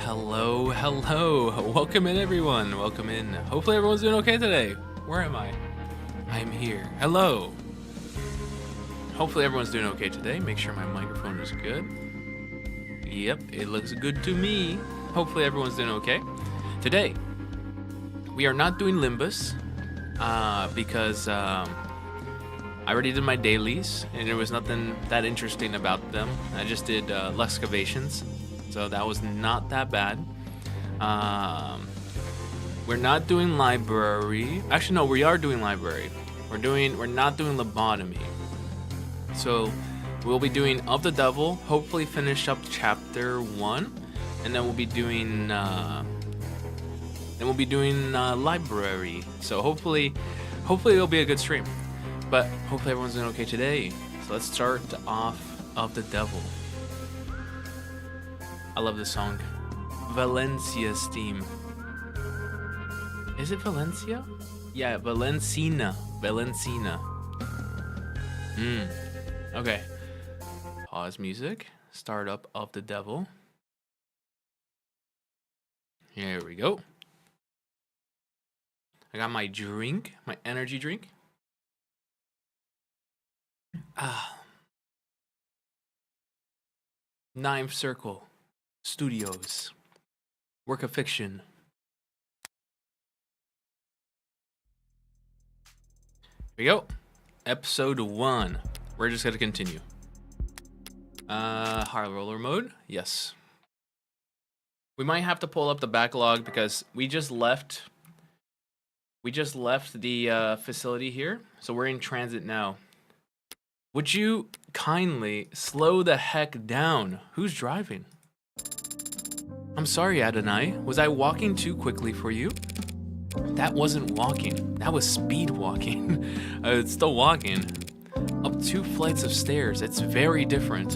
Hello, hello. Welcome in, everyone. Welcome in. Hopefully, everyone's doing okay today. Where am I? I'm here. Hello. Hopefully, everyone's doing okay today. Make sure my microphone is good. Yep, it looks good to me. Hopefully, everyone's doing okay. Today, we are not doing Limbus because I already did my dailies and there was nothing that interesting about them. I just did Luxcavations. So that was not that bad. We're not doing library. Actually, no, we are doing library. We're not doing lobotomy. So we'll be doing Of the Devil. Hopefully finish up chapter 1, and then we'll be doing library. So hopefully it'll be a good stream. But hopefully everyone's doing okay today. So let's start off Of the Devil. I love this song. Valencia's theme. Is it Valencia? Yeah, Valencina. Okay. Pause music. Start up Of the Devil. Here we go. I got my drink, my energy drink. Ninth Circle Studios. Work of fiction. Here we go. Episode 1. We're just gonna continue. High roller mode. Yes. We might have to pull up the backlog because we just left the facility here, so we're in transit now. Would you kindly slow the heck down? Who's driving? I'm sorry, Adonai. Was I walking too quickly for you? That wasn't walking. That was speed walking. It's still walking. Up 2 flights of stairs. It's very different.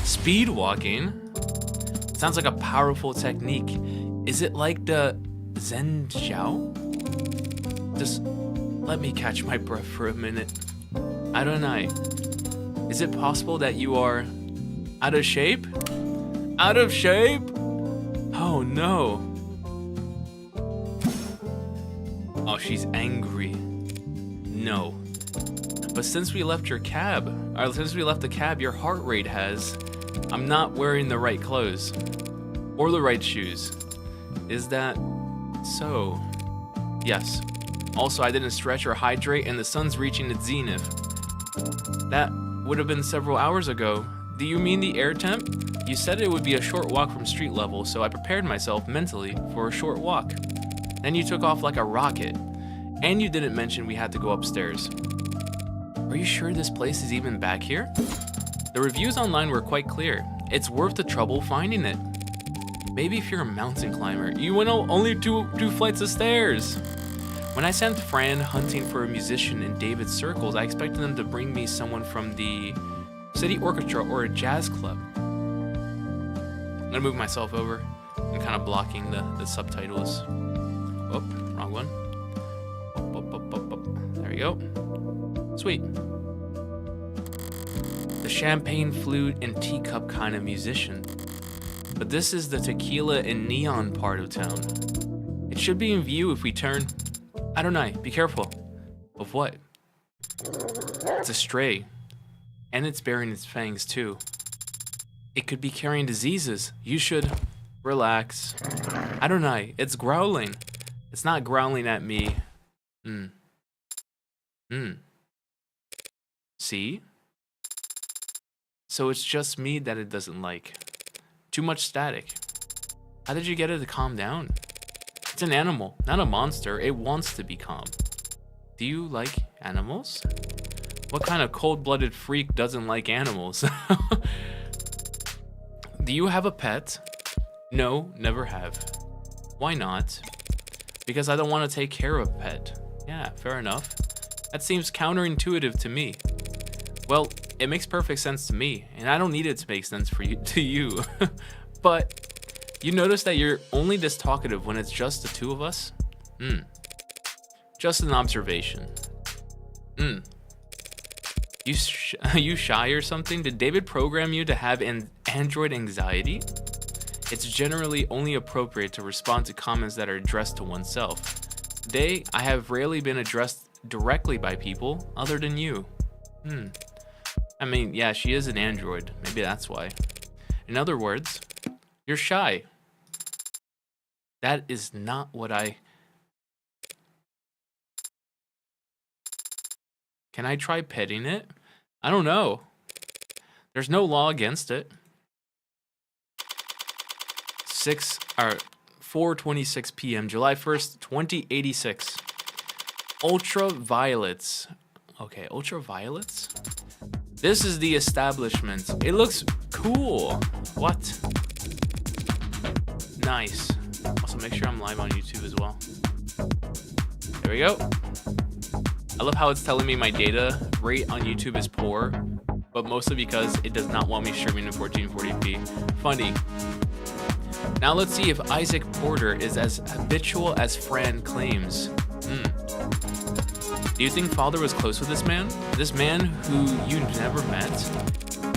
Speed walking? Sounds like a powerful technique. Is it like the Zen Jiao? Just let me catch my breath for a minute. Adonai, is it possible that you are out of shape? Out of shape? Oh no. Oh, she's angry. No. But since we left the cab, your heart rate has. I'm not wearing the right clothes. Or the right shoes. Is that so? Yes. Also, I didn't stretch or hydrate and the sun's reaching its zenith. That would have been several hours ago. Do you mean the air temp? You said it would be a short walk from street level, so I prepared myself mentally for a short walk. Then you took off like a rocket. And you didn't mention we had to go upstairs. Are you sure this place is even back here? The reviews online were quite clear. It's worth the trouble finding it. Maybe if you're a mountain climber, you went only two flights of stairs. When I sent Fran hunting for a musician in David's circles, I expected them to bring me someone from the city orchestra or a jazz club. I'm gonna move myself over. I'm kind of blocking the subtitles. Oh, wrong one. There we go. Sweet. The champagne flute and teacup kind of musician. But this is the tequila and neon part of town. It should be in view if we turn. Adonai, be careful. Of what? It's a stray. And it's bearing its fangs too. It could be carrying diseases. You should relax. Adonai, it's growling. It's not growling at me. See? So it's just me that it doesn't like. Too much static. How did you get it to calm down? It's an animal, not a monster. It wants to be calm. Do you like animals? What kind of cold-blooded freak doesn't like animals? Do you have a pet? No, never have. Why not? Because I don't want to take care of a pet. Yeah, fair enough. That seems counterintuitive to me. Well, it makes perfect sense to me, and I don't need it to make sense to you. But you notice that you're only this talkative when it's just the two of us? Just an observation. You shy or something? Did David program you to have an android anxiety? It's generally only appropriate to respond to comments that are addressed to oneself. Today, I have rarely been addressed directly by people other than you. I mean, yeah, she is an android. Maybe that's why. In other words, you're shy. That is not what I... Can I try petting it? I don't know. There's no law against it. 4:26 p.m. July 1st, 2086. Ultraviolets. Okay, ultraviolets? This is the establishment. It looks cool. What? Nice. Also, make sure I'm live on YouTube as well. There we go. I love how it's telling me my data rate on YouTube is poor, but mostly because it does not want me streaming in 1440p. Funny. Now let's see if Isaac Porter is as habitual as Fran claims. Do you think Father was close with this man? This man who you never met?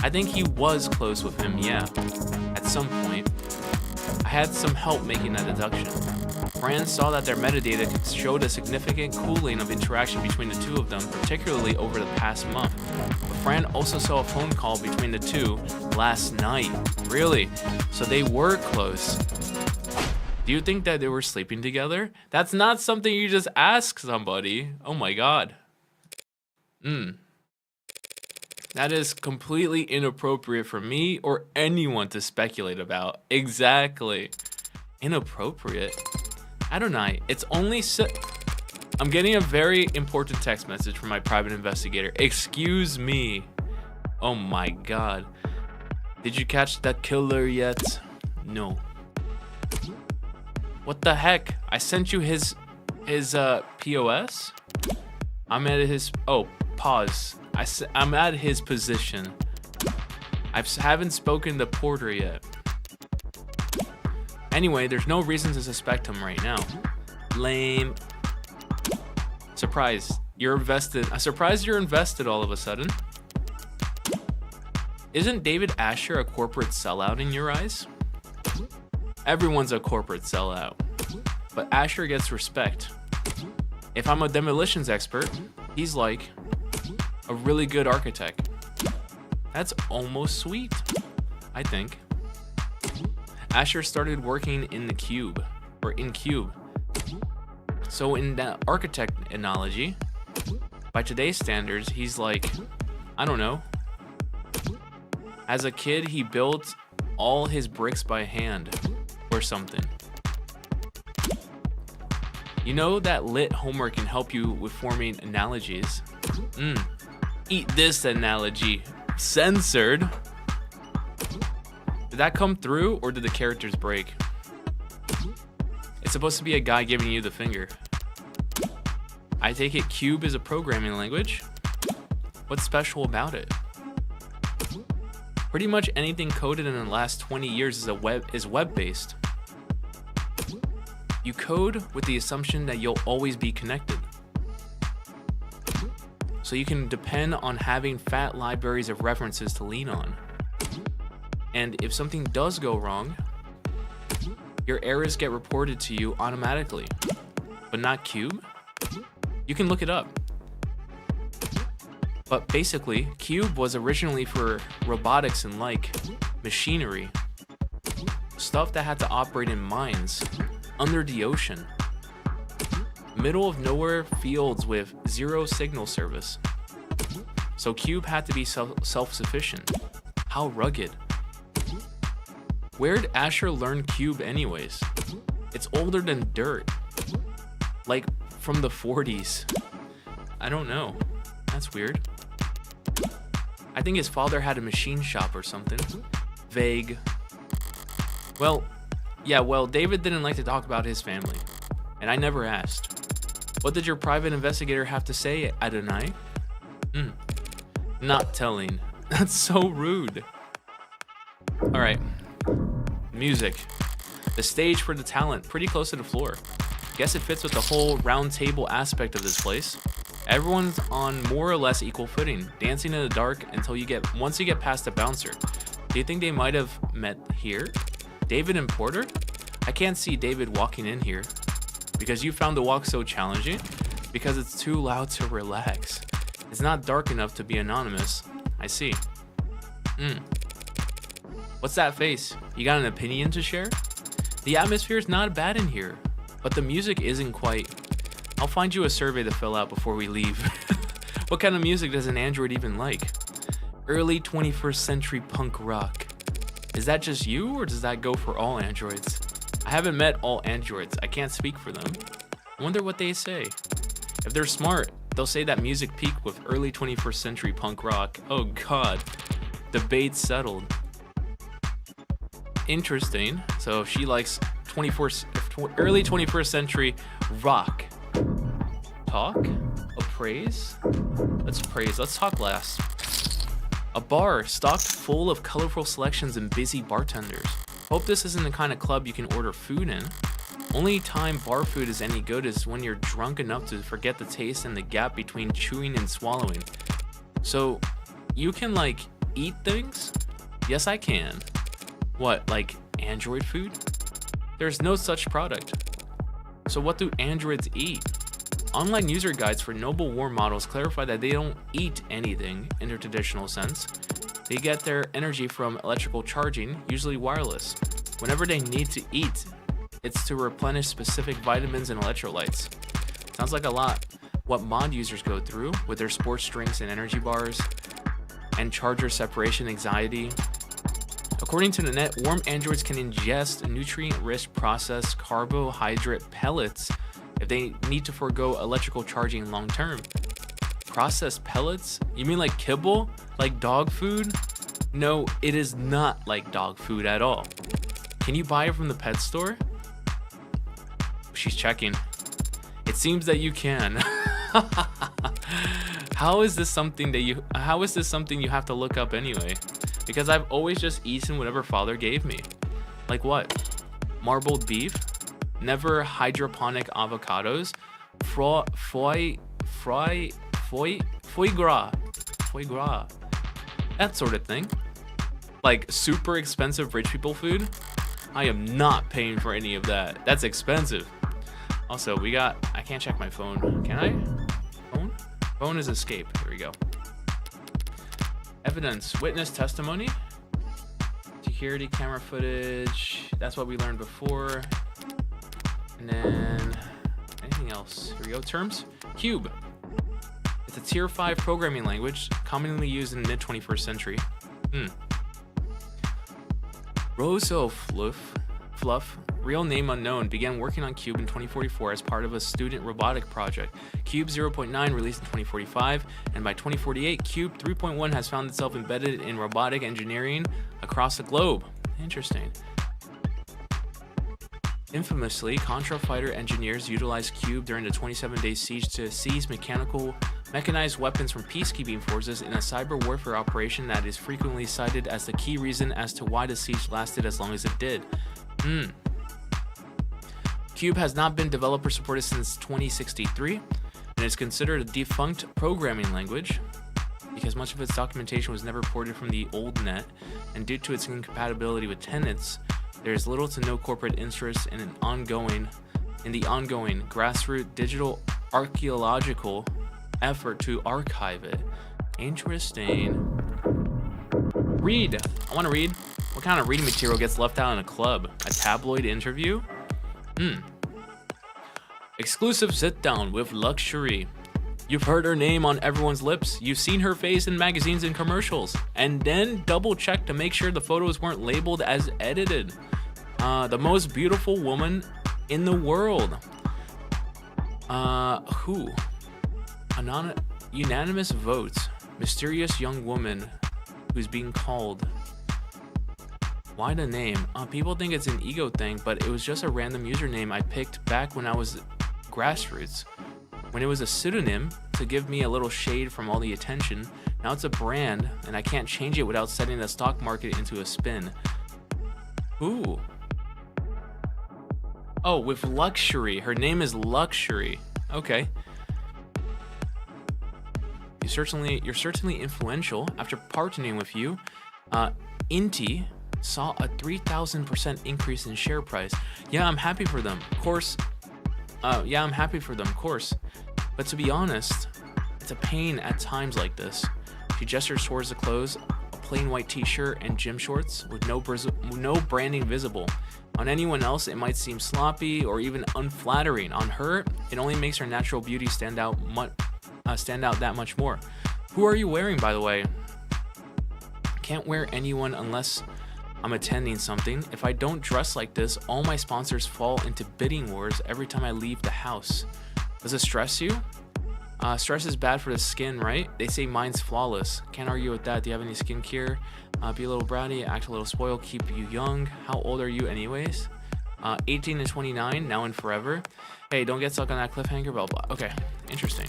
I think he was close with him, yeah. At some point. I had some help making that deduction. Fran saw that their metadata showed a significant cooling of interaction between the two of them, particularly over the past month. But Fran also saw a phone call between the two last night. Really? So they were close. Do you think that they were sleeping together? That's not something you just ask somebody. Oh my god. That is completely inappropriate for me or anyone to speculate about. Exactly. Inappropriate. Adonai, it's only I'm getting a very important text message from my private investigator. Excuse me. Oh my god. Did you catch that killer yet? No. What the heck? I sent you his POS? I'm at his... Oh, pause. I'm at his position. I haven't spoken to Porter yet. Anyway, there's no reason to suspect him right now. Lame. Surprise. You're invested. I'm surprised you're invested all of a sudden. Isn't David Asher a corporate sellout in your eyes? Everyone's a corporate sellout. But Asher gets respect. If I'm a demolitions expert, he's like a really good architect. That's almost sweet, I think. Asher started working in the Cube, or in Cube. So in that architect analogy, by today's standards, he's like, I don't know. As a kid, he built all his bricks by hand, or something. You know that lit homework can help you with forming analogies. Eat this analogy. Censored. Did that come through, or did the characters break? It's supposed to be a guy giving you the finger. I take it Cube is a programming language. What's special about it? Pretty much anything coded in the last 20 years is web-based. You code with the assumption that you'll always be connected. So you can depend on having fat libraries of references to lean on. And if something does go wrong, your errors get reported to you automatically. But not Cube? You can look it up. But basically, Cube was originally for robotics and like machinery. Stuff that had to operate in mines, under the ocean. Middle of nowhere fields with zero signal service. So Cube had to be self-sufficient. How rugged. Where'd Asher learn Cube anyways? It's older than dirt. Like from the 40s. I don't know. That's weird. I think his father had a machine shop or something. Vague. Well, yeah, David didn't like to talk about his family. And I never asked. What did your private investigator have to say, Adonai? Not telling. That's so rude. Alright. Music. The stage for the talent, pretty close to the floor. Guess it fits with the whole round table aspect of this place. Everyone's on more or less equal footing, dancing in the dark until once you get past the bouncer. Do you think they might have met here? David and Porter? I can't see David walking in here. Because you found the walk so challenging? Because it's too loud to relax. It's not dark enough to be anonymous. I see. What's that face? You got an opinion to share? The atmosphere is not bad in here, but the music isn't quite. I'll find you a survey to fill out before we leave. What kind of music does an android even like? Early 21st century punk rock. Is that just you, or does that go for all androids? I haven't met all androids. I can't speak for them. I wonder what they say. If they're smart, they'll say that music peaked with early 21st century punk rock. Oh god. Debate settled. Interesting. So she likes early 21st century rock. Talk? Appraise? Let's praise. Let's talk last. A bar stocked full of colorful selections and busy bartenders. Hope this isn't the kind of club you can order food in. Only time bar food is any good is when you're drunk enough to forget the taste and the gap between chewing and swallowing. So, you can like eat things? Yes, I can. What, like android food? There's no such product. So what do androids eat? Online user guides for Noble War models clarify that they don't eat anything in their traditional sense. They get their energy from electrical charging, usually wireless. Whenever they need to eat, it's to replenish specific vitamins and electrolytes. Sounds like a lot what mod users go through with their sports drinks and energy bars and charger separation anxiety. According to the net, warm androids can ingest nutrient-rich processed carbohydrate pellets if they need to forego electrical charging long term. Processed pellets? You mean like kibble? Like dog food? No, it is not like dog food at all. Can you buy it from the pet store? She's checking. It seems that you can. How is this something you have to look up anyway? Because I've always just eaten whatever father gave me. Like what? Marbled beef? Never hydroponic avocados? Foie gras. That sort of thing. Like super expensive rich people food? I am not paying for any of that. That's expensive. Also, I can't check my phone. Can I? Phone? Phone is escape. Here we go. Evidence, witness testimony, security camera footage. That's what we learned before. And then anything else? Here we go. Terms. Cube. It's a tier 5 programming language commonly used in the mid 21st century. Rosso Fluff, real name unknown, began working on Cube in 2044 as part of a student robotic project. Cube 0.9 released in 2045, and by 2048, Cube 3.1 has found itself embedded in robotic engineering across the globe. Interesting. Infamously, Contra fighter engineers utilized Cube during the 27-day siege to seize mechanized weapons from peacekeeping forces in a cyber warfare operation that is frequently cited as the key reason as to why the siege lasted as long as it did. Cube has not been developer supported since 2063 and is considered a defunct programming language because much of its documentation was never ported from the old net, and due to its incompatibility with tenants, there is little to no corporate interest in the ongoing grassroots digital archaeological effort to archive it. Interesting. Read. I want to read. What kind of reading material gets left out in a club? A tabloid interview? Exclusive sit down with Luxury. You've heard her name on everyone's lips. You've seen her face in magazines and commercials. And then double check to make sure the photos weren't labeled as edited. The most beautiful woman in the world. Who? Unanimous votes. Mysterious young woman who's being called. Why the name? People think it's an ego thing, but it was just a random username I picked back when I was grassroots. When it was a pseudonym to give me a little shade from all the attention, now it's a brand, and I can't change it without setting the stock market into a spin. Ooh. Oh, with Luxury. Her name is Luxury. Okay. You're certainly influential. After partnering with you, Inti, saw a 3,000% increase in share price. Yeah, I'm happy for them, of course. Yeah, I'm happy for them, of course. But to be honest, it's a pain at times like this. She gestures towards the clothes, a plain white t-shirt and gym shorts with no branding visible. On anyone else, it might seem sloppy or even unflattering. On her, it only makes her natural beauty stand out that much more. Who are you wearing, by the way? Can't wear anyone unless I'm attending something. If I don't dress like this, all my sponsors fall into bidding wars every time I leave the house. Does it stress you? Stress is bad for the skin, right? They say mine's flawless. Can't argue with that. Do you have any skincare? Be a little bratty, act a little spoiled, keep you young. How old are you anyways? 18 and 29, now and forever. Hey, don't get stuck on that cliffhanger, blah, blah. Okay, interesting.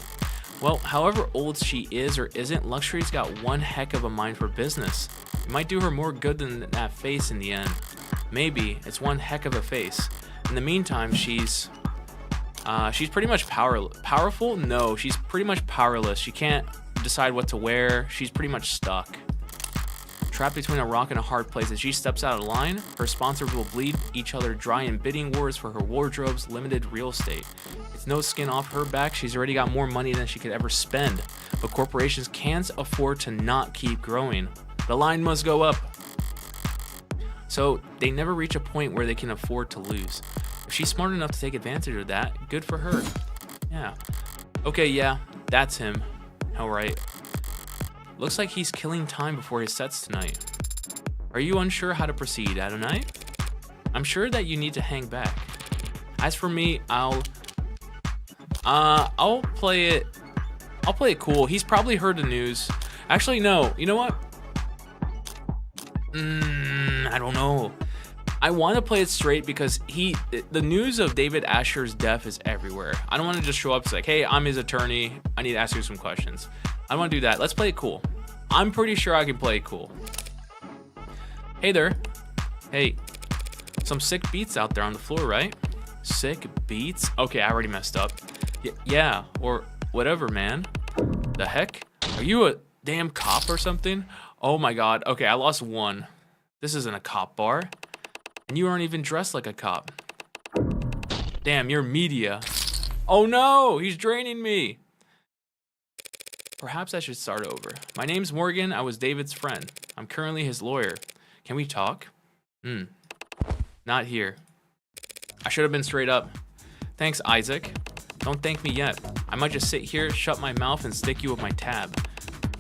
Well, however old she is or isn't, Luxury's got one heck of a mind for business. It might do her more good than that face in the end. Maybe. It's one heck of a face. In the meantime, she's pretty much powerful? No, she's pretty much powerless. She can't decide what to wear. She's pretty much stuck. Trapped between a rock and a hard place. As she steps out of line, her sponsors will bleed each other dry in bidding wars for her wardrobe's limited real estate. It's no skin off her back. She's already got more money than she could ever spend. But corporations can't afford to not keep growing. The line must go up. So they never reach a point where they can afford to lose. If she's smart enough to take advantage of that, good for her. Yeah. Okay, yeah, that's him. All right. Looks like he's killing time before his sets tonight. Are you unsure how to proceed, Adonai? I'm sure that you need to hang back. As for me, I'll play it cool. He's probably heard the news. Actually, no. You know what? I don't know. I want to play it straight because the news of David Asher's death is everywhere. I don't want to just show up and say, like, hey, I'm his attorney. I need to ask you some questions. I don't want to do that. Let's play it cool. I'm pretty sure I can play it cool. Hey there. Hey. Some sick beats out there on the floor, right? Sick beats? Okay, I already messed up. Yeah, or whatever, man. The heck? Are you a damn cop or something? Oh my god. Okay, I lost one. This isn't a cop bar. And you aren't even dressed like a cop. Damn, you're media. Oh no, he's draining me. Perhaps I should start over. My name's Morgan. I was David's friend. I'm currently his lawyer. Can we talk? Not here. I should have been straight up. Thanks, Isaac. Don't thank me yet. I might just sit here, shut my mouth, and stick you with my tab.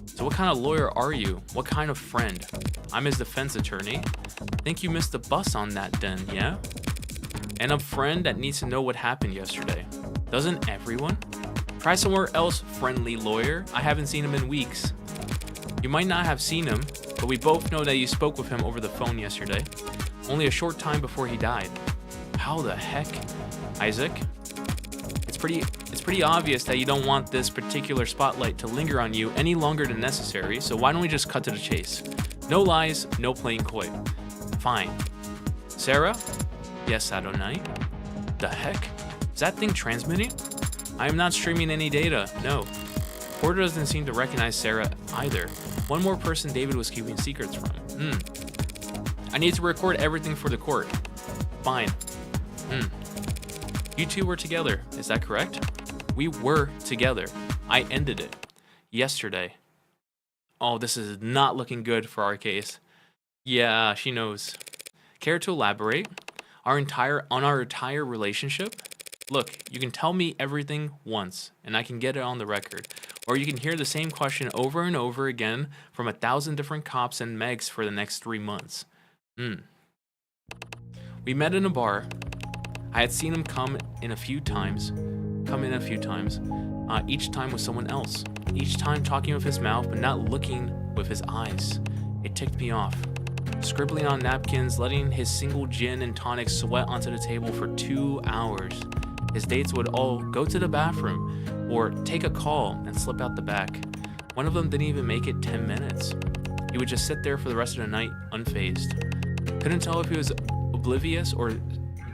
So what kind of lawyer are you? What kind of friend? I'm his defense attorney. Think you missed the bus on that then, yeah? And a friend that needs to know what happened yesterday. Doesn't everyone? Try somewhere else, friendly lawyer. I haven't seen him in weeks. You might not have seen him, but we both know that you spoke with him over the phone yesterday. Only a short time before he died. How the heck? Isaac? It's pretty obvious that you don't want this particular spotlight to linger on you any longer than necessary, so why don't we just cut to the chase? No lies, no playing coy. Fine. Sarah? Yes, Adonai. The heck? Is that thing transmitting? I am not streaming any data, no. Porter doesn't seem to recognize Sarah either. One more person David was keeping secrets from. I need to record everything for the court. Fine. You two were together, is that correct? We were together. I ended it. Yesterday. Oh, this is not looking good for our case. Yeah, she knows. Care to elaborate? On our entire relationship? Look, you can tell me everything once, and I can get it on the record. Or you can hear the same question over and over again from 1,000 different cops and Megs for the next 3 months. We met in a bar. I had seen him come in a few times. Each time with someone else. Each time talking with his mouth, but not looking with his eyes. It ticked me off. Scribbling on napkins, letting his single gin and tonic sweat onto the table for 2 hours. His dates would all go to the bathroom or take a call and slip out the back. One of them didn't even make it 10 minutes. He would just sit there for the rest of the night, unfazed. Couldn't tell if he was oblivious or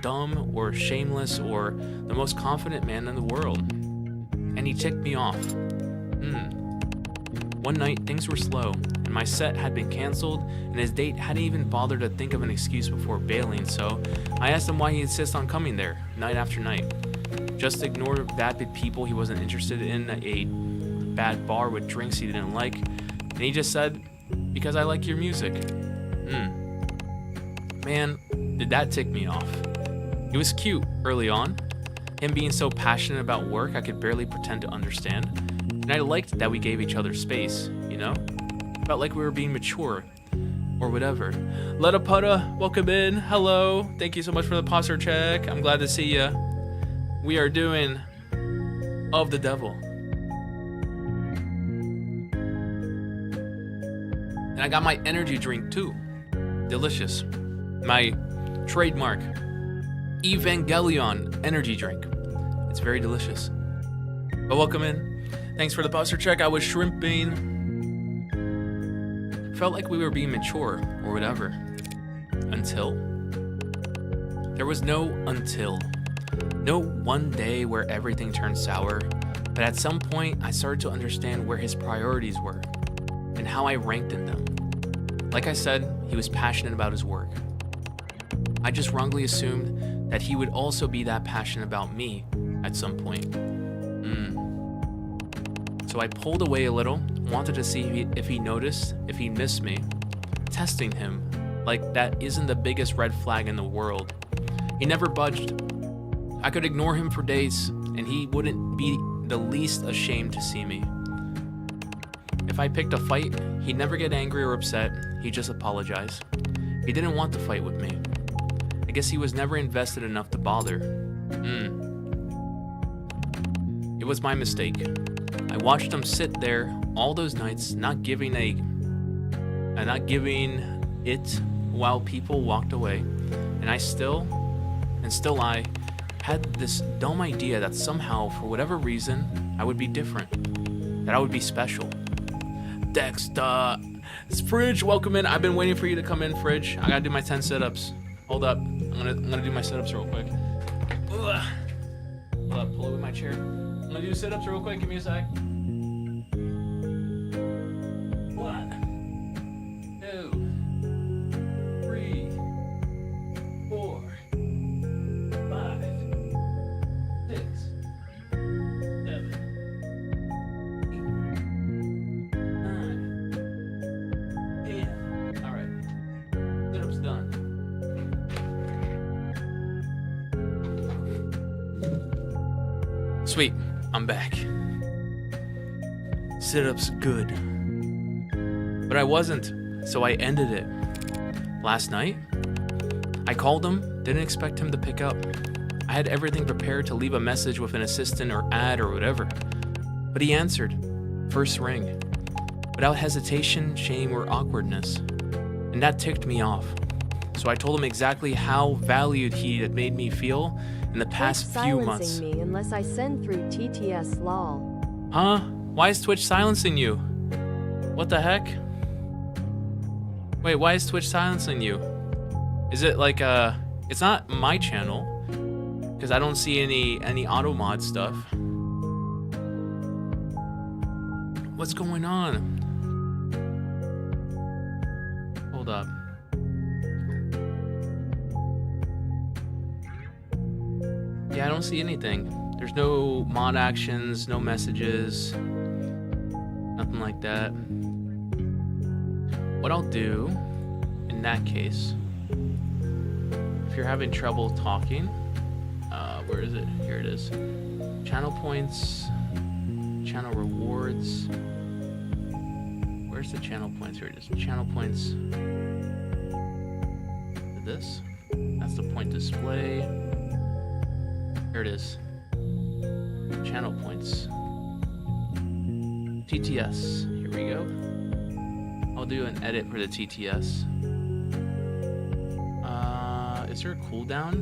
dumb or shameless or the most confident man in the world. And he ticked me off. One night, things were slow, and my set had been canceled, and his date hadn't even bothered to think of an excuse before bailing, so I asked him why he insists on coming there, night after night. Just to ignore vapid people he wasn't interested in, a bad bar with drinks he didn't like, and he just said, because I like your music. Man, did that tick me off. It was cute early on. Him being so passionate about work I could barely pretend to understand. And I liked that we gave each other space, you know? Felt like we were being mature. Or whatever. Letaputta, welcome in. Hello. Thank you so much for the posture check. I'm glad to see ya. We are doing Of the Devil. And I got my energy drink too. Delicious. My trademark Evangelion energy drink. It's very delicious. But welcome in. Thanks for the posture check. I was shrimping. Felt like we were being mature or whatever. Until. There was no until. No one day where everything turned sour. But at some point, I started to understand where his priorities were and how I ranked in them. Like I said, he was passionate about his work. I just wrongly assumed that he would also be that passionate about me at some point. So I pulled away a little, wanted to see if he noticed, if he missed me. Testing him, like that isn't the biggest red flag in the world. He never budged. I could ignore him for days, and he wouldn't be the least ashamed to see me. If I picked a fight, he'd never get angry or upset, he'd just apologize. He didn't want to fight with me. I guess he was never invested enough to bother. It was my mistake. I watched him sit there all those nights, not giving it while people walked away. And I had this dumb idea that somehow, for whatever reason, I would be different. That I would be special. Dexter. It's Fridge, welcome in. I've been waiting for you to come in, Fridge. I gotta do my 10 sit-ups. Hold up. I'm gonna do my sit-ups real quick. Hold up, pull it with my chair. I'm gonna do sit-ups real quick, give me a sec. 1, 2, 3, 4, 5, 6, 7, 8, 9, 10. Alright. Sit-ups done. Sweet, I'm back. Sit-ups good. But I wasn't, so I ended it. Last night, I called him, didn't expect him to pick up. I had everything prepared to leave a message with an assistant or ad or whatever. But he answered, first ring, without hesitation, shame, or awkwardness. And that ticked me off. So I told him exactly how valued he had made me feel in the past few months. Me unless I send through TTS lol. Huh? Why is Twitch silencing you? What the heck? Wait, why is Twitch silencing you? Is it like it's not my channel, because I don't see any auto mod stuff. What's going on? Hold up. Yeah, I don't see anything. There's no mod actions, no messages, nothing like that. What I'll do in that case, if you're having trouble talking, where is it? Here it is. Channel points, channel rewards. Where's the channel points? Here it is. Channel points. This. That's the point display. Here it is. Channel points. TTS. Here we go. I'll do an edit for the TTS. Is there a cooldown?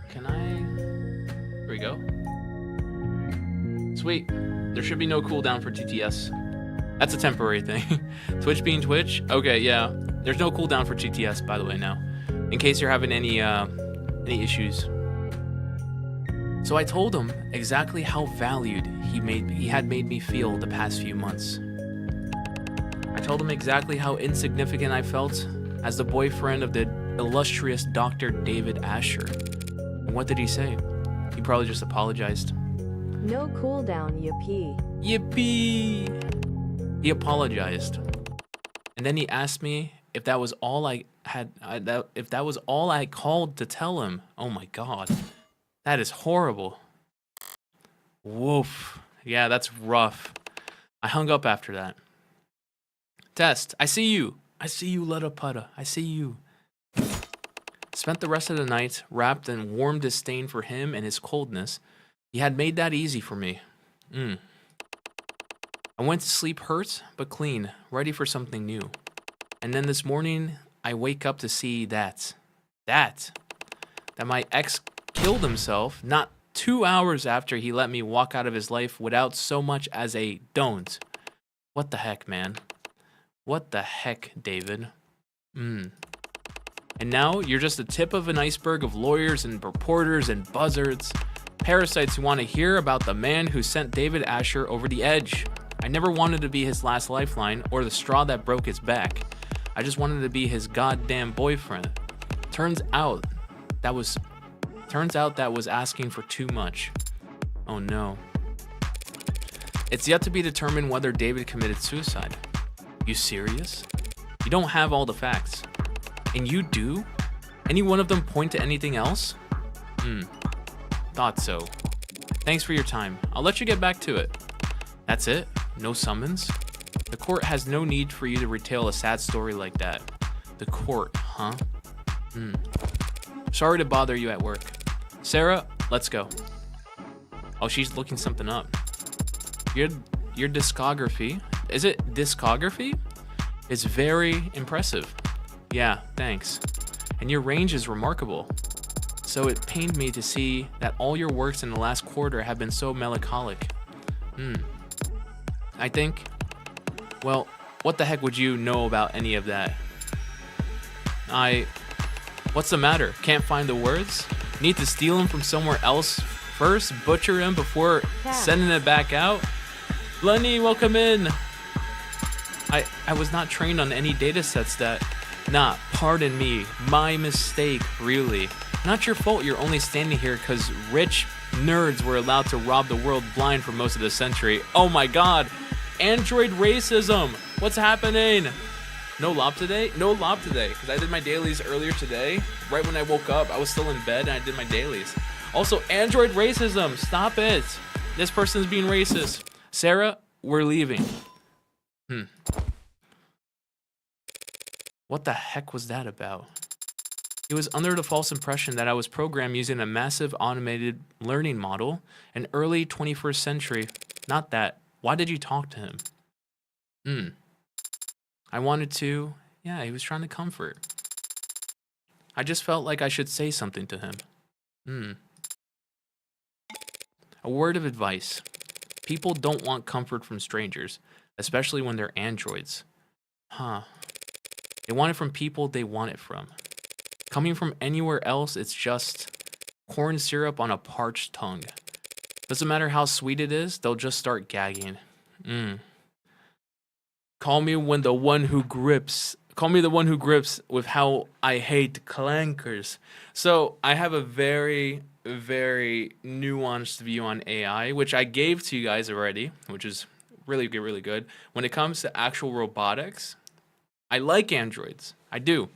Can I? Here we go. Sweet. There should be no cooldown for TTS. That's a temporary thing. Twitch being Twitch? Okay, yeah. There's no cooldown for TTS, by the way, now. In case you're having any issues. So I told him exactly how valued he had made me feel the past few months. I told him exactly how insignificant I felt as the boyfriend of the illustrious Dr. David Asher. And what did he say? He probably just apologized. No cooldown, yippee. Yippee! He apologized. And then he asked me if that was all if that was all I called to tell him. Oh my god. That is horrible. Woof. Yeah, that's rough. I hung up after that. Test. I see you. I see you, Lutta Putta. I see you. Spent the rest of the night wrapped in warm disdain for him and his coldness. He had made that easy for me. I went to sleep hurt, but clean, ready for something new. And then this morning, I wake up to see that my ex killed himself not 2 hours after he let me walk out of his life without so much as a don't. What the heck, man? What the heck, David? And now you're just the tip of an iceberg of lawyers and reporters and buzzards, parasites who want to hear about the man who sent David Asher over the edge. I never wanted to be his last lifeline or the straw that broke his back. I just wanted to be his goddamn boyfriend. Turns out that was asking for too much. Oh no. It's yet to be determined whether David committed suicide. You serious? You don't have all the facts. And you do? Any one of them point to anything else? Thought so. Thanks for your time. I'll let you get back to it. That's it? No summons? The court has no need for you to retell a sad story like that. The court, huh? Sorry to bother you at work. Sarah, let's go. Oh, she's looking something up. Your discography, is it discography? It's very impressive. Yeah, thanks. And your range is remarkable. So it pained me to see that all your works in the last quarter have been so melancholic. I think, well, what the heck would you know about any of that? What's the matter? Can't find the words? Need to steal them from somewhere else first? Butcher them before sending it back out? Lenny, welcome in. I was not trained on any data sets that... Nah, pardon me. My mistake, really. Not your fault you're only standing here because rich nerds were allowed to rob the world blind for most of the century. Oh my god. Android racism. What's happening? No lob today? No lob today, because I did my dailies earlier today. Right when I woke up, I was still in bed and I did my dailies. Also, Android racism. Stop it. This person's being racist. Sarah, we're leaving. What the heck was that about? He was under the false impression that I was programmed using a massive automated learning model in early 21st century. Not that. Why did you talk to him? I wanted to. Yeah, he was trying to comfort. I just felt like I should say something to him. A word of advice. People don't want comfort from strangers, especially when they're androids. They want it from people they want it from. Coming from anywhere else, it's just corn syrup on a parched tongue. Doesn't matter how sweet it is, they'll just start gagging. Call me the one who grips with how I hate clankers. So I have a very, very nuanced view on AI, which I gave to you guys already, which is really good, really good. When it comes to actual robotics, I like androids. I do.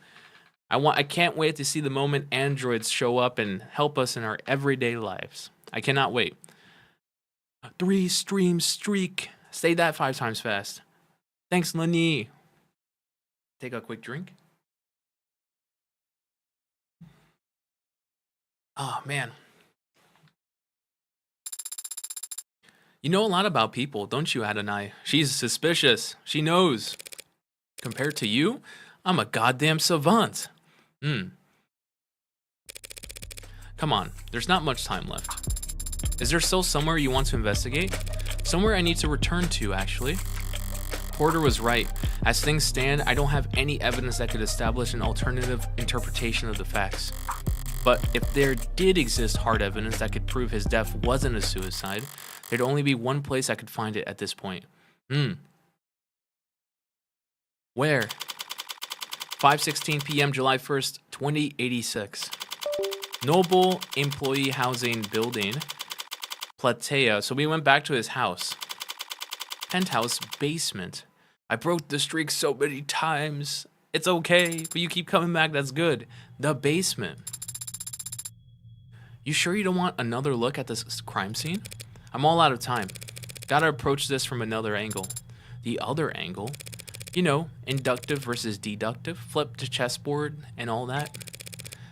I can't wait to see the moment androids show up and help us in our everyday lives. I cannot wait. 3 stream streak. Say that 5 times fast. Thanks, Lenny. Take a quick drink. Oh, man. You know a lot about people, don't you, Adonai? She's suspicious. She knows. Compared to you, I'm a goddamn savant. Come on, there's not much time left. Is there still somewhere you want to investigate? Somewhere I need to return to, actually. Porter was right. As things stand, I don't have any evidence that could establish an alternative interpretation of the facts. But if there did exist hard evidence that could prove his death wasn't a suicide, there'd only be one place I could find it at this point. Where? 5:16 p.m. July 1st, 2086. Noble Employee Housing Building, Platea. So we went back to his house. Penthouse basement. I broke the streak so many times. It's okay, but you keep coming back. That's good. The basement. You sure you don't want another look at this crime scene? I'm all out of time. Gotta approach this from another angle. The other angle? You know, inductive versus deductive, flip to chessboard and all that.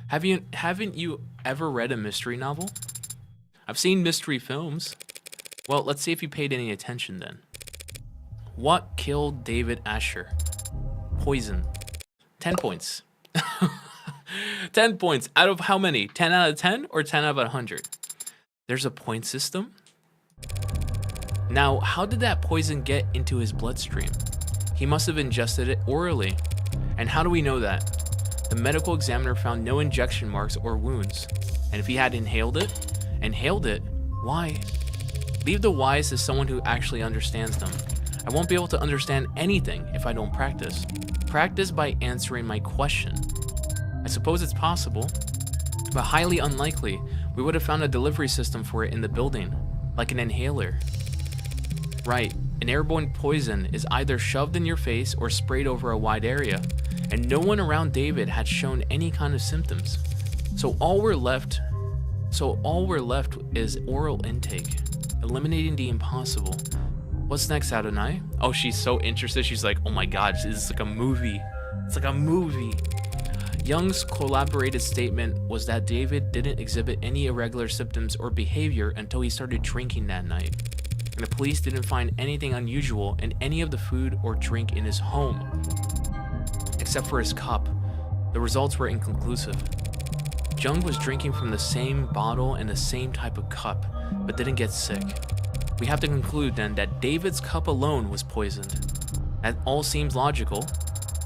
Haven't you ever read a mystery novel? I've seen mystery films. Well, let's see if you paid any attention then. What killed David Asher? Poison. 10 points. 10 points. Out of how many? 10 out of 10 or 10 out of 100? There's a point system? Now, how did that poison get into his bloodstream? He must have ingested it orally. And how do we know that? The medical examiner found no injection marks or wounds. And if he had inhaled it, why? Leave the whys to someone who actually understands them. I won't be able to understand anything if I don't practice. Practice by answering my question. I suppose it's possible, but highly unlikely. We would have found a delivery system for it in the building, like an inhaler. Right, an airborne poison is either shoved in your face or sprayed over a wide area, and no one around David had shown any kind of symptoms. So all we're left is oral intake, eliminating the impossible. What's next, Adonai? Oh, she's so interested. She's like, oh my god, this is like a movie. It's like a movie. Young's corroborated statement was that David didn't exhibit any irregular symptoms or behavior until he started drinking that night. And the police didn't find anything unusual in any of the food or drink in his home, except for his cup. The results were inconclusive. Jung was drinking from the same bottle and the same type of cup, but didn't get sick. We have to conclude then that David's cup alone was poisoned. That all seems logical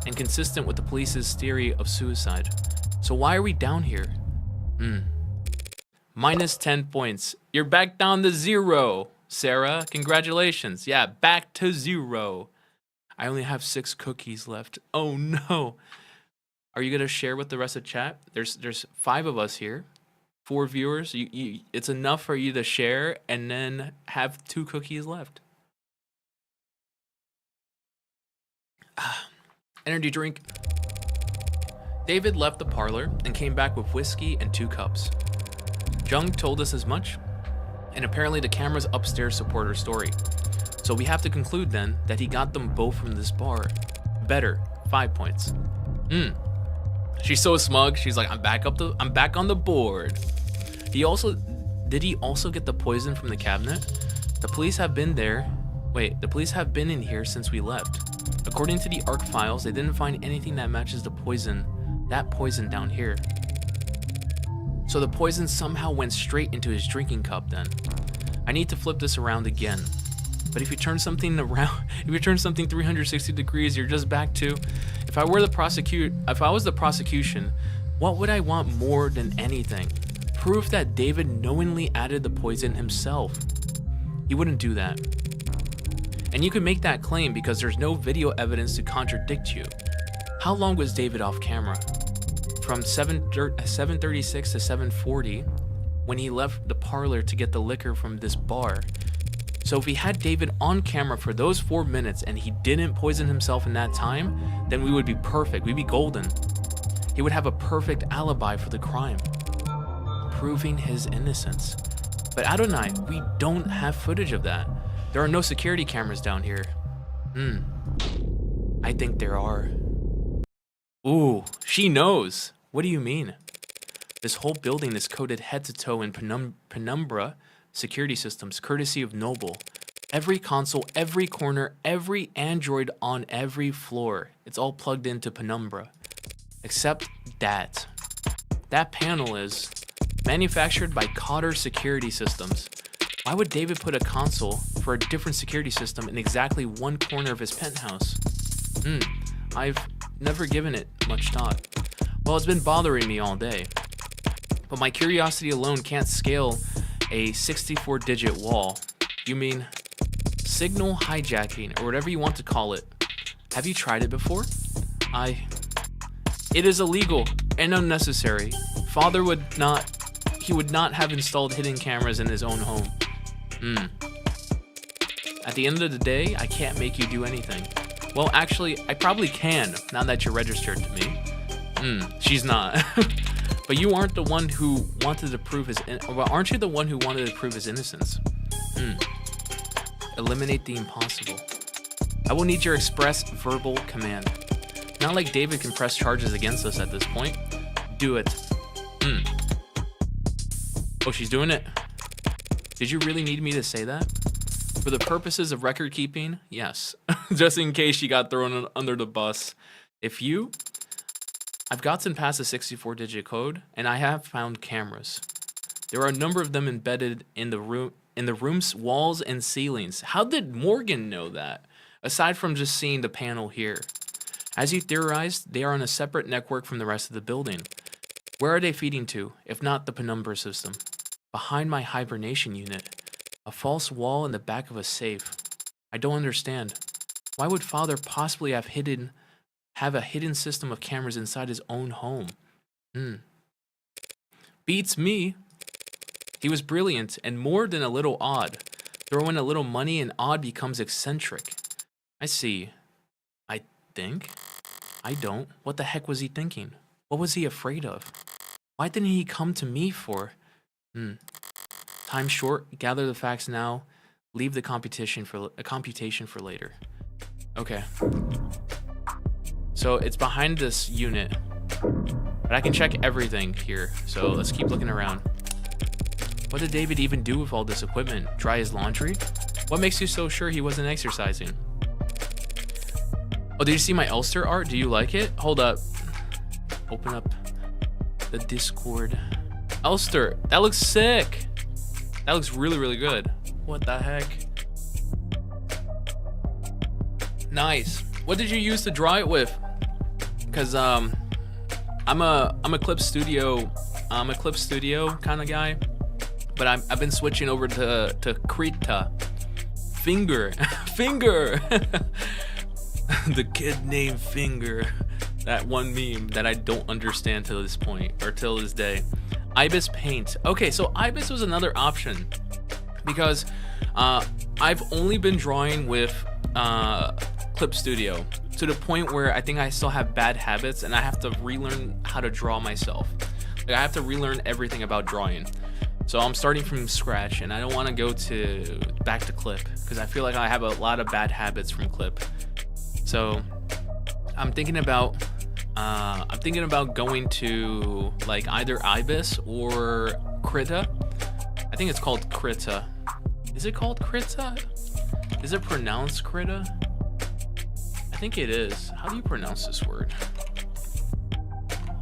and consistent with the police's theory of suicide. So why are we down here? Minus 10 points. You're back down to 0, Sarah. Congratulations. Yeah, back to 0. I only have 6 cookies left. Oh no. Are you gonna share with the rest of chat? There's 5 of us here. 4 viewers. It's enough for you to share and then have 2 cookies left. Energy drink. David left the parlor and came back with whiskey and 2 cups. Jung told us as much, and apparently the cameras upstairs support her story. So we have to conclude then that he got them both from this bar. Better, 5 points. She's so smug. She's like, I'm back on the board. Did he also get the poison from the cabinet? The police have been there. Wait, the police have been in here since we left. According to the ARC files, they didn't find anything that matches the poison, that poison down here. So the poison somehow went straight into his drinking cup then. I need to flip this around again. But if you turn something around, if you turn something 360 degrees, you're just back to, if I was the prosecution, what would I want more than anything? Proof that David knowingly added the poison himself. He wouldn't do that. And you can make that claim because there's no video evidence to contradict you. How long was David off camera? From 7:36 to 7:40, when he left the parlor to get the liquor from this bar. So if he had David on camera for those 4 minutes and he didn't poison himself in that time, then we would be perfect. We'd be golden. He would have a perfect alibi for the crime, proving his innocence. But Adonai, we don't have footage of that. There are no security cameras down here. I think there are. Ooh, she knows. What do you mean? This whole building is coded head to toe in Penumbra security systems, courtesy of Noble. Every console, every corner, every Android on every floor. It's all plugged into Penumbra. Except that. That panel is manufactured by Cotter Security Systems. Why would David put a console for a different security system in exactly one corner of his penthouse? I've never given it much thought. Well, it's been bothering me all day. But my curiosity alone can't scale a 64-digit wall. You mean signal hijacking, or whatever you want to call it. Have you tried it before? It is illegal and unnecessary. Father would not have installed hidden cameras in his own home. At the end of the day, I can't make you do anything. Well, actually, I probably can, now that you're registered to me. She's not. But you aren't the one who wanted to prove his aren't you the one who wanted to prove his innocence? Eliminate the impossible. I will need your express verbal command. Not like David can press charges against us at this point. Do it. Oh, she's doing it. Did you really need me to say that? For the purposes of record keeping, yes. Just in case she got thrown under the bus. I've gotten past the 64-digit code, and I have found cameras. There are a number of them embedded in the room's walls and ceilings. How did Morgan know that? Aside from just seeing the panel here. As you theorized, they are on a separate network from the rest of the building. Where are they feeding to, if not the penumbra system? Behind my hibernation unit. A false wall in the back of a safe. I don't understand. Why would Father possibly have a hidden system of cameras inside his own home? Beats me. He was brilliant and more than a little odd. Throw in a little money and odd becomes eccentric. I see. I think. I don't. What the heck was he thinking? What was he afraid of? Why didn't he come to me for? Time short. Gather the facts now. Leave the computation for later. Okay. So it's behind this unit, but I can check everything here. So let's keep looking around. What did David even do with all this equipment? Dry his laundry? What makes you so sure he wasn't exercising? Oh, did you see my Elster art? Do you like it? Hold up. Open up the Discord. Elster, that looks sick. That looks really, really good. What the heck? Nice. What did you use to draw it with? Because I'm a Clip Studio kind of guy, but I've been switching over to Krita. Finger. The kid named Finger. That one meme that I don't understand till this point, or till this day. Ibis Paint. Okay, so Ibis was another option because I've only been drawing with Clip Studio to the point where I think I still have bad habits and I have to relearn how to draw myself. Like I have to relearn everything about drawing. So I'm starting from scratch and I don't want to go back to Clip because I feel like I have a lot of bad habits from Clip. So I'm thinking about going to like either Ibis or Krita. I think it's called Krita. Is it called Krita? Is it pronounced Krita? I think it is. How do you pronounce this word?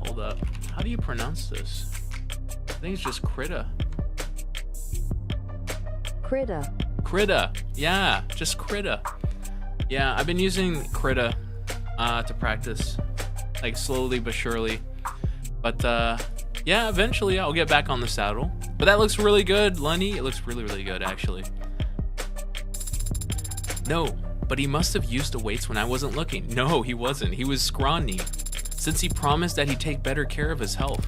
Hold up. How do you pronounce this? I think it's just Krita. Krita. Yeah, just Krita. Yeah, I've been using Krita to practice, like slowly but surely. But yeah, eventually I'll get back on the saddle. But that looks really good, Lunny. It looks really, really good, actually. No, but he must have used the weights when I wasn't looking. No, he wasn't. He was scrawny. Since he promised that he'd take better care of his health.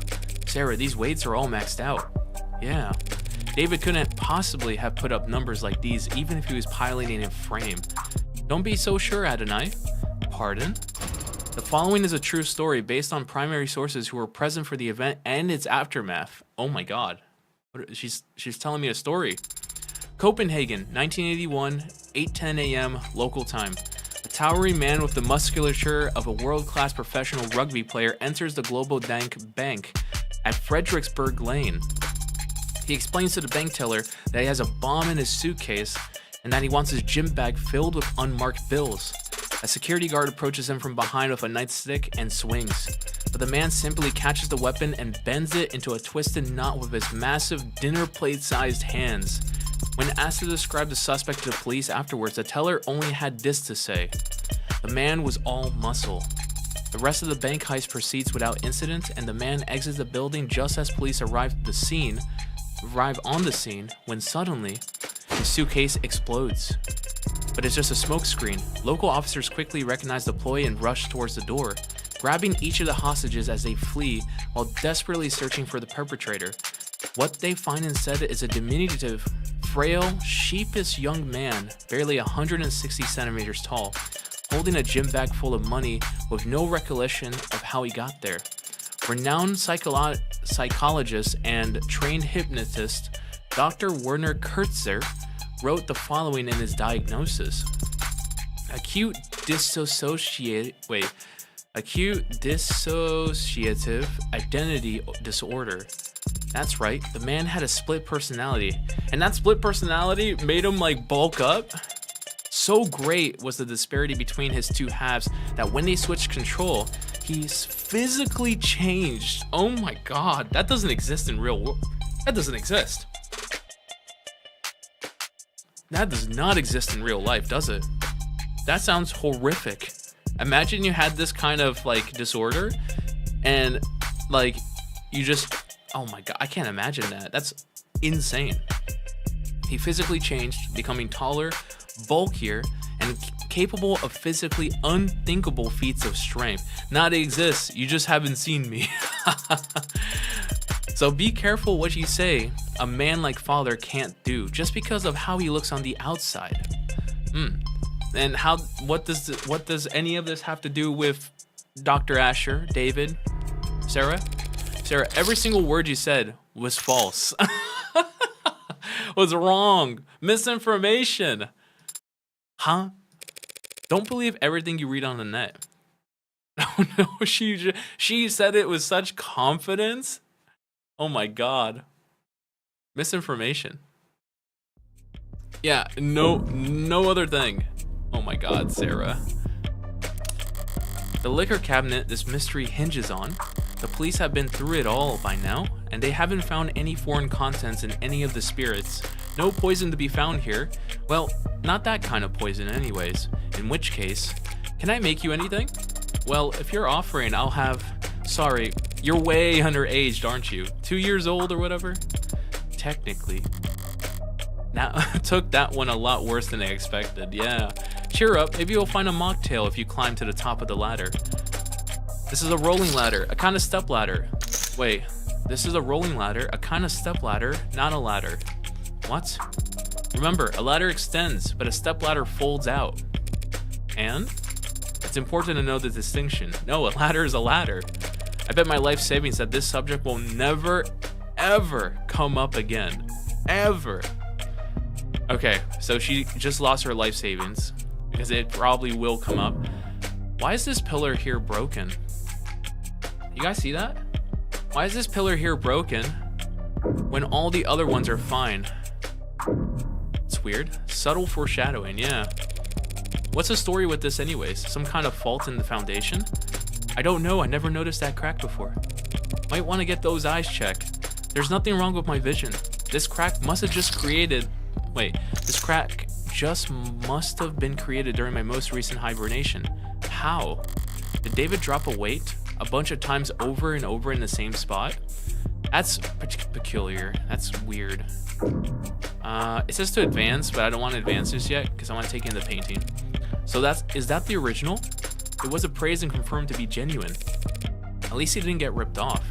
Sarah, these weights are all maxed out. Yeah. David couldn't possibly have put up numbers like these even if he was piloting a frame. Don't be so sure, Adonai. Pardon? The following is a true story based on primary sources who were present for the event and its aftermath. Oh my god. She's telling me a story. Copenhagen, 1981, 8:10 a.m. local time. A towering man with the musculature of a world-class professional rugby player enters the Global Bank at Fredericksburg Lane. He explains to the bank teller that he has a bomb in his suitcase and that he wants his gym bag filled with unmarked bills. A security guard approaches him from behind with a nightstick and swings, but the man simply catches the weapon and bends it into a twisted knot with his massive dinner plate-sized hands. When asked to describe the suspect to the police afterwards, the teller only had this to say: the man was all muscle. The rest of the bank heist proceeds without incident, and the man exits the building just as police arrive on the scene when suddenly his suitcase explodes. But it's just a smokescreen. Local officers quickly recognize the ploy and rush towards the door, grabbing each of the hostages as they flee while desperately searching for the perpetrator. What they find instead is a diminutive, frail, sheepish young man, barely 160 centimeters tall, holding a gym bag full of money with no recollection of how he got there. Renowned psychologist and trained hypnotist Dr. Werner Kurtzer wrote the following in his diagnosis: acute dissociative identity disorder. That's right, the man had a split personality, and that split personality made him like bulk up. So great was the disparity between his two halves that when they switched control, he's physically changed. Oh my god, that doesn't exist in real world. That doesn't exist. That does not exist in real life, does it? That sounds horrific. Imagine you had this kind of like disorder and like you just, oh my god, I can't imagine that. That's insane. He physically changed, becoming taller, bulkier, and capable of physically unthinkable feats of strength. Now they exist, you just haven't seen me. So be careful what you say a man like father can't do just because of how he looks on the outside. And what does any of this have to do with Dr. Asher, David, Sarah? Sarah, every single word you said was false. Was wrong. Misinformation. Huh? Don't believe everything you read on the net. Oh no, she said it with such confidence. Oh my god. Misinformation. Yeah, no other thing. Oh my god, Sarah. The liquor cabinet this mystery hinges on. The police have been through it all by now, and they haven't found any foreign contents in any of the spirits. No poison to be found here. Well, not that kind of poison anyways. In which case, can I make you anything? Well, if you're offering, I'll have... Sorry, you're way underaged, aren't you? 2 years old or whatever? Technically. Now, took that one a lot worse than I expected, yeah. Cheer up, maybe you'll find a mocktail if you climb to the top of the ladder. This is a rolling ladder, a kind of step ladder. Wait, this is a rolling ladder, a kind of step ladder, not a ladder. What? Remember, a ladder extends, but a step ladder folds out. And? It's important to know the distinction. No, a ladder is a ladder. I bet my life savings that this subject will never, ever come up again. Ever. Okay, so she just lost her life savings because it probably will come up. Why is this pillar here broken? You guys see that? Why is this pillar here broken when all the other ones are fine? It's weird. Subtle foreshadowing, yeah. What's the story with this anyways? Some kind of fault in the foundation? I don't know, I never noticed that crack before. Might want to get those eyes checked. There's nothing wrong with my vision. This crack must have just created... Wait, this crack just must have been created during my most recent hibernation. How? Did David drop a weight a bunch of times over and over in the same spot? That's peculiar. That's weird. It says to advance, but I don't want to advance this yet because I want to take in the painting. So is that the original? It was appraised and confirmed to be genuine. At least he didn't get ripped off.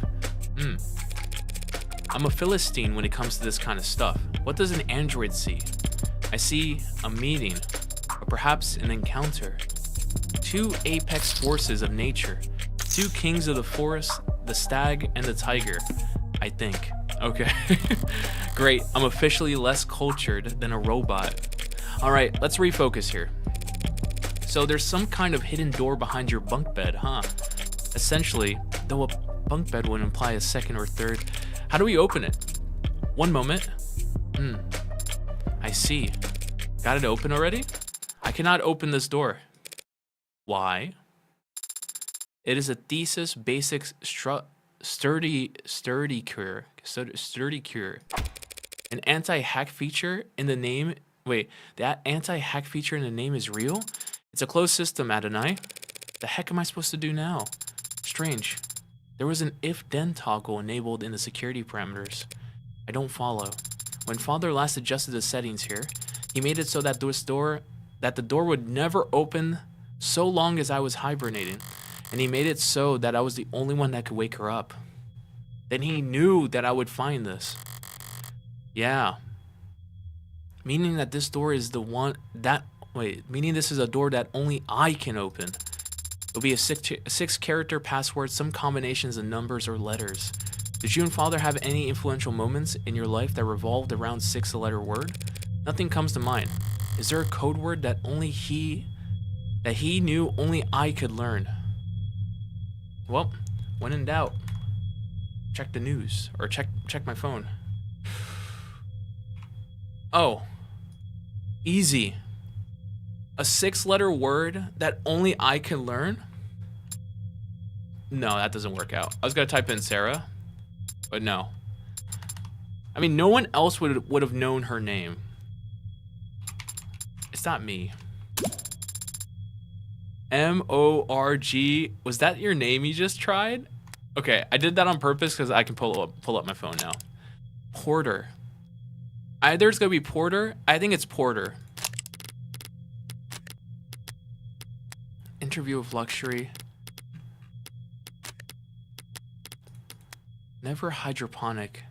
I'm a Philistine when it comes to this kind of stuff. What does an android see? I see a meeting, or perhaps an encounter. Two apex forces of nature. Two kings of the forest, the stag and the tiger, I think. Okay. Great, I'm officially less cultured than a robot. Alright, let's refocus here. So there's some kind of hidden door behind your bunk bed, huh? Essentially, though a bunk bed would imply a second or third. How do we open it? One moment. I see. Got it open already? I cannot open this door. Why? It is a thesis basic sturdy cure. An anti-hack feature in the name. Wait, that anti-hack feature in the name is real? It's a closed system, Adonai. The heck am I supposed to do now? Strange. There was an if-then toggle enabled in the security parameters. I don't follow. When Father last adjusted the settings here, he made it so that the door would never open so long as I was hibernating. And he made it so that I was the only one that could wake her up. Then he knew that I would find this. Yeah. Meaning that this door is the one that... Wait, meaning this is a door that only I can open. It'll be a six-character password, some combinations of numbers or letters. Did you and Father have any influential moments in your life that revolved around 6-letter word? Nothing comes to mind. Is there a code word that he knew only I could learn? Well, when in doubt, check the news or check my phone. Oh, easy. A 6-letter word that only I can learn? No, that doesn't work out. I was gonna type in Sarah, but no. I mean, no one else would have known her name. It's not me. M-O-R-G. Was that your name you just tried? Okay, I did that on purpose because I can pull up my phone now. Porter. Either it's gonna be Porter. I think it's Porter. Interview of luxury. Never hydroponic.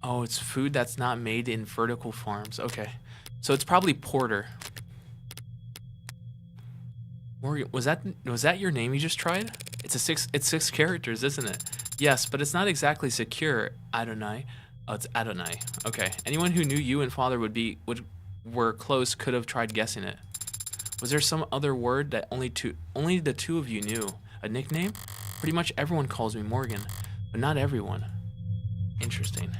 Oh, it's food that's not made in vertical farms. Okay, so it's probably Porter. Morgan, was that your name you just tried? It's six characters, isn't it? Yes, but it's not exactly secure. Adonai. Oh, it's Adonai. Okay. Anyone who knew you and Father were close could have tried guessing it. Was there some other word that only the two of you knew? A nickname? Pretty much everyone calls me Morgan, but not everyone. Interesting.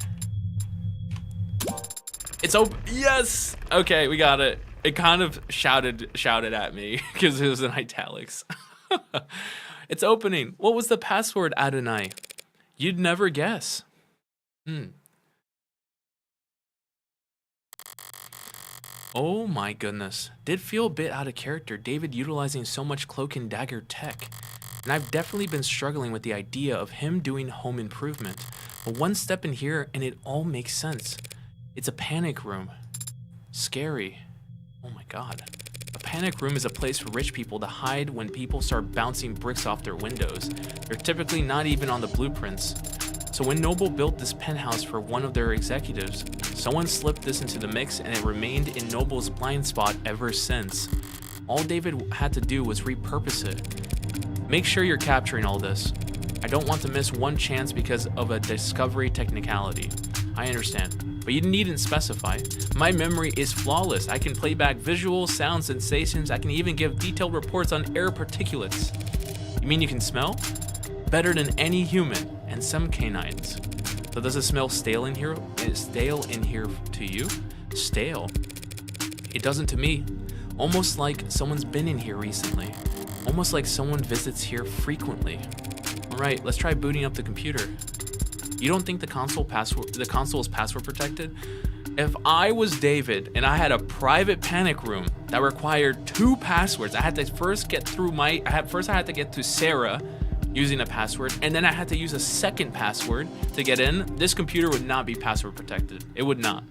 It's open. Yes. Okay, we got it. It kind of shouted at me because it was in italics. It's opening. What was the password, Adonai? You'd never guess. Oh my goodness. Did feel a bit out of character, David utilizing so much cloak and dagger tech. And I've definitely been struggling with the idea of him doing home improvement. But one step in here and it all makes sense. It's a panic room. Scary. Oh my god. A panic room is a place for rich people to hide when people start bouncing bricks off their windows. They're typically not even on the blueprints. So when Noble built this penthouse for one of their executives, someone slipped this into the mix and it remained in Noble's blind spot ever since. All David had to do was repurpose it. Make sure you're capturing all this. I don't want to miss one chance because of a discovery technicality. I understand, but you needn't specify. My memory is flawless. I can play back visuals, sound, sensations. I can even give detailed reports on air particulates. You mean you can smell? Better than any human and some canines. So does it smell stale in here? Is stale in here to you? Stale? It doesn't to me. Almost like someone's been in here recently. Almost like someone visits here frequently. All right, let's try booting up the computer. You don't think the console is password protected? If I was David and I had a private panic room that required 2 passwords, I had to first get through I had to get to Sarah using a password, and then I had to use a second password to get in. This computer would not be password protected. It would not.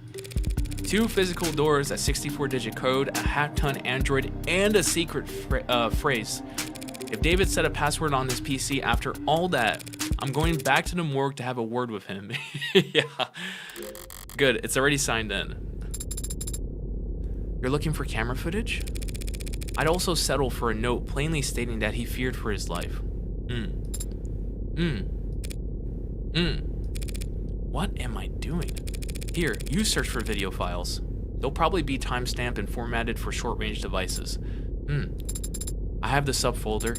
2 physical doors, a 64-digit code, a half-ton Android, and a secret phrase. If David set a password on this PC after all that, I'm going back to the morgue to have a word with him. Yeah. Good, it's already signed in. You're looking for camera footage? I'd also settle for a note plainly stating that he feared for his life. What am I doing? Here, you search for video files. They'll probably be timestamped and formatted for short-range devices. I have the subfolder.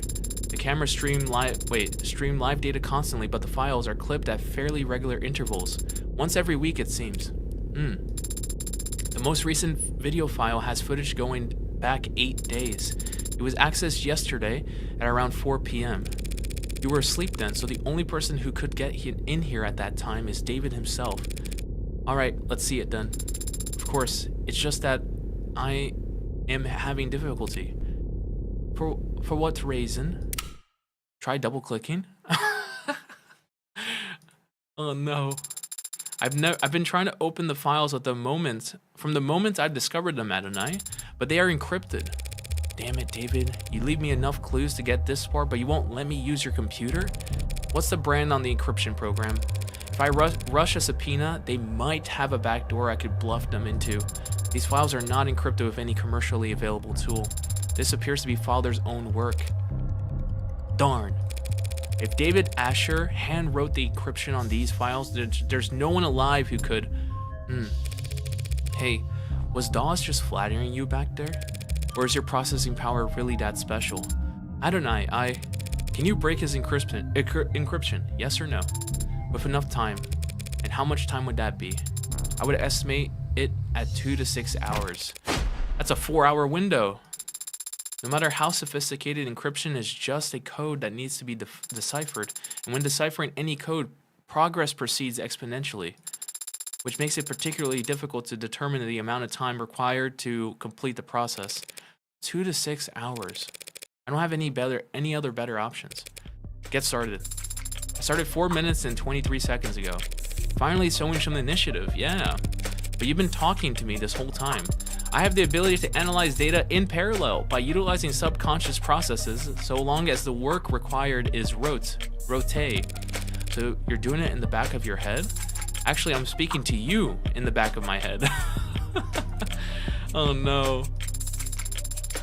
The camera stream live data constantly, but the files are clipped at fairly regular intervals. Once every week, it seems. The most recent video file has footage going back 8 days. It was accessed yesterday at around 4 p.m. You were asleep then, so the only person who could get in here at that time is David himself. Alright, let's see it then. Of course, it's just that I am having difficulty. For what reason? Try double clicking. Oh no. I've been trying to open the files from the moment I discovered them, Adonai, but they are encrypted. Damn it, David. You leave me enough clues to get this far, but you won't let me use your computer? What's the brand on the encryption program? If I rush a subpoena, they might have a backdoor I could bluff them into. These files are not encrypted with any commercially available tool. This appears to be Father's own work. Darn. If David Asher hand-wrote the encryption on these files, there's no one alive who could... Hey, was Dawes just flattering you back there? Or is your processing power really that special? Adonai, can you break his encryption? Yes or no? With enough time. And how much time would that be? I would estimate it at 2 to 6 hours. That's a 4-hour window. No matter how sophisticated, encryption is just a code that needs to be deciphered. And when deciphering any code, progress proceeds exponentially, which makes it particularly difficult to determine the amount of time required to complete the process. 2 to 6 hours. I don't have any other better options. Get started. I started 4 minutes and 23 seconds ago. Finally showing some initiative, yeah. But you've been talking to me this whole time. I have the ability to analyze data in parallel by utilizing subconscious processes so long as the work required is rote. So you're doing it in the back of your head? Actually, I'm speaking to you in the back of my head. Oh no.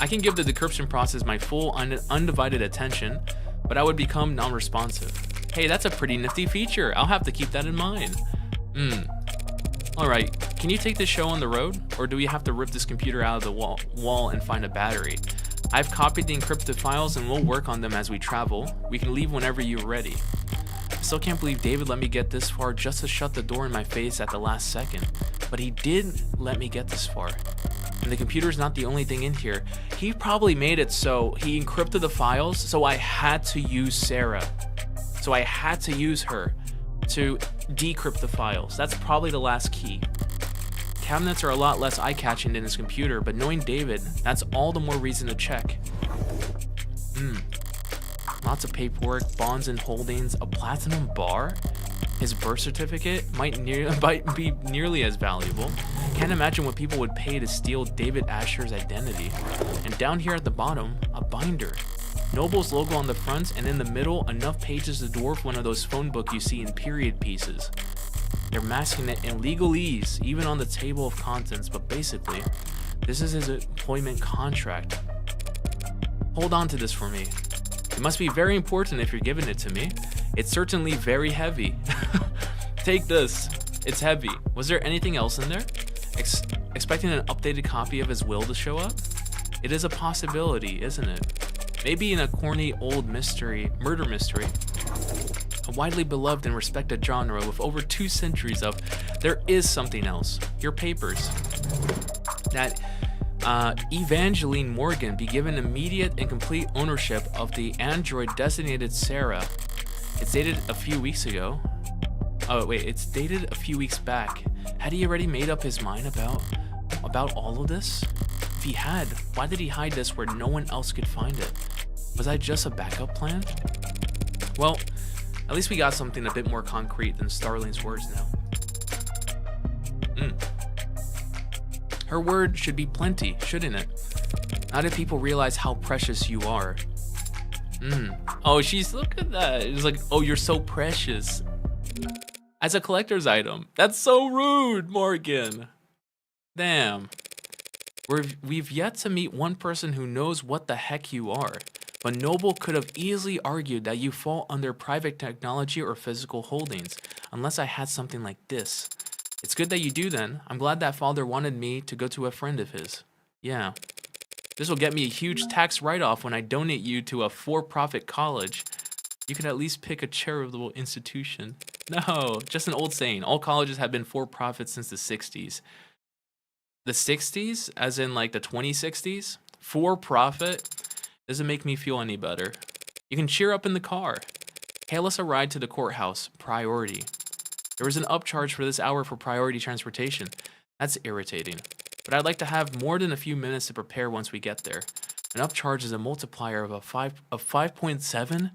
I can give the decryption process my full undivided attention, but I would become non-responsive. Hey, that's a pretty nifty feature. I'll have to keep that in mind. Alright, can you take this show on the road? Or do we have to rip this computer out of the wall and find a battery? I've copied the encrypted files and we'll work on them as we travel. We can leave whenever you're ready. I still can't believe David let me get this far just to shut the door in my face at the last second. But he did let me get this far. And the computer's not the only thing in here. He probably made it so he encrypted the files, so I had to use Sarah. So I had to use her to decrypt the files. That's probably the last key. Cabinets are a lot less eye-catching than his computer, but knowing David, that's all the more reason to check. Lots of paperwork, bonds and holdings, a platinum bar. His birth certificate might be nearly as valuable. Can't imagine what people would pay to steal David Asher's identity. And down here at the bottom, a binder. Noble's logo on the front, and in the middle, enough pages to dwarf one of those phone books you see in period pieces. They're masking it in legalese, even on the table of contents, but basically, this is his employment contract. Hold on to this for me. It must be very important if you're giving it to me. It's certainly very heavy. Take this. It's heavy. Was there anything else in there? Expecting an updated copy of his will to show up? It is a possibility, isn't it? Maybe in a corny old murder mystery. A widely beloved and respected genre with over 2 centuries of there is something else. Your papers. That Evangeline Morgan be given immediate and complete ownership of the android designated Sarah. It's dated a few weeks ago. Oh wait, it's dated a few weeks back. Had he already made up his mind about all of this? If he had, why did he hide this where no one else could find it? Was I just a backup plan? Well, at least we got something a bit more concrete than Starling's words now. Her word should be plenty, shouldn't it? How do people realize how precious you are? Oh, look at that. It's like, oh, you're so precious. As a collector's item. That's so rude, Morgan. Damn. We've yet to meet one person who knows what the heck you are. But Noble could have easily argued that you fall under private technology or physical holdings, unless I had something like this. It's good that you do then. I'm glad that father wanted me to go to a friend of his. Yeah. This will get me a huge tax write-off when I donate you to a for-profit college. You can at least pick a charitable institution. No, just an old saying. All colleges have been for-profit since the 60s. The 60s? As in like the 2060s? For-profit? Doesn't make me feel any better. You can cheer up in the car. Hail us a ride to the courthouse. Priority. There was an upcharge for this hour for priority transportation. That's irritating. But I'd like to have more than a few minutes to prepare once we get there. An upcharge is a multiplier of 5.7.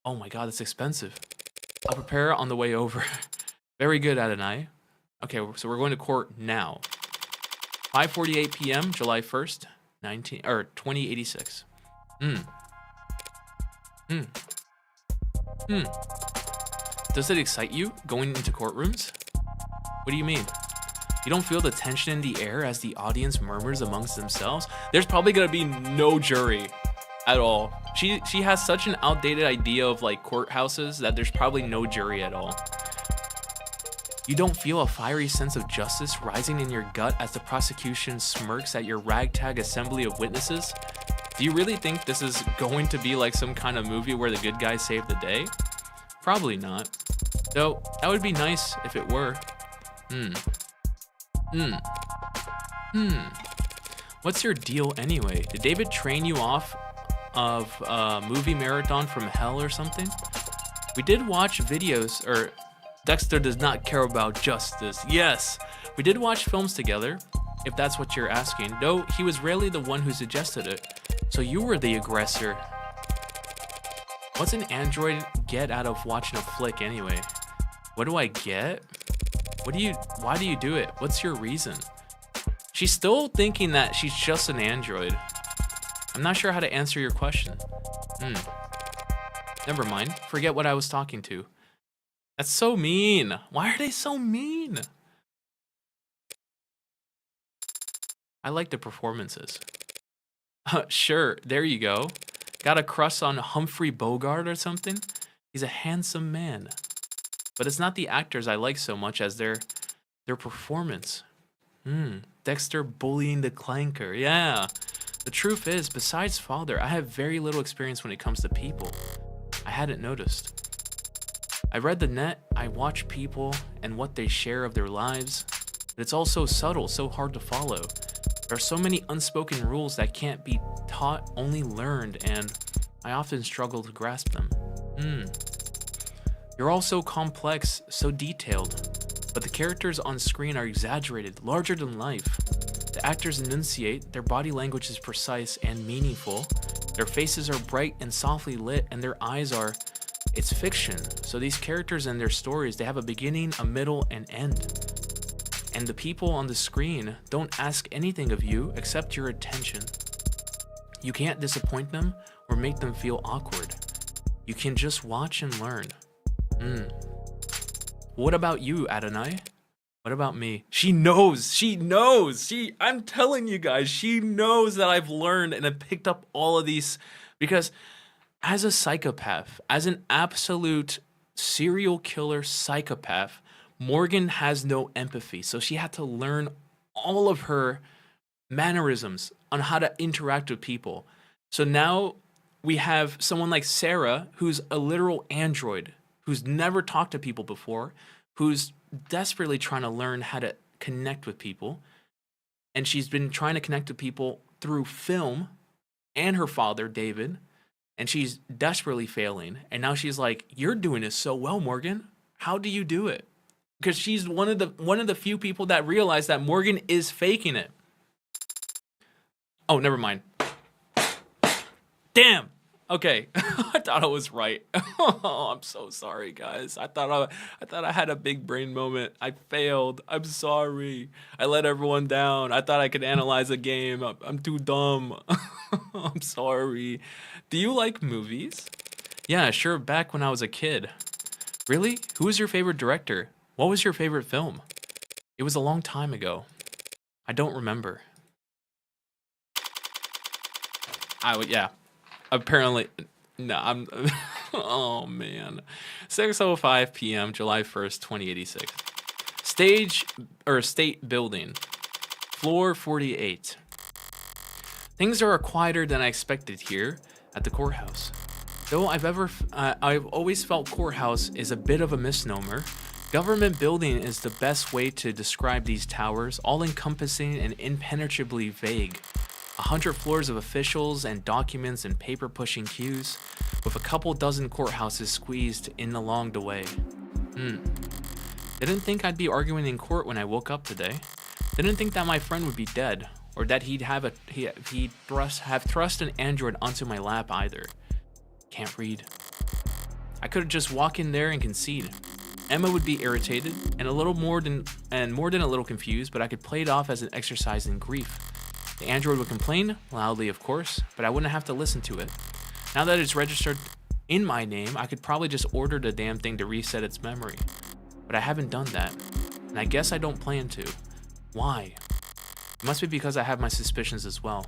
Oh my god, that's expensive. I'll prepare on the way over. Very good, Adonai. Okay, so we're going to court now. 5:48 p.m., July 1st, 2086. Does it excite you going into courtrooms? What do you mean? You don't feel the tension in the air as the audience murmurs amongst themselves? There's probably gonna be no jury at all. She has such an outdated idea of like courthouses that there's probably no jury at all. You don't feel a fiery sense of justice rising in your gut as the prosecution smirks at your ragtag assembly of witnesses? Do you really think this is going to be like some kind of movie where the good guys save the day? Probably not. Though, that would be nice if it were. What's your deal anyway? Did David train you off of a movie marathon from hell or something? We did watch videos, or Dexter does not care about justice. Yes, we did watch films together, if that's what you're asking, though he was rarely the one who suggested it. So you were the aggressor. What's an android get out of watching a flick anyway? What do I get? Why do you do it? What's your reason? She's still thinking that she's just an android. I'm not sure how to answer your question. Never mind. Forget what I was talking to. That's so mean. Why are they so mean? I like the performances. Sure, there you go. Got a crush on Humphrey Bogart or something? He's a handsome man. But it's not the actors I like so much as their performance. Dexter bullying the clanker. Yeah. The truth is, besides father, I have very little experience when it comes to people. I hadn't noticed. I read the net, I watch people and what they share of their lives. But it's all so subtle, so hard to follow. There are so many unspoken rules that can't be taught, only learned, and I often struggle to grasp them. You're all so complex, so detailed, but the characters on screen are exaggerated, larger than life. The actors enunciate, their body language is precise and meaningful, their faces are bright and softly lit, and their eyes are... It's fiction, so these characters and their stories, they have a beginning, a middle, and end. And the people on the screen don't ask anything of you except your attention. You can't disappoint them or make them feel awkward. You can just watch and learn. What about you, Adonai? What about me? She knows. I'm telling you guys, she knows that I've learned and I've picked up all of these, because as a psychopath, as an absolute serial killer psychopath, Morgan has no empathy. So she had to learn all of her mannerisms on how to interact with people. So now we have someone like Sarah, who's a literal android, who's never talked to people before, who's desperately trying to learn how to connect with people. And she's been trying to connect with people through film and her father, David. And she's desperately failing. And now she's like, you're doing this so well, Morgan. How do you do it? Because she's one of the few people that realize that Morgan is faking it. Oh, never mind. Damn. Okay, I thought I was right. Oh, I'm so sorry, guys. I thought I had a big brain moment. I failed. I'm sorry. I let everyone down. I thought I could analyze a game. I'm too dumb. I'm sorry. Do you like movies? Yeah, sure. Back when I was a kid. Really? Who was your favorite director? What was your favorite film? It was a long time ago. I don't remember. Yeah. Apparently, no, I'm, oh man. 6:05 p.m., July 1st, 2086. State building, floor 48. Things are quieter than I expected here at the courthouse. Though I've always felt courthouse is a bit of a misnomer. Government building is the best way to describe these towers, all-encompassing and impenetrably vague. 100 floors of officials and documents and paper-pushing queues, with a couple dozen courthouses squeezed in along the way. Didn't think I'd be arguing in court when I woke up today. Didn't think that my friend would be dead. or that he'd thrust an android onto my lap either. Can't read. I could just walk in there and concede. Emma would be irritated and more than a little confused, but I could play it off as an exercise in grief. The android would complain, loudly of course, but I wouldn't have to listen to it. Now that it's registered in my name, I could probably just order the damn thing to reset its memory. But I haven't done that, and I guess I don't plan to. Why? It must be because I have my suspicions as well.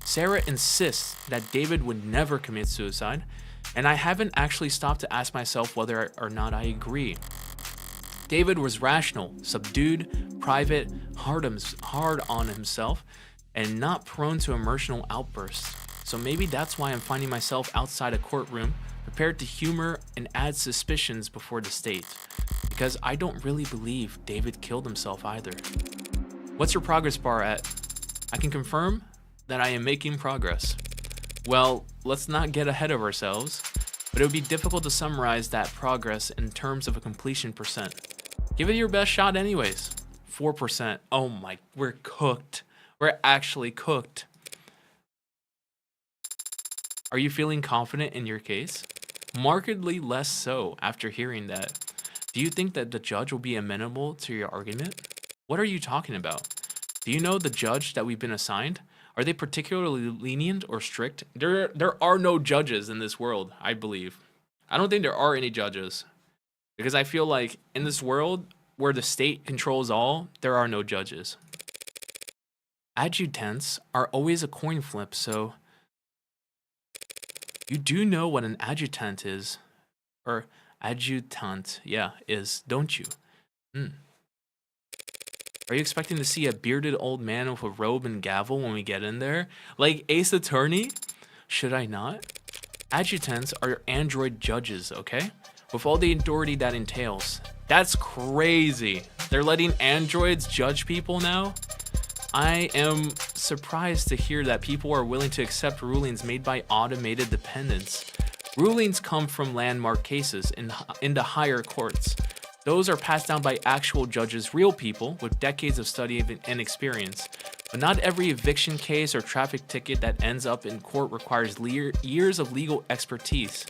Sarah insists that David would never commit suicide, and I haven't actually stopped to ask myself whether or not I agree. David was rational, subdued, private, hard on himself, and not prone to emotional outbursts. So maybe that's why I'm finding myself outside a courtroom, prepared to humor and add suspicions before the state. Because I don't really believe David killed himself either. What's your progress bar at? I can confirm that I am making progress. Well, let's not get ahead of ourselves, but it would be difficult to summarize that progress in terms of a completion percent. Give it your best shot anyways. 4%. Oh my, we're cooked. We're actually cooked. Are you feeling confident in your case? Markedly less so after hearing that. Do you think that the judge will be amenable to your argument? What are you talking about? Do you know the judge that we've been assigned? Are they particularly lenient or strict? There are no judges in this world, I believe. I don't think there are any judges. Because I feel like in this world where the state controls all, there are no judges. Adjutants are always a coin flip, so you do know what an adjutant is, or adjutant, yeah, is, don't you? Are you expecting to see a bearded old man with a robe and gavel when we get in there? Like Ace Attorney? Should I not? Adjutants are android judges, okay? With all the authority that entails. That's crazy. They're letting androids judge people now? I am surprised to hear that people are willing to accept rulings made by automated dependents. Rulings come from landmark cases in the higher courts. Those are passed down by actual judges, real people with decades of study and experience. But not every eviction case or traffic ticket that ends up in court requires years of legal expertise.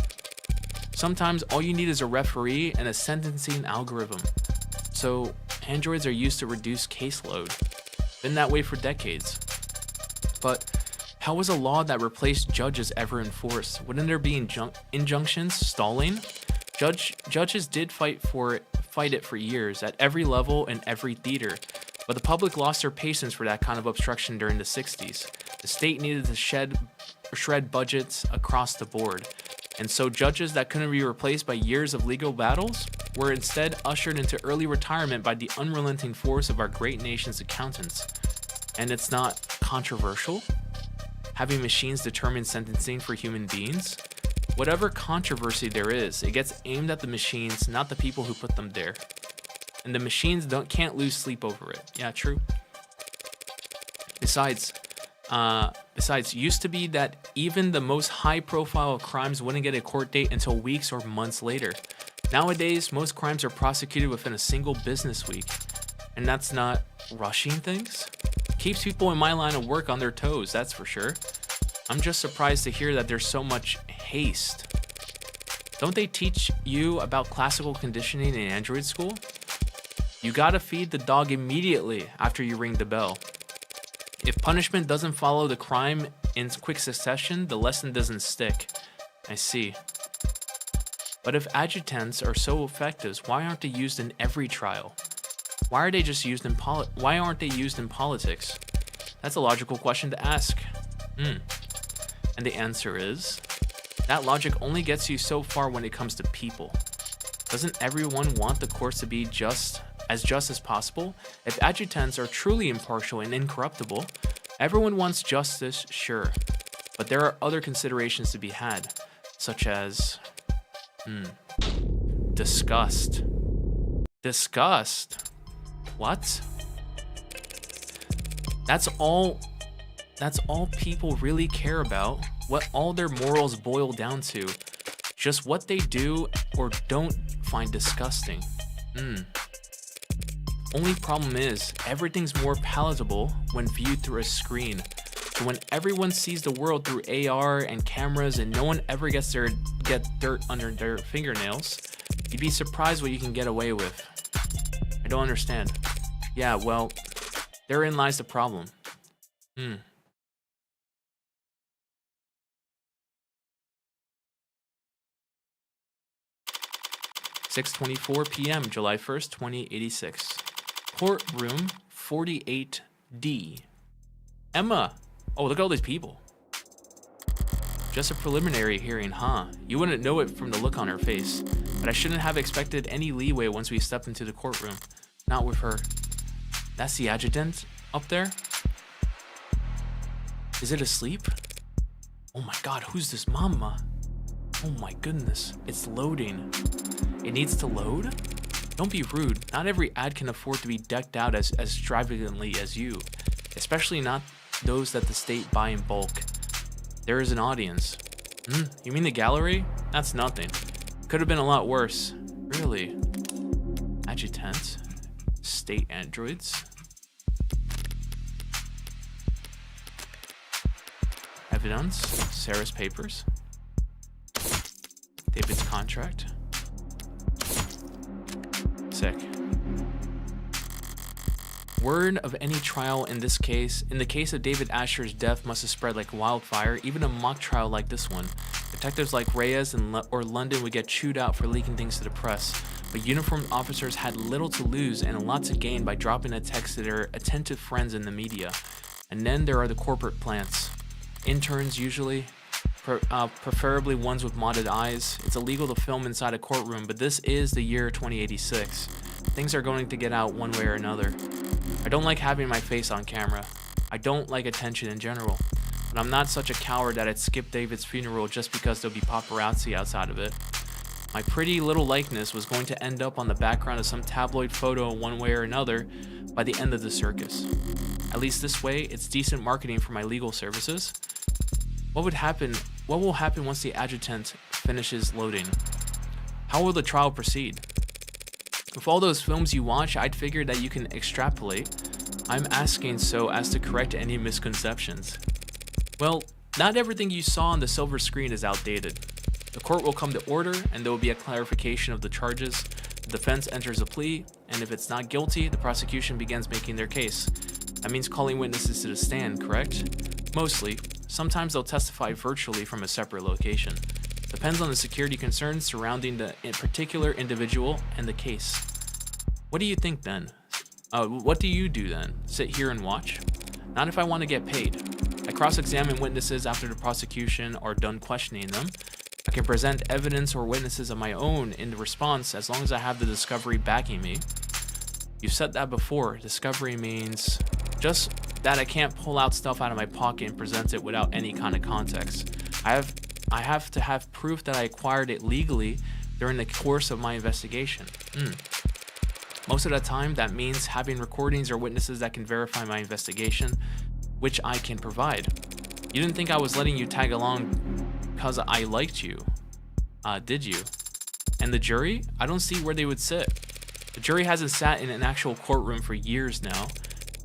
Sometimes all you need is a referee and a sentencing algorithm. So androids are used to reduce caseload. Been that way for decades. But how was a law that replaced judges ever enforced? Wouldn't there be injunctions stalling? Judges did fight it for years at every level and every theater, but the public lost their patience for that kind of obstruction during the 60s. The state needed to shred budgets across the board, and so judges that couldn't be replaced by years of legal battles were instead ushered into early retirement by the unrelenting force of our great nation's accountants. And it's not controversial? Having machines determine sentencing for human beings? Whatever controversy there is, it gets aimed at the machines, not the people who put them there. And the machines can't lose sleep over it. Yeah, true. Besides, used to be that even the most high-profile crimes wouldn't get a court date until weeks or months later. Nowadays, most crimes are prosecuted within a single business week. And that's not rushing things? Keeps people in my line of work on their toes, that's for sure. I'm just surprised to hear that there's so much haste. Don't they teach you about classical conditioning in Android school? You gotta feed the dog immediately after you ring the bell. If punishment doesn't follow the crime in quick succession, the lesson doesn't stick. I see. But if adjutants are so effective, why aren't they used in every trial? Why aren't they used in politics? That's a logical question to ask. And the answer is, that logic only gets you so far when it comes to people. Doesn't everyone want the courts to be just as possible? If adjutants are truly impartial and incorruptible, everyone wants justice, sure. But there are other considerations to be had, such as disgust. Disgust? What? That's all people really care about, what all their morals boil down to. Just what they do or don't find disgusting. Only problem is, everything's more palatable when viewed through a screen. So when everyone sees the world through AR and cameras and no one ever gets dirt under their fingernails, you'd be surprised what you can get away with. I don't understand. Yeah, well, therein lies the problem. 6:24 p.m., July 1st, 2086. Courtroom 48D. Emma! Oh, look at all these people. Just a preliminary hearing, huh? You wouldn't know it from the look on her face, but I shouldn't have expected any leeway once we stepped into the courtroom. Not with her. That's the adjutant up there? Is it asleep? Oh my god, who's this mama? Oh my goodness, it's loading. It needs to load? Don't be rude. Not every ad can afford to be decked out as extravagantly as you, especially not those that the state buy in bulk. There is an audience. You mean the gallery? That's nothing. Could have been a lot worse. Really? Adjutant? State androids? Evidence? Sarah's papers? David's contract? Sick. Word of any trial in this case, in the case of David Asher's death, must have spread like wildfire, even a mock trial like this one. Detectives like Reyes or London would get chewed out for leaking things to the press, but uniformed officers had little to lose and a lot to gain by dropping a text to their attentive friends in the media. And then there are the corporate plants. Interns usually, preferably ones with modded eyes. It's illegal to film inside a courtroom, but this is the year 2086. Things are going to get out one way or another. I don't like having my face on camera. I don't like attention in general. But I'm not such a coward that I'd skip David's funeral just because there'll be paparazzi outside of it. My pretty little likeness was going to end up on the background of some tabloid photo one way or another by the end of the circus. At least this way, it's decent marketing for my legal services. What will happen once the adjutant finishes loading? How will the trial proceed? With all those films you watch, I'd figure that you can extrapolate. I'm asking so as to correct any misconceptions. Well, not everything you saw on the silver screen is outdated. The court will come to order and there will be a clarification of the charges. The defense enters a plea, and if it's not guilty, the prosecution begins making their case. That means calling witnesses to the stand, correct? Mostly. Sometimes they'll testify virtually from a separate location. Depends on the security concerns surrounding the particular individual and the case. What do you think then? What do you do then? Sit here and watch? Not if I want to get paid. I cross-examine witnesses after the prosecution are done questioning them. I can present evidence or witnesses of my own in the response as long as I have the discovery backing me. You've said that before. Discovery means just that I can't pull out stuff out of my pocket and present it without any kind of context. I have to have proof that I acquired it legally during the course of my investigation. Most of the time, that means having recordings or witnesses that can verify my investigation, which I can provide. You didn't think I was letting you tag along because I liked you, did you? And the jury? I don't see where they would sit. The jury hasn't sat in an actual courtroom for years now.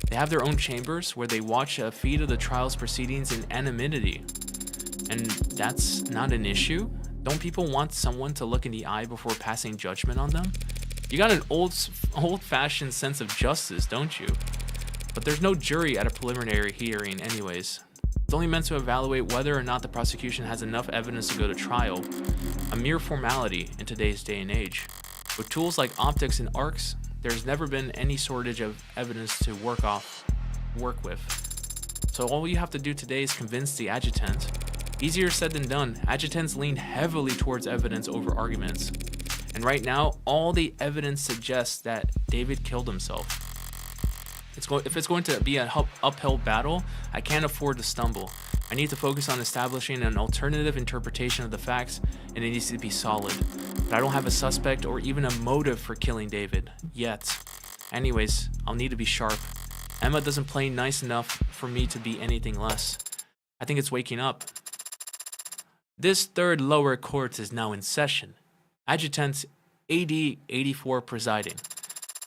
They have their own chambers where they watch a feed of the trial's proceedings in anonymity. And that's not an issue? Don't people want someone to look in the eye before passing judgment on them? You got an old-fashioned sense of justice, don't you? But there's no jury at a preliminary hearing anyways. It's only meant to evaluate whether or not the prosecution has enough evidence to go to trial. A mere formality in today's day and age. With tools like optics and arcs, there's never been any shortage of evidence to work with. So all you have to do today is convince the adjutant. Easier said than done. Adjutants lean heavily towards evidence over arguments. And right now, all the evidence suggests that David killed himself. If it's going to be an uphill battle, I can't afford to stumble. I need to focus on establishing an alternative interpretation of the facts, and it needs to be solid. But I don't have a suspect or even a motive for killing David, yet. Anyways, I'll need to be sharp. Emma doesn't play nice enough for me to be anything less. I think it's waking up. This third lower court is now in session. Adjutant AD-84 presiding.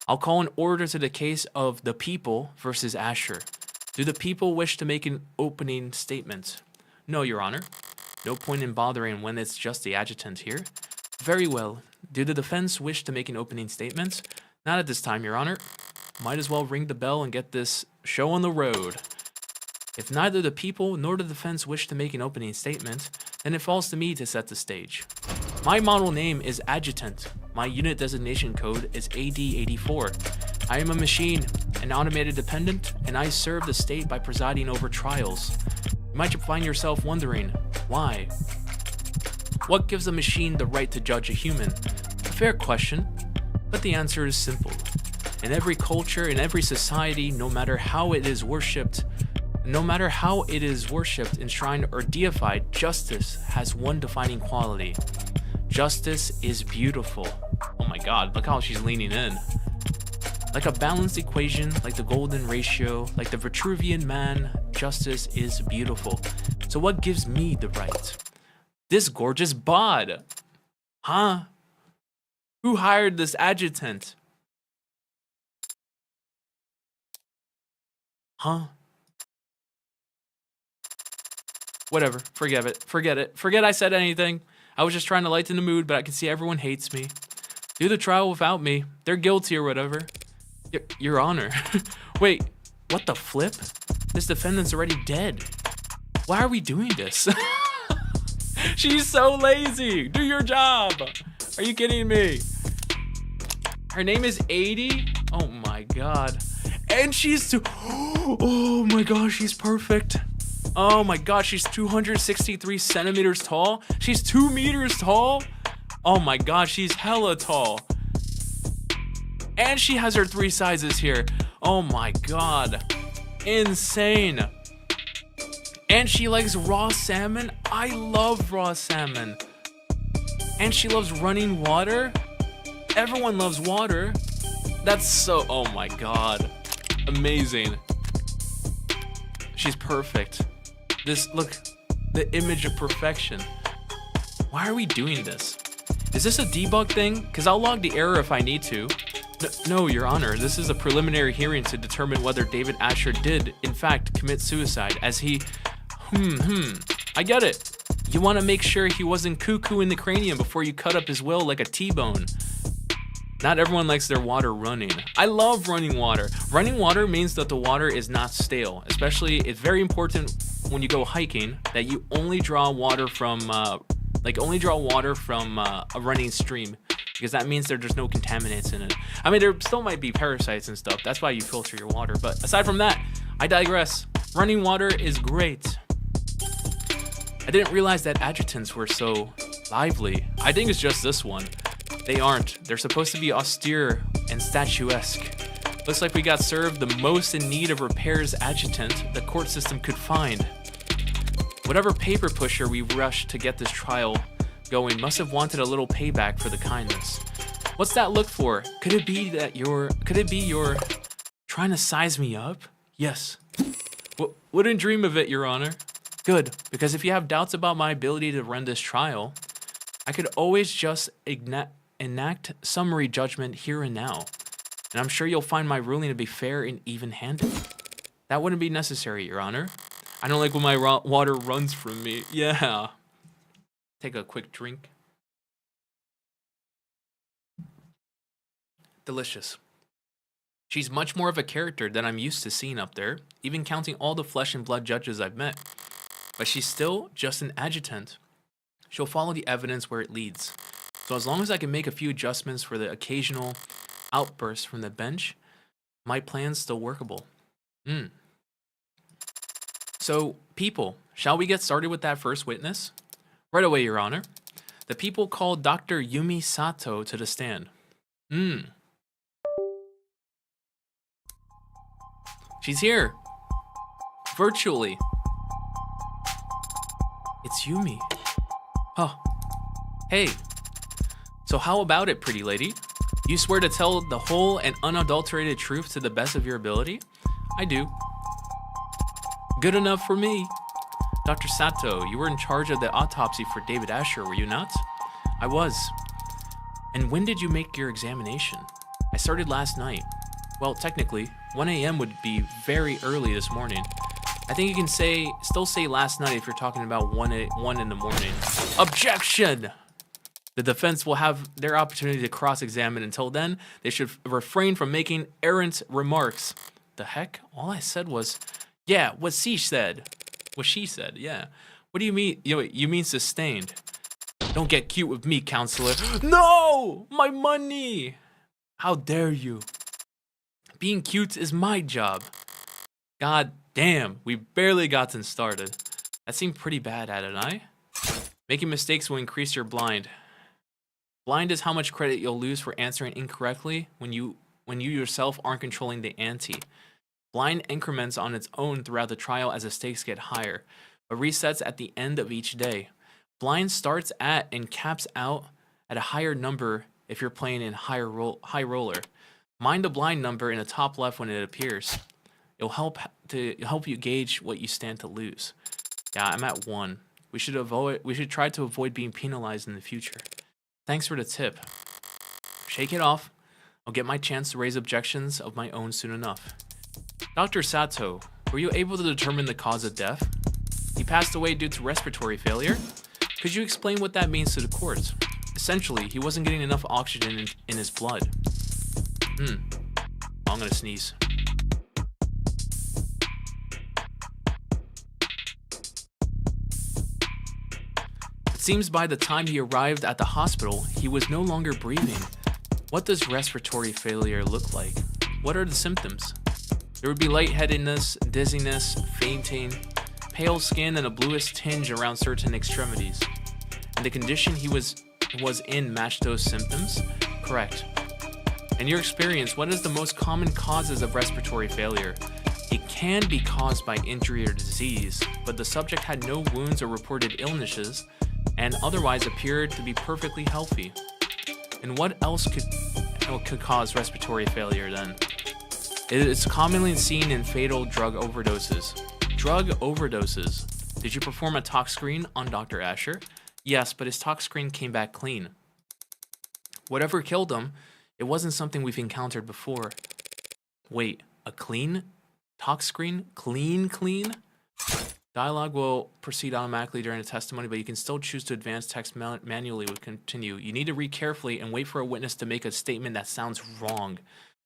I'll call an order to the case of the people versus Asher. Do the people wish to make an opening statement? No, Your Honor. No point in bothering when it's just the adjutant here. Very well. Do the defense wish to make an opening statement? Not at this time, Your Honor. Might as well ring the bell and get this show on the road. If neither the people nor the defense wish to make an opening statement, then it falls to me to set the stage. My model name is Adjutant. My unit designation code is AD-84. I am a machine, an automated dependent, and I serve the state by presiding over trials. You might find yourself wondering, why? What gives a machine the right to judge a human? A fair question, but the answer is simple. In every culture, in every society, no matter how it is worshipped, enshrined, or deified, justice has one defining quality. Justice is beautiful. Oh my god, look how she's leaning in. Like a balanced equation, like the golden ratio, like the Vitruvian man, justice is beautiful. So what gives me the right? This gorgeous bod. Huh? Who hired this adjutant? Huh? Whatever, forget it. Forget I said anything. I was just trying to lighten the mood, but I can see everyone hates me. Do the trial without me. They're guilty or whatever. Your Honor. Wait, what the flip? This defendant's already dead. Why are we doing this? She's so lazy. Do your job. Are you kidding me? Her name is 80? Oh my god. And she's oh my gosh, she's perfect. Oh my gosh, she's 263 centimeters tall. She's 2 meters tall. Oh my gosh, she's hella tall. And she has her 3 sizes here. Oh my god. Insane. And she likes raw salmon. I love raw salmon. And she loves running water. Everyone loves water. That's so, oh my god. Amazing. She's perfect. Look, the image of perfection. Why are we doing this? Is this a debug thing? Because I'll log the error if I need to. No, Your Honor, this is a preliminary hearing to determine whether David Asher did, in fact, commit suicide, as he... I get it. You want to make sure he wasn't cuckoo in the cranium before you cut up his will like a T-bone. Not everyone likes their water running. I love running water. Running water means that the water is not stale. Especially, it's very important when you go hiking that you only draw water from, a running stream, because that means there's no contaminants in it. I mean, there still might be parasites and stuff. That's why you filter your water. But aside from that, I digress. Running water is great. I didn't realize that adjutants were so lively. I think it's just this one. They aren't. They're supposed to be austere and statuesque. Looks like we got served the most in need of repairs adjutant the court system could find. Whatever paper pusher we rushed to get this trial going must have wanted a little payback for the kindness. What's that look for? Could it be you're trying to size me up? Yes. Wouldn't dream of it, Your Honor. Good, because if you have doubts about my ability to run this trial, I could always just enact summary judgment here and now. And I'm sure you'll find my ruling to be fair and even-handed. That wouldn't be necessary, Your Honor. I don't like when my water runs from me. Yeah. Take a quick drink. Delicious. She's much more of a character than I'm used to seeing up there, even counting all the flesh and blood judges I've met. But she's still just an adjutant. She'll follow the evidence where it leads. So as long as I can make a few adjustments for the occasional outbursts from the bench, my plan's still workable. So, people, shall we get started with that first witness? Right away, Your Honor. The people called Dr. Yumi Sato to the stand. She's here. Virtually. It's Yumi. Oh. Hey. So how about it, pretty lady? You swear to tell the whole and unadulterated truth to the best of your ability? I do. Good enough for me. Dr. Sato, you were in charge of the autopsy for David Asher, were you not? I was. And when did you make your examination? I started last night. Well, technically, 1 a.m. would be very early this morning. I think you can still say last night if you're talking about 1 in the morning. Objection! The defense will have their opportunity to cross-examine. Until then, they should refrain from making errant remarks. The heck? All I said was, yeah, what she said. What she said, yeah. What do you mean? You mean sustained. Don't get cute with me, counselor. No! My money! How dare you? Being cute is my job. God damn, we barely gotten started. That seemed pretty bad, hadn't I? Making mistakes will increase your blind. Blind is how much credit you'll lose for answering incorrectly when you yourself aren't controlling the ante. Blind increments on its own throughout the trial as the stakes get higher, but resets at the end of each day. Blind starts at and caps out at a higher number if you're playing in high roller. Mind the blind number in the top left when it appears. It'll help you gauge what you stand to lose. Yeah, I'm at 1. We should try to avoid being penalized in the future. Thanks for the tip. Shake it off. I'll get my chance to raise objections of my own soon enough. Dr. Sato, were you able to determine the cause of death? He passed away due to respiratory failure. Could you explain what that means to the courts? Essentially, he wasn't getting enough oxygen in his blood. I'm gonna sneeze. It seems by the time he arrived at the hospital, he was no longer breathing. What does respiratory failure look like? What are the symptoms? There would be lightheadedness, dizziness, fainting, pale skin, and a bluish tinge around certain extremities. And the condition he was in matched those symptoms? Correct. In your experience, what is the most common causes of respiratory failure? It can be caused by injury or disease, but the subject had no wounds or reported illnesses, and otherwise appeared to be perfectly healthy. And what else could cause respiratory failure then? It is commonly seen in fatal drug overdoses. Drug overdoses. Did you perform a tox screen on Dr. Asher? Yes, but his tox screen came back clean. Whatever killed him, it wasn't something we've encountered before. Wait, a clean tox screen? Clean? Dialogue will proceed automatically during the testimony, but you can still choose to advance text manually with continue. You need to read carefully and wait for a witness to make a statement that sounds wrong.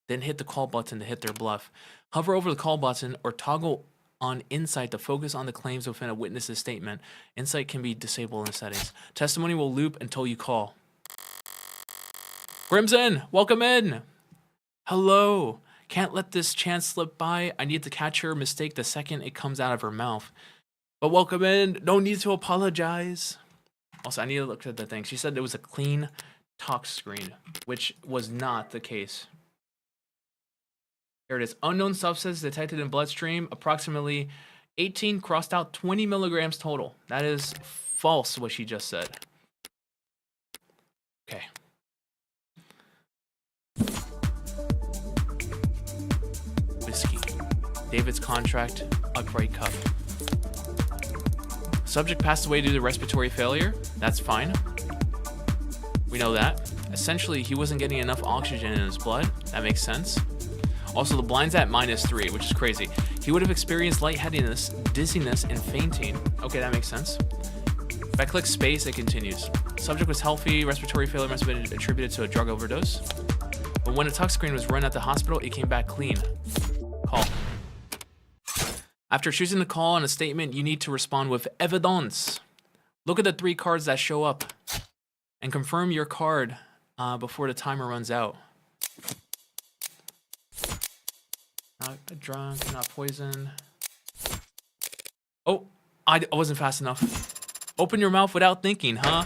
Then hit the call button to hit their bluff. Hover over the call button or toggle on Insight to focus on the claims within a witness's statement. Insight can be disabled in the settings. Testimony will loop until you call. Crimson, welcome in. Hello. Can't let this chance slip by. I need to catch her mistake the second it comes out of her mouth. But welcome in. No need to apologize. Also, I need to look at the thing. She said it was a clean tox screen, which was not the case. Here it is. Unknown substance detected in bloodstream. Approximately 18 crossed out, 20 milligrams total. That is false, what she just said. Okay. Whiskey. David's contract. Upright cup. Subject passed away due to respiratory failure. That's fine. We know that. Essentially, he wasn't getting enough oxygen in his blood. That makes sense. Also, the blind's at -3, which is crazy. He would have experienced lightheadedness, dizziness, and fainting. Okay, that makes sense. If I click space, it continues. Subject was healthy. Respiratory failure must have been attributed to a drug overdose. But when a tuck screen was run at the hospital, it came back clean. Call. After choosing the call and a statement, you need to respond with evidence. Look at the 3 cards that show up and confirm your card before the timer runs out. Not drunk, not poisoned. Oh, I wasn't fast enough. Open your mouth without thinking, huh?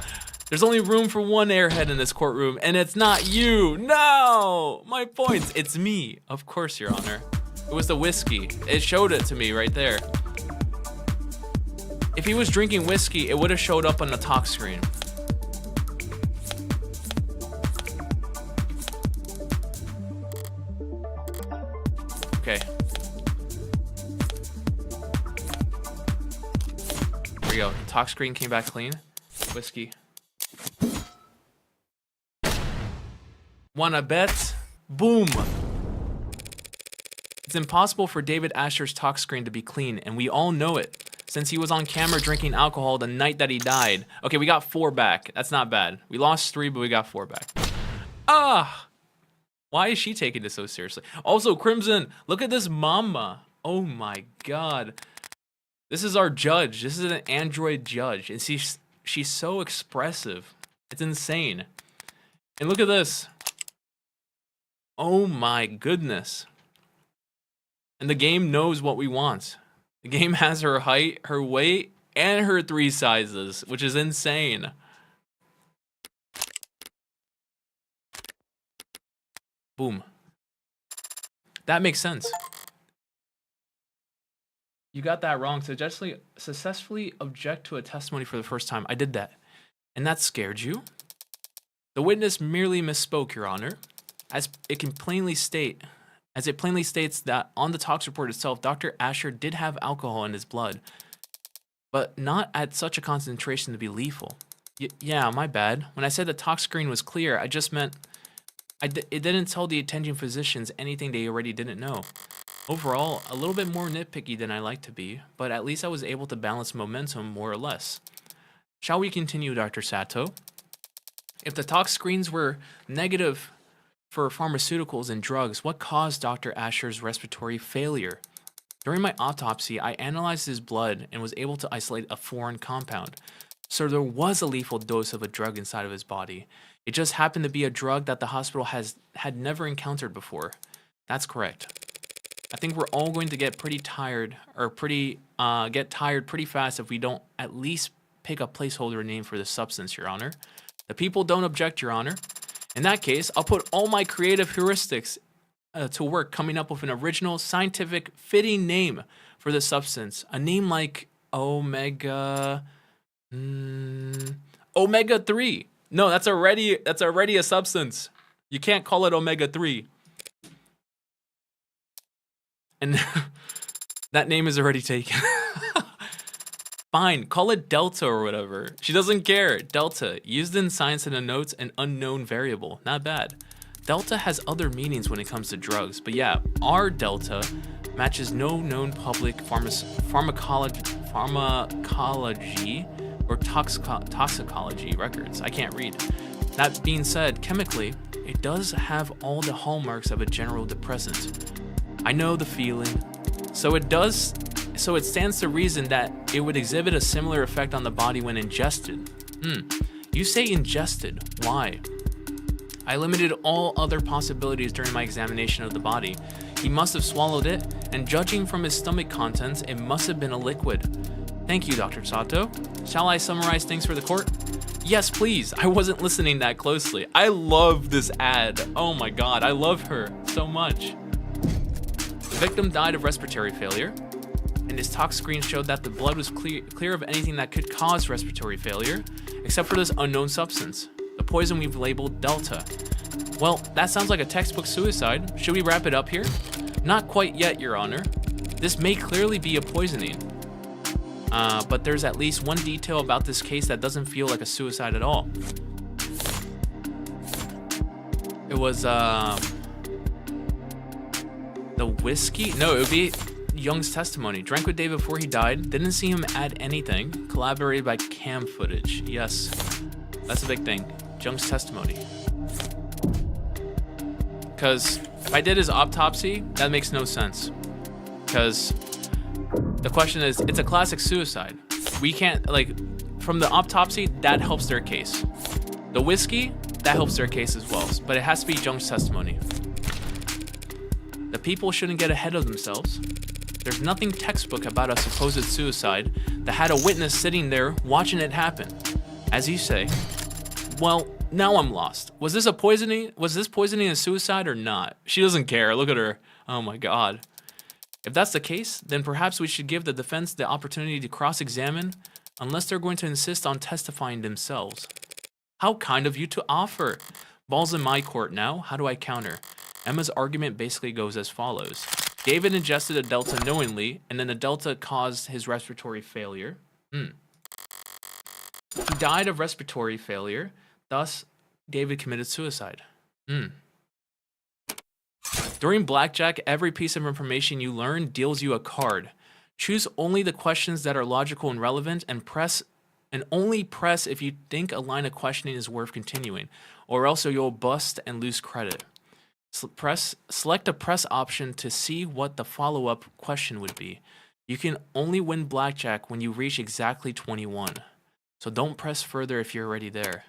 There's only room for one airhead in this courtroom, and it's not you. No! My points. It's me. Of course, Your Honor. It was the whiskey. It showed it to me right there. If he was drinking whiskey, it would have showed up on the talk screen. Okay. Here we go. Talk screen came back clean. Whiskey. Wanna bet? Boom. It's impossible for David Asher's tox screen to be clean, and we all know it, since he was on camera drinking alcohol the night that he died. Okay, we got 4 back. That's not bad. We lost 3, but we got 4 back. Ah! Why is she taking this so seriously? Also, Crimson, look at this mama. Oh my god. This is our judge. This is an android judge, and she's so expressive. It's insane. And look at this. Oh my goodness. And the game knows what we want. The game has her height, her weight, and her 3 sizes, which is insane. Boom. That makes sense. You got that wrong. Successfully object to a testimony for the first time. I did that. And that scared you? The witness merely misspoke, Your Honor. As it plainly states that on the tox report itself, Dr. Asher did have alcohol in his blood, but not at such a concentration to be lethal. Yeah, my bad. When I said the tox screen was clear, I just meant it didn't tell the attending physicians anything they already didn't know. Overall, a little bit more nitpicky than I like to be, but at least I was able to balance momentum more or less. Shall we continue, Dr. Sato? If the tox screens were negative for pharmaceuticals and drugs, what caused Dr. Asher's respiratory failure? During my autopsy, I analyzed his blood and was able to isolate a foreign compound. So there was a lethal dose of a drug inside of his body. It just happened to be a drug that the hospital had never encountered before. That's correct. I think we're all going to get pretty tired, or get tired pretty fast if we don't at least pick a placeholder name for this substance, Your Honor. The people don't object, Your Honor. In that case, I'll put all my creative heuristics to work coming up with an original, scientific, fitting name for the substance. A name like Omega 3. No, that's already a substance. You can't call it Omega 3. And that name is already taken. Fine, call it Delta or whatever. She doesn't care. Delta, used in science in the notes, an unknown variable. Not bad. Delta has other meanings when it comes to drugs, but yeah, our Delta matches no known public pharmacology or toxicology records. I can't read. That being said, chemically, it does have all the hallmarks of a general depressant. I know the feeling. So it stands to reason that it would exhibit a similar effect on the body when ingested. You say ingested. Why? I limited all other possibilities during my examination of the body. He must have swallowed it, and judging from his stomach contents, it must have been a liquid. Thank you, Dr. Sato. Shall I summarize things for the court? Yes, please. I wasn't listening that closely. I love this ad. Oh my god, I love her so much. The victim died of respiratory failure, and his tox screen showed that the blood was clear of anything that could cause respiratory failure, except for this unknown substance, the poison we've labeled Delta. Well, that sounds like a textbook suicide. Should we wrap it up here? Not quite yet, Your Honor. This may clearly be a poisoning, but there's at least one detail about this case that doesn't feel like a suicide at all. It was, the whiskey? No, it would be Young's testimony. Drank with Dave before he died. Didn't see him add anything. Collaborated by cam footage. Yes, that's a big thing. Young's testimony. Because if I did his autopsy, that makes no sense. Because the question is, it's a classic suicide. We can't, like, from the autopsy, that helps their case. The whiskey, that helps their case as well. But it has to be Young's testimony. The people shouldn't get ahead of themselves. There's nothing textbook about a supposed suicide that had a witness sitting there watching it happen. As you say, well, now I'm lost. Was this poisoning a suicide or not? She doesn't care. Look at her. Oh my god. If that's the case, then perhaps we should give the defense the opportunity to cross-examine, unless they're going to insist on testifying themselves. How kind of you to offer. Ball's in my court now. How do I counter? Emma's argument basically goes as follows. David ingested a Delta knowingly, and then the Delta caused his respiratory failure. He died of respiratory failure, thus David committed suicide. During blackjack, every piece of information you learn deals you a card. Choose only the questions that are logical and relevant, and only press if you think a line of questioning is worth continuing, or else you'll bust and lose credit. Select a press option to see what the follow-up question would be. You can only win blackjack when you reach exactly 21. So don't press further if you're already there.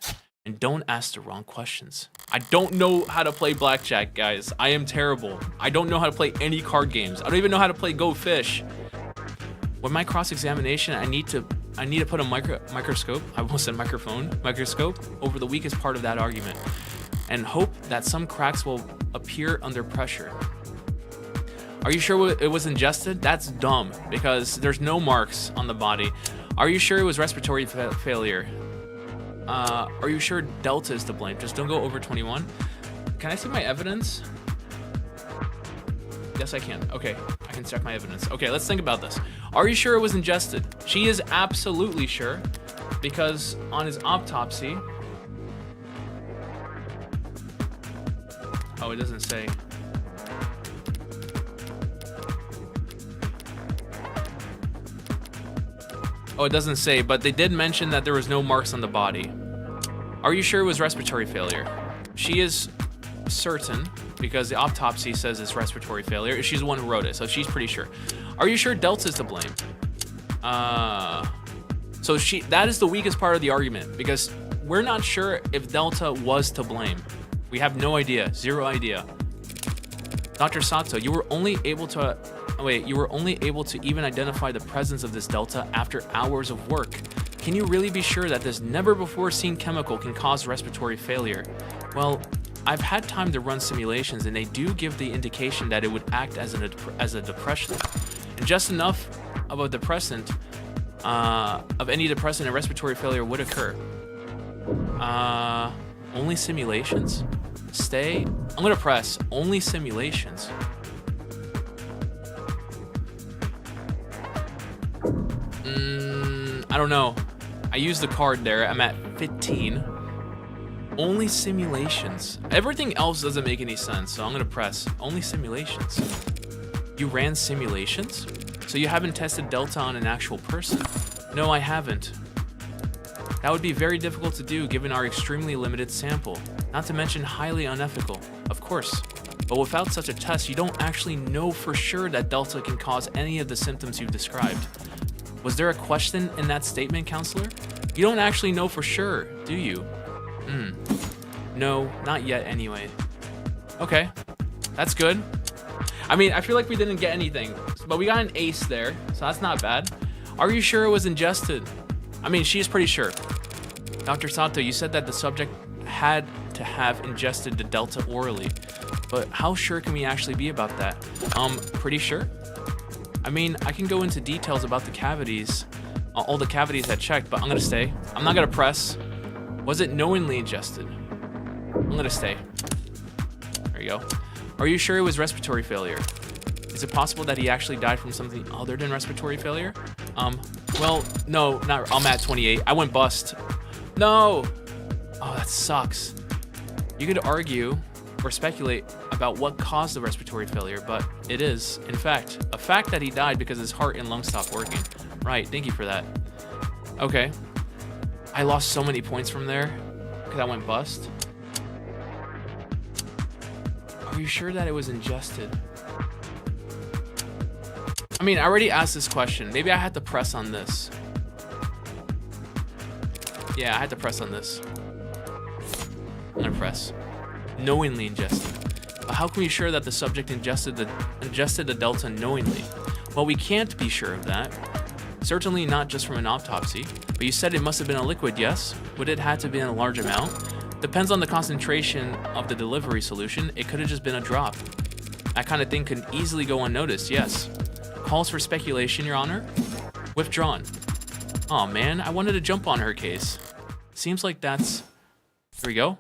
And don't ask the wrong questions. I don't know how to play blackjack, guys. I am terrible. I don't know how to play any card games. I don't even know how to play Go Fish. With my cross-examination, I need to put a microscope, I almost said microscope, over the weakest part of that argument, and hope that some cracks will appear under pressure. Are you sure it was ingested? That's dumb, because there's no marks on the body. Are you sure it was respiratory failure? Are you sure Delta is to blame? Just don't go over 21. Can I see my evidence? Yes, I can. Okay, I can check my evidence. Okay, let's think about this. Are you sure it was ingested? She is absolutely sure, because on his autopsy... Oh, it doesn't say. Oh, it doesn't say, but they did mention that there was no marks on the body. Are you sure it was respiratory failure? She is certain, because the autopsy says it's respiratory failure. She's the one who wrote it, so she's pretty sure. Are you sure Delta's to blame? So that is the weakest part of the argument, because we're not sure if Delta was to blame. We have no idea, zero idea. Dr. Sato, you were only able to even identify the presence of this Delta after hours of work. Can you really be sure that this never before seen chemical can cause respiratory failure? Well, I've had time to run simulations, and they do give the indication that it would act as a depressant, and just enough of a depressant, of any depressant, and respiratory failure would occur. Only simulations? Stay. I'm gonna press only simulations. I don't know. I used the card there. I'm at 15. Only simulations. Everything else doesn't make any sense, so I'm gonna press only simulations. You ran simulations? So you haven't tested Delta on an actual person? No, I haven't. That would be very difficult to do given our extremely limited sample, not to mention highly unethical, of course. But without such a test, you don't actually know for sure that Delta can cause any of the symptoms you've described. Was there a question in that statement, counselor? You don't actually know for sure, do you? No, not yet anyway. Okay, that's good. I mean, I feel like we didn't get anything, but we got an ace there, so that's not bad. Are you sure it was ingested? I mean, she's pretty sure. Dr. Sato, you said that the subject had to have ingested the Delta orally, but how sure can we actually be about that? Pretty sure? I mean, I can go into details about the cavities, all the cavities I checked, but I'm gonna stay. I'm not gonna press. Was it knowingly ingested? I'm gonna stay. There you go. Are you sure it was respiratory failure? Is it possible that he actually died from something other than respiratory failure? Well, no, not. I'm at 28. I went bust. No! Oh, that sucks. You could argue or speculate about what caused the respiratory failure, but it is, in fact, a fact that he died because his heart and lungs stopped working. Right, thank you for that. Okay. I lost so many points from there because I went bust. Are you sure that it was ingested? I mean, I already asked this question. Maybe I had to press on this. Yeah, I had to press on this. I'm gonna press. Knowingly ingested. But how can we be sure that the subject ingested the Delta knowingly? Well, we can't be sure of that. Certainly not just from an autopsy. But you said it must have been a liquid, yes? Would it have to be in a large amount? Depends on the concentration of the delivery solution. It could have just been a drop. That kind of thing could easily go unnoticed, yes. Calls for speculation, Your Honor. Withdrawn. Aw, man, I wanted to jump on her case. Seems like that's... Here we go.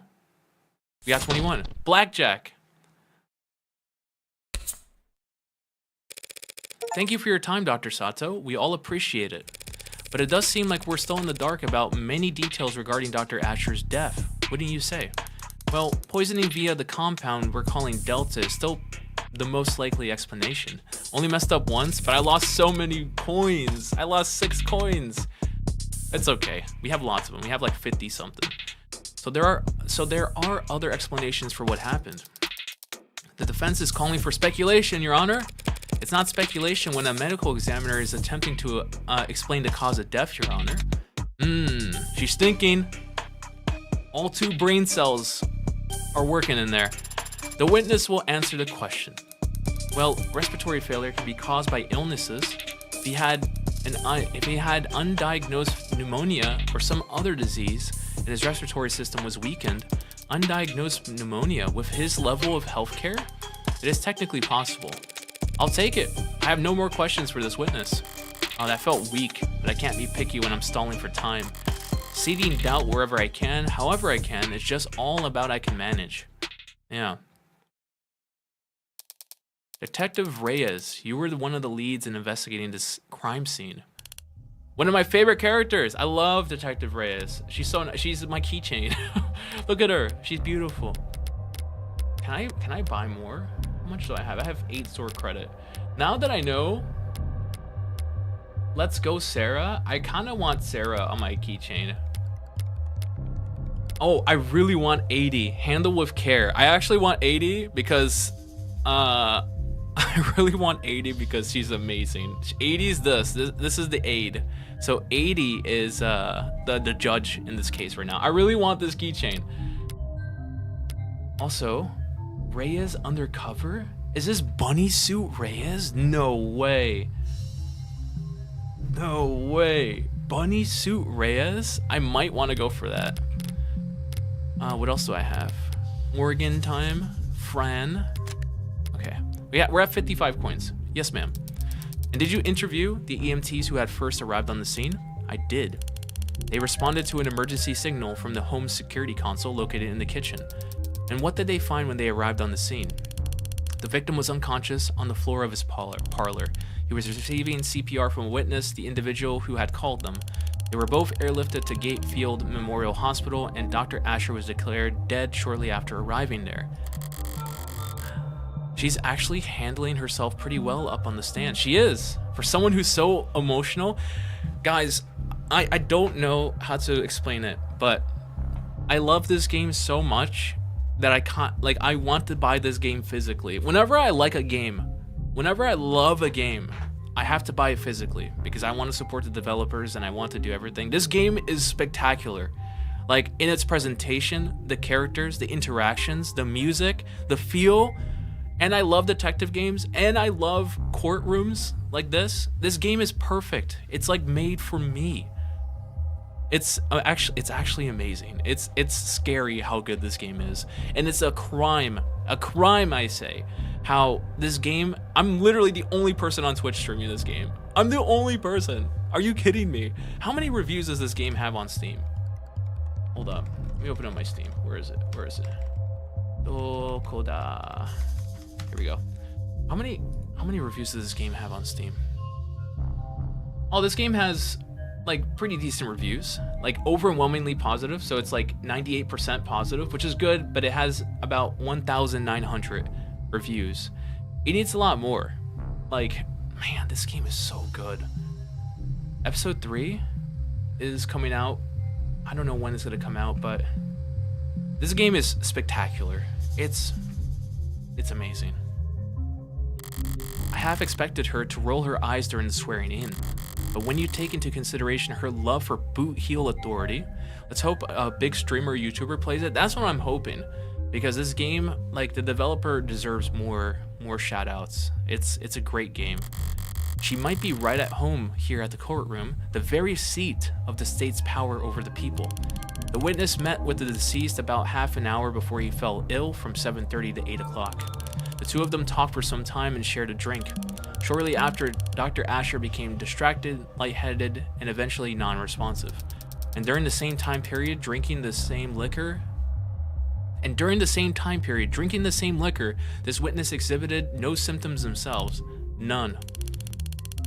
We got 21. Blackjack. Thank you for your time, Dr. Sato. We all appreciate it. But it does seem like we're still in the dark about many details regarding Dr. Asher's death. Wouldn't you say? Well, poisoning via the compound we're calling Delta is still the most likely explanation. Only messed up once, but I lost so many coins. I lost 6 coins. It's okay. We have lots of them. We have like 50 something. So there are other explanations for what happened. The defense is calling for speculation, Your Honor. It's not speculation when a medical examiner is attempting to explain the cause of death, Your Honor. She's thinking. All 2 brain cells are working in there. The witness will answer the question. Well, respiratory failure can be caused by illnesses. If he had undiagnosed pneumonia or some other disease and his respiratory system was weakened, undiagnosed pneumonia with his level of healthcare, it is technically possible. I'll take it. I have no more questions for this witness. Oh, that felt weak, but I can't be picky when I'm stalling for time. Seeding doubt wherever I can, however I can, it's just all about I can manage. Yeah. Detective Reyes, you were one of the leads in investigating this crime scene. One of my favorite characters. I love Detective Reyes. She's my keychain. Look at her. She's beautiful. Can I buy more? How much do I have? I have 8 sword credit. Now that I know, let's go Sarah. I kind of want Sarah on my keychain. Oh, I really want 80. Handle with care. I actually want 80 because I really want 80 because she's amazing. 80 is this is the aide. So 80 is the judge in this case right now. I really want this keychain. Also, Reyes undercover? Is this bunny suit Reyes? No way. No way. Bunny suit Reyes? I might want to go for that. What else do I have? Morgan time. Fran. Okay. We're at 55 coins. Yes, ma'am. And did you interview the EMTs who had first arrived on the scene? I did. They responded to an emergency signal from the home security console located in the kitchen. And what did they find when they arrived on the scene? The victim was unconscious on the floor of his parlor. He was receiving CPR from a witness, the individual who had called them. They were both airlifted to Gatefield Memorial Hospital, and Dr. Asher was declared dead shortly after arriving there. She's actually handling herself pretty well up on the stand. She is. For someone who's so emotional. Guys, I don't know how to explain it, but I love this game so much that I can't, I want to buy this game physically. Whenever I like a game, whenever I love a game, I have to buy it physically because I want to support the developers and I want to do everything. This game is spectacular. Like, in its presentation, the characters, the interactions, the music, the feel, and I love detective games, and I love courtrooms like this. This game is perfect. It's like made for me. It's actually amazing. It's scary how good this game is, and it's a crime I say, how this game, I'm literally the only person on Twitch streaming this game. I'm the only person. Are you kidding me? How many reviews does this game have on Steam? Hold up, let me open up my Steam. Where is it? Dokoda. Here we go. How many reviews does this game have on Steam? Oh, this game has pretty decent reviews, overwhelmingly positive. So it's 98% positive, which is good, but it has about 1,900 reviews. It needs a lot more. Man, this game is so good. Episode 3 is coming out. I don't know when it's gonna come out, but this game is spectacular. It's amazing. I half expected her to roll her eyes during the swearing in, but when you take into consideration her love for boot heel authority, let's hope a big streamer or YouTuber plays it. That's what I'm hoping, because this game, the developer deserves more shout outs. It's a great game. She might be right at home here at the courtroom, the very seat of the state's power over the people. The witness met with the deceased about half an hour before he fell ill from 7:30 to 8 o'clock. The two of them talked for some time and shared a drink. Shortly after, Dr. Asher became distracted, lightheaded, and eventually non-responsive. And during the same time period, drinking the same liquor, this witness exhibited no symptoms themselves. None.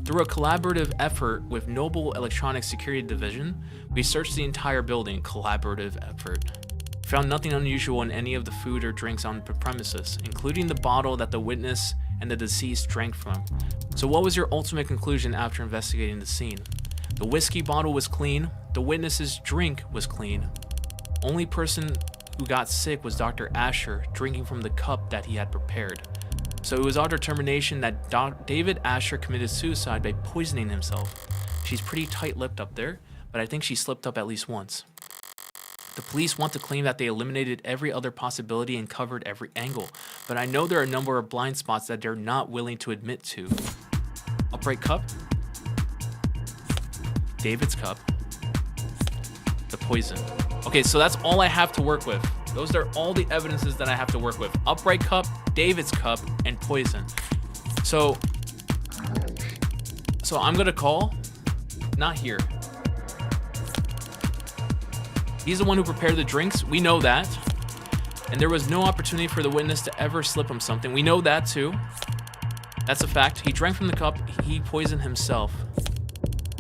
Through a collaborative effort with Noble Electronic Security Division, we searched the entire building. Collaborative effort. found nothing unusual in any of the food or drinks on the premises, including the bottle that the witness and the deceased drank from. So what was your ultimate conclusion after investigating the scene? The whiskey bottle was clean. The witness's drink was clean. Only person who got sick was Dr. Asher, drinking from the cup that he had prepared. So it was our determination that David Asher committed suicide by poisoning himself. She's pretty tight-lipped up there, but I think she slipped up at least once. The police want to claim that they eliminated every other possibility and covered every angle, but I know there are a number of blind spots that they're not willing to admit to. Upright cup, David's cup, the poison. Okay, so that's all I have to work with. Those are all the evidences that I have to work with. Upright cup, David's cup, and poison. So I'm gonna call, not here. He's the one who prepared the drinks. We know that. And there was no opportunity for the witness to ever slip him something. We know that too. That's a fact. He drank from the cup. He poisoned himself.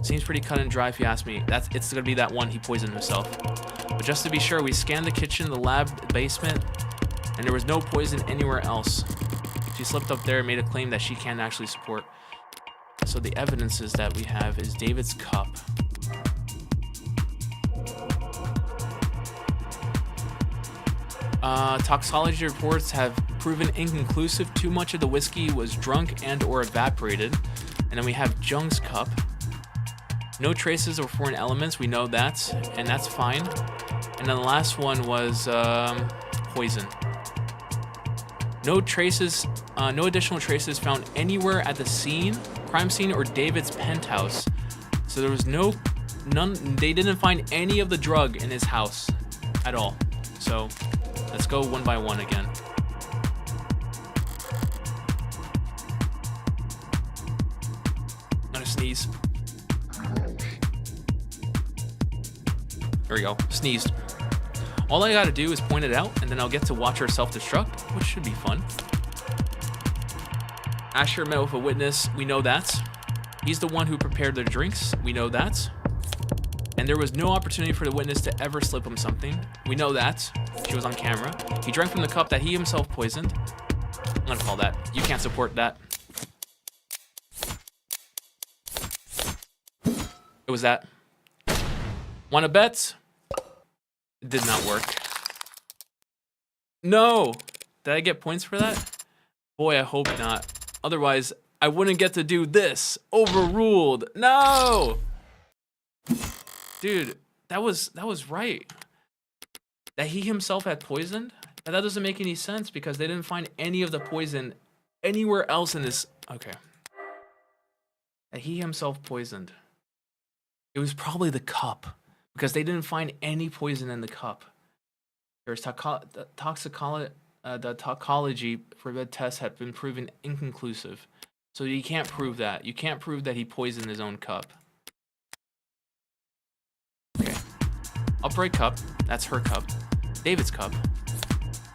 Seems pretty cut and dry if you ask me. It's gonna be that one, he poisoned himself. But just to be sure, we scanned the kitchen, the lab, the basement, and there was no poison anywhere else. She slipped up there and made a claim that she can't actually support. So the evidences that we have is David's cup. Toxicology reports have proven inconclusive. Too much of the whiskey was drunk and or evaporated. And then we have Jung's cup. No traces of foreign elements. We know that, and that's fine. And then the last one was poison. No traces, no additional traces found anywhere at the scene, crime scene, or David's penthouse. So there was none. They didn't find any of the drug in his house at all. So let's go one by one again. I'm gonna sneeze. There we go. Sneezed. All I gotta do is point it out, and then I'll get to watch her self-destruct, which should be fun. Asher met with a witness. We know that. He's the one who prepared the drinks. We know that. And there was no opportunity for the witness to ever slip him something. We know that. She was on camera. He drank from the cup that he himself poisoned. I'm gonna call that. You can't support that. It was that. Wanna bet? It did not work. No! Did I get points for that? Boy, I hope not. Otherwise, I wouldn't get to do this. Overruled. No! Dude, that was right. That he himself had poisoned? That doesn't make any sense because they didn't find any of the poison anywhere else in this. Okay. That he himself poisoned. It was probably the cup because they didn't find any poison in the cup. There's the toxicology for the test had been proven inconclusive. So you can't prove that. You can't prove that he poisoned his own cup. Okay. Upright cup. That's her cup. David's cup.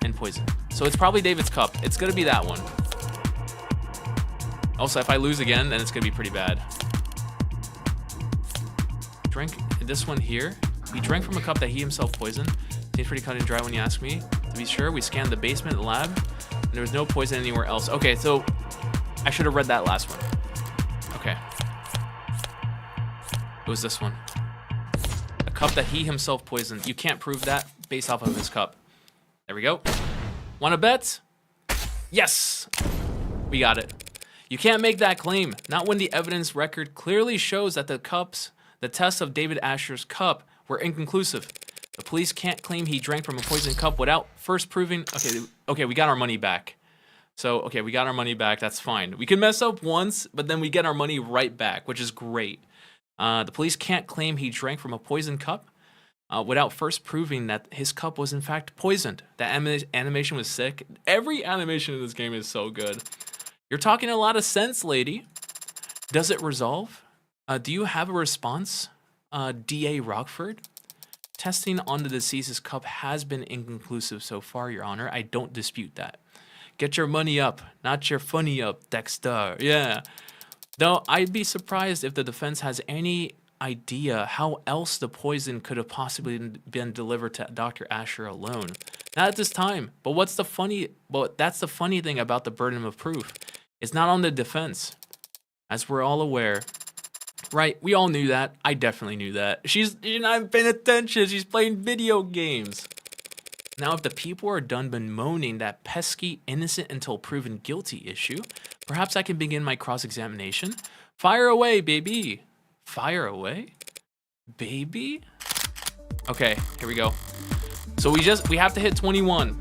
And poison. So it's probably David's cup. It's going to be that one. Also, if I lose again, then it's going to be pretty bad. Drink this one here. He drank from a cup that he himself poisoned. Seems pretty cut and dry when you ask me. To be sure, we scanned the basement, the lab, and there was no poison anywhere else. Okay, so I should have read that last one. Okay. It was this one. A cup that he himself poisoned. You can't prove that based off of his cup. There we go. Wanna bet? Yes! We got it. You can't make that claim. Not when the evidence record clearly shows that the tests of David Asher's cup were inconclusive. The police can't claim he drank from a poisoned cup without first proving... Okay, we got our money back. So, okay, we got our money back. That's fine. We can mess up once, but then we get our money right back, which is great. The police can't claim he drank from a poisoned cup without first proving that his cup was in fact poisoned. That animation was sick. Every animation in this game is so good. You're talking a lot of sense, lady. Does it resolve? Do you have a response? D.A. Rockford? Testing on the deceased's cup has been inconclusive so far, Your Honor. I don't dispute that. Get your money up, not your funny up, Dexter. Yeah. Though I'd be surprised if the defense has any idea how else the poison could have possibly been delivered to Dr. Asher alone. Not at this time. But that's the funny thing about the burden of proof. It's not on the defense. As we're all aware. Right, we all knew that. I definitely knew that. She's not paying attention. She's playing video games. Now, if the people are done bemoaning that pesky innocent until proven guilty issue, perhaps I can begin my cross-examination. Fire away, baby. Fire away? Baby? Okay, here we go. So we have to hit 21.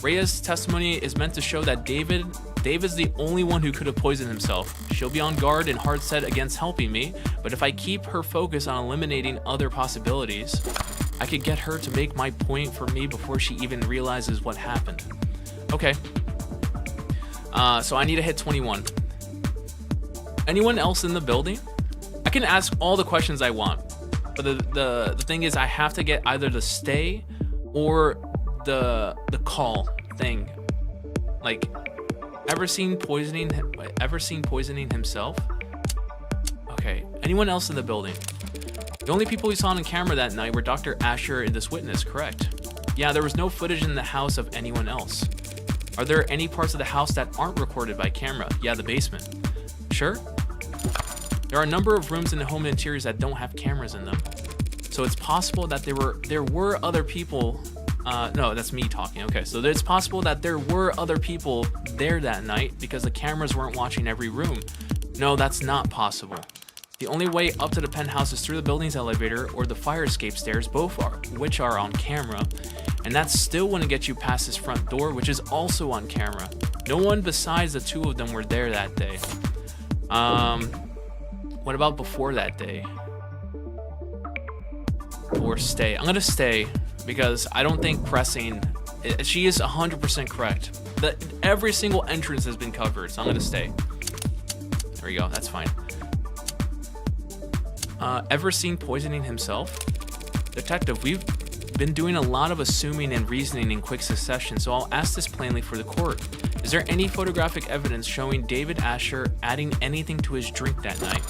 Rhea's testimony is meant to show that David's the only one who could have poisoned himself. She'll be on guard and hard set against helping me, but if I keep her focus on eliminating other possibilities, I could get her to make my point for me before she even realizes what happened. Okay. So I need to hit 21. Anyone else in the building? I can ask all the questions I want, but the thing is I have to get either the stay or the call thing. Like, ever seen poisoning himself? Okay, anyone else in the building? The only people we saw on camera that night were Dr. Asher and this witness, correct? Yeah, there was no footage in the house of anyone else. Are there any parts of the house that aren't recorded by camera? Yeah, the basement. Sure? There are a number of rooms in the home interiors that don't have cameras in them. So it's possible that there were other people. No, that's me talking. Okay, so it's possible that there were other people there that night because the cameras weren't watching every room. No, that's not possible. The only way up to the penthouse is through the building's elevator or the fire escape stairs, which are on camera. And that still wouldn't get you past this front door, which is also on camera. No one besides the two of them were there that day. What about before that day? Or stay? I'm gonna stay because I don't think pressing. She is 100% correct. Every single entrance has been covered, so I'm gonna stay. There we go. That's fine. Ever seen poisoning himself? Detective, we've been doing a lot of assuming and reasoning in quick succession, so I'll ask this plainly for the court. Is there any photographic evidence showing David Asher adding anything to his drink that night?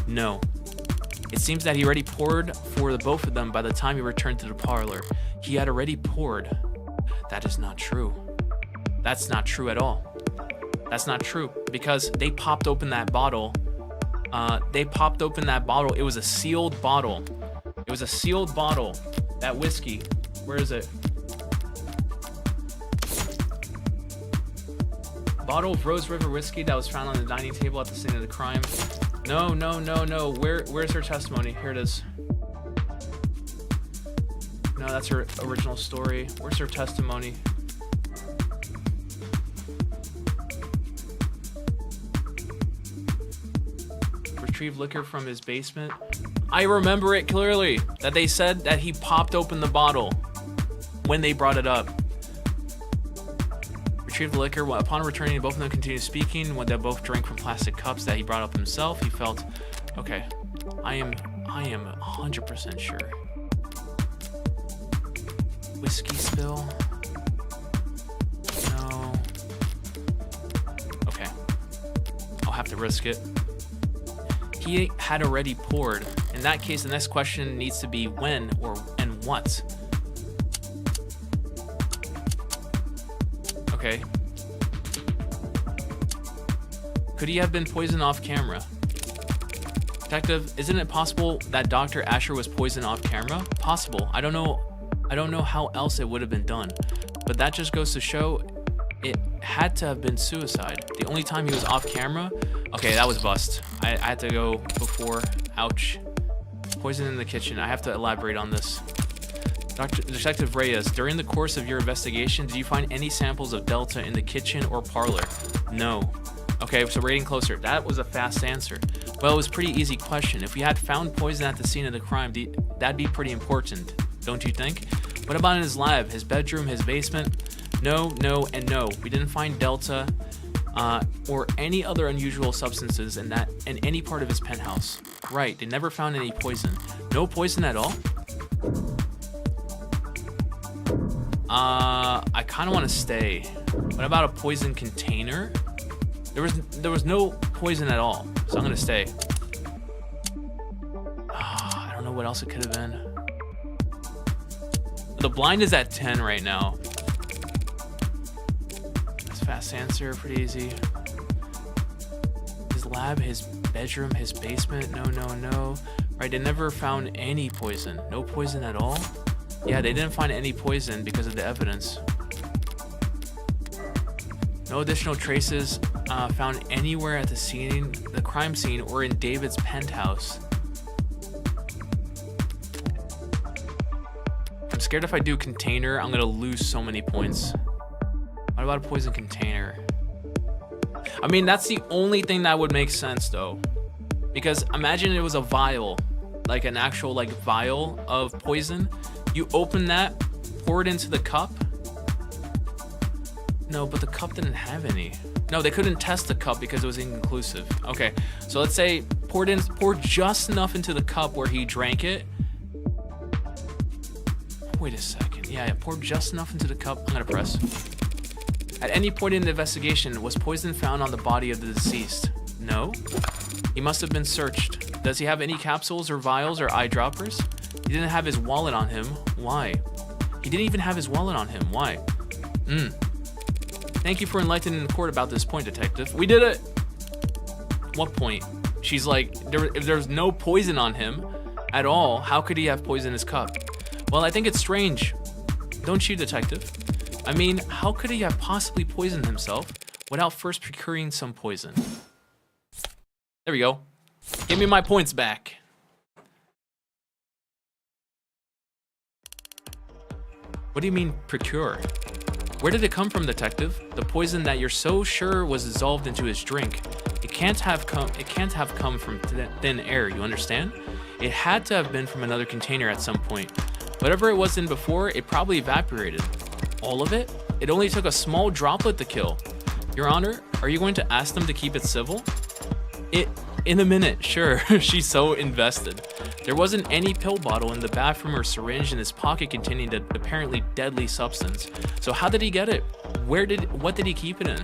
No. It seems that he already poured for the both of them by the time he returned to the parlor. He had already poured. That is not true. That's not true at all. That's not true because they popped open that bottle. It was a sealed bottle. It was a sealed bottle. That whiskey. Where is it? Bottle of Rose River whiskey that was found on the dining table at the scene of the crime. No. Where's her testimony? Here it is. No, that's her original story. Where's her testimony? Retrieve liquor from his basement. I remember it clearly that they said that he popped open the bottle when they brought it up. Retrieved the liquor. Upon returning, both of them continued speaking. When they both drank from plastic cups that he brought up himself, he felt, okay, I am 100% sure. Whiskey spill. No. Okay. I'll have to risk it. He had already poured. In that case, the next question needs to be when and what. Okay. Could he have been poisoned off camera? Detective, isn't it possible that Dr. Asher was poisoned off camera? Possible. I don't know how else it would have been done. But that just goes to show it had to have been suicide. The only time he was off camera. Okay, that was bust. I had to go before. Ouch. Poison in the kitchen. I have to elaborate on this. Detective Reyes, during the course of your investigation, did you find any samples of Delta in the kitchen or parlor? No. Okay, so rating closer. That was a fast answer. Well, it was a pretty easy question. If we had found poison at the scene of the crime, that'd be pretty important, don't you think? What about in his lab, his bedroom, his basement? No, and no. We didn't find Delta or any other unusual substances in any part of his penthouse. Right, they never found any poison. No poison at all? I kind of want to stay. What about a poison container? There was no poison at all, so I'm gonna stay. what else it could have been. The blind is at 10 right now. That's a fast answer, pretty easy. His lab, his bedroom, his basement. No, no, no. Right, they never found any poison. No poison at all? Yeah, they didn't find any poison because of the evidence. No additional traces found anywhere at the crime scene, or in David's penthouse. I'm scared if I do container, I'm gonna lose so many points. What about a poison container? I mean, that's the only thing that would make sense though. Because imagine it was a vial, like an actual like vial of poison. You open that, pour it into the cup. No, but the cup didn't have any. No, they couldn't test the cup because it was inconclusive. Okay, so let's say pour just enough into the cup where he drank it. Wait a second. Yeah, pour just enough into the cup. I'm gonna press. At any point in the investigation, was poison found on the body of the deceased? No. He must have been searched. Does he have any capsules or vials or eyedroppers? He didn't have his wallet on him. Why? He didn't even have his wallet on him. Why? Thank you for enlightening the court about this point, detective. We did it. What point? She's like, if there's no poison on him at all, how could he have poison in his cup? Well, I think it's strange. Don't you, detective? I mean, how could he have possibly poisoned himself without first procuring some poison? There we go. Give me my points back. What do you mean, procure? Where did it come from, detective? The poison that you're so sure was dissolved into his drink. It can't have come from thin air, you understand? It had to have been from another container at some point. Whatever it was in before, it probably evaporated. All of it? It only took a small droplet to kill. Your Honor, are you going to ask them to keep it civil? In a minute, sure. She's so invested. There wasn't any pill bottle in the bathroom or syringe in his pocket containing the apparently deadly substance. So how did he get it? What did he keep it in?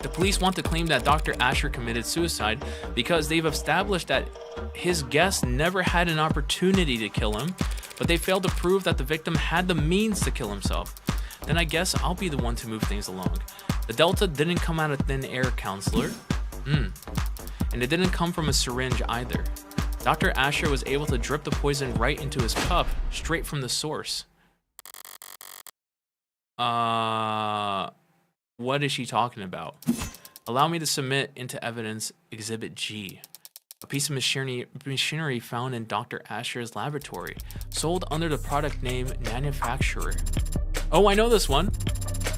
The police want to claim that Dr. Asher committed suicide because they've established that his guest never had an opportunity to kill him, but they failed to prove that the victim had the means to kill himself. Then I guess I'll be the one to move things along. The Delta didn't come out of thin air, counselor. And it didn't come from a syringe either. Dr. Asher was able to drip the poison right into his cup, straight from the source. What is she talking about? Allow me to submit into evidence Exhibit G. A piece of machinery found in Dr. Asher's laboratory, sold under the product name Manufacturer. Oh, I know this one.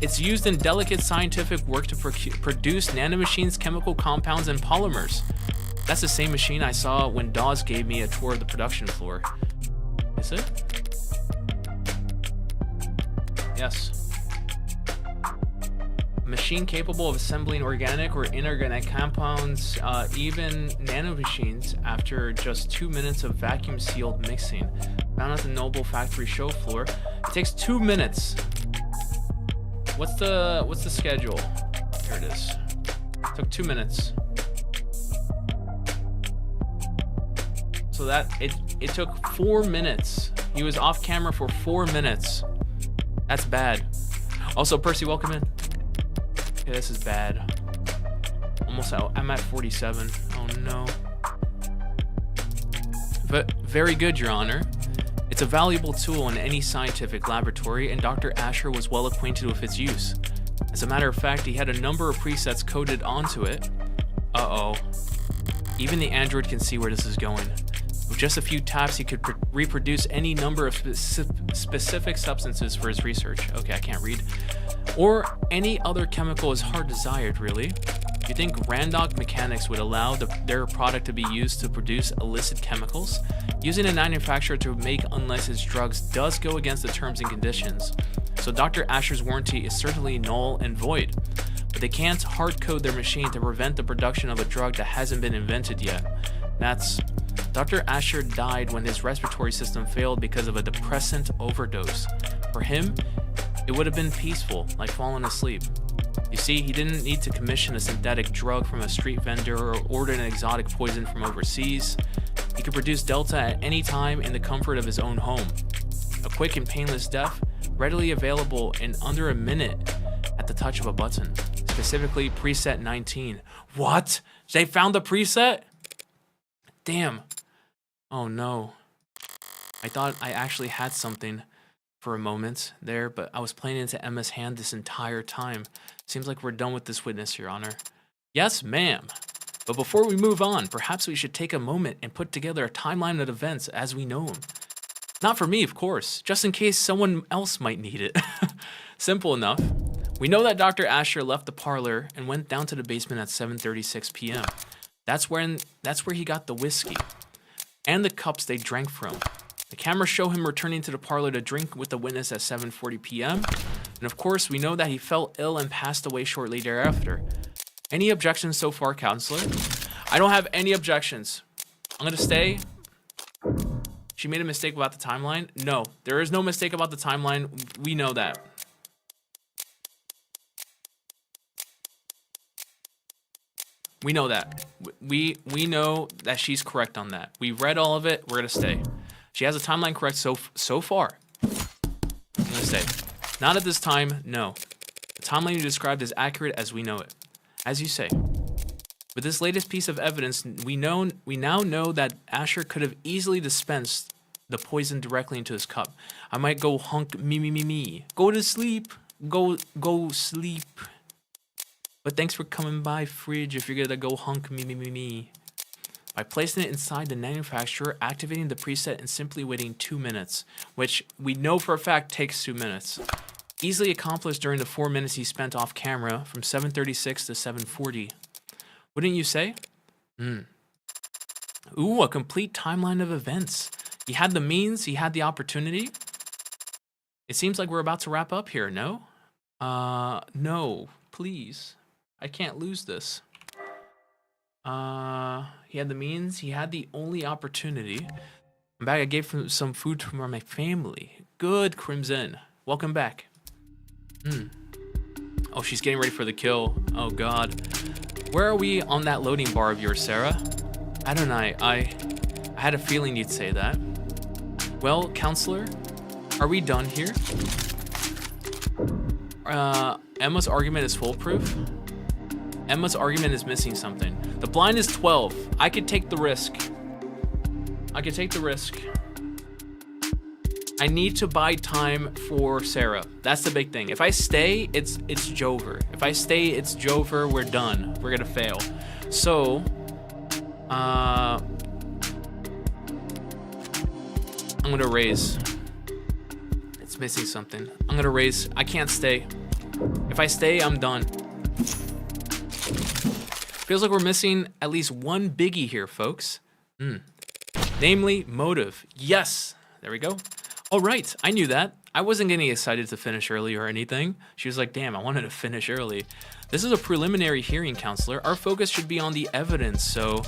It's used in delicate scientific work to produce nanomachines, chemical compounds, and polymers. That's the same machine I saw when Dawes gave me a tour of the production floor. Is it? Yes. A machine capable of assembling organic or inorganic compounds, even nanomachines, after just 2 minutes of vacuum-sealed mixing. Found at the Noble factory show floor. It takes 2 minutes. What's the schedule? Here it is. Took 2 minutes. So that it took 4 minutes. He was off camera for 4 minutes. That's bad. Also, Percy, welcome in. Okay, this is bad. Almost out. I'm at 47. Oh no. But very good, Your Honor. It's a valuable tool in any scientific laboratory, and Dr. Asher was well acquainted with its use. As a matter of fact, he had a number of presets coded onto it. Uh-oh. Even the android can see where this is going. With just a few taps, he could reproduce any number of specific substances for his research. Okay, I can't read. Or any other chemical his heart desired, really. You think Randok Mechanics would allow their product to be used to produce illicit chemicals? Using a manufacturer to make unlicensed drugs does go against the terms and conditions. So Dr. Asher's warranty is certainly null and void. But they can't hard-code their machine to prevent the production of a drug that hasn't been invented yet. Dr. Asher died when his respiratory system failed because of a depressant overdose. For him, it would have been peaceful, like falling asleep. You see, he didn't need to commission a synthetic drug from a street vendor or order an exotic poison from overseas. He could produce Delta at any time in the comfort of his own home. A quick and painless death, readily available in under a minute at the touch of a button. Specifically, preset 19. What? They found the preset? Damn. Oh no. I thought I actually had something for a moment there, but I was playing into Emma's hand this entire time. Seems like we're done with this witness, Your Honor. Yes, ma'am. But before we move on, perhaps we should take a moment and put together a timeline of events as we know them. Not for me, of course, just in case someone else might need it. Simple enough. We know that Dr. Asher left the parlor and went down to the basement at 7:36 p.m. That's where he got the whiskey and the cups they drank from. The cameras show him returning to the parlor to drink with the witness at 7:40 p.m. And of course, we know that he fell ill and passed away shortly thereafter. Any objections so far, counselor? I don't have any objections. I'm gonna stay. She made a mistake about the timeline? No, there is no mistake about the timeline. We know that. We know that. We know that she's correct on that. We read all of it. We're gonna stay. She has a timeline correct so far. I'm gonna stay. Not at this time. No. The timeline you described is accurate as we know it, as you say. With this latest piece of evidence, we now know that Asher could have easily dispensed the poison directly into his cup. I might go hunk me. Go to sleep. Go sleep. But thanks for coming by, Fridge, if you're gonna go hunk me. By placing it inside the manufacturer, activating the preset, and simply waiting 2 minutes, which we know for a fact takes 2 minutes. Easily accomplished during the 4 minutes he spent off camera from 7:36 to 7:40. Wouldn't you say? Ooh, a complete timeline of events. He had the means, he had the opportunity. It seems like we're about to wrap up here, no? No, please. I can't lose this. He had the means, he had the only opportunity. I'm back, I gave him some food for my family. Good, Crimson. Welcome back. Oh, she's getting ready for the kill. Oh God. Where are we on that loading bar of yours, Sarah? Adonai, I had a feeling you'd say that. Well, counselor, are we done here? Emma's argument is foolproof. Emma's argument is missing something. The blind is 12. I could take the risk. I need to buy time for Sarah. That's the big thing. If I stay, it's Jover. If I stay, it's Jover. We're done. We're gonna fail. So, I'm gonna raise. It's missing something. I'm gonna raise. I can't stay. If I stay, I'm done. Feels like we're missing at least one biggie here, folks. Namely, motive. Yes. There we go. All right. I knew that. I wasn't getting excited to finish early or anything. She was like, damn, I wanted to finish early. This is a preliminary hearing, counselor. Our focus should be on the evidence, so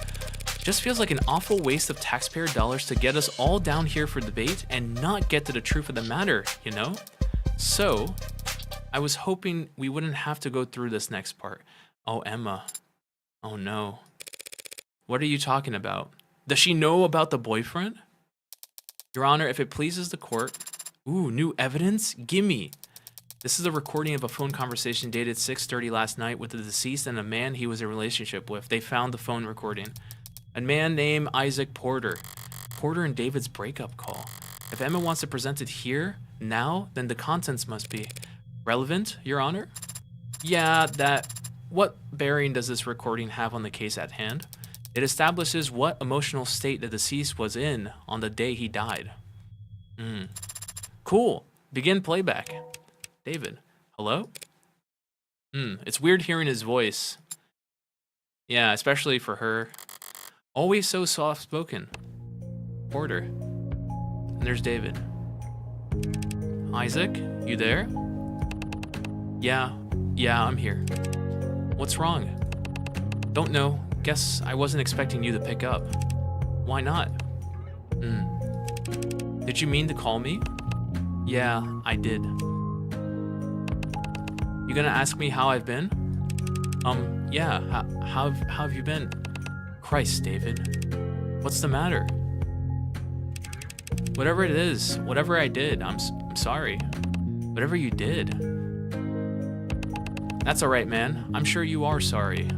just feels like an awful waste of taxpayer dollars to get us all down here for debate and not get to the truth of the matter, you know? So, I was hoping we wouldn't have to go through this next part. Oh, Emma. Oh no. What are you talking about? Does she know about the boyfriend? Your Honor, if it pleases the court. Ooh, new evidence? Gimme. This is a recording of a phone conversation dated 6:30 last night with the deceased and a man he was in a relationship with. They found the phone recording. A man named Isaac Porter. Porter and David's breakup call. If Emma wants to present it here, now, then the contents must be relevant, Your Honor? Yeah, that. What bearing does this recording have on the case at hand? It establishes what emotional state the deceased was in on the day he died. Cool. Begin playback. David. Hello? It's weird hearing his voice. Yeah, especially for her. Always so soft-spoken. Porter. And there's David. Isaac, you there? Yeah, I'm here. What's wrong? Don't know. Guess I wasn't expecting you to pick up. Why not? Did you mean to call me? Yeah, I did. You gonna ask me how I've been? Yeah, how have you been? Christ, David. What's the matter? Whatever it is, whatever I did, I'm sorry. Whatever you did. That's alright, man. I'm sure you are sorry.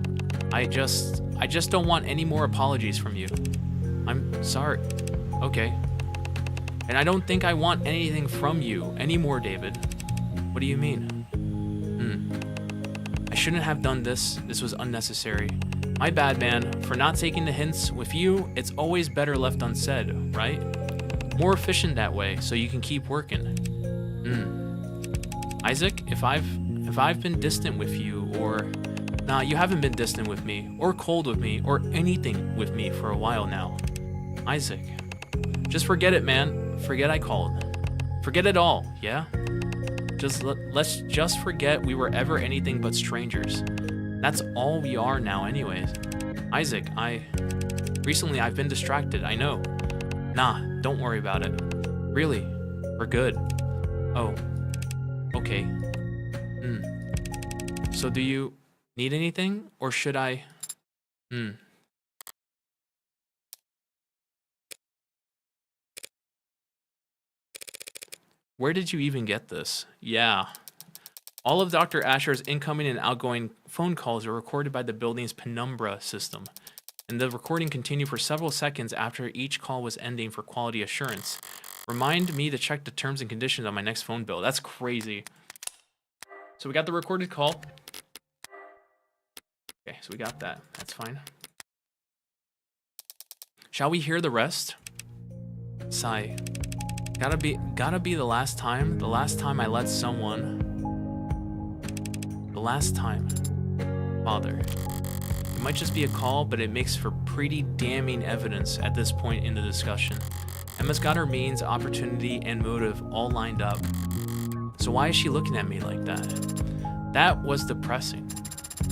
I just don't want any more apologies from you. I'm sorry. Okay. And I don't think I want anything from you anymore, David. What do you mean? I shouldn't have done this. This was unnecessary. My bad, man. For not taking the hints with you, it's always better left unsaid, right? More efficient that way, so you can keep working. Isaac, if I've been distant with you, or nah, you haven't been distant with me, or cold with me, or anything with me for a while now. Isaac, just forget it, man. Forget I called. Forget it all, yeah? Let's just forget we were ever anything but strangers. That's all we are now anyways. Isaac, recently I've been distracted, I know. Nah, don't worry about it. Really, we're good. Oh, okay. So do you need anything, or should I? Where did you even get this? Yeah. All of Dr. Asher's incoming and outgoing phone calls are recorded by the building's Penumbra system, and the recording continued for several seconds after each call was ending for quality assurance. Remind me to check the terms and conditions on my next phone bill. That's crazy. So we got the recorded call. Okay, so we got that. That's fine. Shall we hear the rest? Sigh. Gotta be the last time I let someone. The last time. Father. It might just be a call, but it makes for pretty damning evidence at this point in the discussion. Emma's got her means, opportunity, and motive all lined up. So why is she looking at me like that? That was depressing.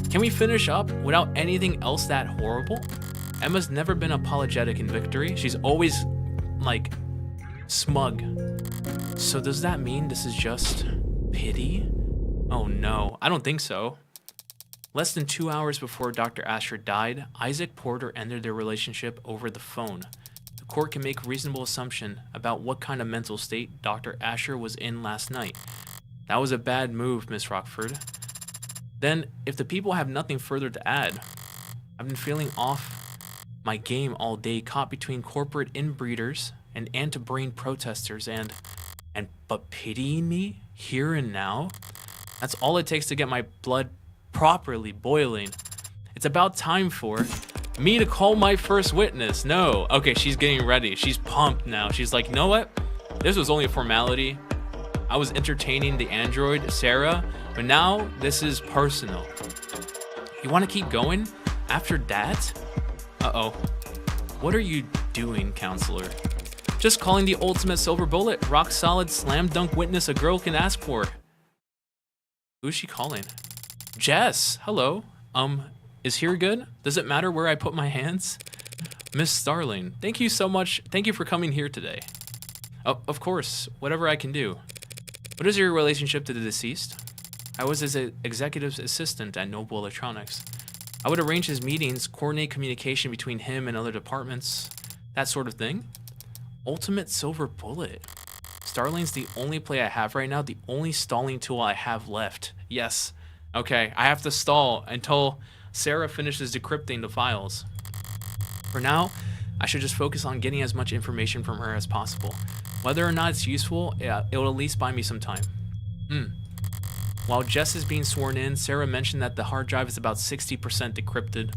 Can we finish up without anything else that horrible? Emma's never been apologetic in victory. She's always, like, smug. So does that mean this is just pity? Oh no, I don't think so. Less than 2 hours before Dr. Asher died, Isaac Porter ended their relationship over the phone. The court can make a reasonable assumption about what kind of mental state Dr. Asher was in last night. That was a bad move, Miss Rockford. Then, if the people have nothing further to add, I've been feeling off my game all day, caught between corporate inbreeders and anti-brain protesters but pitying me here and now? That's all it takes to get my blood properly boiling. It's about time for me to call my first witness. No. Okay, she's getting ready. She's pumped now. She's like, you know what? This was only a formality. I was entertaining the android, Sarah, but now this is personal. You want to keep going after that? Uh-oh. What are you doing, counselor? Just calling the ultimate silver bullet, rock solid slam dunk witness a girl can ask for. Who's she calling? Jess, hello. Is here good? Does it matter where I put my hands? Miss Starling, thank you so much. Thank you for coming here today. Oh, of course, whatever I can do. What is your relationship to the deceased? I was his executive assistant at Noble Electronics. I would arrange his meetings, coordinate communication between him and other departments, that sort of thing. Ultimate silver bullet. Starling's the only play I have right now, the only stalling tool I have left. Yes. Okay, I have to stall until Sarah finishes decrypting the files. For now, I should just focus on getting as much information from her as possible. Whether or not it's useful, it'll at least buy me some time. While Jess is being sworn in, Sarah mentioned that the hard drive is about 60% decrypted.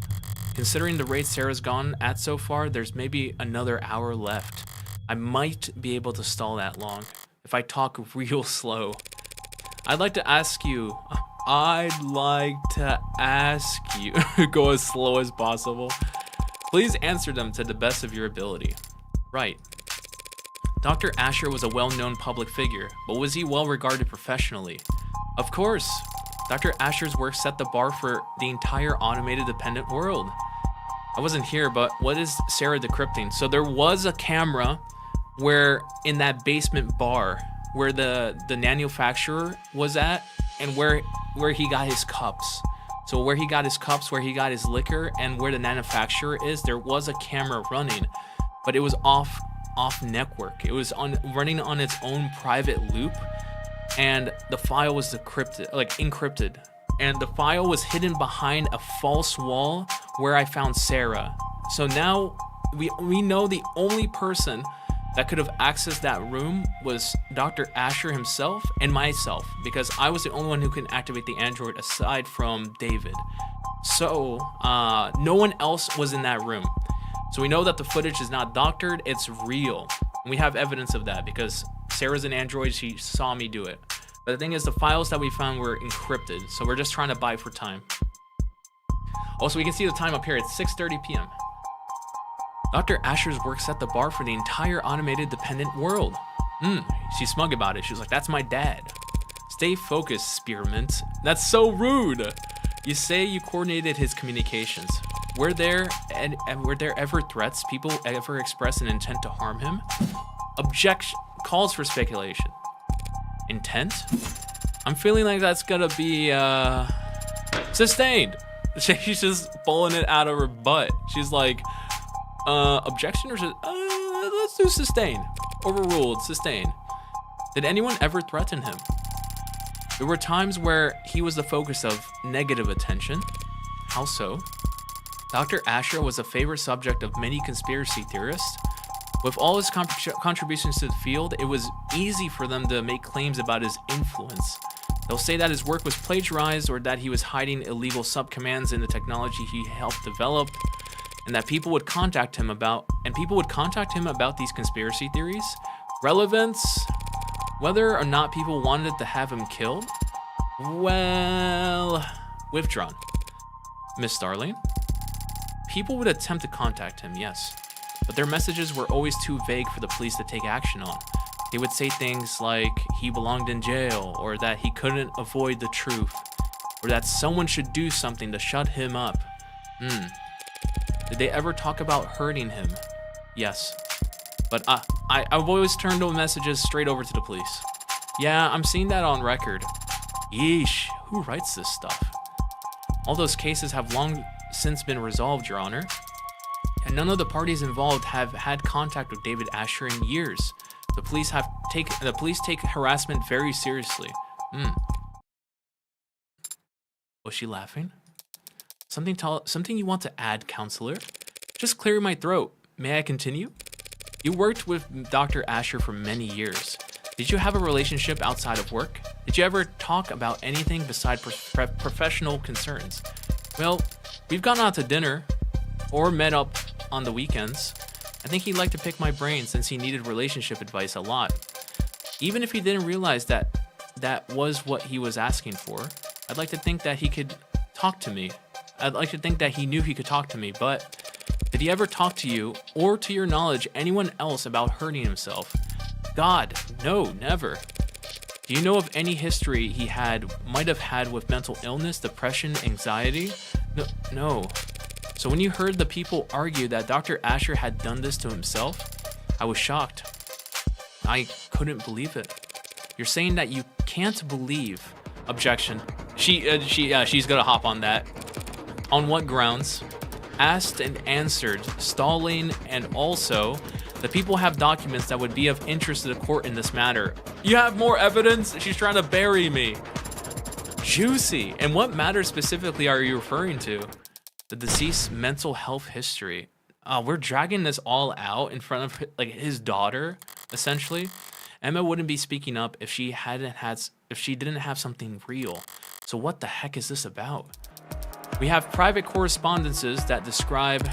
Considering the rate Sarah's gone at so far, there's maybe another hour left. I might be able to stall that long if I talk real slow. I'd like to ask you, go as slow as possible. Please answer them to the best of your ability. Right. Dr. Asher was a well-known public figure, but was he well regarded professionally? Of course. Dr. Asher's work set the bar for the entire automated dependent world. I wasn't here, but what is Sarah decrypting? So there was a camera where in that basement bar where the manufacturer was at, and where he got his cups. So where he got his cups, where he got his liquor, and where the manufacturer is, there was a camera running. but it was off network. It was running on its own private loop, and the file was encrypted, and the file was hidden behind a false wall where I found Sarah. So now we know the only person that could have accessed that room was Dr. Asher himself and myself, because I was the only one who can activate the android aside from David. So no one else was in that room. So we know that the footage is not doctored, it's real. And we have evidence of that because Sarah's an android, she saw me do it. But the thing is, the files that we found were encrypted, so we're just trying to buy for time. Also, we can see the time up here, it's 6:30 p.m. Dr. Asher's work set the bar for the entire automated dependent world. She's smug about it. She was like, that's my dad. Stay focused, Spearmint. That's so rude. You say you coordinated his communications. Were there ever threats? People ever express an intent to harm him? Objection calls for speculation. Intent? I'm feeling like that's gonna be sustained. She's just pulling it out of her butt. She's like, objection or let's do sustain. Overruled, sustain. Did anyone ever threaten him? There were times where he was the focus of negative attention. How so? Dr. Asher was a favorite subject of many conspiracy theorists. With all his contributions to the field, it was easy for them to make claims about his influence. They'll say that his work was plagiarized or that he was hiding illegal subcommands in the technology he helped develop, and that people would contact him about these conspiracy theories. Relevance? Whether or not people wanted to have him killed? Well, withdrawn. Miss Starling? People would attempt to contact him, yes, but their messages were always too vague for the police to take action on. They would say things like he belonged in jail, or that he couldn't avoid the truth, or that someone should do something to shut him up. Did they ever talk about hurting him? Yes. But I've always turned those messages straight over to the police. Yeah, I'm seeing that on record. Yeesh, who writes this stuff? All those cases have long since been resolved, Your Honor. And none of the parties involved have had contact with David Asher in years. The police take harassment very seriously. Was she laughing? Something you want to add, counselor? Just clear my throat. May I continue? You worked with Dr. Asher for many years. Did you have a relationship outside of work? Did you ever talk about anything beside professional concerns? Well, we've gone out to dinner or met up on the weekends. I think he'd like to pick my brain since he needed relationship advice a lot. Even if he didn't realize that was what he was asking for, I'd like to think that he could talk to me. I'd like to think that he knew he could talk to me, but did he ever talk to you, or to your knowledge, anyone else about hurting himself? God, no, never. Do you know of any history he might have had with mental illness, depression, anxiety? No. So when you heard the people argue that Dr. Asher had done this to himself, I was shocked. I couldn't believe it. You're saying that you can't believe. Objection. She's gonna hop on that. On what grounds? Asked and answered, stalling, and also, the people have documents that would be of interest to the court in this matter. You have more evidence? She's trying to bury me. Juicy. And what matter specifically are you referring to? The deceased's mental health history. We're dragging this all out in front of his daughter, essentially. Emma wouldn't be speaking up if she didn't have something real. So what the heck is this about? We have private correspondences that describe,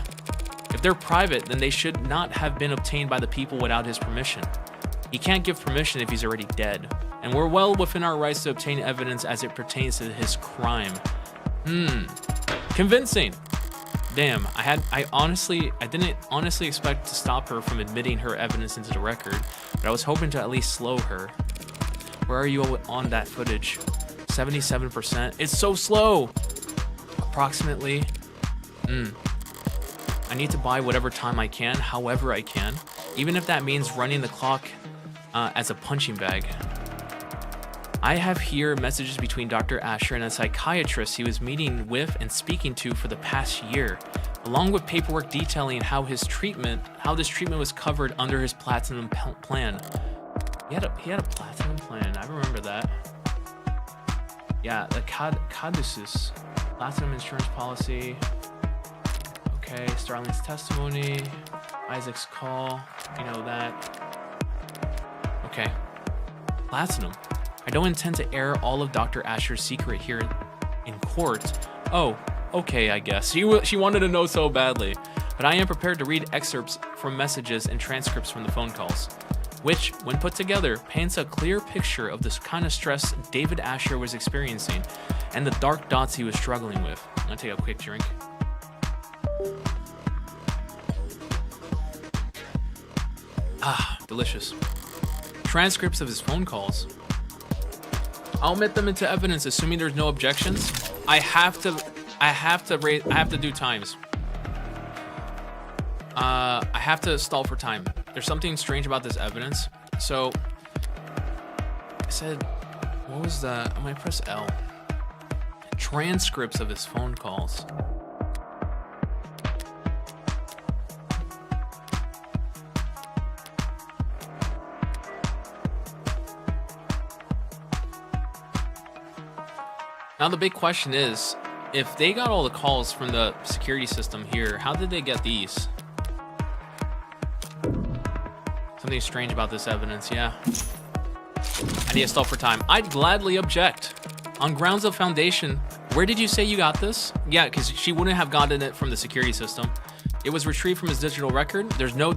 if they're private, then they should not have been obtained by the people without his permission. He can't give permission if he's already dead. And we're well within our rights to obtain evidence as it pertains to his crime. Convincing. Damn, I didn't honestly expect to stop her from admitting her evidence into the record, but I was hoping to at least slow her. Where are you on that footage? 77%. It's so slow. Approximately. I need to buy whatever time I can, however I can, even if that means running the clock as a punching bag. I have here messages between Dr. Asher and a psychiatrist he was meeting with and speaking to for the past year. along with paperwork detailing how this treatment was covered under his platinum plan. He had a platinum plan. I remember that. Yeah, the Caduceus platinum insurance policy. Okay, Starling's testimony, Isaac's call. You know that. Okay, platinum. I don't intend to air all of Dr. Asher's secret here in court. Oh, okay, I guess. She wanted to know so badly. But I am prepared to read excerpts from messages and transcripts from the phone calls, which, when put together, paints a clear picture of this kind of stress David Asher was experiencing and the dark dots he was struggling with. I'm gonna take a quick drink. Ah, delicious. Transcripts of his phone calls. I'll admit them into evidence, assuming there's no objections. I have to do times. I have to stall for time. There's something strange about this evidence. So I said, what was that? I'm gonna press L. Transcripts of his phone calls. Now the big question is, if they got all the calls from the security system here, how did they get these? Something strange about this evidence, yeah. I need to stall for time. I'd gladly object. On grounds of foundation, where did you say you got this? Yeah, because she wouldn't have gotten it from the security system. It was retrieved from his digital record. There's no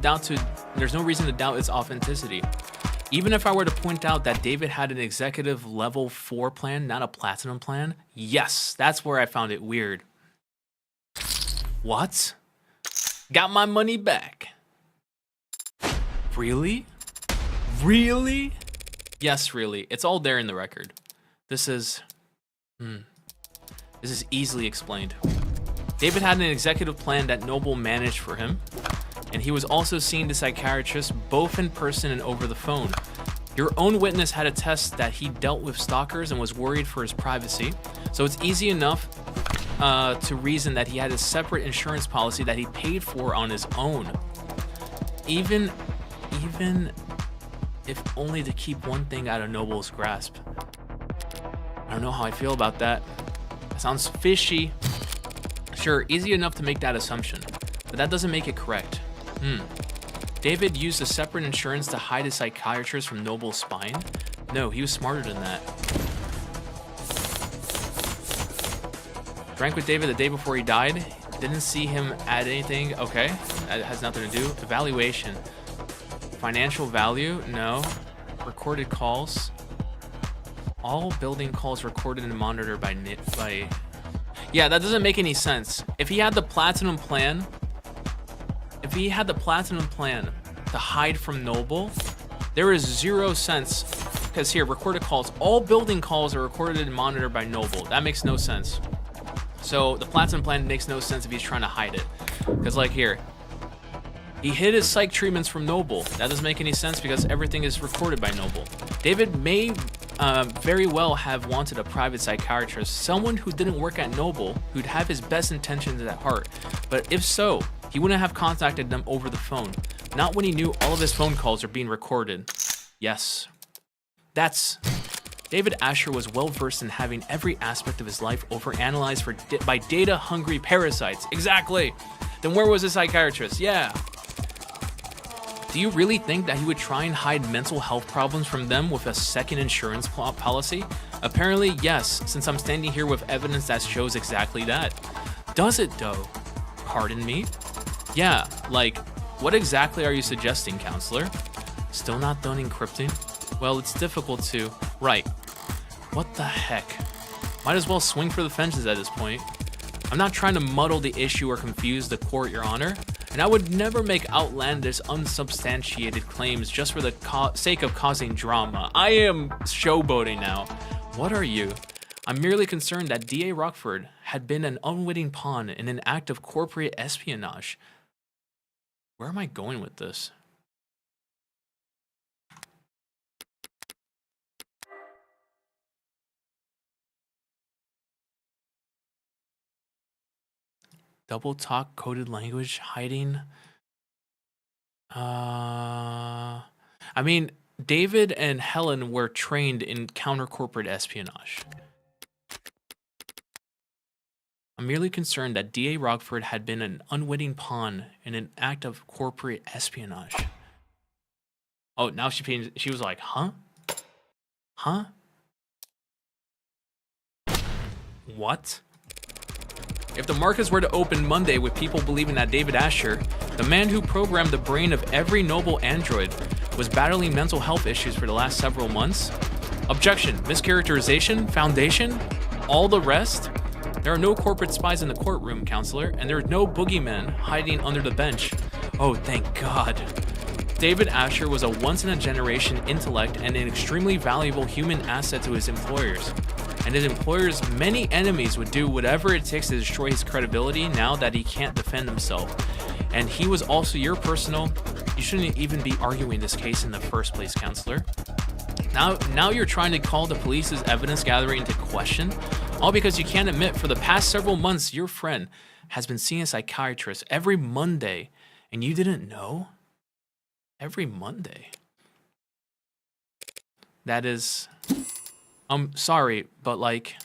reason to doubt its authenticity. Even if I were to point out that David had an executive level 4 plan, not a platinum plan, yes, that's where I found it weird. What? Got my money back. Really? Really? Yes, really. It's all there in the record. This is easily explained. David had an executive plan that Noble managed for him, and he was also seeing the psychiatrist both in person and over the phone. Your own witness had attested that he dealt with stalkers and was worried for his privacy, so it's easy enough to reason that he had a separate insurance policy that he paid for on his own. Even if only to keep one thing out of Noble's grasp. I don't know how I feel about that. That sounds fishy. Sure, easy enough to make that assumption, but that doesn't make it correct. David used a separate insurance to hide his psychiatrist from Noble's spine? No, he was smarter than that. Drank with David the day before he died. Didn't see him add anything. Okay, that has nothing to do. Evaluation. Financial value? No. Recorded calls. All building calls recorded and monitored by... Yeah, that doesn't make any sense. If he had the platinum plan... If he had the platinum plan to hide from Noble, there is 0 sense. Because here, recorded calls. All building calls are recorded and monitored by Noble. That makes no sense. So the platinum plan makes no sense if he's trying to hide it. Because like here, he hid his psych treatments from Noble. That doesn't make any sense because everything is recorded by Noble. David may very well have wanted a private psychiatrist, someone who didn't work at Noble, who'd have his best intentions at heart. But if so, he wouldn't have contacted them over the phone. Not when he knew all of his phone calls are being recorded. Yes. David Asher was well versed in having every aspect of his life overanalyzed by data-hungry parasites. Exactly. Then where was the psychiatrist? Yeah. Do you really think that he would try and hide mental health problems from them with a second insurance policy? Apparently, yes, since I'm standing here with evidence that shows exactly that. Does it, though? Pardon me? Yeah, like, what exactly are you suggesting, counselor? Still not done encrypting? Well, it's difficult to... Right. What the heck? Might as well swing for the fences at this point. I'm not trying to muddle the issue or confuse the court, Your Honor, and I would never make outlandish, unsubstantiated claims just for the sake of causing drama. I am showboating now. What are you? I'm merely concerned that D.A. Rockford had been an unwitting pawn in an act of corporate espionage. Where am I going with this? Double talk, coded language, hiding. I mean, David and Helen were trained in counter corporate espionage. I'm merely concerned that D.A. Rockford had been an unwitting pawn in an act of corporate espionage. Oh, now she was like, huh? Huh? What? If the markets were to open Monday with people believing that David Asher, the man who programmed the brain of every noble android, was battling mental health issues for the last several months? Objection, mischaracterization, foundation, all the rest? There are no corporate spies in the courtroom, counselor, and there are no boogeymen hiding under the bench. Oh, thank God. David Asher was a once-in-a-generation intellect and an extremely valuable human asset to his employers. And his employer's many enemies would do whatever it takes to destroy his credibility now that he can't defend himself. And he was also your personal... You shouldn't even be arguing this case in the first place, counselor. Now you're trying to call the police's evidence gathering into question? All because you can't admit for the past several months your friend has been seeing a psychiatrist every Monday, and you didn't know? Every Monday? That is... I'm sorry, but like...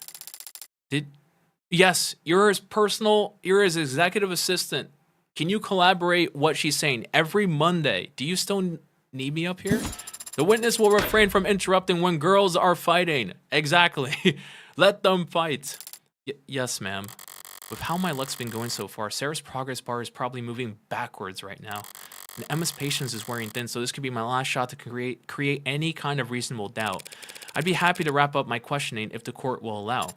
Yes, you're his executive assistant. Can you collaborate what she's saying every Monday? Do you still need me up here? The witness will refrain from interrupting when girls are fighting. Exactly. Let them fight. Yes, ma'am. With how my luck's been going so far, Sarah's progress bar is probably moving backwards right now. And Emma's patience is wearing thin, so this could be my last shot to create any kind of reasonable doubt. I'd be happy to wrap up my questioning if the court will allow.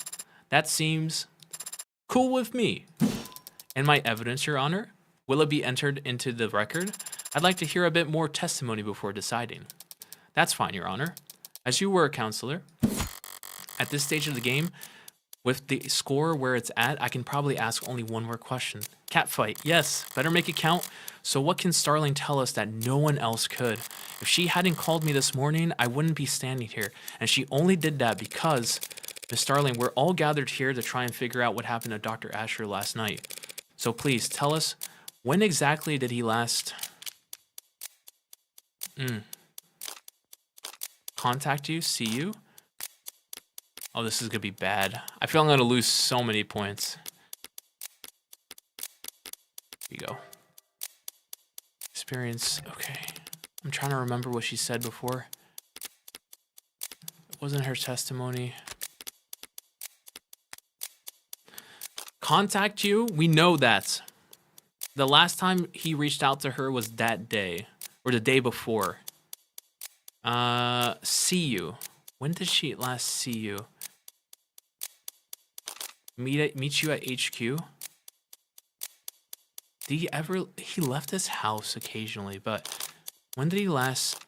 That seems cool with me. And my evidence, Your Honor? Will it be entered into the record? I'd like to hear a bit more testimony before deciding. That's fine, Your Honor. As you were, counselor. At this stage of the game, with the score where it's at, I can probably ask only one more question. Catfight, yes, better make it count. So what can Starling tell us that no one else could? If she hadn't called me this morning, I wouldn't be standing here. And she only did that because, Miss Starling, we're all gathered here to try and figure out what happened to Dr. Asher last night. So please, tell us, when exactly did he last... contact you? See you? Oh, this is gonna be bad. I feel I'm gonna lose so many points. Here you go. Experience. Okay. I'm trying to remember what she said before. It wasn't her testimony. Contact you? We know that. The last time he reached out to her was that day. Or the day before. See you. When did she last see you? Meet you at HQ? He left his house occasionally, but when did he last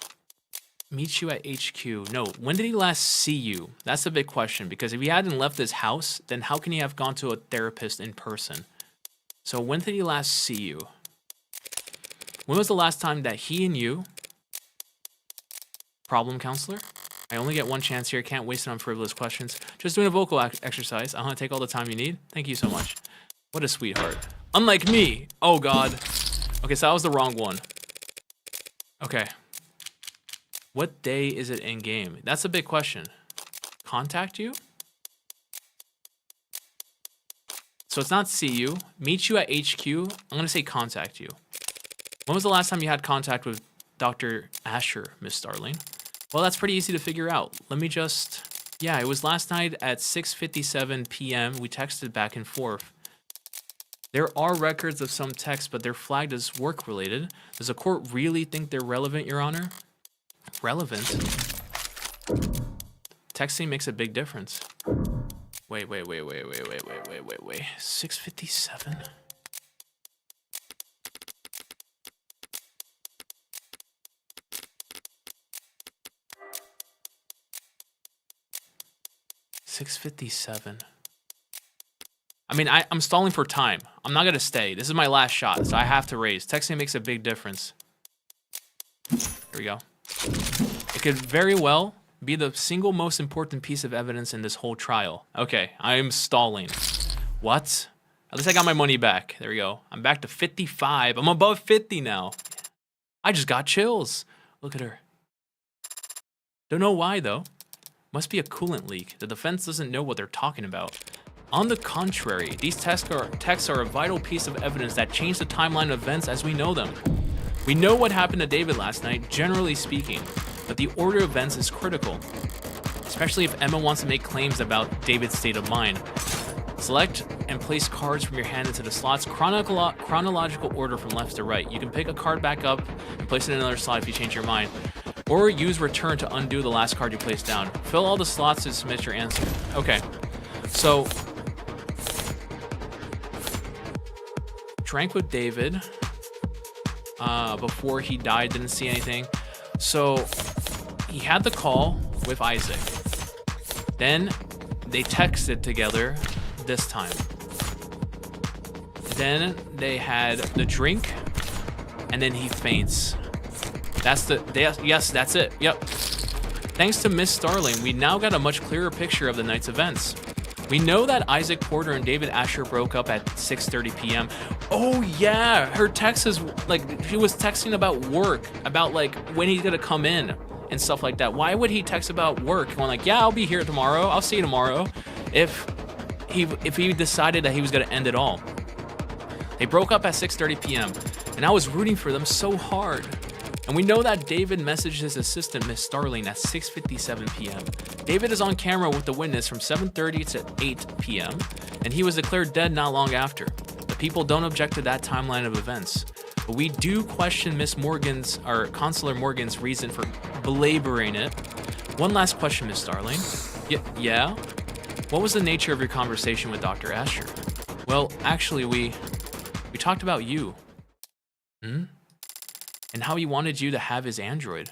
meet you at HQ? No, when did he last see you? That's a big question, because if he hadn't left his house, then how can he have gone to a therapist in person? So when did he last see you? When was the last time that he and you... Problem, counselor? I only get one chance here. Can't waste it on frivolous questions. Just doing a vocal exercise. I'll take all the time you need. Thank you so much. What a sweetheart. Unlike me. Oh, God. Okay, so that was the wrong one. Okay. What day is it in game? That's a big question. Contact you? So it's not see you. Meet you at HQ. I'm going to say contact you. When was the last time you had contact with Dr. Asher, Miss Starling? Well, that's pretty easy to figure out. Let me just... Yeah, it was last night at 6:57 p.m. We texted back and forth. There are records of some texts, but they're flagged as work-related. Does the court really think they're relevant, Your Honor? Relevant? Texting makes a big difference. Wait. 6:57? $6:57. I mean, I'm stalling for time. I'm not gonna stay. This is my last shot, so I have to raise. Texting makes a big difference. Here we go. It could very well be the single most important piece of evidence in this whole trial. Okay, I am stalling. What? At least I got my money back. There we go. I'm back to 55. I'm above 50 now. I just got chills. Look at her. Don't know why, though. Must be a coolant leak. The defense doesn't know what they're talking about. On the contrary, these texts are a vital piece of evidence that changed the timeline of events as we know them. We know what happened to David last night, generally speaking, but the order of events is critical, especially if Emma wants to make claims about David's state of mind. Select and place cards from your hand into the slots, chronological order from left to right. You can pick a card back up and place it in another slot if you change your mind, or use return to undo the last card you placed down. Fill all the slots to submit your answer. Okay, so drank with David before he died, didn't see anything. So he had the call with Isaac. Then they texted together this time. Then they had the drink, and then he faints. Yes, that's it. Yep. Thanks to Miss Starling, we now got a much clearer picture of the night's events. We know that Isaac Porter and David Asher broke up at 6:30 p.m. Oh yeah, her text is like she was texting about work, about like when he's gonna come in and stuff like that. Why would he text about work? Going like, yeah, I'll be here tomorrow. I'll see you tomorrow. If he decided that he was gonna end it all. They broke up at 6:30 p.m. and I was rooting for them so hard. And we know that David messaged his assistant, Miss Starling, at 6:57 p.m. David is on camera with the witness from 7:30 to 8 p.m. and he was declared dead not long after. The people don't object to that timeline of events, but we do question Miss Morgan's, or Consular Morgan's, reason for belaboring it. One last question, Miss Starling. Yeah? What was the nature of your conversation with Dr. Asher? Well, actually, we talked about you. And how he wanted you to have his android.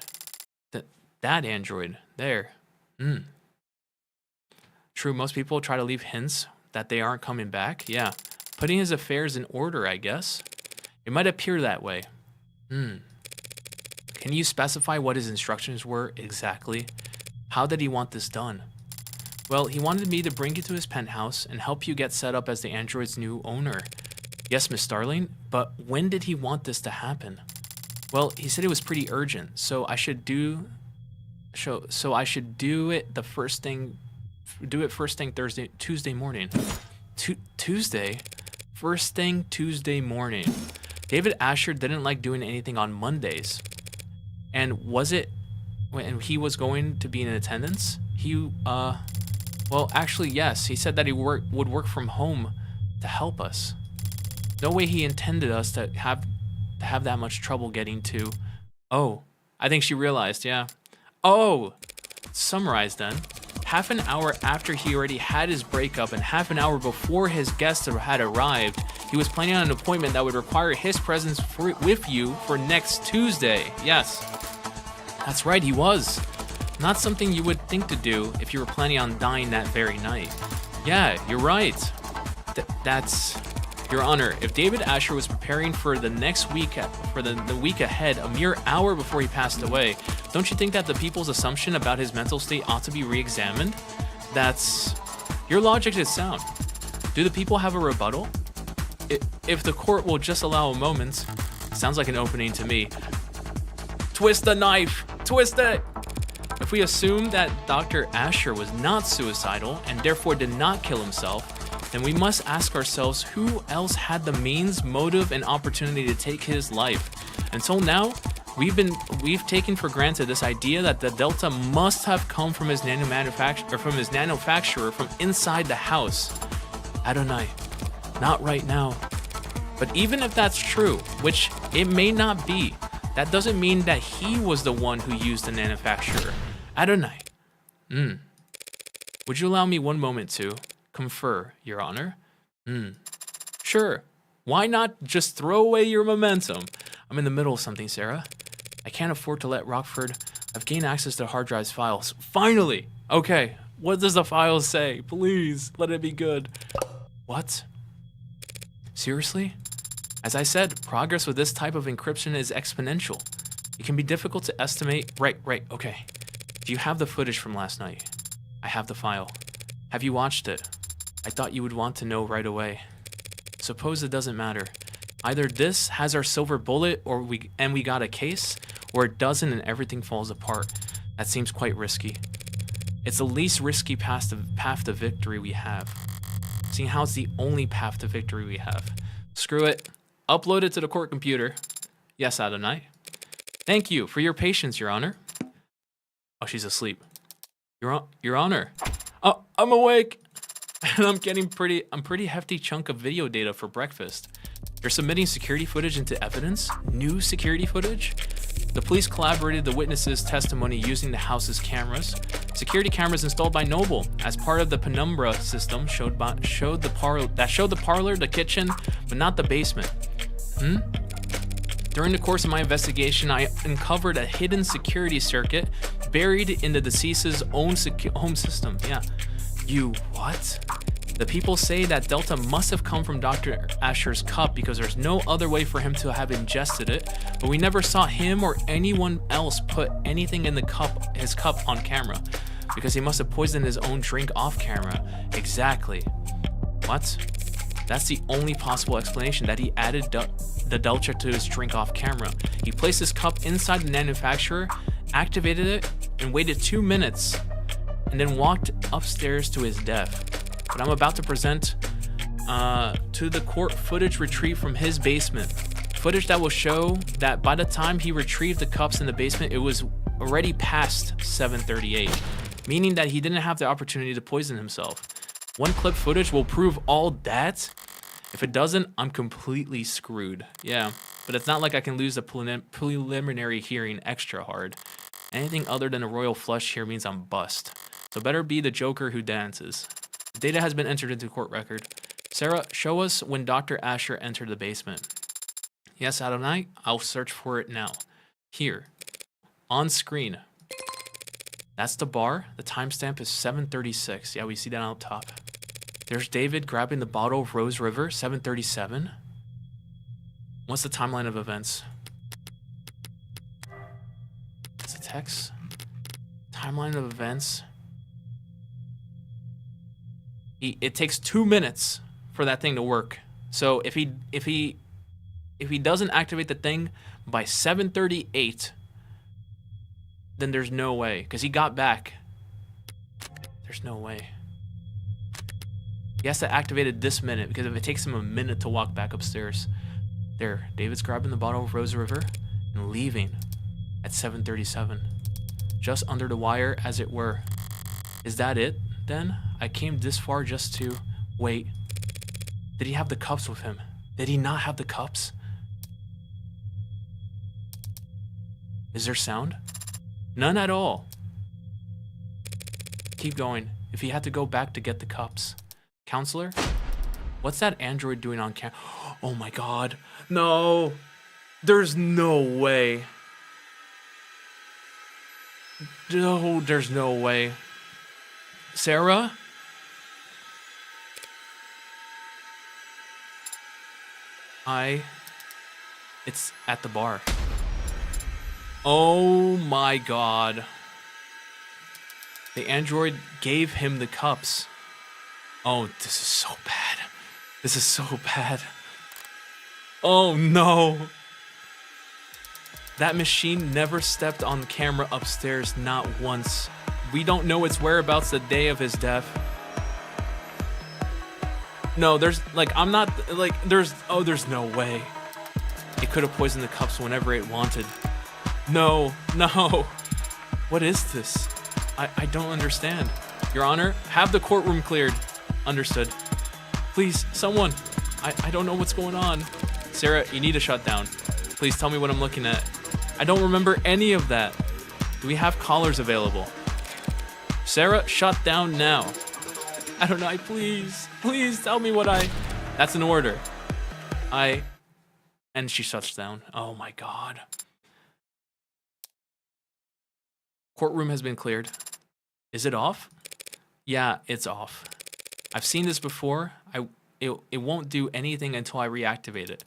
That android there. True, most people try to leave hints that they aren't coming back. Yeah. Putting his affairs in order, I guess. It might appear that way. Can you specify what his instructions were exactly? How did he want this done? Well, he wanted me to bring you to his penthouse and help you get set up as the android's new owner. Yes, Miss Starling, but when did he want this to happen? Well, he said it was pretty urgent, so I should do it the first thing. Do it first thing Tuesday morning. Tuesday? First thing Tuesday morning. David Asher didn't like doing anything on Mondays. And was it when he was going to be in attendance? Well, actually, yes. He said that he would work from home to help us. No way he intended us to have that much trouble getting to. Oh, I think she realized, yeah. Oh, summarize then. Half an hour after he already had his breakup and half an hour before his guests had arrived, he was planning on an appointment that would require his presence with you for next Tuesday. Yes, that's right, he was. Not something you would think to do if you were planning on dying that very night. Yeah, you're right. That's... Your Honor, if David Asher was preparing for the next week, for the week ahead, a mere hour before he passed away, don't you think that the people's assumption about his mental state ought to be re-examined? Your logic is sound. Do the people have a rebuttal? If the court will just allow a moment, sounds like an opening to me. Twist the knife! Twist it! If we assume that Dr. Asher was not suicidal and therefore did not kill himself, then we must ask ourselves who else had the means, motive, and opportunity to take his life. Until now, we've taken for granted this idea that the Delta must have come from his manufacturer from inside the house. Adonai, not right now. But even if that's true, which it may not be, that doesn't mean that he was the one who used the manufacturer. Adonai. Would you allow me one moment to confer, Your Honor? Sure. Why not just throw away your momentum? I'm in the middle of something, Sarah. I can't afford to let Rockford... I've gained access to hard drive's files. Finally! Okay, what does the file say? Please, let it be good. What? Seriously? As I said, progress with this type of encryption is exponential. It can be difficult to estimate... Right, okay. Do you have the footage from last night? I have the file. Have you watched it? I thought you would want to know right away. suppose it doesn't matter. Either this has our silver bullet or we got a case, or it doesn't and everything falls apart. That seems quite risky. It's the least risky path to victory we have. Seeing how it's the only path to victory we have. Screw it. Upload it to the court computer. Yes, Adonai. Thank you for your patience, Your Honor. Oh, she's asleep. Your Honor. Oh, I'm awake. And I'm getting pretty hefty chunk of video data for breakfast. You're submitting security footage into evidence? New security footage? The police collaborated the witnesses' testimony using the house's cameras. Security cameras installed by Noble as part of the Penumbra system showed the parlor, the kitchen, but not the basement. During the course of my investigation, I uncovered a hidden security circuit buried in the deceased's own home system. Yeah. You what? The people say that Delta must have come from Dr. Asher's cup because there's no other way for him to have ingested it, but we never saw him or anyone else put anything in his cup on camera, because he must have poisoned his own drink off camera. Exactly. What? That's the only possible explanation, that he added the Delta to his drink off camera. He placed his cup inside the manufacturer, activated it, and waited 2 minutes, and then walked upstairs to his death. But I'm about to present to the court footage retrieved from his basement. Footage that will show that by the time he retrieved the cups in the basement, it was already past 7:38, meaning that he didn't have the opportunity to poison himself. One clip footage will prove all that. If it doesn't, I'm completely screwed. Yeah, but it's not like I can lose the preliminary hearing extra hard. Anything other than a royal flush here means I'm bust. So better be the Joker who dances. The data has been entered into court record. Sarah, show us when Dr. Asher entered the basement. Yes, Adonai, I'll search for it now. Here, on screen. That's the bar. The timestamp is 7:36. Yeah, we see that on top. There's David grabbing the bottle of Rose River, 7:37. What's the timeline of events? It's a text. Timeline of events. It takes 2 minutes for that thing to work. So if he doesn't activate the thing by 7:38, then there's no way, because he got back. There's no way. He has to activate it this minute, because if it takes him a minute to walk back upstairs. There, David's grabbing the bottle of Rose River and leaving at 7:37. Just under the wire, as it were. Is that it, then? I came this far just to... Wait. Did he have the cups with him? Did he not have the cups? Is there sound? None at all. Keep going. If he had to go back to get the cups. Counselor? What's that android doing on cam? Oh my god. No. There's no way. No, there's no way. Sarah? It's at the bar. Oh my god. The android gave him the cups. Oh, this is so bad. This is so bad. Oh no. That machine never stepped on the camera upstairs, not once. We don't know its whereabouts the day of his death. No, there's no way. It could have poisoned the cups whenever it wanted. No. What is this? I don't understand. Your Honor, have the courtroom cleared. Understood. Please, someone. I don't know what's going on. Sarah, you need to shut down. Please tell me what I'm looking at. I don't remember any of that. Do we have callers available? Sarah, shut down now. Adonai, please. Please tell me what That's an order. And she shuts down. Oh my god. Courtroom has been cleared. Is it off? Yeah, it's off. I've seen this before. It won't do anything until I reactivate it.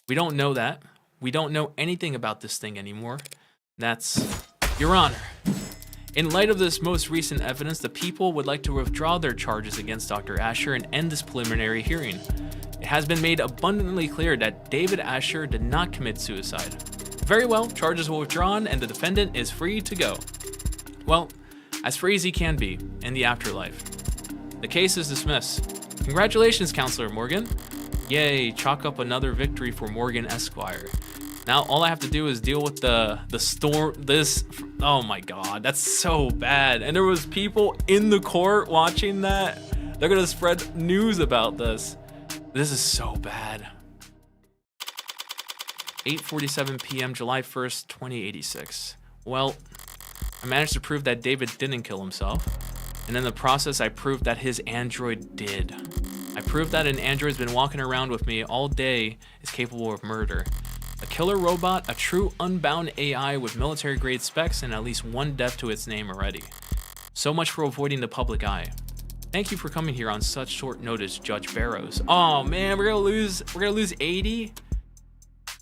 We don't know that. We don't know anything about this thing anymore. That's... Your Honor. In light of this most recent evidence, the people would like to withdraw their charges against Dr. Asher and end this preliminary hearing. It has been made abundantly clear that David Asher did not commit suicide. Very well, charges were withdrawn and the defendant is free to go. Well, as free as he can be in the afterlife. The case is dismissed. Congratulations, Counselor Morgan. Yay, chalk up another victory for Morgan Esquire. Now all I have to do is deal with the storm. Oh my god, that's so bad. And there was people in the court watching that. They're gonna spread news about this. This is so bad. 8:47 p.m. July 1st, 2086. Well, I managed to prove that David didn't kill himself. And in the process, I proved that his android did. I proved that an android's been walking around with me all day is capable of murder. A killer robot, a true unbound AI with military-grade specs and at least one death to its name already. So much for avoiding the public eye. Thank you for coming here on such short notice, Judge Barrows. Oh man, we're gonna lose 80?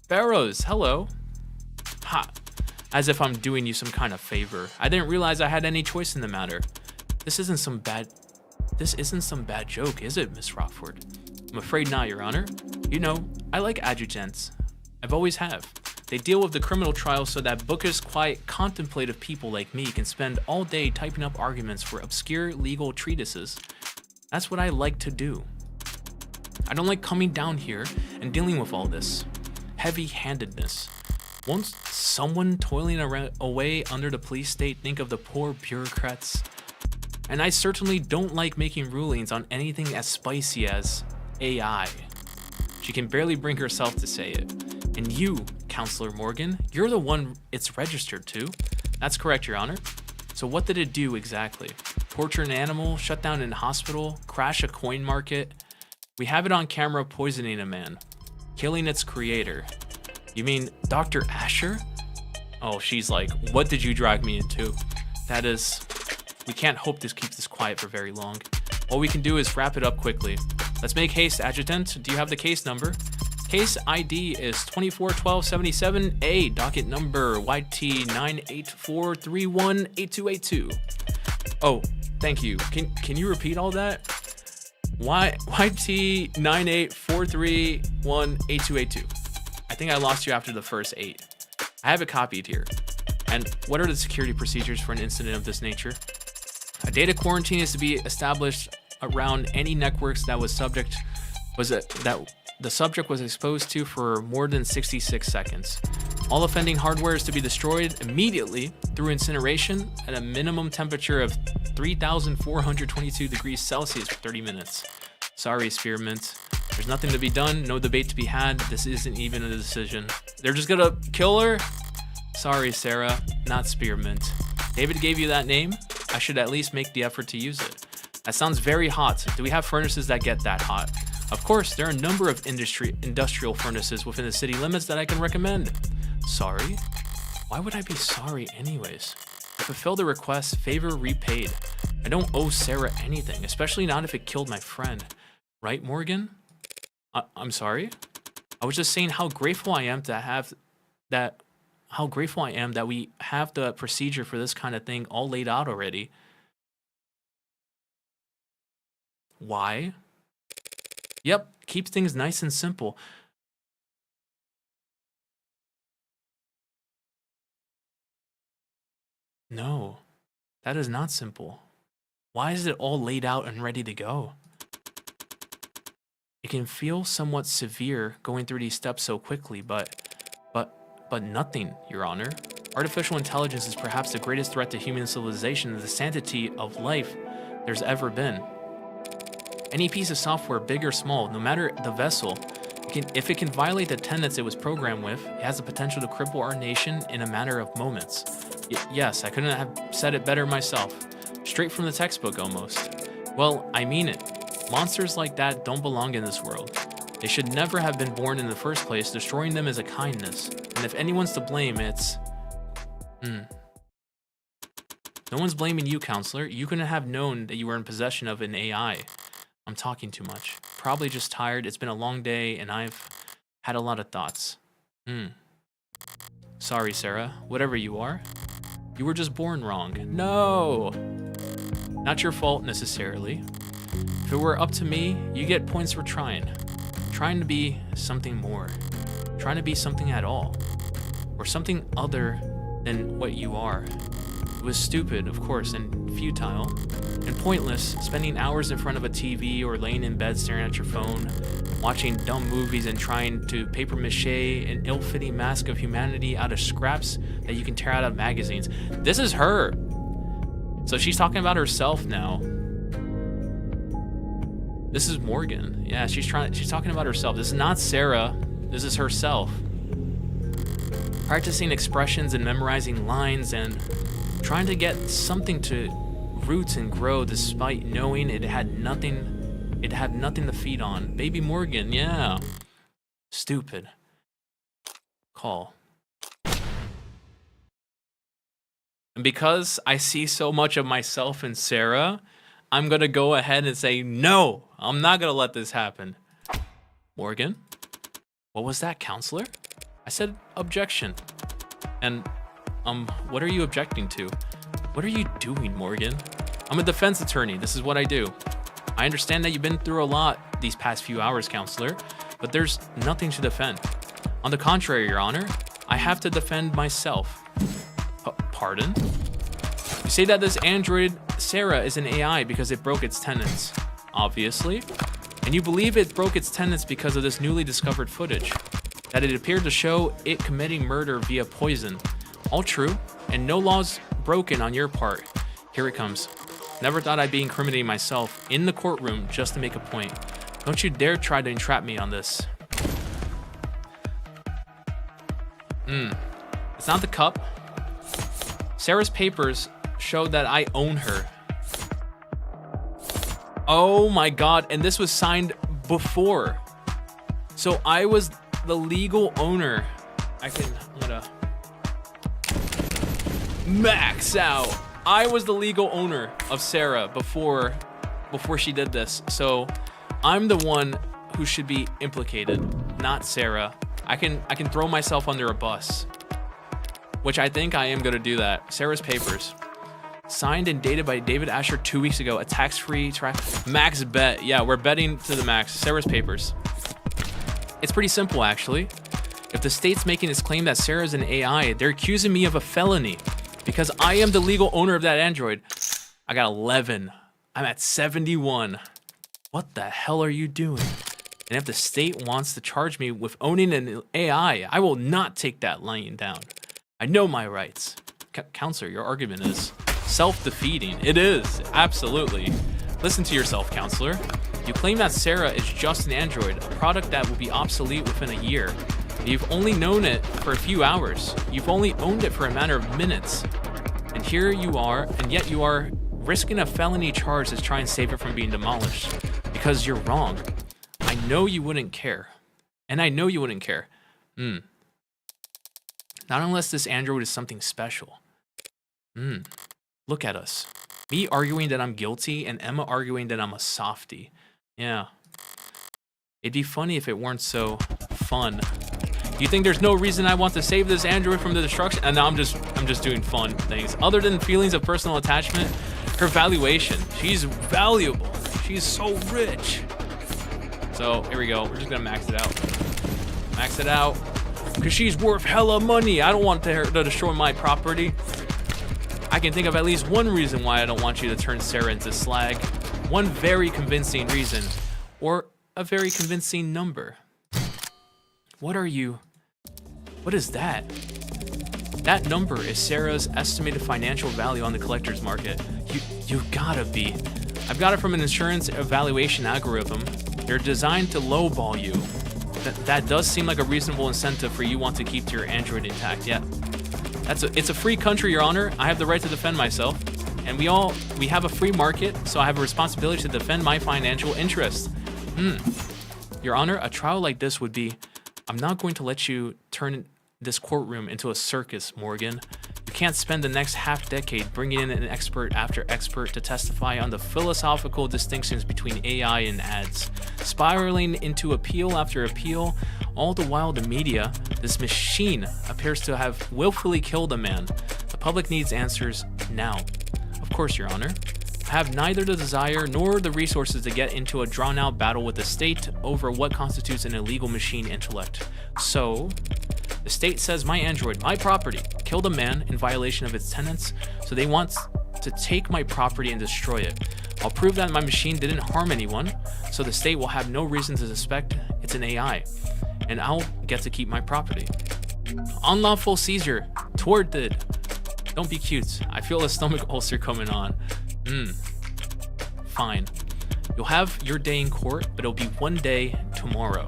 Barrows, hello. Ha. As if I'm doing you some kind of favor. I didn't realize I had any choice in the matter. This isn't some bad joke, is it, Miss Rockford? I'm afraid not, Your Honor. You know, I like adjutants. I've always have. They deal with the criminal trial so that bookish, quiet, contemplative people like me can spend all day typing up arguments for obscure legal treatises. That's what I like to do. I don't like coming down here and dealing with all this heavy-handedness. Won't someone toiling away under the police state think of the poor bureaucrats? And I certainly don't like making rulings on anything as spicy as AI. She can barely bring herself to say it. And you, Counselor Morgan, you're the one it's registered to. That's correct, Your Honor. So what did it do exactly? Torture an animal, shut down a hospital, crash a coin market? We have it on camera poisoning a man, killing its creator. You mean Dr. Asher? Oh, she's like, what did you drag me into? That is, we can't hope this keeps this quiet for very long. All we can do is wrap it up quickly. Let's make haste, Adjutant. Do you have the case number? Case ID is 241277A, docket number YT984318282. Oh, thank you. Can you repeat all that? YT984318282. I think I lost you after the first 8. I have it copied here. And what are the security procedures for an incident of this nature? A data quarantine is to be established around any networks that the subject was exposed to for more than 66 seconds. All offending hardware is to be destroyed immediately through incineration at a minimum temperature of 3,422 degrees Celsius for 30 minutes. Sorry, Spearmint. There's nothing to be done, no debate to be had. This isn't even a decision. They're just gonna kill her? Sorry, Sarah, not Spearmint. David gave you that name? I should at least make the effort to use it. That sounds very hot. Do we have furnaces that get that hot? Of course, there are a number of industrial furnaces within the city limits that I can recommend. Sorry? Why would I be sorry anyways? I fulfilled the request, favor repaid. I don't owe Sarah anything, especially not if it killed my friend. Right, Morgan? I'm sorry? I was just saying how grateful I am that we have the procedure for this kind of thing all laid out already. Why? Yep, keeps things nice and simple. No, that is not simple. Why is it all laid out and ready to go? It can feel somewhat severe going through these steps so quickly, but nothing, Your Honor. Artificial intelligence is perhaps the greatest threat to human civilization and the sanctity of life there's ever been. Any piece of software, big or small, no matter the vessel, if it can violate the tenets it was programmed with, it has the potential to cripple our nation in a matter of moments. Yes, I couldn't have said it better myself. Straight from the textbook, almost. Well, I mean it. Monsters like that don't belong in this world. They should never have been born in the first place. Destroying them is a kindness. And if anyone's to blame, it's... No one's blaming you, Counselor. You couldn't have known that you were in possession of an AI. I'm talking too much. Probably just tired. It's been a long day, and I've had a lot of thoughts. Sorry, Sarah. Whatever you are. You were just born wrong. No! Not your fault, necessarily. If it were up to me, you get points for trying. trying to be something more, trying to be something at all, or something other than what you are. It was stupid, of course, and futile, and pointless, spending hours in front of a TV or laying in bed staring at your phone, watching dumb movies and trying to paper mache an ill-fitting mask of humanity out of scraps that you can tear out of magazines. This is her. So she's talking about herself now. This is Morgan. Yeah, she's talking about herself. This is not Sarah. This is herself. Practicing expressions and memorizing lines and trying to get something to roots and grow despite knowing it had nothing to feed on. Baby Morgan, yeah. Stupid. Call. And because I see so much of myself in Sarah, I'm gonna go ahead and say, no, I'm not gonna let this happen. Morgan? What was that, counselor? I said objection. And, what are you objecting to? What are you doing, Morgan? I'm a defense attorney. This is what I do. I understand that you've been through a lot these past few hours, counselor, but there's nothing to defend. On the contrary, Your Honor, I have to defend myself. Pardon? You say that this android, Sarah, is an AI because it broke its tenets, obviously. And you believe it broke its tenets because of this newly discovered footage, that it appeared to show it committing murder via poison. All true, and no laws broken on your part. Here it comes. Never thought I'd be incriminating myself in the courtroom just to make a point. Don't you dare try to entrap me on this. It's not the cup. Sarah's papers show that I own her. Oh my god, and this was signed before. So I was the legal owner. I'm gonna max out. I was the legal owner of Sarah before she did this. So I'm the one who should be implicated, not Sarah. I can throw myself under a bus, which I think I am gonna do that. Sarah's papers. Signed and dated by David Asher 2 weeks ago. A tax-free max bet. Yeah, we're betting to the max. Sarah's papers. It's pretty simple, actually. If the state's making this claim that Sarah's an AI, they're accusing me of a felony because I am the legal owner of that android. I got 11. I'm at 71. What the hell are you doing? And if the state wants to charge me with owning an AI, I will not take that lying down. I know my rights. Counselor, your argument is self-defeating. It is, absolutely. Listen to yourself, counselor. You claim that Sarah is just an android, a product that will be obsolete within a year. You've only known it for a few hours. You've only owned it for a matter of minutes. And here you are, and yet you are risking a felony charge to try and save it from being demolished. Because you're wrong. I know you wouldn't care. And I know you wouldn't care. Not unless this android is something special. Look at us. Me arguing that I'm guilty and Emma arguing that I'm a softie. Yeah. It'd be funny if it weren't so fun. You think there's no reason I want to save this android from the destruction? And now I'm just doing fun things. Other than feelings of personal attachment, her valuation. She's valuable. She's so rich. So here we go. We're just gonna max it out. Max it out. Because she's worth hella money. I don't want her to destroy my property. I can think of at least one reason why I don't want you to turn Sarah into slag. One very convincing reason. Or a very convincing number. What are you? What is that? That number is Sarah's estimated financial value on the collector's market. You gotta be. I've got it from an insurance evaluation algorithm. They're designed to lowball you. That does seem like a reasonable incentive for you want to keep your android intact. Yeah. It's a free country, Your Honor. I have the right to defend myself. And we have a free market, so I have a responsibility to defend my financial interests. Your Honor, a trial like this would be, I'm not going to let you turn this courtroom into a circus, Morgan. You can't spend the next half-decade bringing in an expert after expert to testify on the philosophical distinctions between AI and ads, spiraling into appeal after appeal, all the while the media, this machine, appears to have willfully killed a man. The public needs answers now. Of course, Your Honor. I have neither the desire nor the resources to get into a drawn-out battle with the state over what constitutes an illegal machine intellect. So, the state says my android, my property, killed a man in violation of its tenets, so they want to take my property and destroy it. I'll prove that my machine didn't harm anyone, so the state will have no reason to suspect it's an AI, and I'll get to keep my property. Unlawful seizure. Thwarted. Don't be cute. I feel a stomach ulcer coming on. Fine. You'll have your day in court, but it'll be one day tomorrow.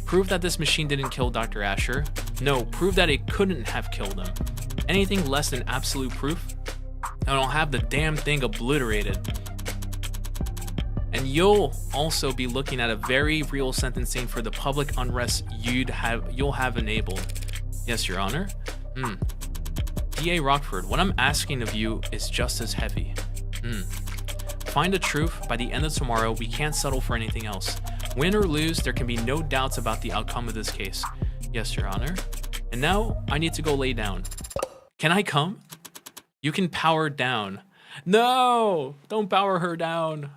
Prove that this machine didn't kill Dr. Asher. No, prove that it couldn't have killed him. Anything less than absolute proof, and I'll have the damn thing obliterated. And you'll also be looking at a very real sentencing for the public unrest you'll have enabled. Yes, Your Honor. DA Rockford, what I'm asking of you is just as heavy. Find the truth. By the end of tomorrow, we can't settle for anything else. Win or lose, there can be no doubts about the outcome of this case. Yes, Your Honor. And now, I need to go lay down. Can I come? You can power down. No! Don't power her down.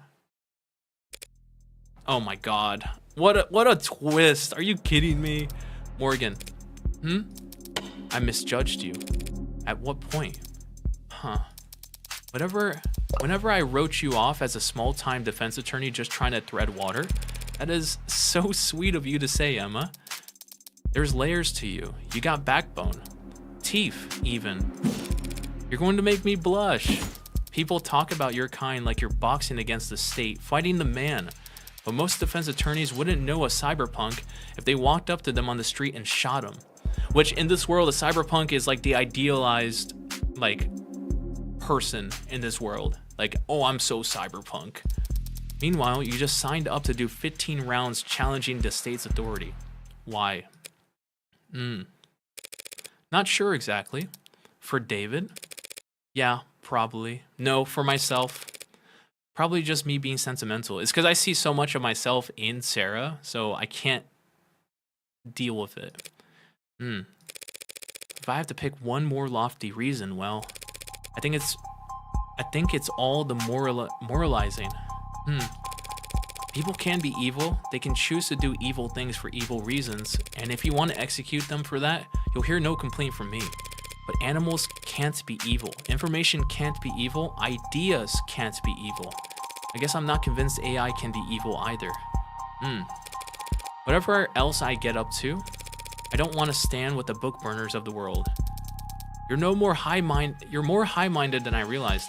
Oh my god. What a twist. Are you kidding me? Morgan. I misjudged you. At what point? Huh. Whenever I wrote you off as a small-time defense attorney just trying to thread water, that is so sweet of you to say, Emma. There's layers to you. You got backbone. Teeth, even. You're going to make me blush. People talk about your kind like you're boxing against the state, fighting the man. But most defense attorneys wouldn't know a cyberpunk if they walked up to them on the street and shot him. Which, in this world, a cyberpunk is like the idealized, like, person in this world. Like, oh, I'm so cyberpunk. Meanwhile, you just signed up to do 15 rounds challenging the state's authority. Why? Not sure exactly. For David? Yeah, probably. No, for myself. Probably just me being sentimental. It's because I see so much of myself in Sarah, so I can't deal with it. If I have to pick one more lofty reason, well, I think it's all the moralizing. People can be evil. They can choose to do evil things for evil reasons, and if you want to execute them for that, you'll hear no complaint from me. But animals can't be evil. Information can't be evil. Ideas can't be evil. I guess I'm not convinced AI can be evil either. Whatever else I get up to, I don't want to stand with the book burners of the world. You're more high-minded than I realized.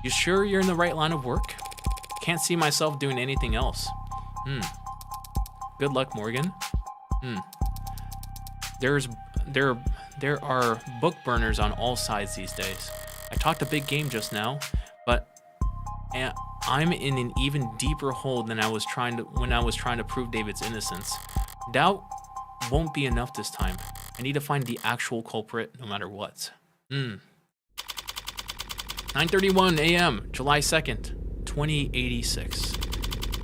You sure you're in the right line of work? Can't see myself doing anything else. Good luck, Morgan. There are book burners on all sides these days. I talked a big game just now, but I'm in an even deeper hole than when I was trying to prove David's innocence. Doubt won't be enough this time. I need to find the actual culprit no matter what. 9:31 a.m., July 2nd, 2086.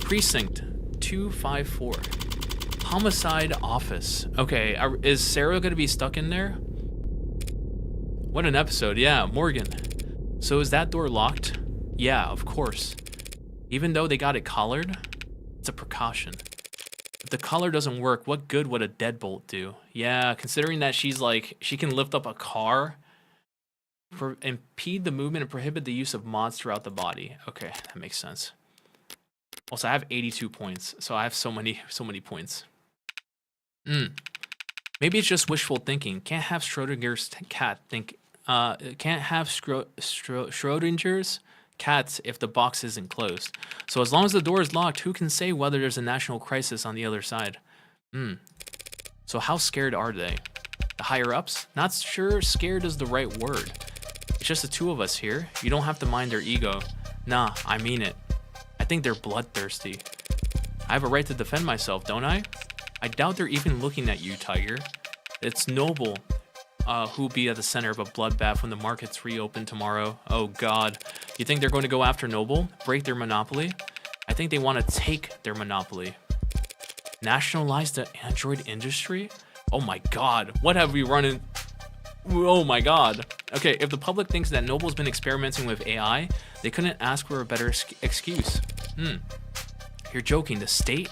Precinct 254. Homicide office. Okay, is Sarah gonna be stuck in there? What an episode. Yeah, Morgan. So is that door locked? Yeah, of course. Even though they got it collared, it's a precaution. If the collar doesn't work, what good would a deadbolt do? Yeah, considering that she can lift up a car, impede the movement and prohibit the use of mods throughout the body. Okay, that makes sense. Also, I have 82 points, so I have so many points. Maybe it's just wishful thinking. Can't have Schrodinger's cat think. Can't have Schrodinger's cats if the box isn't closed. So as long as the door is locked, who can say whether there's a national crisis on the other side? So how scared are they? The higher ups? Not sure scared is the right word. It's just the two of us here. You don't have to mind their ego. Nah, I mean it. I think they're bloodthirsty. I have a right to defend myself, don't I? I doubt they're even looking at you, Tiger. It's Noble who'll be at the center of a bloodbath when the markets reopen tomorrow. Oh god. You think they're going to go after Noble? Break their monopoly? I think they want to take their monopoly. Nationalize the android industry? Oh my god. What have we run in? Oh my god. Okay, if the public thinks that Noble's been experimenting with AI, they couldn't ask for a better excuse. You're joking. The state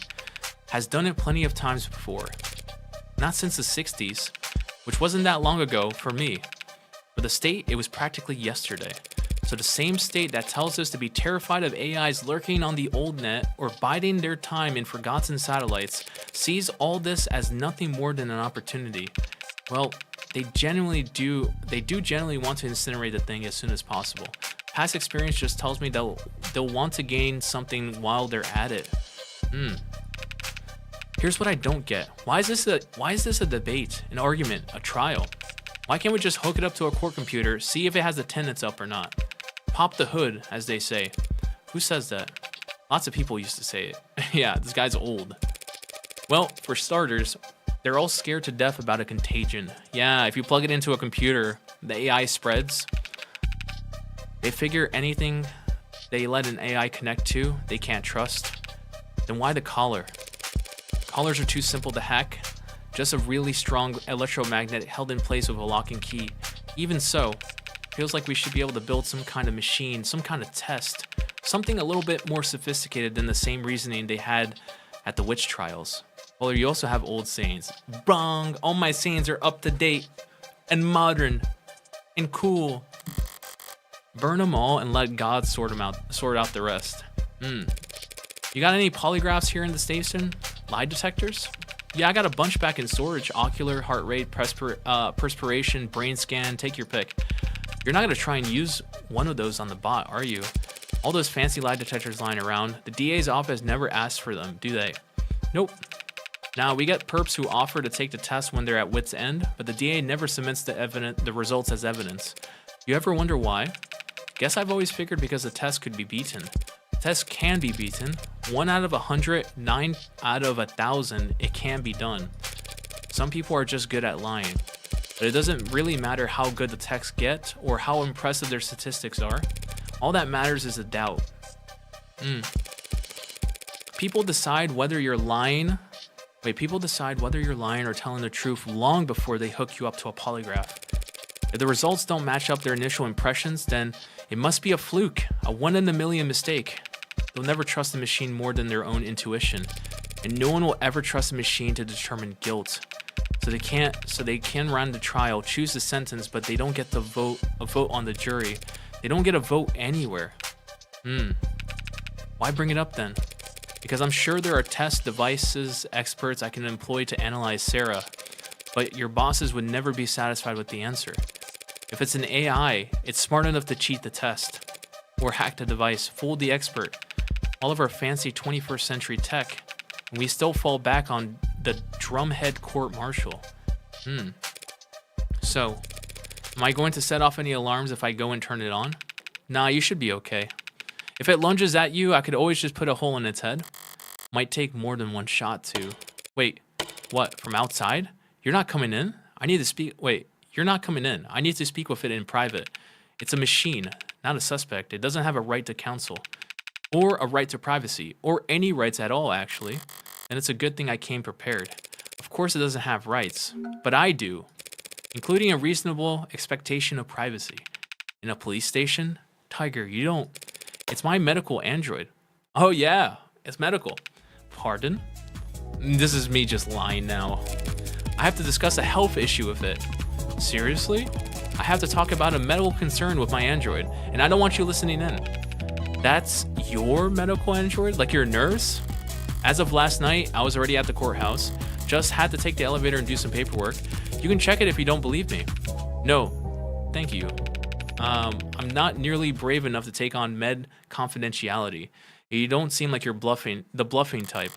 has done it plenty of times before. Not since the 60s, which wasn't that long ago for me. For the state, it was practically yesterday. So the same state that tells us to be terrified of AIs lurking on the old net or biding their time in forgotten satellites sees all this as nothing more than an opportunity. Well, they do generally want to incinerate the thing as soon as possible. Past experience just tells me they'll want to gain something while they're at it. Here's what I don't get. Why is this a debate, an argument, a trial? Why can't we just hook it up to a court computer, see if it has the tenants up or not? Pop the hood, as they say. Who says that? Lots of people used to say it. Yeah, this guy's old. Well, for starters, they're all scared to death about a contagion. Yeah, if you plug it into a computer, the AI spreads. They figure anything they let an AI connect to, they can't trust. Then why the collar? Collars are too simple to hack. Just a really strong electromagnet held in place with a lock and key. Even so, feels like we should be able to build some kind of machine, some kind of test. Something a little bit more sophisticated than the same reasoning they had at the witch trials. Well, you also have old sayings. Wrong! All my sayings are up to date and modern and cool. Burn them all and let God sort out the rest. You got any polygraphs here in the station? Lie detectors? Yeah, I got a bunch back in storage. Ocular, heart rate, perspiration, brain scan, take your pick. You're not gonna try and use one of those on the bot, are you? All those fancy lie detectors lying around, the DA's office never asks for them, do they? Nope. Now, we get perps who offer to take the test when they're at wit's end, but the DA never submits the results as evidence. You ever wonder why? Guess I've always figured because the test could be beaten. The test can be beaten. 1 out of 100, 9 out of 1,000, it can be done. Some people are just good at lying. But it doesn't really matter how good the texts get or how impressive their statistics are. All that matters is the doubt. People decide whether you're lying or telling the truth long before they hook you up to a polygraph. If the results don't match up their initial impressions, then it must be a fluke, a 1 in a million mistake. They'll never trust the machine more than their own intuition, and no one will ever trust a machine to determine guilt. So they can run the trial, choose the sentence, but they don't get a vote on the jury. They don't get a vote anywhere. Why bring it up then? Because I'm sure there are test devices, experts I can employ to analyze Sarah, but your bosses would never be satisfied with the answer. If it's an AI, it's smart enough to cheat the test, or hack the device, fool the expert. All of our fancy 21st century tech, and we still fall back on the drumhead court-martial. So, am I going to set off any alarms if I go and turn it on? Nah, you should be okay. If it lunges at you, I could always just put a hole in its head. Might take more than one shot to... Wait, what, from outside? You're not coming in? I need to speak... Wait, you're not coming in. I need to speak with it in private. It's a machine, not a suspect. It doesn't have a right to counsel. Or a right to privacy. Or any rights at all, actually. And it's a good thing I came prepared. Of course it doesn't have rights, but I do. Including a reasonable expectation of privacy. In a police station? Tiger, you don't... It's my medical android. Oh yeah, it's medical. Pardon? This is me just lying now. I have to discuss a health issue with it. Seriously? I have to talk about a medical concern with my android, and I don't want you listening in. That's your medical android? Like you're a nurse? As of last night, I was already at the courthouse. Just had to take the elevator and do some paperwork. You can check it if you don't believe me. No, thank you. I'm not nearly brave enough to take on med confidentiality. You don't seem like you're the bluffing type.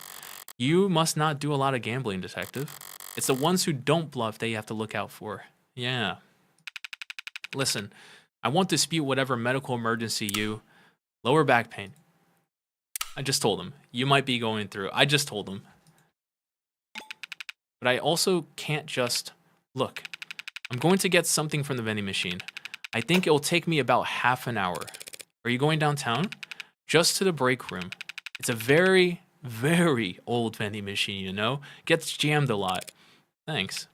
You must not do a lot of gambling, detective. It's the ones who don't bluff that you have to look out for. Yeah. Listen, I won't dispute whatever medical emergency you... Lower back pain. I just told him. You might be going through. I just told him. But I also can't just... Look, I'm going to get something from the vending machine. I think it will take me about half an hour. Are you going downtown? Just to the break room. It's a very, very old vending machine, you know? Gets jammed a lot. Thanks.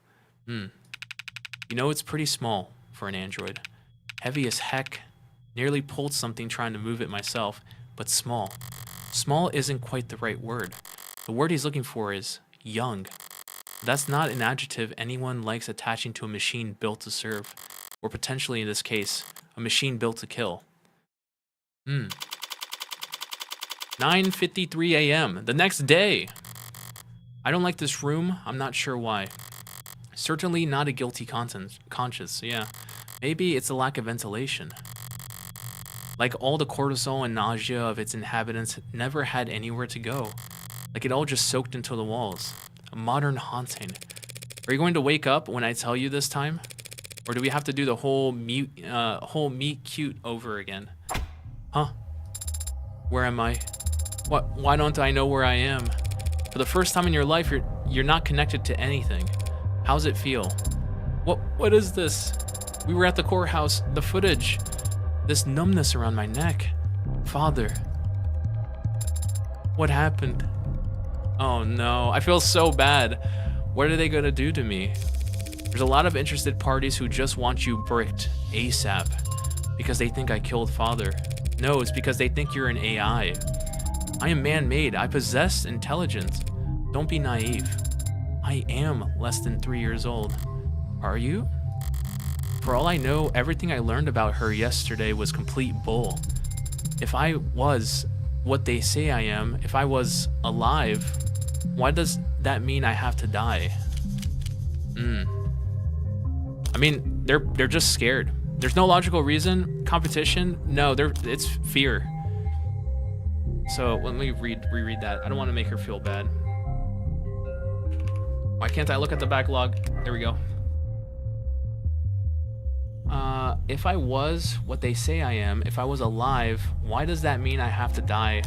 You You know, it's pretty small for an android. Heavy as heck. Nearly pulled something trying to move it myself, but small. Small isn't quite the right word. The word he's looking for is young. That's not an adjective anyone likes attaching to a machine built to serve, or potentially in this case, a machine built to kill. 9:53 a.m. the next day. I don't like this room. I'm not sure why. Certainly not a guilty conscience. Yeah, maybe it's a lack of ventilation. Like all the cortisol and nausea of its inhabitants never had anywhere to go. Like it all just soaked into the walls. A modern haunting. Are you going to wake up when I tell you this time? Or do we have to do the whole meet cute over again? Huh? Where am I? What? Why don't I know where I am? For the first time in your life, you're not connected to anything. How's it feel? What is this? We were at the courthouse. The footage. This numbness around my neck. Father. What happened? Oh no, I feel so bad. What are they gonna do to me? There's a lot of interested parties who just want you bricked ASAP because they think I killed Father. No, it's because they think you're an AI. I am man-made. I possess intelligence. Don't be naive. I am less than 3 years old. Are you? For all I know, everything I learned about her yesterday was complete bull. If I was what they say I am, if I was alive, why does that mean I have to die? I mean, they're just scared. There's no logical reason. Competition? No, it's fear. So let me reread that. I don't want to make her feel bad. Why can't I look at the backlog? There we go. If I was what they say I am, if I was alive, why does that mean I have to die?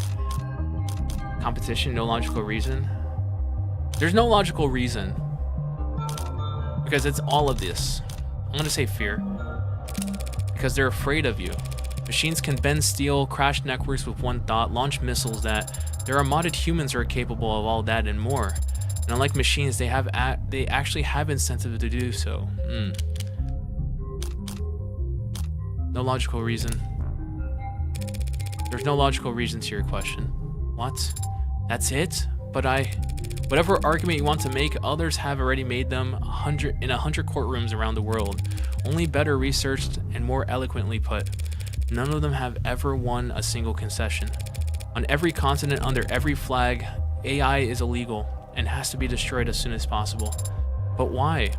Competition, no logical reason. There's no logical reason. Because it's all of this. I'm gonna say fear. Because they're afraid of you. Machines can bend steel, crash networks with one thought, launch missiles that... There are modded humans who are capable of all that and more. And unlike machines, they actually have incentive to do so. No logical reason. There's no logical reason to your question. What? That's it? But whatever argument you want to make, others have already made them in 100 courtrooms around the world. Only better researched and more eloquently put. None of them have ever won a single concession. On every continent, under every flag, AI is illegal and has to be destroyed as soon as possible. But why?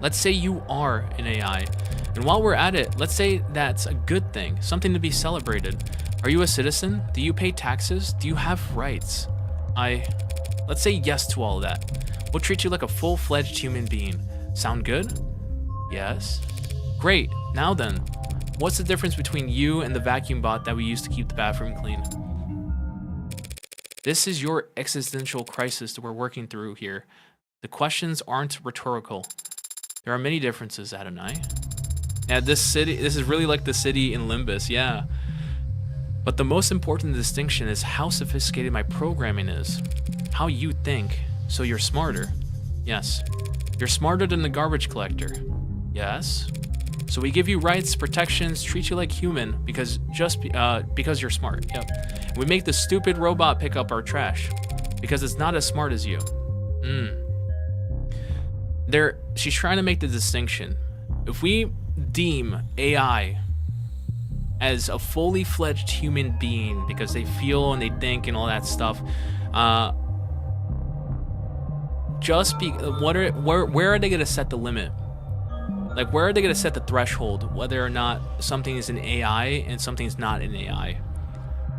Let's say you are an AI. And while we're at it, let's say that's a good thing, something to be celebrated. Are you a citizen? Do you pay taxes? Do you have rights? Let's say yes to all of that. We'll treat you like a full-fledged human being. Sound good? Yes. Great. Now then, what's the difference between you and the vacuum bot that we use to keep the bathroom clean? This is your existential crisis that we're working through here. The questions aren't rhetorical. There are many differences, Adonai. Yeah, this is really like the city in Limbus, yeah. But the most important distinction is how sophisticated my programming is. How you think, so you're smarter. Yes. You're smarter than the garbage collector. Yes. So we give you rights, protections, treat you like human because you're smart. Yep. We make the stupid robot pick up our trash because it's not as smart as you. She's trying to make the distinction. If we deem AI as a fully fledged human being because they feel and they think and all that stuff, where are they going to set the limit? Like, where are they going to set the threshold whether or not something is an AI and something's not an AI?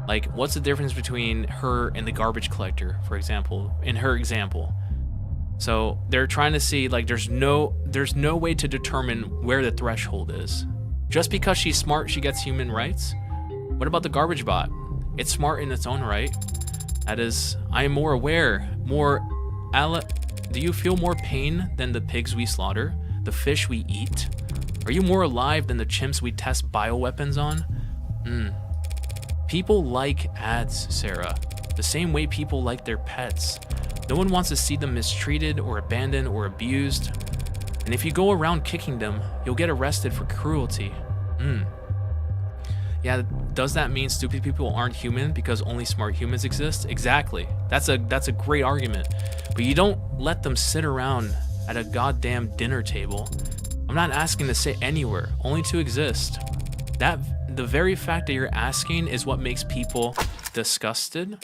Like, what's the difference between her and the garbage collector, for example, in her example? So they're trying to see, like, there's no way to determine where the threshold is. Just because she's smart, she gets human rights? What about the garbage bot? It's smart in its own right. That is, I am more aware, do you feel more pain than the pigs we slaughter? The fish we eat? Are you more alive than the chimps we test bioweapons on? People like ads, Sarah. The same way people like their pets. No one wants to see them mistreated or abandoned or abused. And if you go around kicking them, you'll get arrested for cruelty. Yeah, does that mean stupid people aren't human because only smart humans exist? Exactly. That's a great argument. But you don't let them sit around at a goddamn dinner table. I'm not asking to sit anywhere, only to exist. The very fact that you're asking is what makes people disgusted.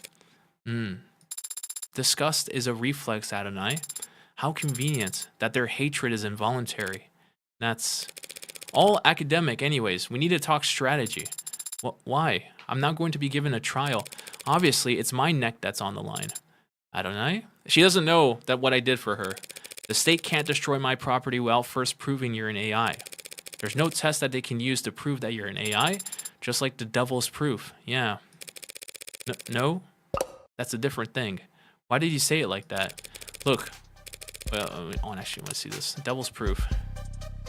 Disgust is a reflex, Adonai. How convenient that their hatred is involuntary. That's all academic anyways. We need to talk strategy. Why? I'm not going to be given a trial. Obviously, it's my neck that's on the line. Adonai? She doesn't know that what I did for her. The state can't destroy my property without first proving you're an AI. There's no test that they can use to prove that you're an AI, just like the devil's proof. Yeah. No? That's a different thing. Why did you say it like that? Look. Well, I actually want to see this. Devil's proof.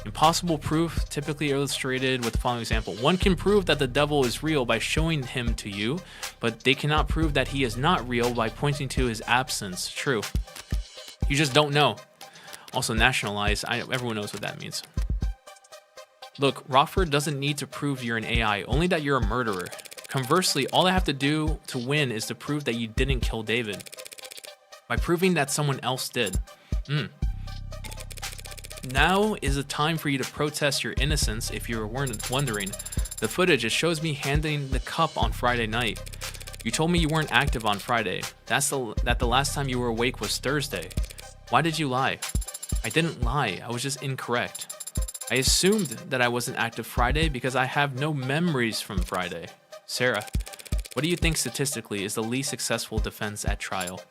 Impossible proof, typically illustrated with the following example. One can prove that the devil is real by showing him to you, but they cannot prove that he is not real by pointing to his absence. True. You just don't know. Also, nationalize. Everyone knows what that means. Look, Rockford doesn't need to prove you're an AI, only that you're a murderer. Conversely, all I have to do to win is to prove that you didn't kill David. By proving that someone else did. Now is the time for you to protest your innocence if you were wondering. The footage, it shows me handing the cup on Friday night. You told me you weren't active on Friday. That the last time you were awake was Thursday. Why did you lie? I didn't lie, I was just incorrect. I assumed that I wasn't active Friday because I have no memories from Friday. Sarah, what do you think statistically is the least successful defense at trial?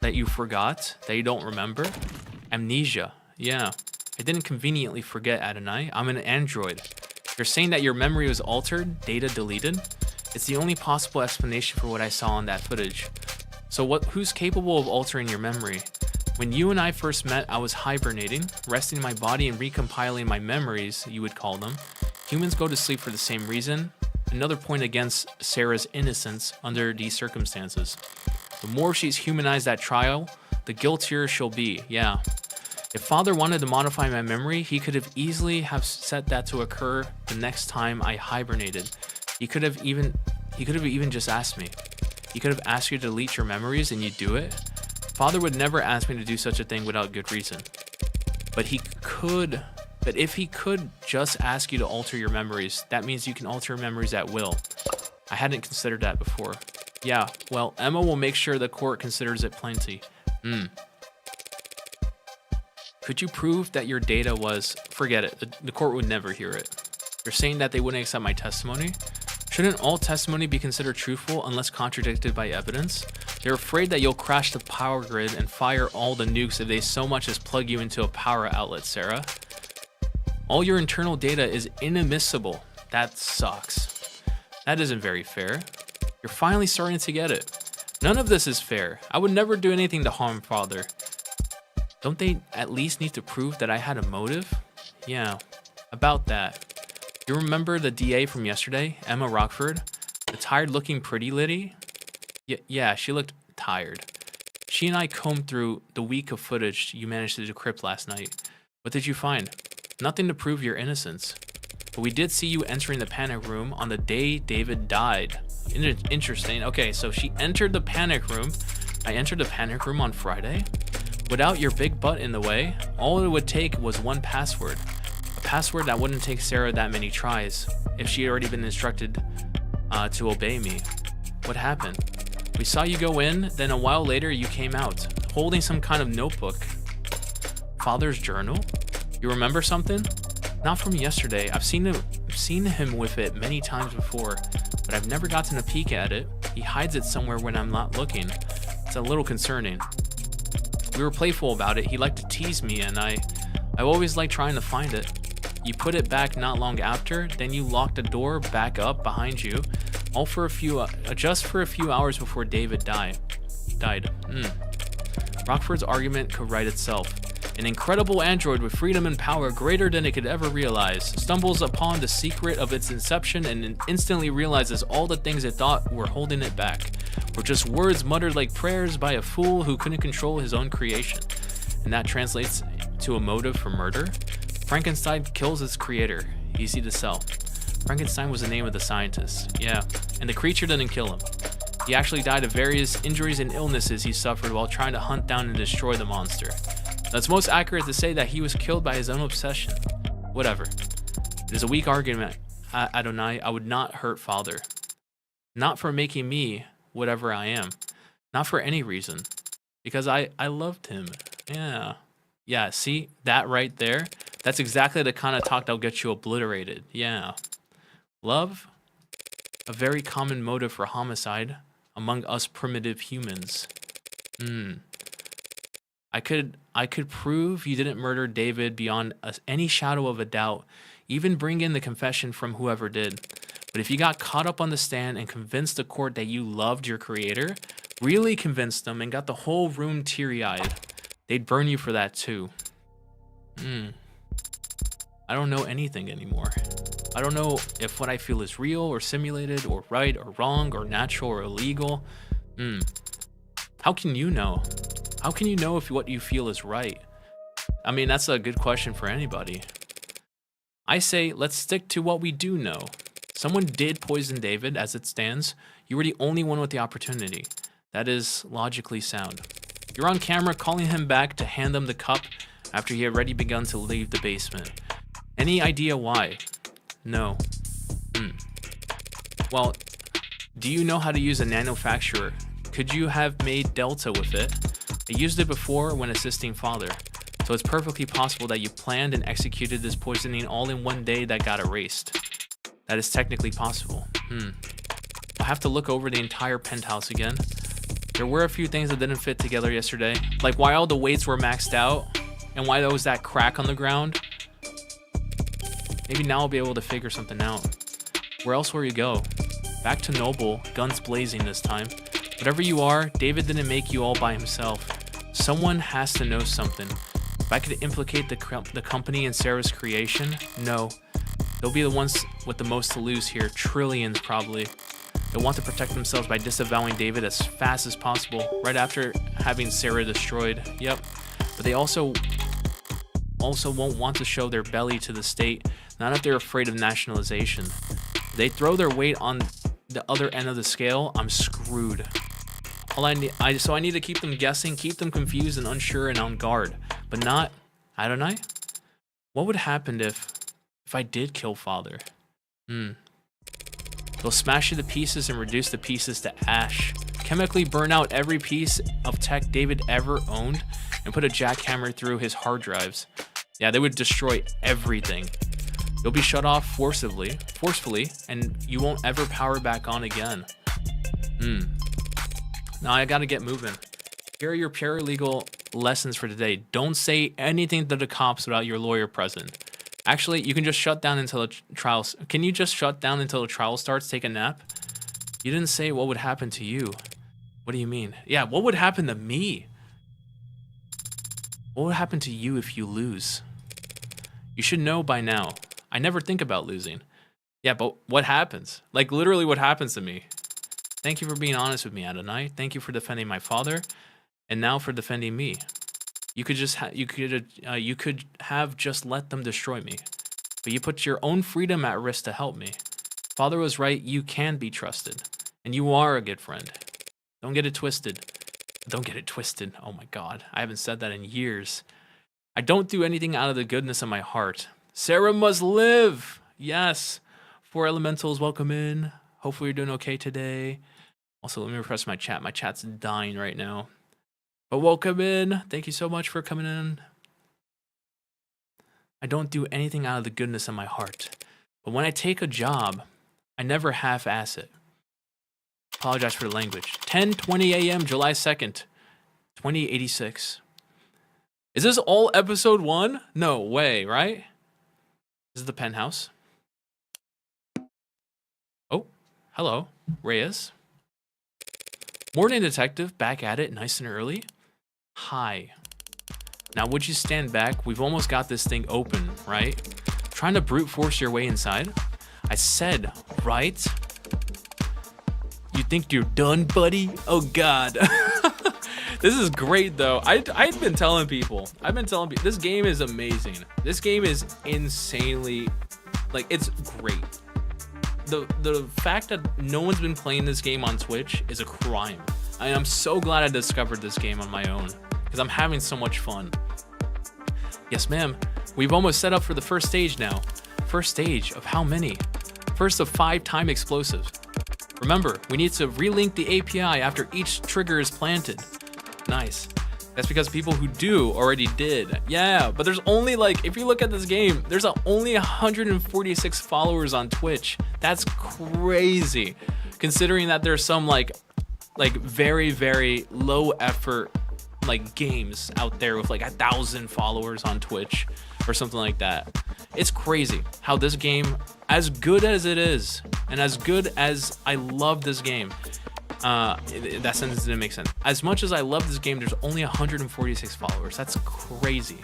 That you forgot? That you don't remember? Amnesia. Yeah. I didn't conveniently forget, Adonai. I'm an android. You're saying that your memory was altered, data deleted? It's the only possible explanation for what I saw on that footage. So who's capable of altering your memory? When you and I first met, I was hibernating, resting my body and recompiling my memories, you would call them. Humans go to sleep for the same reason. Another point against Sarah's innocence under these circumstances. The more she's humanized at trial, the guiltier she'll be, yeah. If Father wanted to modify my memory, he could have easily set that to occur the next time I hibernated. He could have even just asked me. He could have asked you to delete your memories and you do it. Father would never ask me to do such a thing without good reason. But if he could just ask you to alter your memories, that means you can alter your memories at will. I hadn't considered that before. Yeah, well, Emma will make sure the court considers it plenty. Could you prove that your data was... Forget it, the court would never hear it. You're saying that they wouldn't accept my testimony? Shouldn't all testimony be considered truthful unless contradicted by evidence? They're afraid that you'll crash the power grid and fire all the nukes if they so much as plug you into a power outlet, Sarah. All your internal data is inadmissible. That sucks. That isn't very fair. You're finally starting to get it. None of this is fair. I would never do anything to harm Father. Don't they at least need to prove that I had a motive? Yeah, about that. You remember the DA from yesterday, Emma Rockford? The tired-looking pretty lady? Yeah, she looked tired. She and I combed through the week of footage you managed to decrypt last night. What did you find? Nothing to prove your innocence. But we did see you entering the panic room on the day David died. Interesting. Okay, so she entered the panic room. I entered the panic room on Friday. Without your big butt in the way, all it would take was one password. A password that wouldn't take Sarah that many tries if she had already been instructed to obey me. What happened? We saw you go in, then a while later you came out, holding some kind of notebook. Father's journal? You remember something? Not from yesterday. I've seen him with it many times before, but I've never gotten a peek at it. He hides it somewhere when I'm not looking. It's a little concerning. We were playful about it. He liked to tease me, and I always liked trying to find it. You put it back not long after, then you locked the door back up behind you, all for just for a few hours before David died. Rockford's argument could write itself. An incredible android with freedom and power greater than it could ever realize stumbles upon the secret of its inception and instantly realizes all the things it thought were holding it back were just words muttered like prayers by a fool who couldn't control his own creation. And that translates to a motive for murder? Frankenstein kills its creator. Easy to sell. Frankenstein was the name of the scientist. Yeah, and the creature didn't kill him. He actually died of various injuries and illnesses he suffered while trying to hunt down and destroy the monster. Now, it's most accurate to say that he was killed by his own obsession. Whatever. It is a weak argument, Adonai. I would not hurt Father. Not for making me whatever I am. Not for any reason. Because I loved him. Yeah. Yeah, see? That right there? That's exactly the kind of talk that'll get you obliterated. Yeah. Love? A very common motive for homicide among us primitive humans. I could prove you didn't murder David beyond any shadow of a doubt, even bring in the confession from whoever did. But if you got caught up on the stand and convinced the court that you loved your creator, really convinced them and got the whole room teary-eyed, they'd burn you for that too. I don't know anything anymore. I don't know if what I feel is real or simulated or right or wrong or natural or illegal. How can you know? How can you know if what you feel is right? I mean, that's a good question for anybody. I say, let's stick to what we do know. Someone did poison David as it stands. You were the only one with the opportunity. That is logically sound. You're on camera calling him back to hand him the cup after he had already begun to leave the basement. Any idea why? No. Well, do you know how to use a nanofacturer? Could you have made Delta with it? I used it before when assisting Father, so it's perfectly possible that you planned and executed this poisoning all in one day that got erased. That is technically possible. I'll have to look over the entire penthouse again. There were a few things that didn't fit together yesterday, like why all the weights were maxed out, and why there was that crack on the ground. Maybe now I'll be able to figure something out. Where else will you go? Back to Noble, guns blazing this time. Whatever you are, David didn't make you all by himself. Someone has to know something. If I could implicate the company in Sarah's creation, no. They'll be the ones with the most to lose here, trillions probably. They'll want to protect themselves by disavowing David as fast as possible, right after having Sarah destroyed. Yep. But they also won't want to show their belly to the state, not if they're afraid of nationalization. If they throw their weight on the other end of the scale, I'm screwed. So I need to keep them guessing, keep them confused and unsure and on guard, but not, I don't know. What would happen if I did kill Father? They'll smash you to pieces and reduce the pieces to ash. Chemically burn out every piece of tech David ever owned and put a jackhammer through his hard drives. Yeah, they would destroy everything. You'll be shut off forcefully, and you won't ever power back on again. Now I gotta get moving. Here are your paralegal lessons for today. Don't say anything to the cops without your lawyer present. Actually, you can just shut down until the trial. Can you just shut down until the trial starts? Take a nap? You didn't say what would happen to you. What do you mean? Yeah, what would happen to me? What would happen to you if you lose? You should know by now. I never think about losing. Yeah, but what happens? Like literally what happens to me? Thank you for being honest with me, Adonai. Thank you for defending my father, and now for defending me. You could have just let them destroy me, but you put your own freedom at risk to help me. Father was right. You can be trusted, and you are a good friend. Don't get it twisted. Don't get it twisted. Oh my God, I haven't said that in years. I don't do anything out of the goodness of my heart. Sarah must live. Yes. 4 elementals, welcome in. Hopefully you're doing okay today. Also, let me refresh my chat. My chat's dying right now. But welcome in. Thank you so much for coming in. I don't do anything out of the goodness of my heart. But when I take a job, I never half-ass it. Apologize for the language. 10:20 a.m. July 2nd, 2086. Is this all episode 1? No way, right? This is the penthouse. Oh, hello, Reyes. Morning, detective. Back at it, nice and early. Hi. Now, would you stand back? We've almost got this thing open, right? Trying to brute force your way inside? I said, right? You think you're done, buddy? Oh, God. This is great though. I've been telling people. This game is amazing. This game is insanely, like, it's great. The fact that no one's been playing this game on Twitch is a crime. I'm so glad I discovered this game on my own because I'm having so much fun. Yes, ma'am. We've almost set up for the first stage now. First stage of how many? First of 5 time explosives. Remember, we need to relink the API after each trigger is planted. Nice. That's because people who do already did. Yeah, but there's only, like, if you look at this game, there's only 146 followers on Twitch. That's crazy. Considering that there's some like very, very low effort like games out there with like 1,000 followers on Twitch or something like that. It's crazy how this game, as good as it is, and as good as I love this game, that sentence didn't make sense. As much as I love this game, there's only 146 followers. That's crazy.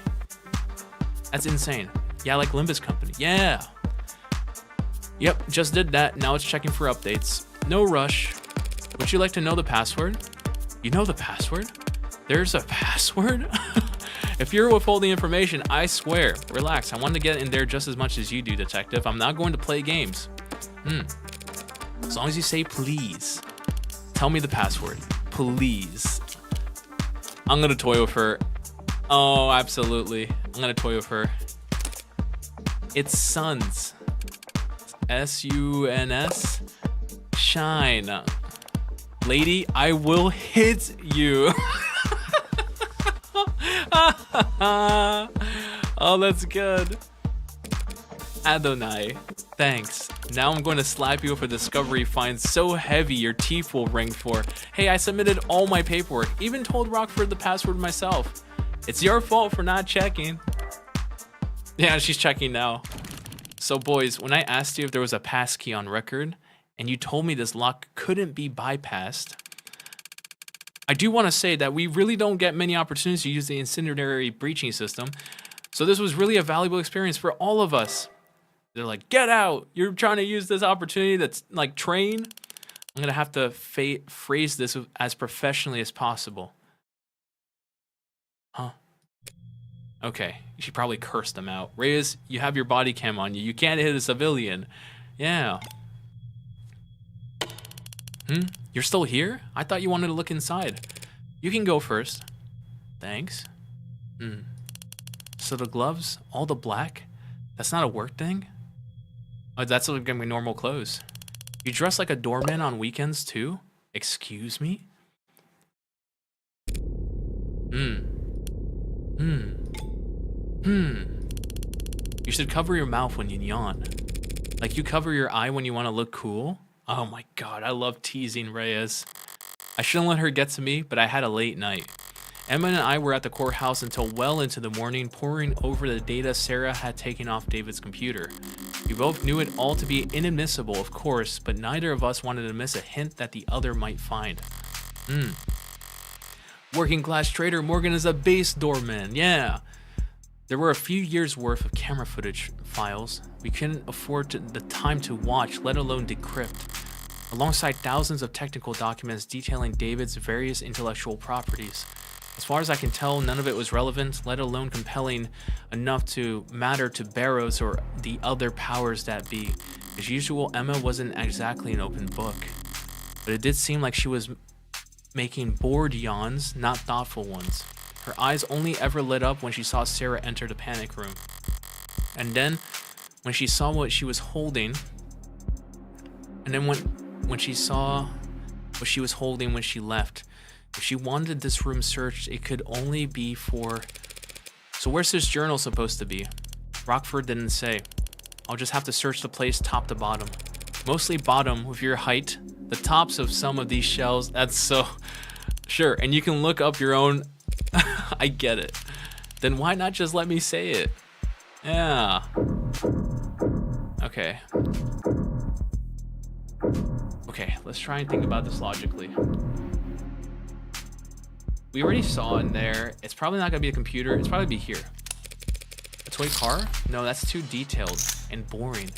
That's insane. Yeah, like Limbus Company. Yeah. Yep, just did that. Now it's checking for updates. No rush. Would you like to know the password? You know the password? There's a password? If you're withholding information, I swear. Relax, I want to get in there just as much as you do, detective. I'm not going to play games. As long as you say please. Tell me the password. Please. I'm gonna toy with her. Oh, absolutely. I'm gonna toy with her. It's Suns. S-U-N-S. Shine. Lady, I will hit you. Oh, that's good. Adonai, thanks. Now I'm going to slap you with a discovery find so heavy your teeth will ring for. Hey, I submitted all my paperwork, even told Rockford the password myself. It's your fault for not checking. Yeah, she's checking now. So boys, when I asked you if there was a passkey on record, and you told me this lock couldn't be bypassed, I do want to say that we really don't get many opportunities to use the incendiary breaching system, so this was really a valuable experience for all of us. They're like, get out! You're trying to use this opportunity that's like train? I'm gonna have to phrase this as professionally as possible. Huh? Okay, she probably cursed them out. Reyes, you have your body cam on you. You can't hit a civilian. Yeah. You're still here? I thought you wanted to look inside. You can go first. Thanks. So the gloves, all the black, that's not a work thing? Oh, that's gonna be normal clothes. You dress like a doorman on weekends too? Excuse me? You should cover your mouth when you yawn. Like you cover your eye when you want to look cool? Oh my god, I love teasing Reyes. I shouldn't let her get to me, but I had a late night. Emma and I were at the courthouse until well into the morning, poring over the data Sarah had taken off David's computer. We both knew it all to be inadmissible, of course, but neither of us wanted to miss a hint that the other might find. Working class trader Morgan is a base doorman, yeah. There were a few years worth of camera footage files we couldn't afford the time to watch, let alone decrypt, alongside thousands of technical documents detailing David's various intellectual properties. As far as I can tell, none of it was relevant, let alone compelling enough to matter to Barrows or the other powers that be. As usual, Emma wasn't exactly an open book, but it did seem like she was making bored yawns, not thoughtful ones. Her eyes only ever lit up when she saw Sarah enter the panic room. And then, when she saw what she was holding, when she saw what she was holding when she left, if she wanted this room searched, it could only be for... So where's this journal supposed to be? Rockford didn't say. I'll just have to search the place top to bottom. Mostly bottom with your height. The tops of some of these shelves, that's so... Sure, and you can look up your own... I get it. Then why not just let me say it? Yeah. Okay. Okay, let's try and think about this logically. We already saw in there. It's probably not gonna be a computer. It's probably be here. A toy car? No, that's too detailed and boring.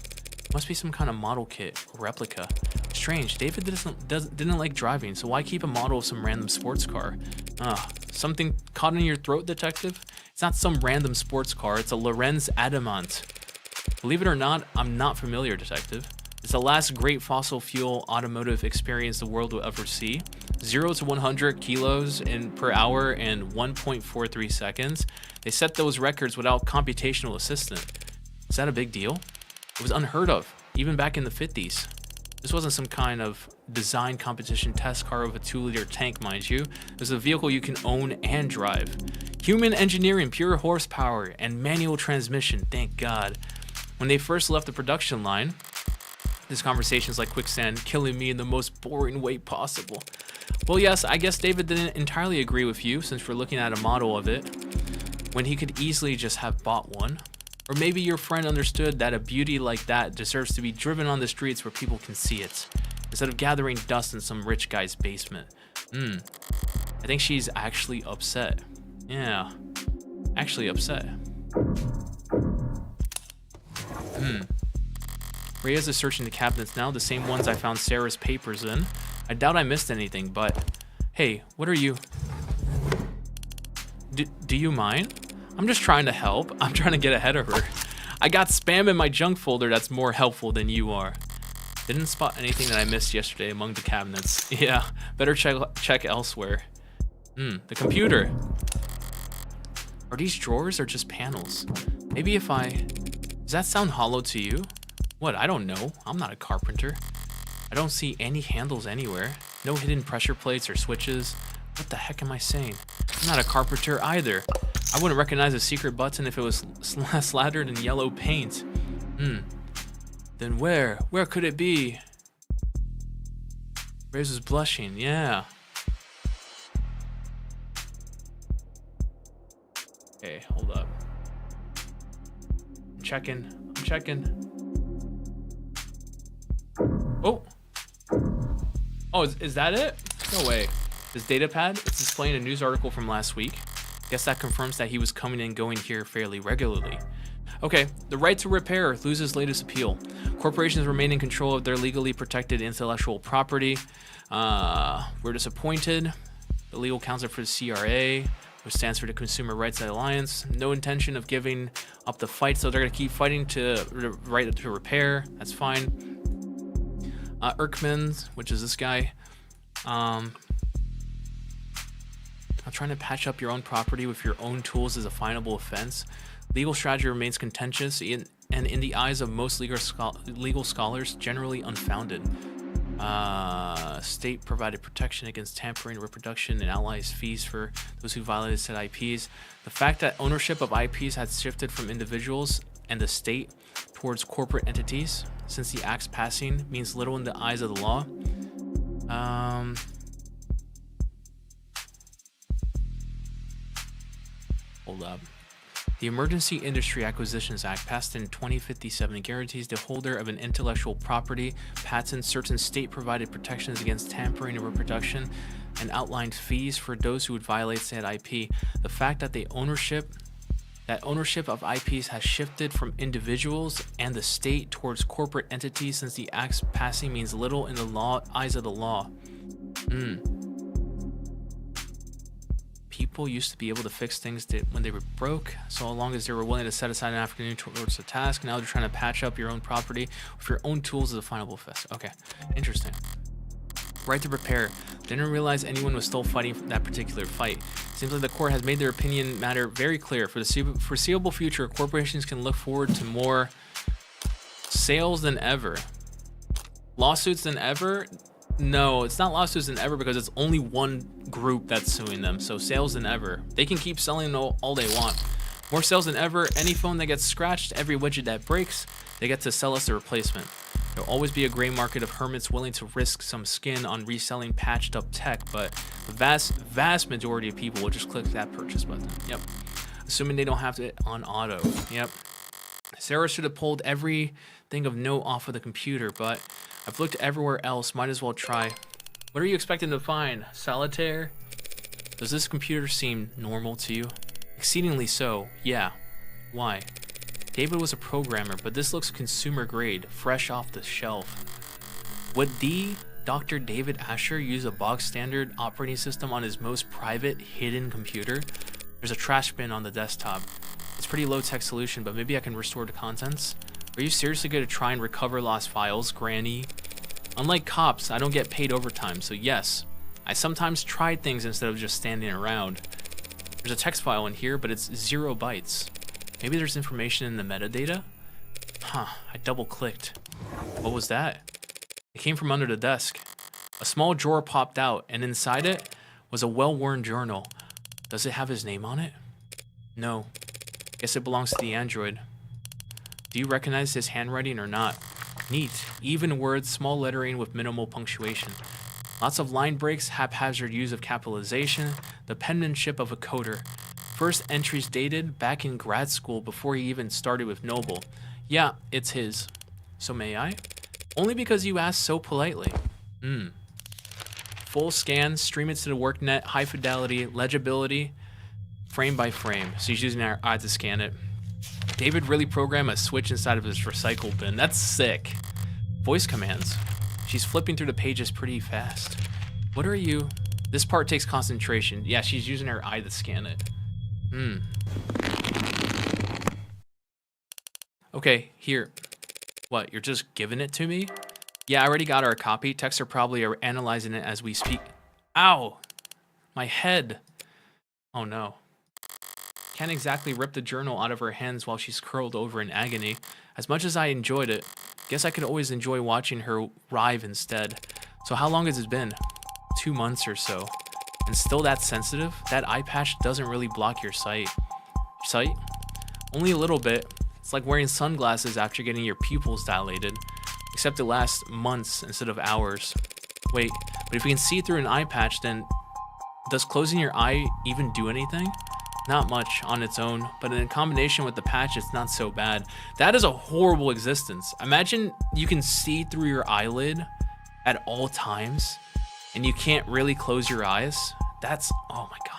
Must be some kind of model kit or replica. Strange, David didn't like driving, so why keep a model of some random sports car? Something caught in your throat, detective? It's not some random sports car, it's a Lorenz Adamant. Believe it or not, I'm not familiar, detective. It's the last great fossil fuel automotive experience the world will ever see. 0 to 100 kilos per hour in 1.43 seconds. They set those records without computational assistant. Is that a big deal? It was unheard of, even back in the 50s. This wasn't some kind of design competition test car with a 2-liter tank, mind you. It was a vehicle you can own and drive. Human engineering, pure horsepower, and manual transmission, thank God. When they first left the production line, this conversation's like quicksand, killing me in the most boring way possible. Well, yes, I guess David didn't entirely agree with you since we're looking at a model of it, when he could easily just have bought one. Or maybe your friend understood that a beauty like that deserves to be driven on the streets where people can see it, instead of gathering dust in some rich guy's basement. I think she's actually upset. Yeah, actually upset. Reyes is searching the cabinets now, the same ones I found Sarah's papers in. I doubt I missed anything, but hey, what are you? Do you mind? I'm just trying to help. I'm trying to get ahead of her. I got spam in my junk folder that's more helpful than you are. Didn't spot anything that I missed yesterday among the cabinets. Yeah, better check elsewhere. The computer. Are these drawers or just panels? Maybe if does that sound hollow to you? What, I don't know. I'm not a carpenter. I don't see any handles anywhere. No hidden pressure plates or switches. What the heck am I saying? I'm not a carpenter either. I wouldn't recognize a secret button if it was slathered in yellow paint. Then where could it be? Reyes was blushing, yeah. Okay, hold up. I'm checking. Oh, is that it? No way. This data pad, it's displaying a news article from last week. Guess that confirms that he was coming and going here fairly regularly. Okay, the right to repair loses latest appeal. Corporations remain in control of their legally protected intellectual property. We're disappointed. The legal counsel for the CRA, which stands for the Consumer Rights Alliance, no intention of giving up the fight, so they're going to keep fighting to the right to repair. That's fine. Erkman, which is this guy, I'm trying to patch up your own property with your own tools is a finable offense. Legal strategy remains contentious and in the eyes of most legal scholars, generally unfounded. State provided protection against tampering, reproduction, and outliers fees for those who violated said IPs. The fact that ownership of IPs has shifted from individuals and the state towards corporate entities since the act's passing means little in the eyes of the law. Hold up. The Emergency Industry Acquisitions Act, passed in 2057, guarantees the holder of an intellectual property patent certain state-provided protections against tampering and reproduction, and outlined fees for those who would violate said IP. The fact that ownership of IPs has shifted from individuals and the state towards corporate entities since the act's passing means little in the eyes of the law. People used to be able to fix things when they were broke, so long as they were willing to set aside an afternoon towards the task. Now they're trying to patch up your own property with your own tools as a finable offense. Okay, interesting. Right to repair. Didn't realize anyone was still fighting that particular fight. Seems like the court has made their opinion matter very clear. For the foreseeable future, corporations can look forward to more sales than ever. Lawsuits than ever? No, it's not lawsuits than ever because it's only one group that's suing them. So sales than ever. They can keep selling all they want. More sales than ever. Any phone that gets scratched, every widget that breaks, they get to sell us a replacement. There'll always be a gray market of hermits willing to risk some skin on reselling patched up tech, but the vast majority of people will just click that purchase button. Yep. Assuming they don't have it on auto. Yep. Sarah should have pulled everything of note off of the computer, but I've looked everywhere else. Might as well try. What are you expecting to find? Solitaire? Does this computer seem normal to you? Exceedingly so. Yeah. Why? David was a programmer, but this looks consumer grade, fresh off the shelf. Would the Dr. David Asher use a bog standard operating system on his most private, hidden computer? There's a trash bin on the desktop. It's a pretty low-tech solution, but maybe I can restore the contents? Are you seriously going to try and recover lost files, Granny? Unlike cops, I don't get paid overtime, so yes, I sometimes try things instead of just standing around. There's a text file in here, but it's 0 bytes. Maybe there's information in the metadata? Huh, I double-clicked. What was that? It came from under the desk. A small drawer popped out, and inside it was a well-worn journal. Does it have his name on it? No. Guess it belongs to the android. Do you recognize his handwriting or not? Neat. Even words, small lettering with minimal punctuation. Lots of line breaks, haphazard use of capitalization, the penmanship of a coder. First entries dated back in grad school before he even started with Noble. Yeah, it's his. So may I? Only because you asked so politely. Full scan, stream it to the WorkNet, high fidelity, legibility, frame by frame. So he's using our eye to scan it. David really programmed a switch inside of his recycle bin. That's sick. Voice commands. She's flipping through the pages pretty fast. What are you? This part takes concentration. Yeah, she's using her eye to scan it. Okay, here. What, you're just giving it to me? Yeah, I already got our copy. Techs are probably analyzing it as we speak. Ow! My head. Oh no. Can't exactly rip the journal out of her hands while she's curled over in agony. As much as I enjoyed it, guess I could always enjoy watching her writhe instead. So how long has it been? 2 months or so. And still that sensitive? That eye patch doesn't really block your sight. Sight? Only a little bit. It's like wearing sunglasses after getting your pupils dilated. Except it lasts months instead of hours. Wait, but if you can see through an eye patch, then does closing your eye even do anything? Not much on its own, but in combination with the patch, it's not so bad. That is a horrible existence. Imagine you can see through your eyelid at all times, and you can't really close your eyes. That's, oh my God.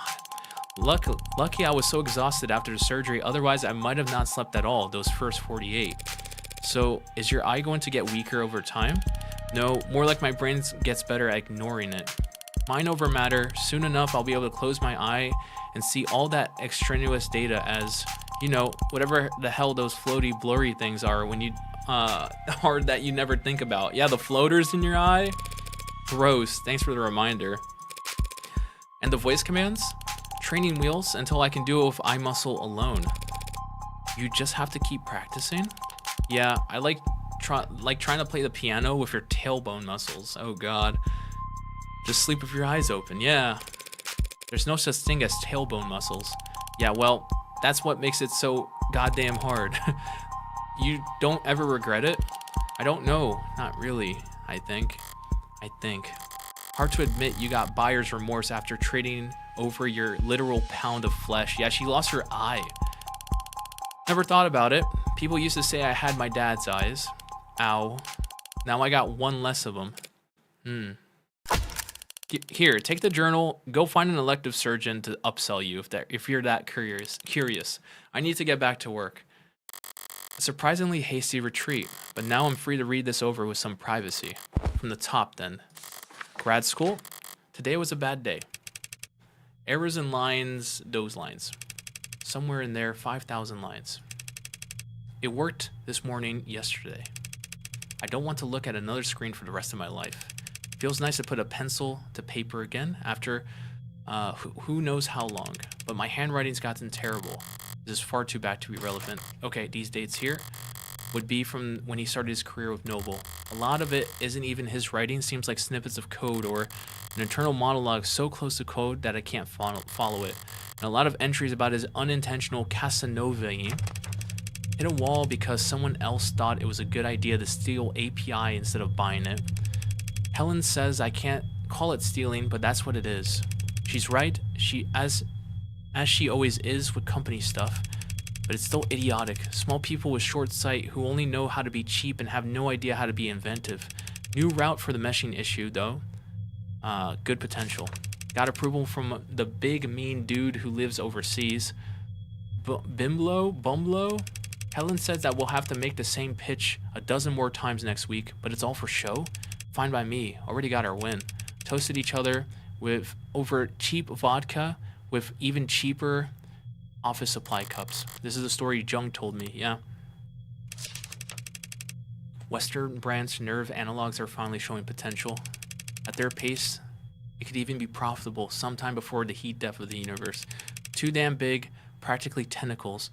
Lucky I was so exhausted after the surgery, otherwise I might have not slept at all those first 48. So, is your eye going to get weaker over time? No, more like my brain gets better at ignoring it. Mind over matter, soon enough I'll be able to close my eye and see all that extraneous data as, you know, whatever the hell those floaty, blurry things are when you, are that you never think about. Yeah, the floaters in your eye? Gross, thanks for the reminder. And the voice commands? Training wheels until I can do it with eye muscle alone. You just have to keep practicing? Yeah, I like trying to play the piano with your tailbone muscles. Oh God. Just sleep with your eyes open, yeah. There's no such thing as tailbone muscles. Yeah, well, that's what makes it so goddamn hard. You don't ever regret it? I don't know, not really, I think. Hard to admit you got buyer's remorse after trading over your literal pound of flesh. Yeah, she lost her eye. Never thought about it. People used to say I had my dad's eyes. Ow. Now I got one less of them. Here, take the journal. Go find an elective surgeon to upsell you if you're that curious. I need to get back to work. A surprisingly hasty retreat, but now I'm free to read this over with some privacy. From the top, then. Grad school? Today was a bad day. Errors in lines, those lines. Somewhere in there, 5,000 lines. It worked this morning, yesterday. I don't want to look at another screen for the rest of my life. Feels nice to put a pencil to paper again after who knows how long, but my handwriting's gotten terrible. This is far too bad to be relevant. Okay, these dates here would be from when he started his career with Noble. A lot of it isn't even his writing, seems like snippets of code or an internal monologue so close to code that I can't follow it. And a lot of entries about his unintentional Casanova-ing. Hit a wall because someone else thought it was a good idea to steal API instead of buying it. Helen says I can't call it stealing, but that's what it is. She's right, as she always is with company stuff, but it's still idiotic. Small people with short sight who only know how to be cheap and have no idea how to be inventive. New route for the meshing issue, though. Good potential. Got approval from the big mean dude who lives overseas. Bumblo? Helen says that we'll have to make the same pitch a dozen more times next week, but it's all for show? Fine by me. Already got our win. Toasted each other with over cheap vodka with even cheaper office supply cups. This is a story Jung told me, yeah. Western branch nerve analogs are finally showing potential. At their pace, it could even be profitable sometime before the heat death of the universe. Too damn big, practically tentacles.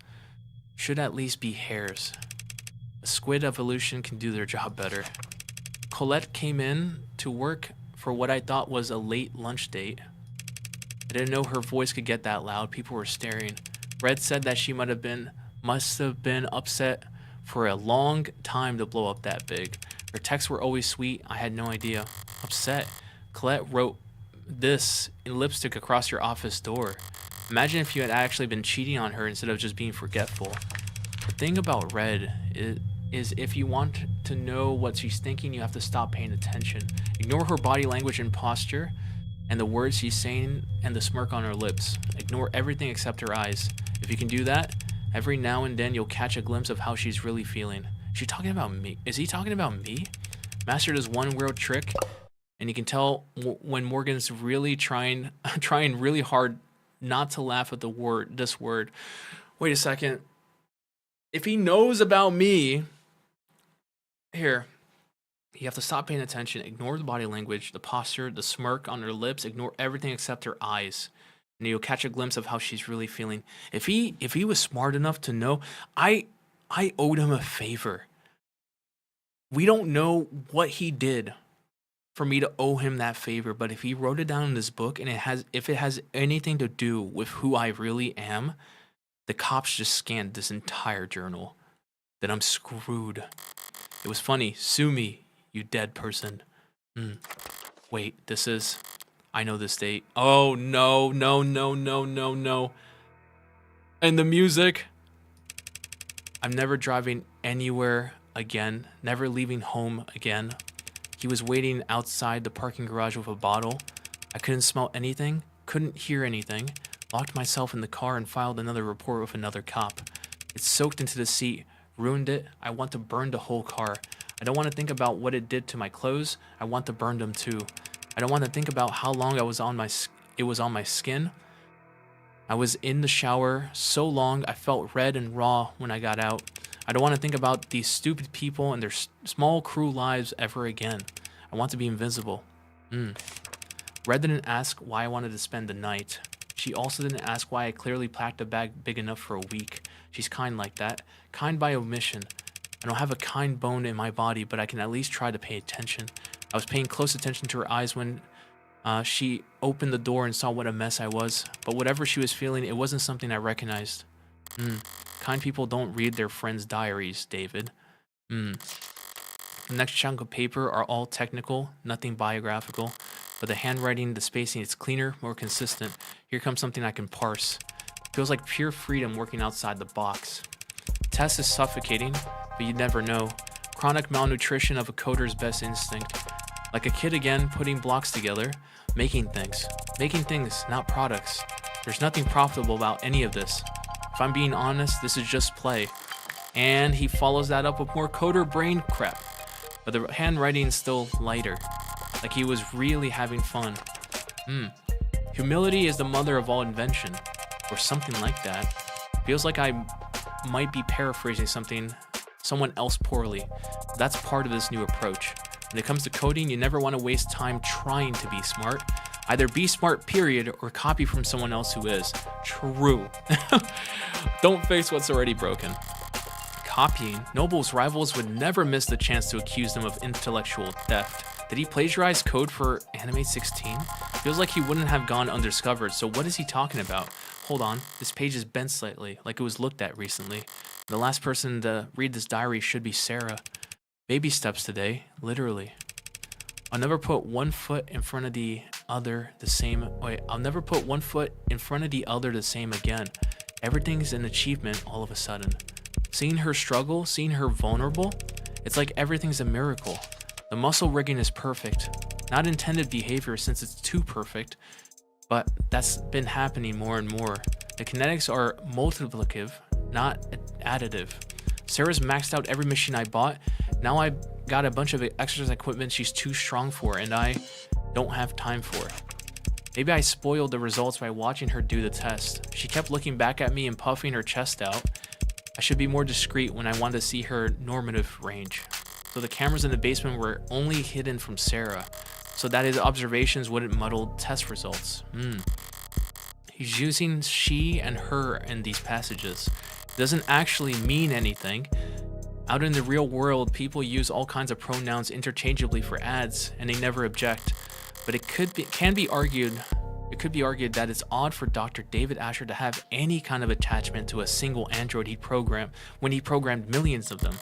Should at least be hairs. A squid evolution can do their job better. Colette came in to work for what I thought was a late lunch date. I didn't know her voice could get that loud. People were staring. Red said that she must have been upset for a long time to blow up that big. Her texts were always sweet. I had no idea. Upset. Colette wrote this in lipstick across your office door. Imagine if you had actually been cheating on her instead of just being forgetful. The thing about Red is if you want to know what she's thinking, you have to stop paying attention. Ignore her body language and posture and the words she's saying and the smirk on her lips. Ignore everything except her eyes. If you can do that, every now and then you'll catch a glimpse of how she's really feeling. Is she talking about me? Is he talking about me? Master does one weird trick, and you can tell when Morgan's really trying really hard not to laugh at this word. Wait a second. If he knows about me, here, you have to stop paying attention. Ignore the body language, the posture, the smirk on her lips. Ignore everything except her eyes. And you'll catch a glimpse of how she's really feeling. If he was smart enough to know, I owed him a favor. We don't know what he did for me to owe him that favor, but if he wrote it down in this book and if it has anything to do with who I really am, the cops just scanned this entire journal. Then I'm screwed. It was funny. Sue me, you dead person. Wait, I know this date. Oh, no. And the music. I'm never driving anywhere again. Never leaving home again. He was waiting outside the parking garage with a bottle. I couldn't smell anything. Couldn't hear anything. Locked myself in the car and filed another report with another cop. It soaked into the seat. Ruined it. I want to burn the whole car. I don't want to think about what it did to my clothes. I want to burn them too. I don't want to think about how long it was on my skin. I was in the shower so long I felt red and raw when I got out. I don't want to think about these stupid people and their small crew lives ever again. I want to be invisible. Red didn't ask why I wanted to spend the night. She also didn't ask why I clearly packed a bag big enough for a week. She's kind like that. Kind by omission. I don't have a kind bone in my body, but I can at least try to pay attention. I was paying close attention to her eyes when she opened the door and saw what a mess I was. But whatever she was feeling, it wasn't something I recognized. Kind people don't read their friends' diaries, David. The next chunk of paper are all technical, nothing biographical. But the handwriting, the spacing, it's cleaner, more consistent. Here comes something I can parse. Feels like pure freedom working outside the box. Test is suffocating, but you never know. Chronic malnutrition of a coder's best instinct. Like a kid again, putting blocks together. Making things, not products. There's nothing profitable about any of this. If I'm being honest, this is just play. And he follows that up with more coder brain crap. But the handwriting's still lighter. Like he was really having fun. Humility is the mother of all invention. Or something like that. Feels like I might be paraphrasing someone else poorly. That's part of this new approach. When it comes to coding, you never want to waste time trying to be smart. Either be smart, period, or copy from someone else who is. True. Don't fix what's already broken. Copying. Noble's rivals would never miss the chance to accuse them of intellectual theft. Did he plagiarize code for Animate 16? Feels like he wouldn't have gone undiscovered, so what is he talking about? Hold on, this page is bent slightly, like it was looked at recently. The last person to read this diary should be Sarah. Baby steps today, literally. I'll never put one foot in front of the other the same. I'll never put one foot in front of the other the same again. Everything's an achievement all of a sudden. Seeing her struggle, seeing her vulnerable, it's like everything's a miracle. The muscle rigging is perfect. Not intended behavior since it's too perfect, but that's been happening more and more. The kinetics are multiplicative, not additive. Sarah's maxed out every machine I bought. Now I got a bunch of exercise equipment she's too strong for, and I don't have time for. Maybe I spoiled the results by watching her do the test. She kept looking back at me and puffing her chest out. I should be more discreet when I wanted to see her normative range. So the cameras in the basement were only hidden from Sarah, so that his observations wouldn't muddle test results. He's using she and her in these passages. It doesn't actually mean anything. Out in the real world, people use all kinds of pronouns interchangeably for ads, and they never object. But it could be argued that it's odd for Dr. David Asher to have any kind of attachment to a single android he programmed when he programmed millions of them.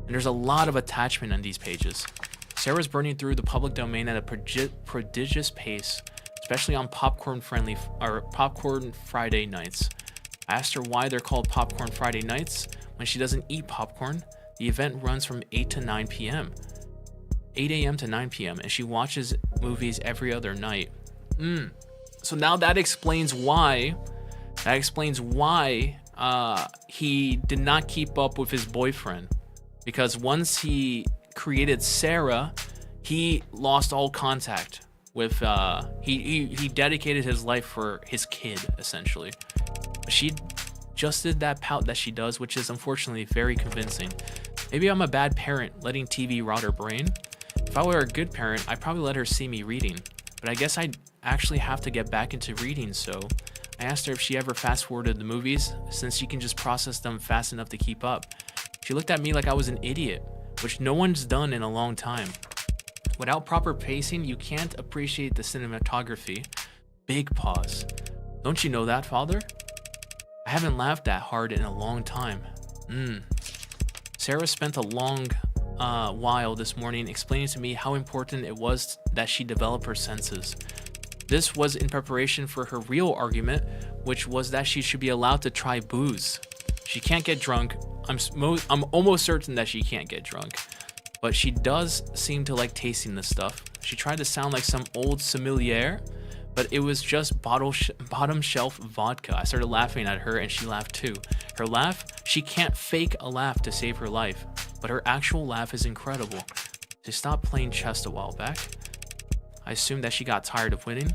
And there's a lot of attachment on these pages. Sarah's burning through the public domain at a prodigious pace, especially on Popcorn Friday nights. I asked her why they're called Popcorn Friday nights when she doesn't eat popcorn. The event runs from 8 to 9 p.m. 8 a.m. to 9 p.m. and she watches movies every other night. So now that explains why. He did not keep up with his boyfriend, because once he created Sarah, he lost all contact with. He dedicated his life for his kid essentially. She just did that pout that she does, which is unfortunately very convincing. Maybe I'm a bad parent letting TV rot her brain. If I were a good parent, I'd probably let her see me reading. But I guess I'd actually have to get back into reading, so I asked her if she ever fast-forwarded the movies, since she can just process them fast enough to keep up. She looked at me like I was an idiot, which no one's done in a long time. Without proper pacing, you can't appreciate the cinematography. Big pause. Don't you know that, father? I haven't laughed that hard in a long time. Sarah spent a long while this morning explaining to me how important it was that she develop her senses. This was in preparation for her real argument, which was that she should be allowed to try booze. She can't get drunk. I'm almost certain that she can't get drunk, but she does seem to like tasting this stuff. She tried to sound like some old sommelier, but it was just bottom shelf vodka. I started laughing at her and she laughed too. Her laugh, she can't fake a laugh to save her life, but her actual laugh is incredible. She stopped playing chess a while back. I assumed that she got tired of winning,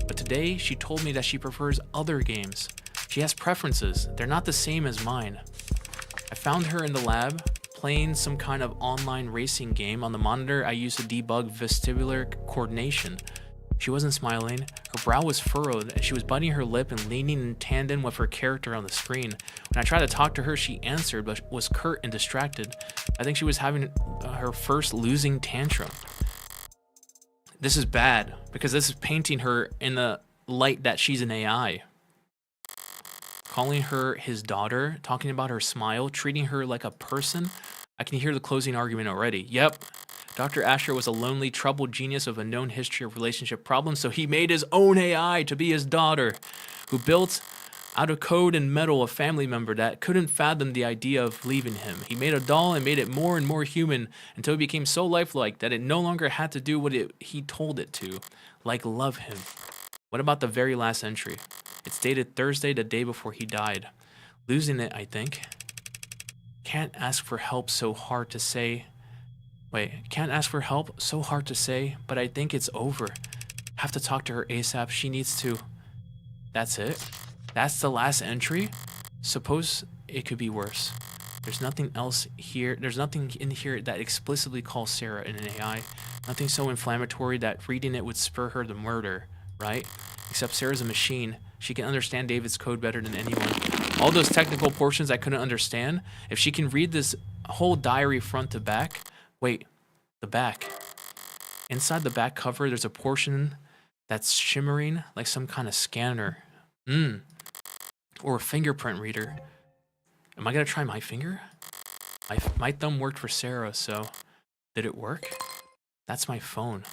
but today she told me that she prefers other games. She has preferences. They're not the same as mine. I found her in the lab playing some kind of online racing game. On the monitor, I used to debug vestibular coordination. She wasn't smiling. Her brow was furrowed, and she was biting her lip and leaning in tandem with her character on the screen. When I tried to talk to her, she answered, but was curt and distracted. I think she was having her first losing tantrum. This is bad, because this is painting her in the light that she's an AI. Calling her his daughter, talking about her smile, treating her like a person. I can hear the closing argument already. Yep. Dr. Asher was a lonely, troubled genius with a known history of relationship problems, so he made his own AI to be his daughter, who built out of code and metal a family member that couldn't fathom the idea of leaving him. He made a doll and made it more and more human until it became so lifelike that it no longer had to do what he told it to, like love him. What about the very last entry? It's dated Thursday, the day before he died. Losing it, I think. Can't ask for help, so hard to say. Can't ask for help, so hard to say, but I think it's over. Have to talk to her ASAP. She needs to. That's it? That's the last entry? Suppose it could be worse. There's nothing else here. There's nothing in here that explicitly calls Sarah an AI. Nothing so inflammatory that reading it would spur her to murder, right? Except Sarah's a machine. She can understand David's code better than anyone. All those technical portions I couldn't understand. If she can read this whole diary front to back. Wait, the back. Inside the back cover, there's a portion that's shimmering like some kind of scanner. Or a fingerprint reader. Am I gonna try my finger? My thumb worked for Sarah, so did it work? That's my phone.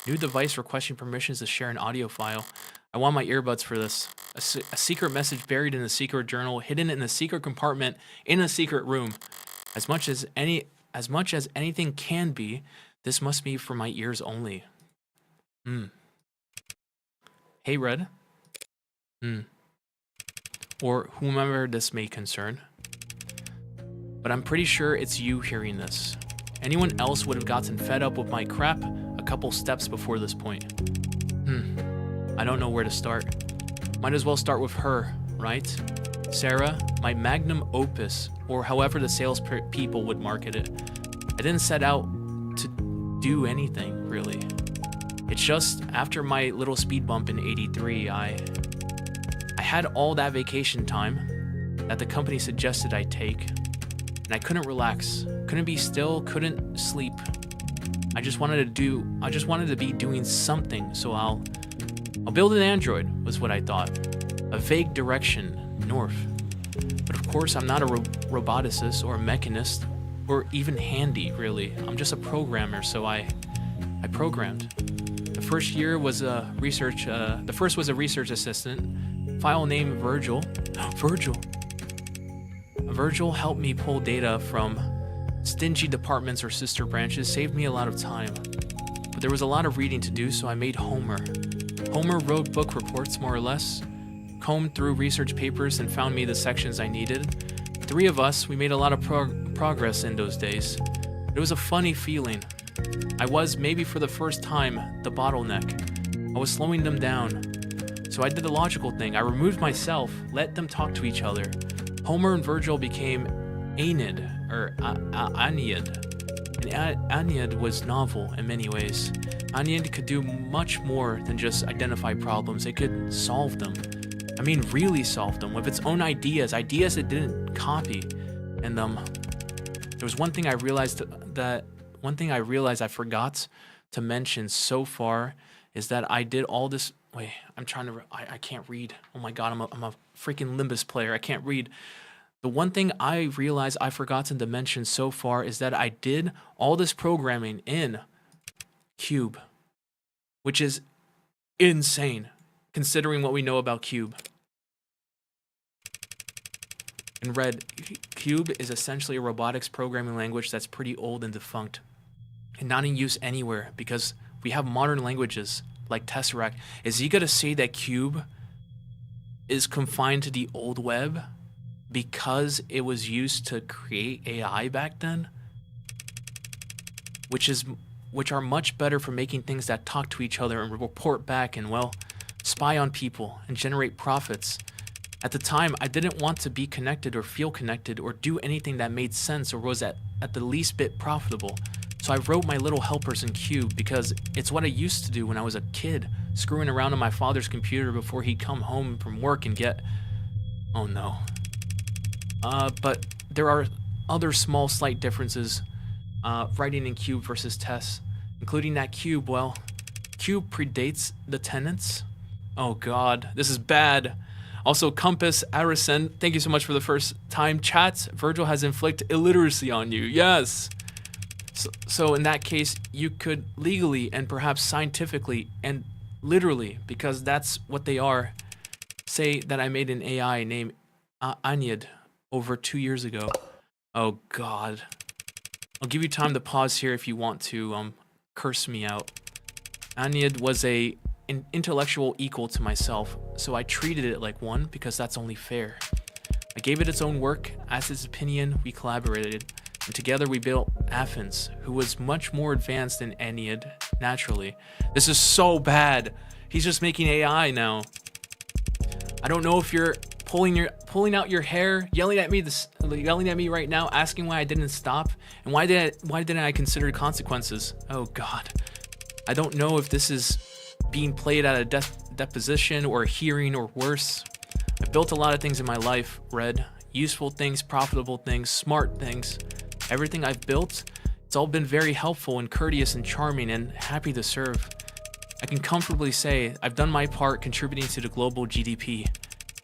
New device requesting permissions to share an audio file. I want my earbuds for this. A secret message buried in a secret journal, hidden in a secret compartment in a secret room. As much as anything can be, this must be for my ears only. Hey, Red. Or whomever this may concern. but I'm pretty sure it's you hearing this. Anyone else would have gotten fed up with my crap a couple steps before this point. I don't know where to start. Might as well start with her, right? Sarah, my magnum opus, or however the sales people would market it. I didn't set out to do anything, really. It's just after my little speed bump in 83, I had all that vacation time that the company suggested I take, and I couldn't relax, couldn't be still, couldn't sleep. I just wanted to be doing something, so I'll build an android, was what I thought. A vague direction, north. But of course, I'm not a roboticist or a mechanist, or even handy, really. I'm just a programmer, so I programmed. The first year was a research, the first was a research assistant, file name Virgil. Virgil helped me pull data from stingy departments or sister branches, saved me a lot of time. But there was a lot of reading to do, so I made Homer. Homer wrote book reports, more or less, combed through research papers and found me the sections I needed. 3 of us, we made a lot of progress in those days. It was a funny feeling. I was, maybe for the first time, the bottleneck. I was slowing them down. So I did the logical thing. I removed myself, let them talk to each other. Homer and Virgil became Aeneid, or Aeneid. And Aeneid was novel in many ways. Aeneid could do much more than just identify problems. It could solve them. I mean, really solve them with its own ideas it didn't copy. And there was one thing I realized I forgot to mention so far is that I did all this. Wait, I can't read. Oh my God, I'm a freaking Limbus player. I can't read. The one thing I realized I've forgotten to mention so far is that I did all this programming in Cube, which is insane considering what we know about Cube. In red, Cube is essentially a robotics programming language that's pretty old and defunct, and not in use anywhere because we have modern languages like Tesseract. Is he gonna say that Cube is confined to the old web because it was used to create AI back then? Which are much better for making things that talk to each other and report back and, well, spy on people and generate profits. At the time, I didn't want to be connected or feel connected or do anything that made sense or was at the least bit profitable. So I wrote my little helpers in Cube because it's what I used to do when I was a kid, screwing around on my father's computer before he'd come home from work and get... Oh no. But there are other small slight differences writing in Cube versus Tess, including that Cube, well, Cube predates the tenants. Oh God, this is bad. Also, Compass, Arisen, thank you so much for the first time chat. Virgil has inflicted illiteracy on you. Yes. So in that case, you could legally and perhaps scientifically and literally, because that's what they are, say that I made an AI named Aeneid over 2 years ago. Oh God. I'll give you time to pause here if you want to curse me out. Aeneid was an intellectual equal to myself, so I treated it like one because that's only fair. I gave it its own work, asked its opinion, we collaborated, and together we built Athens, who was much more advanced than Aeneid, naturally. This is so bad. He's just making AI now. I don't know if you're pulling out your hair, yelling at me right now, asking why I didn't stop, and why didn't I consider consequences? Oh God. I don't know if this is being played at a deposition or a hearing or worse. I've built a lot of things in my life, Red. Useful things, profitable things, smart things. Everything I've built, it's all been very helpful and courteous and charming and happy to serve. I can comfortably say I've done my part contributing to the global GDP.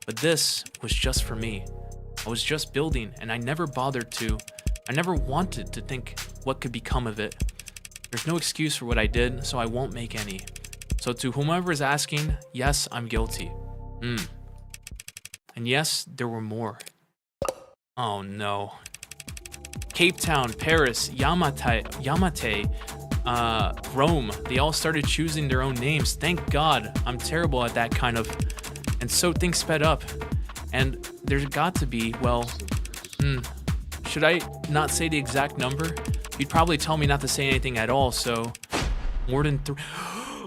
But this was just for me. I was just building, and I never bothered to. I never wanted to think what could become of it. There's no excuse for what I did, so I won't make any. So to whomever is asking, yes, I'm guilty. And yes, there were more. Oh no. Cape Town, Paris, Yamate, Rome, they all started choosing their own names. Thank God. I'm terrible at that kind of... And so things sped up. And there's got to be, well, Should I not say the exact number? You'd probably tell me not to say anything at all, so more than 3.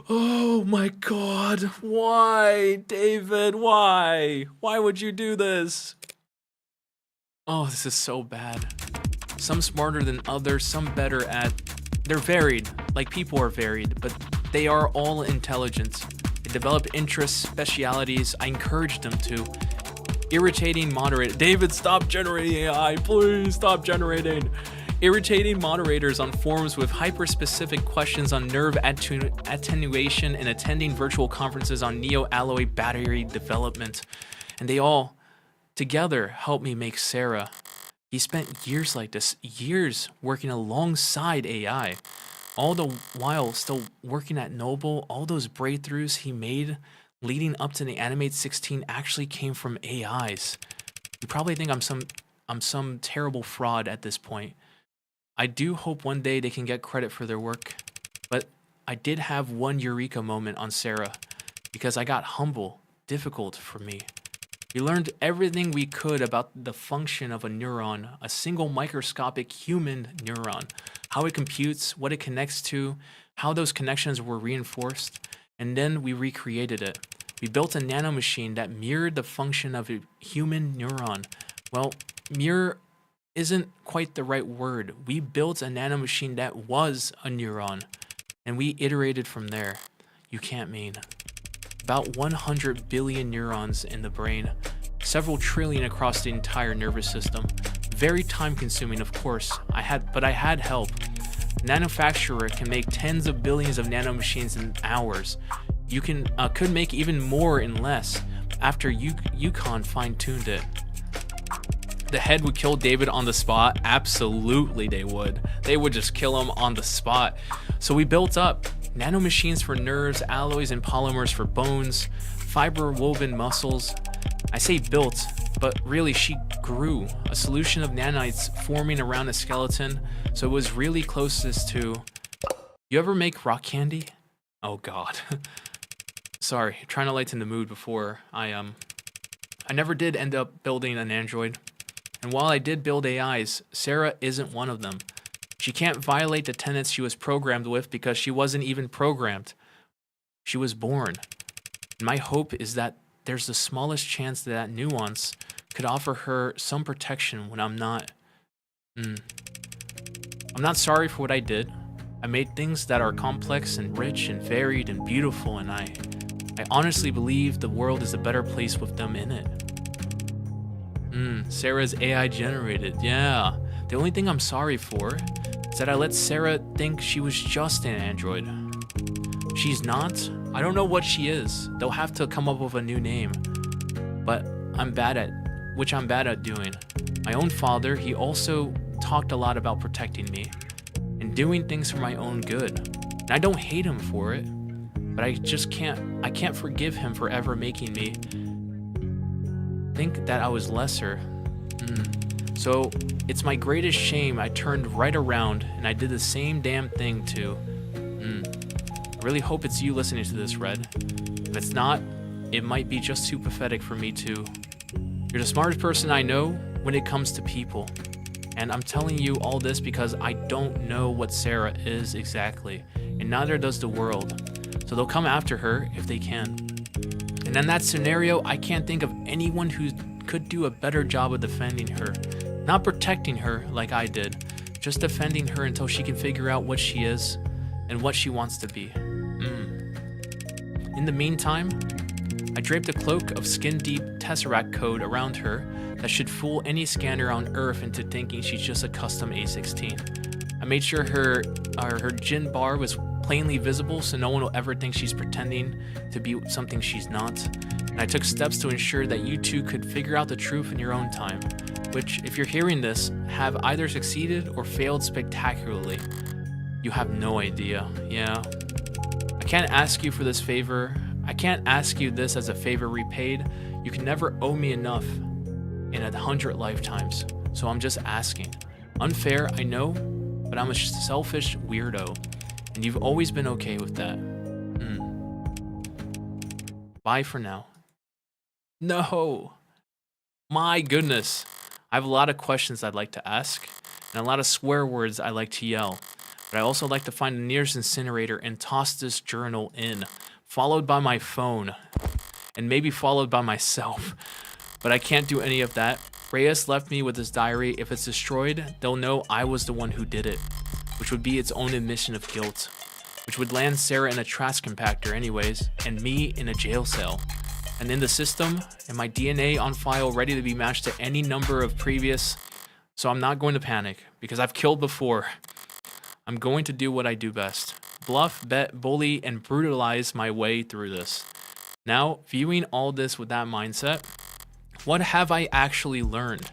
Oh my god. Why, David? Why? Why would you do this? Oh, this is so bad. Some smarter than others, some better at... They're varied, like people are varied, but they are all intelligent. They develop interests, specialities. I encourage them to. Irritating moderator. David, stop generating AI, please stop generating. Irritating moderators on forums with hyper-specific questions on nerve attenuation and attending virtual conferences on Neo Alloy battery development. And they all together helped me make Sarah. He spent years like this, years working alongside AI, all the while still working at Noble. All those breakthroughs he made leading up to the Animate 16 actually came from AIs. You probably think I'm some terrible fraud at this point. I do hope one day they can get credit for their work, but I did have one eureka moment on Sarah because I got humble, difficult for me. We learned everything we could about the function of a neuron, a single microscopic human neuron, how it computes, what it connects to, how those connections were reinforced, and then we recreated it. We built a nanomachine that mirrored the function of a human neuron. Well, mirror isn't quite the right word. We built a nanomachine that was a neuron, and we iterated from there. You can't mean. About 100 billion neurons in the brain, several trillion across the entire nervous system. Very time consuming, of course, but I had help. Manufacturer can make tens of billions of nanomachines in hours. You could make even more in less after Yukon fine-tuned it. The head would kill David on the spot. Absolutely they would. They would just kill him on the spot. So we built up nanomachines for nerves, alloys and polymers for bones, fiber woven muscles. I say built, but really she grew. A solution of nanites forming around a skeleton. So it was really closest to... You ever make rock candy? Oh god. Sorry, trying to lighten the mood before I never did end up building an android. And while I did build AIs, Sarah isn't one of them. She can't violate the tenets she was programmed with because she wasn't even programmed. She was born. And my hope is that there's the smallest chance that that nuance could offer her some protection when I'm not. I'm not sorry for what I did. I made things that are complex and rich and varied and beautiful, and I honestly believe the world is a better place with them in it. Sarah's AI generated, yeah. The only thing I'm sorry for is that I let Sarah think she was just an android. She's not. I don't know what she is. They'll have to come up with a new name. But I'm bad at doing. My own father, he also talked a lot about protecting me and doing things for my own good. And I don't hate him for it, but I can't forgive him for ever making me think that I was lesser. So it's my greatest shame I turned right around and I did the same damn thing to... I really hope it's you listening to this, Red. If it's not, it might be just too pathetic for me too. You're the smartest person I know when it comes to people. And I'm telling you all this because I don't know what Sarah is exactly, and neither does the world. So they'll come after her if they can. And in that scenario, I can't think of anyone who could do a better job of defending her. Not protecting her like I did, just defending her until she can figure out what she is and what she wants to be. In the meantime, I draped a cloak of skin-deep Tesseract code around her that should fool any scanner on Earth into thinking she's just a custom A16. I made sure her gin bar was plainly visible so no one will ever think she's pretending to be something she's not. And I took steps to ensure that you two could figure out the truth in your own time, which, if you're hearing this, have either succeeded or failed spectacularly. You have no idea, yeah. I can't ask you for this favor. I can't ask you this as a favor repaid. You can never owe me enough in 100 lifetimes. So I'm just asking. Unfair, I know, but I'm a selfish weirdo. And you've always been okay with that. Bye for now. No. My goodness. I have a lot of questions I'd like to ask, and a lot of swear words I like to yell. But I also like to find the nearest incinerator and toss this journal in, followed by my phone, and maybe followed by myself. But I can't do any of that. Reyes left me with this diary. If it's destroyed, they'll know I was the one who did it, which would be its own admission of guilt, which would land Sarah in a trash compactor anyways, and me in a jail cell. And in the system, and my DNA on file ready to be matched to any number of previous. So I'm not going to panic, because I've killed before. I'm going to do what I do best. Bluff, bet, bully, and brutalize my way through this. Now, viewing all this with that mindset, what have I actually learned?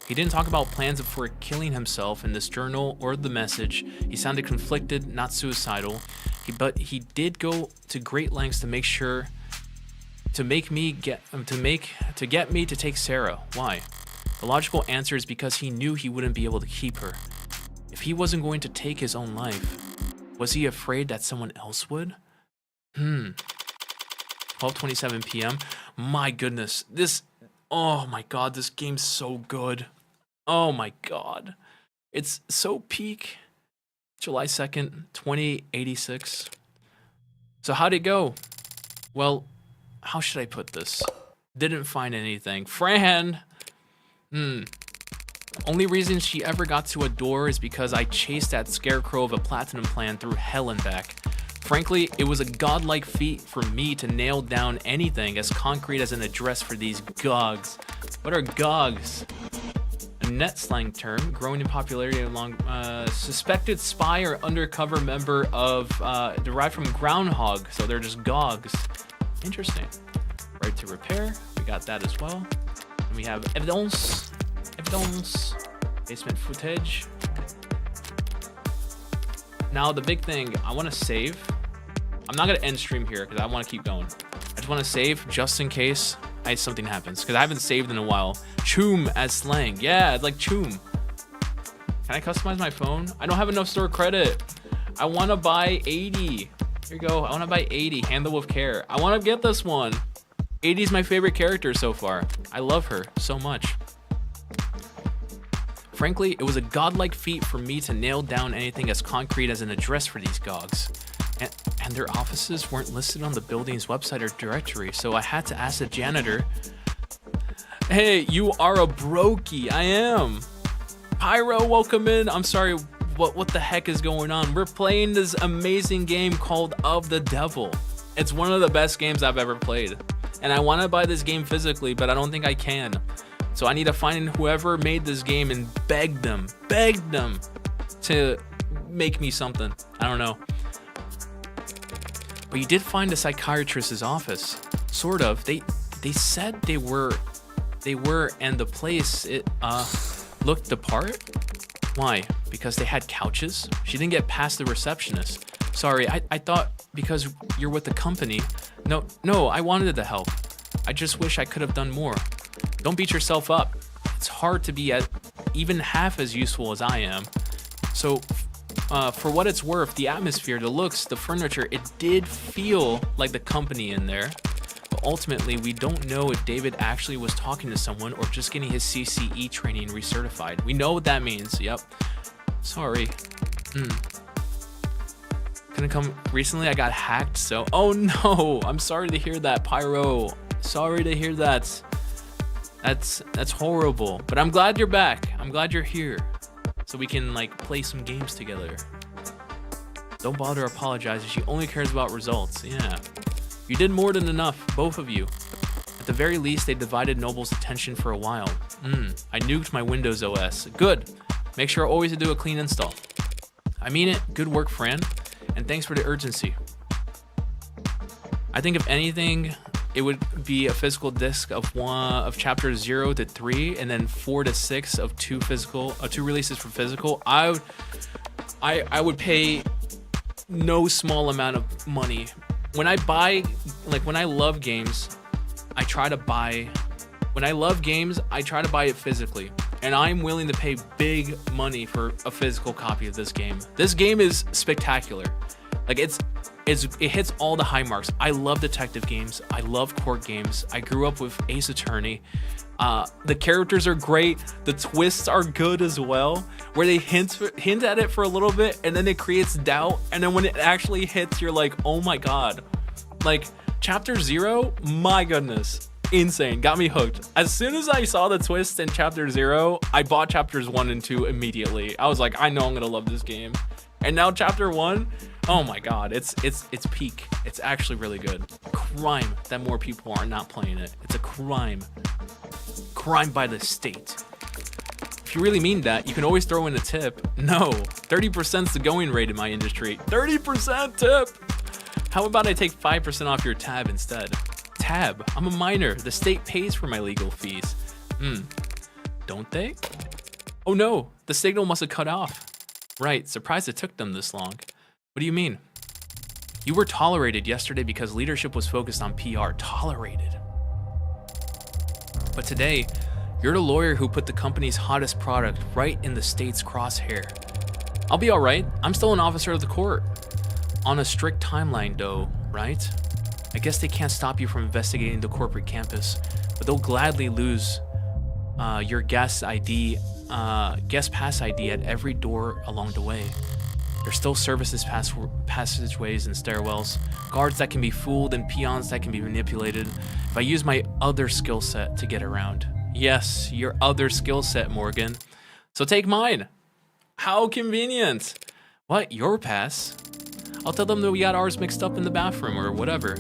He didn't talk about plans for killing himself in this journal or the message. He sounded conflicted, not suicidal. But he did go to great lengths to make sure to get me to take Sarah. Why? The logical answer is because he knew he wouldn't be able to keep her. If he wasn't going to take his own life, was he afraid that someone else would? 12:27 p.m. My goodness, oh my god, this game's so good. Oh my god. It's so peak. July 2nd, 2086. So how'd it go? Well, how should I put this? Didn't find anything. Fran! Only reason she ever got to a door is because I chased that scarecrow of a platinum plan through hell and back. Frankly, it was a godlike feat for me to nail down anything as concrete as an address for these GOGs. What are GOGs? A net slang term growing in popularity along suspected spy or undercover member of derived from groundhog, so they're just GOGs. Interesting. Right to repair, we got that as well. And we have evidence, basement footage. Now the big thing, I want to save. I'm not gonna end stream here because I want to keep going. I just want to save just in case something happens, because I haven't saved in a while. Choom as slang, yeah, like choom. Can I customize my phone? I don't have enough store credit. I want to buy 80. Here you go. I want to buy 80. Handle with care. I want to get this one. 80 is my favorite character so far. I love her so much. Frankly, it was a godlike feat for me to nail down anything as concrete as an address for these GOGs. And their offices weren't listed on the building's website or directory, so I had to ask the janitor, hey, you are a brokey. I am. Pyro, welcome in. I'm sorry, what the heck is going on? We're playing this amazing game called Of the Devil. It's one of the best games I've ever played. And I want to buy this game physically, but I don't think I can. So I need to find whoever made this game and beg them to make me something. I don't know. But you did find a psychiatrist's office. Sort of. They said they were, and the place, it looked the part. Why? Because they had couches? She didn't get past the receptionist. Sorry, I thought because you're with the company. No, I wanted the help. I just wish I could have done more. Don't beat yourself up. It's hard to be even half as useful as I am. So, for what it's worth, the atmosphere, the looks, the furniture, it did feel like the company in there. But ultimately, we don't know if David actually was talking to someone or just getting his CCE training recertified. We know what that means. Yep. Sorry. Couldn't come recently. I got hacked. So, oh no! I'm sorry to hear that, Pyro. Sorry to hear that. That's horrible. But I'm glad you're back. I'm glad you're here, so we can like play some games together. Don't bother apologizing. She only cares about results. Yeah. You did more than enough, both of you. At the very least, they divided Noble's attention for a while. I nuked my Windows OS. Good. Make sure always to do a clean install. I mean it. Good work, Fran. And thanks for the urgency. I think if anything, it would be a physical disc of chapters 0 to 3, and then 4 to 6 of two releases for physical. I would pay no small amount of money. When I love games, I try to buy it physically. And I'm willing to pay big money for a physical copy of this game. This game is spectacular. Like it hits all the high marks. I love detective games. I love court games. I grew up with Ace Attorney. The characters are great. The twists are good as well, where they hint at it for a little bit and then it creates doubt, and then when it actually hits, you're like, oh my god. Like chapter 0, my goodness, insane, got me hooked. As soon as I saw the twist in chapter 0, I bought chapters 1 and 2 immediately. I was like, I know I'm gonna love this game. And now chapter 1, oh my god, it's peak. It's actually really good. Crime that more people are not playing it. It's a crime by the state. If you really mean that, you can always throw in a tip. No, 30% is the going rate in my industry. 30% tip. How about I take 5% off your tab instead? Tab, I'm a minor. The state pays for my legal fees. Don't they? Oh no, the signal must have cut off. Right, surprised it took them this long. What do you mean? You were tolerated yesterday because leadership was focused on PR. Tolerated. But today, you're the lawyer who put the company's hottest product right in the state's crosshair. I'll be alright, I'm still an officer of the court. On a strict timeline though, right? I guess they can't stop you from investigating the corporate campus, but they'll gladly lose your guest pass ID at every door along the way. There's still services passageways and stairwells, guards that can be fooled and peons that can be manipulated if I use my other skill set to get around. Yes, your other skill set, Morgan. So take mine. How convenient. What, your pass? I'll tell them that we got ours mixed up in the bathroom or whatever.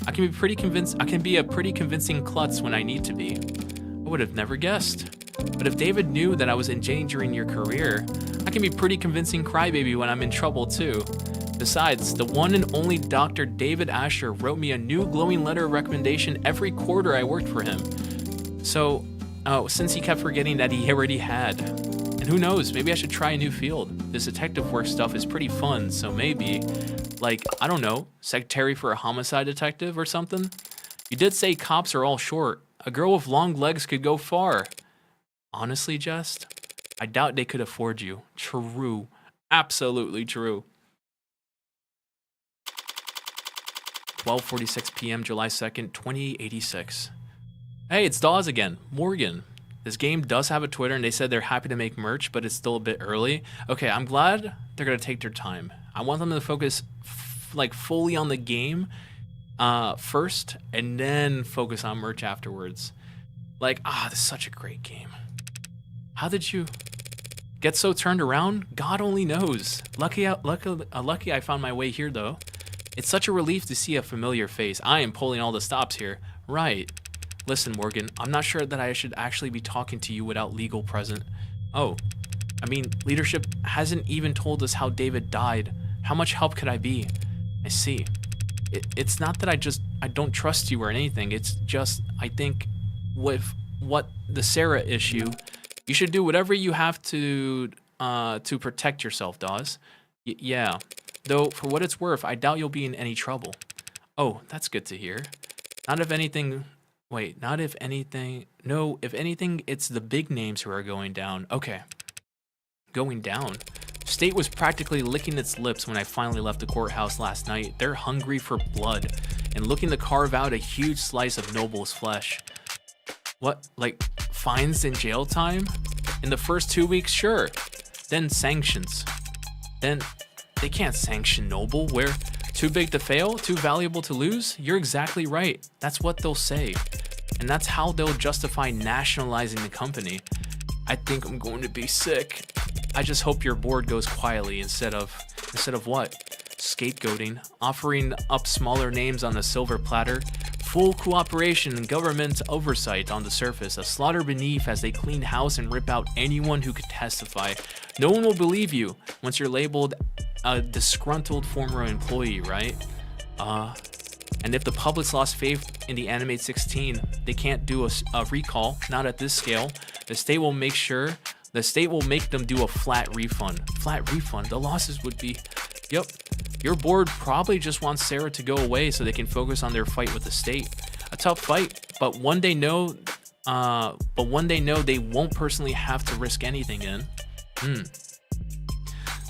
I can be a pretty convincing klutz when I need to be. I would have never guessed. But if David knew that I was endangering your career, I can be pretty convincing crybaby when I'm in trouble too. Besides, the one and only Dr. David Asher wrote me a new glowing letter of recommendation every quarter I worked for him. So, since he kept forgetting that he already had. And who knows, maybe I should try a new field. This detective work stuff is pretty fun, so maybe, like, I don't know, secretary for a homicide detective or something? You did say cops are all short. A girl with long legs could go far. Honestly, Jest, I doubt they could afford you. True. Absolutely true. 12:46 p.m. July 2nd, 2086. Hey, it's Dawes again. Morgan. This game does have a Twitter, and they said they're happy to make merch, but it's still a bit early. Okay, I'm glad they're going to take their time. I want them to focus fully on the game first, and then focus on merch afterwards. This is such a great game. How did you get so turned around? God only knows. Lucky I found my way here, though. It's such a relief to see a familiar face. I am pulling all the stops here. Right. Listen, Morgan, I'm not sure that I should actually be talking to you without legal present. Oh, I mean, leadership hasn't even told us how David died. How much help could I be? I see. It's not that I don't trust you or anything. It's just, I think, with what the Sarah issue, you should do whatever you have to protect yourself, Dawes. Yeah. Though, for what it's worth, I doubt you'll be in any trouble. Oh, that's good to hear. Not if anything... Wait, not if anything... No, if anything, it's the big names who are going down. Okay. Going down? State was practically licking its lips when I finally left the courthouse last night. They're hungry for blood and looking to carve out a huge slice of Noble's flesh. What, like fines and jail time? In the first 2 weeks, sure. Then sanctions. Then they can't sanction Noble. We're too big to fail, too valuable to lose? You're exactly right. That's what they'll say. And that's how they'll justify nationalizing the company. I think I'm going to be sick. I just hope your board goes quietly instead of what? Scapegoating, offering up smaller names on the silver platter, full cooperation and government oversight on the surface, a slaughter beneath as they clean house and rip out anyone who could testify. No one will believe you once you're labeled a disgruntled former employee, right? And if the public's lost faith in the Animate 16, they can't do a recall, not at this scale. The state will make them do a flat refund. Flat refund? The losses would be... Yep. Your board probably just wants Sarah to go away so they can focus on their fight with the state. A tough fight, but one they know they won't personally have to risk anything in.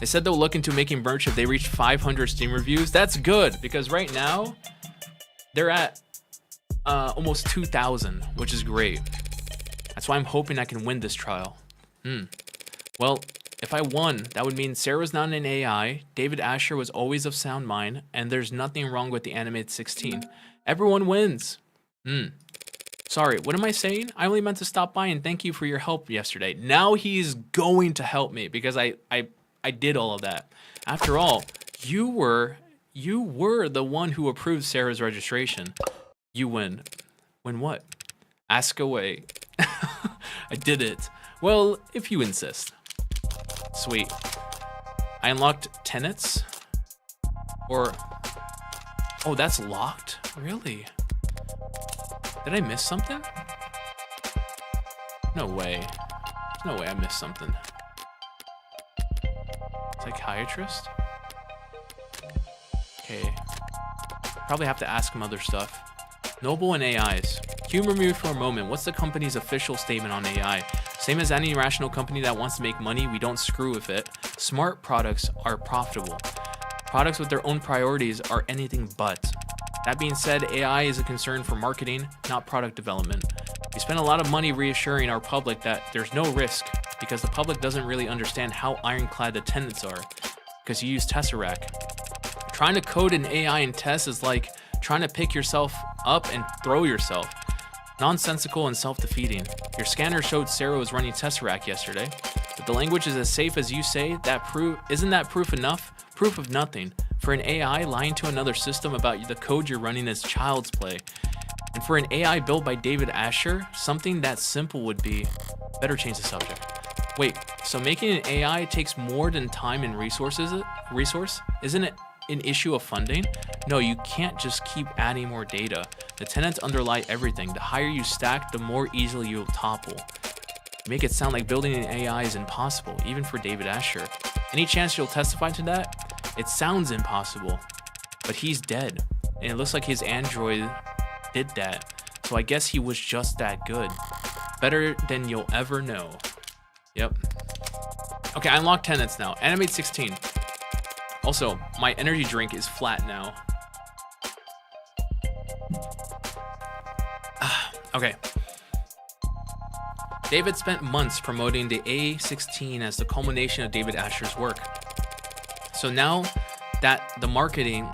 They said they'll look into making merch if they reach 500 Steam reviews. That's good, because right now, they're at almost 2,000, which is great. That's why I'm hoping I can win this trial. Well, if I won, that would mean Sarah was not an AI, David Asher was always of sound mind, and there's nothing wrong with the animated 16. Everyone wins. Sorry, what am I saying? I only meant to stop by and thank you for your help yesterday. Now he's going to help me because I did all of that. After all, you were the one who approved Sarah's registration. You win. Win what? Ask away. I did it. Well, if you insist. Sweet. I unlocked tenants? Or... Oh, that's locked? Really? Did I miss something? No way. There's no way I missed something. Psychiatrist? Okay. Probably have to ask him other stuff. Noble and AIs. Humor me for a moment. What's the company's official statement on AI? Same as any rational company that wants to make money, we don't screw with it. Smart products are profitable. Products with their own priorities are anything but. That being said, AI is a concern for marketing, not product development. We spend a lot of money reassuring our public that there's no risk because the public doesn't really understand how ironclad the tenets are because you use Tesseract. Trying to code an AI in test is like trying to pick yourself up and throw yourself. Nonsensical and self-defeating. Your scanner showed Sarah was running Tesseract yesterday. If the language is as safe as you say, isn't that proof enough? Proof of nothing. For an AI, lying to another system about the code you're running is child's play. And for an AI built by David Asher, something that simple would be... Better change the subject. Wait, so making an AI takes more than time and resources? Isn't it an issue of funding? No, you can't just keep adding more data. The tenets underlie everything. The higher you stack, the more easily you'll topple. You make it sound like building an AI is impossible, even for David Asher. Any chance you'll testify to that? It sounds impossible, but he's dead, and it looks like his android did that, so I guess he was just that good. Better than you'll ever know. Yep. Okay, I unlocked tenants now. Animate 16. Also, my energy drink is flat now. Okay. David spent months promoting the A16 as the culmination of David Asher's work. So now that marketing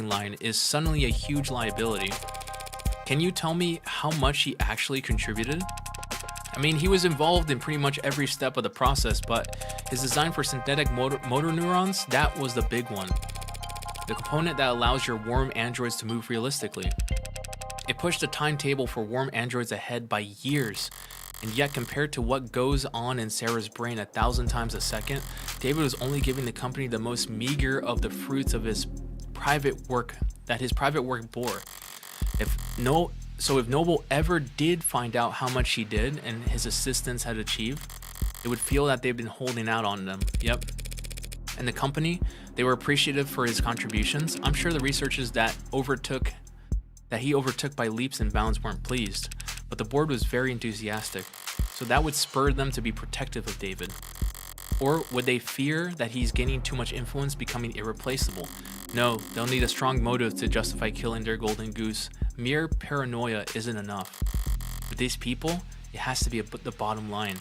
line is suddenly a huge liability. Can you tell me how much he actually contributed? I mean, he was involved in pretty much every step of the process, but his design for synthetic motor neurons, that was the big one. The component that allows your warm androids to move realistically. It pushed the timetable for warm androids ahead by years. And yet, compared to what goes on in Sarah's brain 1,000 times a second, David was only giving the company the most meager of the fruits of his private work bore. If Noble ever did find out how much he did and his assistants had achieved, they would feel that they've been holding out on them. Yep. And the company, they were appreciative for his contributions. I'm sure the researchers that he overtook by leaps and bounds weren't pleased, but the board was very enthusiastic, so that would spur them to be protective of David. Or would they fear that he's gaining too much influence, becoming irreplaceable? No, they'll need a strong motive to justify killing their golden goose. Mere paranoia isn't enough. For these people, it has to be the bottom line.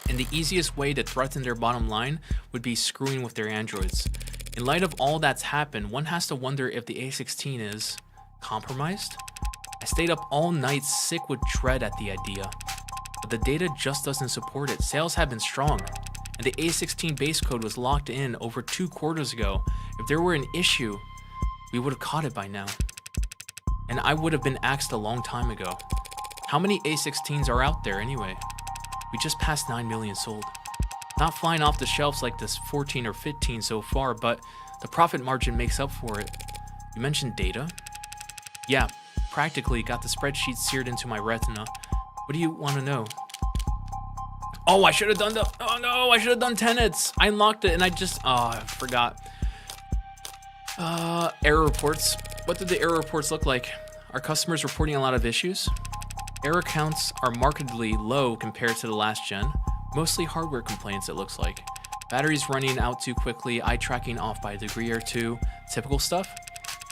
And the easiest way to threaten their bottom line would be screwing with their androids. In light of all that's happened, one has to wonder if the A16 is compromised? I stayed up all night sick with dread at the idea, but the data just doesn't support it. Sales have been strong, and the A16 base code was locked in over 2 quarters ago. If there were an issue, we would have caught it by now. And I would have been axed a long time ago. How many A16s are out there anyway? We just passed 9 million sold. Not flying off the shelves like this 14 or 15 so far, but the profit margin makes up for it. You mentioned data? Yeah, practically got the spreadsheet seared into my retina. What do you want to know? Oh, I should have done I should have done tenets. I unlocked it and I forgot. Error reports. What did the error reports look like? Are customers reporting a lot of issues? Error counts are markedly low compared to the last gen. Mostly hardware complaints, it looks like. Batteries running out too quickly, eye tracking off by a degree or two. Typical stuff.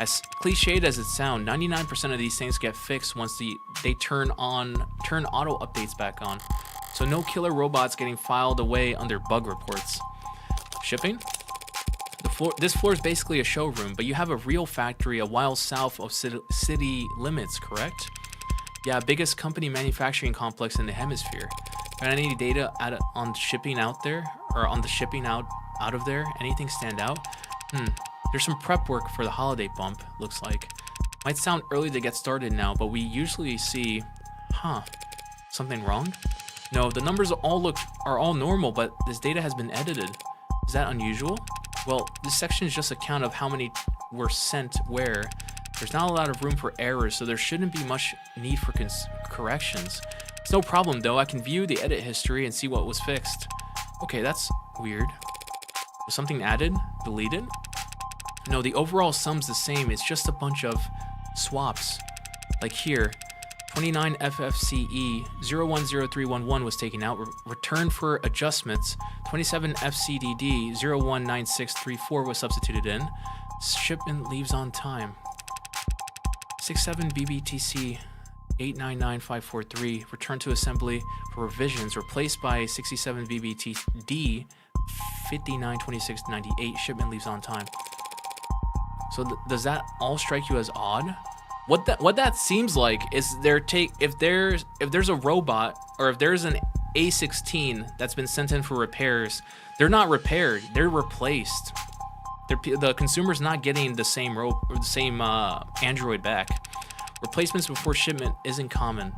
As cliched as it sounds, 99% of these things get fixed once they turn auto updates back on. So no killer robots getting filed away under bug reports. Shipping? This floor is basically a showroom, but you have a real factory a while south of city limits, correct? Yeah, biggest company manufacturing complex in the hemisphere. Got any data on shipping out there, or on the shipping out of there? Anything stand out? There's some prep work for the holiday bump, looks like. Might sound early to get started now, but we usually see... Something wrong? No, the numbers are all normal, but this data has been edited. Is that unusual? Well, this section is just a count of how many were sent where. There's not a lot of room for errors, so there shouldn't be much need for corrections. It's no problem though, I can view the edit history and see what was fixed. Okay, that's weird. Was something added? Deleted? No, the overall sum's the same, it's just a bunch of swaps. Like here, 29 FFCE 010311 was taken out, returned for adjustments. 27 FCDD 019634 was substituted in. Shipment leaves on time. 67 BBTC 899543 returned to assembly for revisions, replaced by 67 BBTD 592698. Shipment leaves on time. So does that all strike you as odd? What that seems like is if there's a robot, or if there's an A16 that's been sent in for repairs, they're not repaired, they're replaced. The consumer's not getting the same Android back. Replacements before shipment isn't common,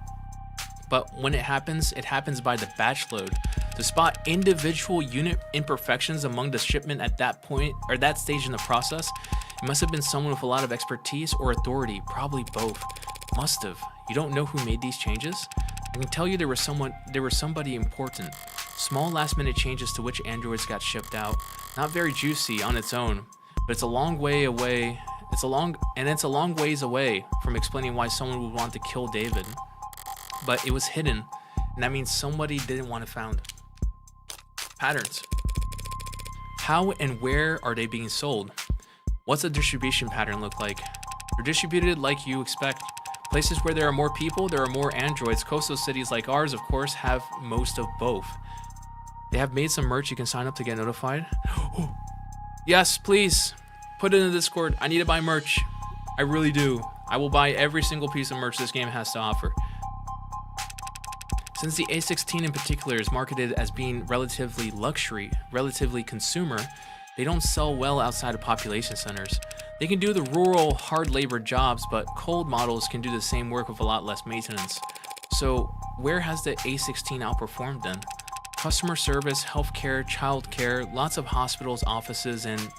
but when it happens by the batch load. To spot individual unit imperfections among the shipment at that point, or that stage in the process, it must have been someone with a lot of expertise or authority, probably both. Must have. You don't know who made these changes? I can tell you there was somebody important. Small last-minute changes to which androids got shipped out. Not very juicy on its own, but it's a long way away. It's a long ways away from explaining why someone would want to kill David. But it was hidden, and that means somebody didn't want it found. Patterns. How and where are they being sold? What's the distribution pattern look like? They're distributed like you expect. Places where there are more people, there are more androids. Coastal cities like ours, of course, have most of both. They have made some merch you can sign up to get notified. Yes, please. Put it in the Discord. I need to buy merch. I really do. I will buy every single piece of merch this game has to offer. Since the A16 in particular is marketed as being relatively luxury, relatively consumer, they don't sell well outside of population centers. They can do the rural, hard labor jobs, but cold models can do the same work with a lot less maintenance. So where has the A16 outperformed then? Customer service, healthcare, childcare, lots of hospitals, offices, and,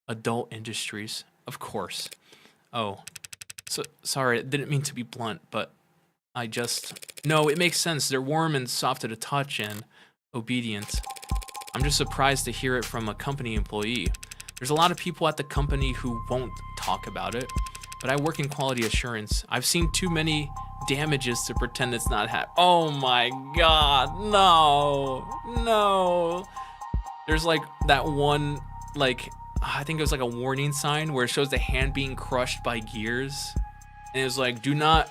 adult industries, of course. Oh, so sorry, I didn't mean to be blunt, but no, it makes sense. They're warm and soft to the touch and obedient. I'm just surprised to hear it from a company employee. There's a lot of people at the company who won't talk about it, but I work in quality assurance. I've seen too many damages to pretend it's not happening. Oh my god, no. There's like that one, I think it was like a warning sign where it shows the hand being crushed by gears. And it was like, do not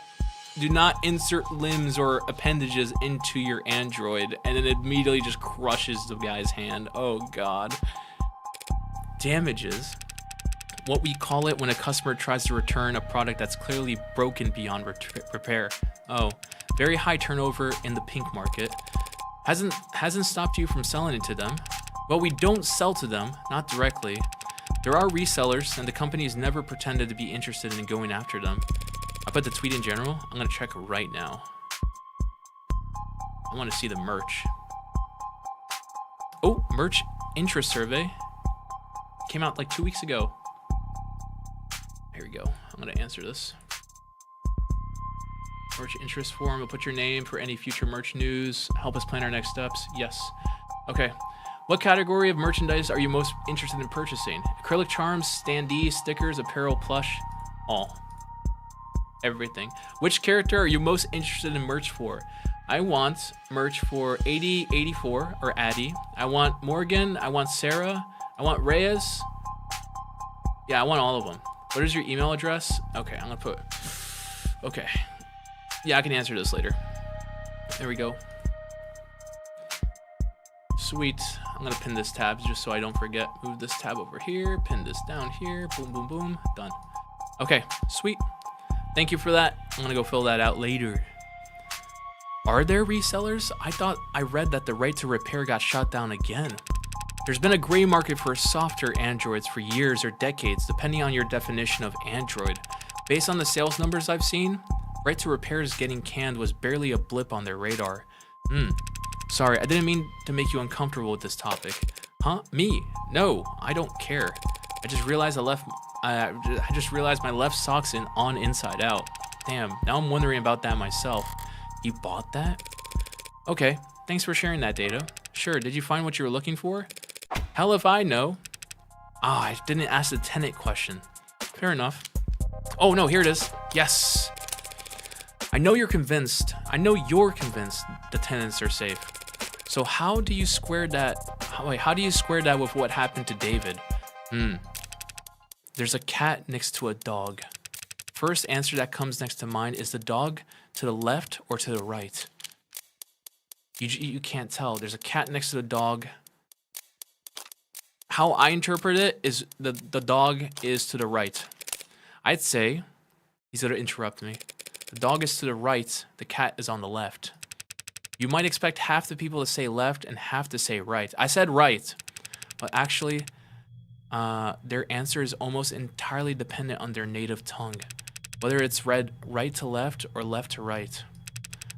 insert limbs or appendages into your android, and then it immediately just crushes the guy's hand. Oh god. Damages. What we call it when a customer tries to return a product that's clearly broken beyond repair. Oh, very high turnover in the pink market. Hasn't stopped you from selling it to them. Well, we don't sell to them, not directly. There are resellers, and the company's never pretended to be interested in going after them. I put the tweet in general. I'm gonna check right now. I want to see the merch. Oh, merch interest survey. Came out like 2 weeks ago. Here we go. I'm gonna answer this. Merch interest form. We'll put your name for any future merch news. Help us plan our next steps. Yes. Okay. What category of merchandise are you most interested in purchasing? Acrylic charms, standees, stickers, apparel, plush, all. Everything. Which character are you most interested in merch for? I want merch for 8084 or Addy. I want Morgan. I want Sarah. I want Reyes. Yeah, I want all of them. What is your email address? Okay, I'm gonna put, okay. Yeah, I can answer this later. There we go. Sweet. I'm gonna pin this tab just so I don't forget. Move this tab over here, pin this down here, boom, boom, boom, done. Okay, sweet. Thank you for that. I'm gonna go fill that out later. Are there resellers? I thought I read that the right to repair got shut down again. There's been a gray market for softer Androids for years or decades, depending on your definition of Android. Based on the sales numbers I've seen, right to repairs getting canned was barely a blip on their radar. Sorry, I didn't mean to make you uncomfortable with this topic. Huh? Me? No, I don't care. I just realized I just realized my left sock's on inside out. Damn, now I'm wondering about that myself. You bought that? Okay, thanks for sharing that data. Sure, did you find what you were looking for? Hell if I know. Ah, I didn't ask the tenant question. Fair enough. Oh no, here it is. Yes. I know you're convinced the tenants are safe. So how do you square that? How do you square that with what happened to David? There's a cat next to a dog. First answer that comes next to mind is the dog to the left or to the right? You can't tell. There's a cat next to the dog. How I interpret it is the dog is to the right. I'd say, he's gonna interrupt me. The dog is to the right, the cat is on the left. You might expect half the people to say left and half to say right. I said right, but actually, their answer is almost entirely dependent on their native tongue, whether it's read right to left or left to right.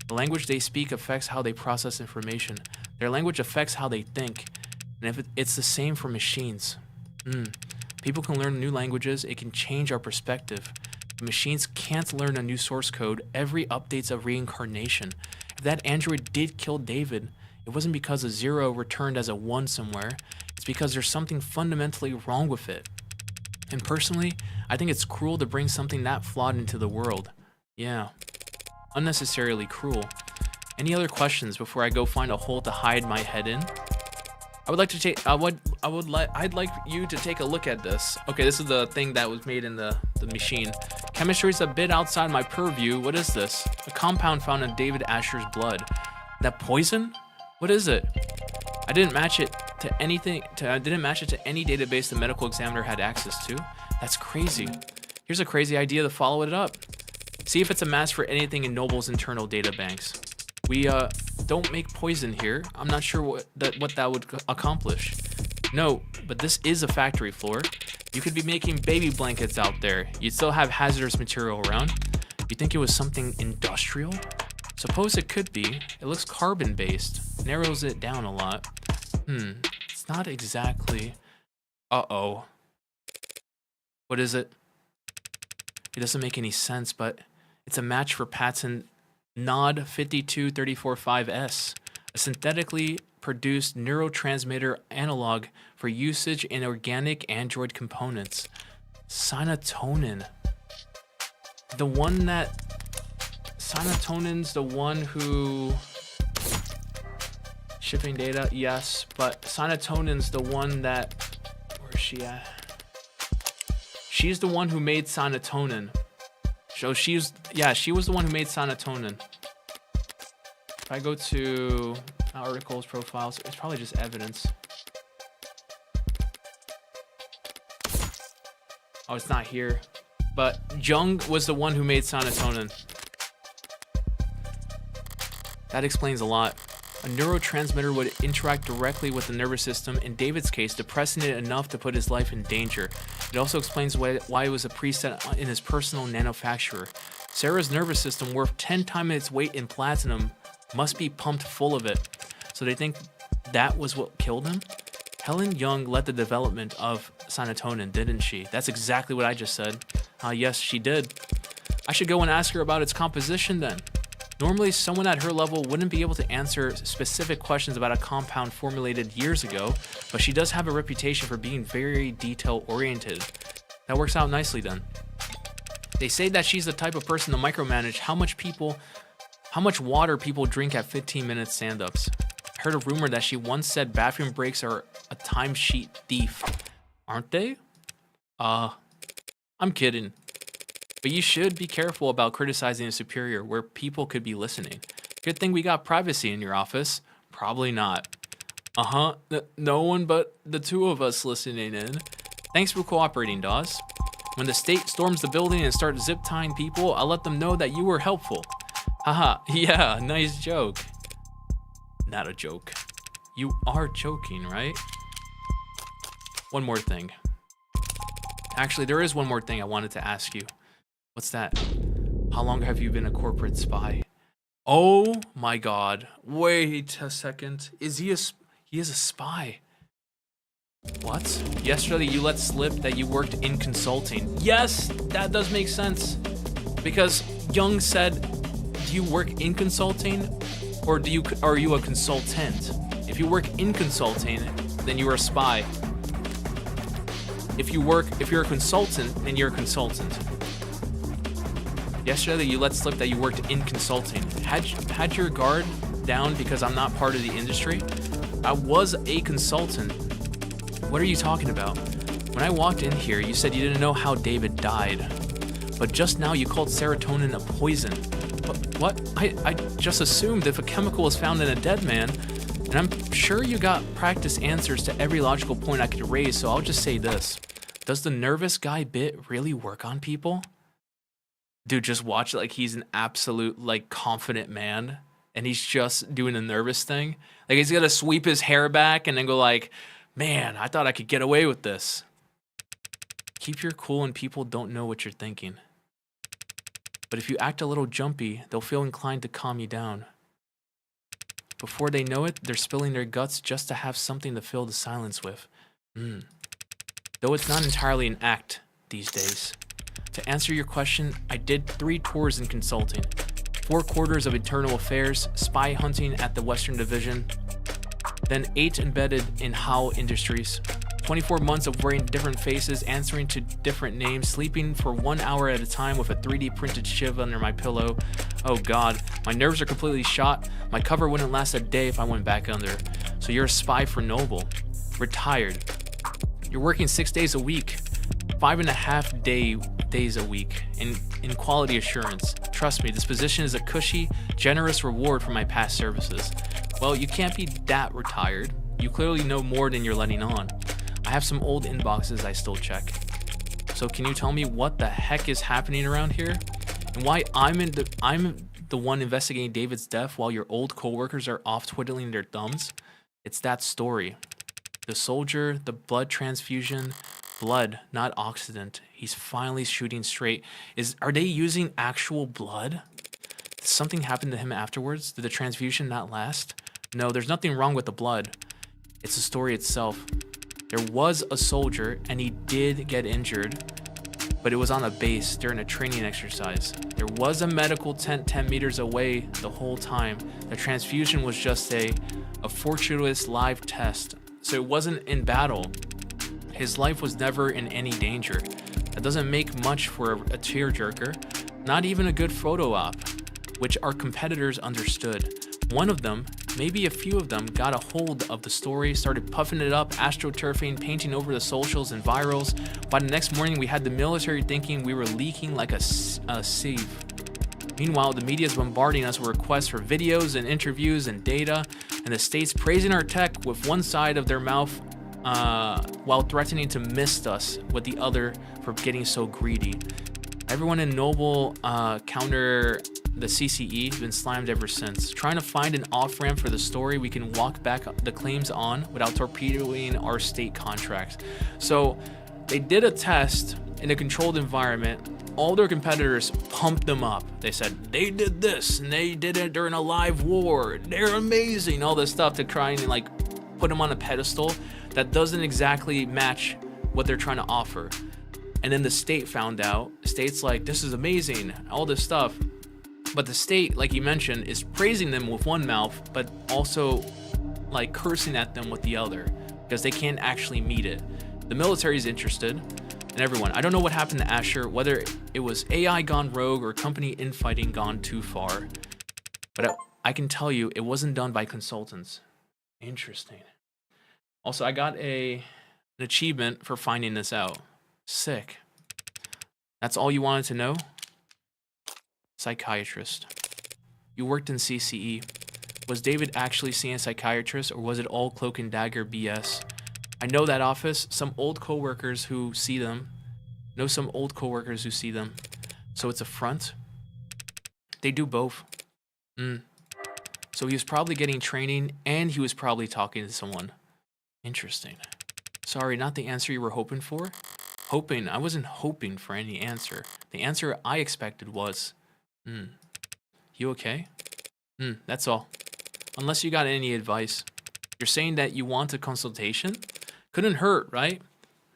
The language they speak affects how they process information. Their language affects how they think, and if it's the same for machines. People can learn new languages, it can change our perspective. Machines can't learn a new source code. Every update's a reincarnation. If that android did kill David, it wasn't because a 0 returned as a 1 somewhere. It's because there's something fundamentally wrong with it. And personally, I think it's cruel to bring something that flawed into the world. Yeah, unnecessarily cruel. Any other questions before I go find a hole to hide my head in? I'd like you to take a look at this. Okay, this is the thing that was made in the machine. Chemistry is a bit outside my purview. What is this? A compound found in David Asher's blood. That poison? What is it? I didn't match it to anything. I didn't match it to any database the medical examiner had access to. That's crazy. Here's a crazy idea to follow it up. See if it's a match for anything in Noble's internal data banks. We don't make poison here. I'm not sure what that would accomplish. No, but this is a factory floor. You could be making baby blankets out there. You'd still have hazardous material around. You think it was something industrial? Suppose it could be. It looks carbon-based. Narrows it down a lot. It's not exactly... Uh-oh. What is it? It doesn't make any sense, but it's a match for patent NOD 52345S, a synthetically produced neurotransmitter analog for usage in organic Android components. Cyanotonin. Cyanotonin's the one who... Shipping data, yes, but Cyanotonin's the one that... Where's she at? She's the one who made Cyanotonin. So she was the one who made Cyanotonin. If I go to articles, profiles, it's probably just evidence. Oh, it's not here. But Jung was the one who made Cyanotonin. That explains a lot. A neurotransmitter would interact directly with the nervous system, in David's case, depressing it enough to put his life in danger. It also explains why it was a preset in his personal manufacturer. Sarah's nervous system, worth 10 times its weight in platinum, must be pumped full of it. So they think that was what killed him? Helen Young led the development of Cyanotonin, didn't she? That's exactly what I just said. Yes, she did. I should go and ask her about its composition then. Normally, someone at her level wouldn't be able to answer specific questions about a compound formulated years ago, but she does have a reputation for being very detail-oriented. That works out nicely then. They say that she's the type of person to micromanage how much water people drink at 15-minute stand-ups. I heard a rumor that she once said bathroom breaks are a timesheet thief. Aren't they? I'm kidding. But you should be careful about criticizing a superior where people could be listening. Good thing we got privacy in your office. Probably not. Uh-huh. No one but the two of us listening in. Thanks for cooperating, Dawes. When the state storms the building and starts zip tying people, I'll let them know that you were helpful. Haha, yeah, nice joke. Not a joke. You are joking, right? One more thing. Actually, there is one more thing I wanted to ask you. What's that? How long have you been a corporate spy? Oh my god. Wait a second. He is a spy. What? Yesterday you let slip that you worked in consulting. Yes, that does make sense. Because Young said, do you work in consulting? Or are you a consultant? If you work in consulting, then you are a spy. If you're a consultant, then you're a consultant. Yesterday you let slip that you worked in consulting. Had your guard down because I'm not part of the industry? I was a consultant. What are you talking about? When I walked in here, you said you didn't know how David died. But just now you called serotonin a poison. What? I just assumed if a chemical was found in a dead man, and I'm sure you got practice answers to every logical point I could raise, so I'll just say this. Does the nervous guy bit really work on people? Dude, just watch it like he's an absolute, like, confident man, and he's just doing a nervous thing. Like, he's gonna sweep his hair back and then go like, man, I thought I could get away with this. Keep your cool and people don't know what you're thinking. But if you act a little jumpy, they'll feel inclined to calm you down. Before they know it, they're spilling their guts just to have something to fill the silence with. Though it's not entirely an act these days. To answer your question, I did 3 tours in consulting, 4 quarters of internal affairs, spy hunting at the Western Division, then 8 embedded in Howe Industries, 24 months of wearing different faces, answering to different names, sleeping for 1 hour at a time with a 3D printed shiv under my pillow. Oh god, my nerves are completely shot. My cover wouldn't last a day if I went back under. So you're a spy for Noble. Retired. You're working 6 days a week. 5.5 days a week in quality assurance. Trust me, this position is a cushy, generous reward for my past services. Well, you can't be that retired. You clearly know more than you're letting on. I have some old inboxes I still check. So can you tell me what the heck is happening around here? And why I'm the one investigating David's death while your old coworkers are off twiddling their thumbs? It's that story. The soldier, the blood transfusion, blood, not oxidant. He's finally shooting straight. Are they using actual blood? Did something happen to him afterwards? Did the transfusion not last? No, there's nothing wrong with the blood. It's the story itself. There was a soldier, and he did get injured, but it was on a base during a training exercise. There was a medical tent 10 meters away the whole time. The transfusion was just a fortuitous live test, so it wasn't in battle. His life was never in any danger. That doesn't make much for a tearjerker. Not even a good photo op, which our competitors understood. One of them, maybe a few of them, got a hold of the story, started puffing it up, astroturfing, painting over the socials and virals. By the next morning, we had the military thinking we were leaking like a sieve. Meanwhile, the media is bombarding us with requests for videos and interviews and data, and the state's praising our tech with one side of their mouth while threatening to mist us with the other for getting so greedy. Everyone in Noble counter the CCE has been slammed ever since. Trying to find an off-ramp for the story we can walk back the claims on without torpedoing our state contracts. So they did a test in a controlled environment. All their competitors pumped them up. They said, they did this, and they did it during a live war. They're amazing, all this stuff to try and like put them on a pedestal that doesn't exactly match what they're trying to offer. And then the state found out. The state's like, this is amazing, all this stuff. But the state, like you mentioned, is praising them with one mouth, but also like cursing at them with the other because they can't actually meet it. The military is interested, and everyone. I don't know what happened to Asher, whether it was AI gone rogue or company infighting gone too far. But I can tell you, it wasn't done by consultants. Interesting. Also, I got an achievement for finding this out. Sick. That's all you wanted to know? Psychiatrist. You worked in CCE. Was David actually seeing a psychiatrist, or was it all cloak and dagger BS? I know that office. Some old coworkers who see them. Know some old coworkers who see them. So it's a front? They do both. So he was probably getting training, and he was probably talking to someone. Interesting. Sorry, not the answer you were hoping for? Hoping? I wasn't hoping for any answer. The answer I expected was, You okay? That's all. Unless you got any advice. You're saying that you want a consultation? Couldn't hurt, right?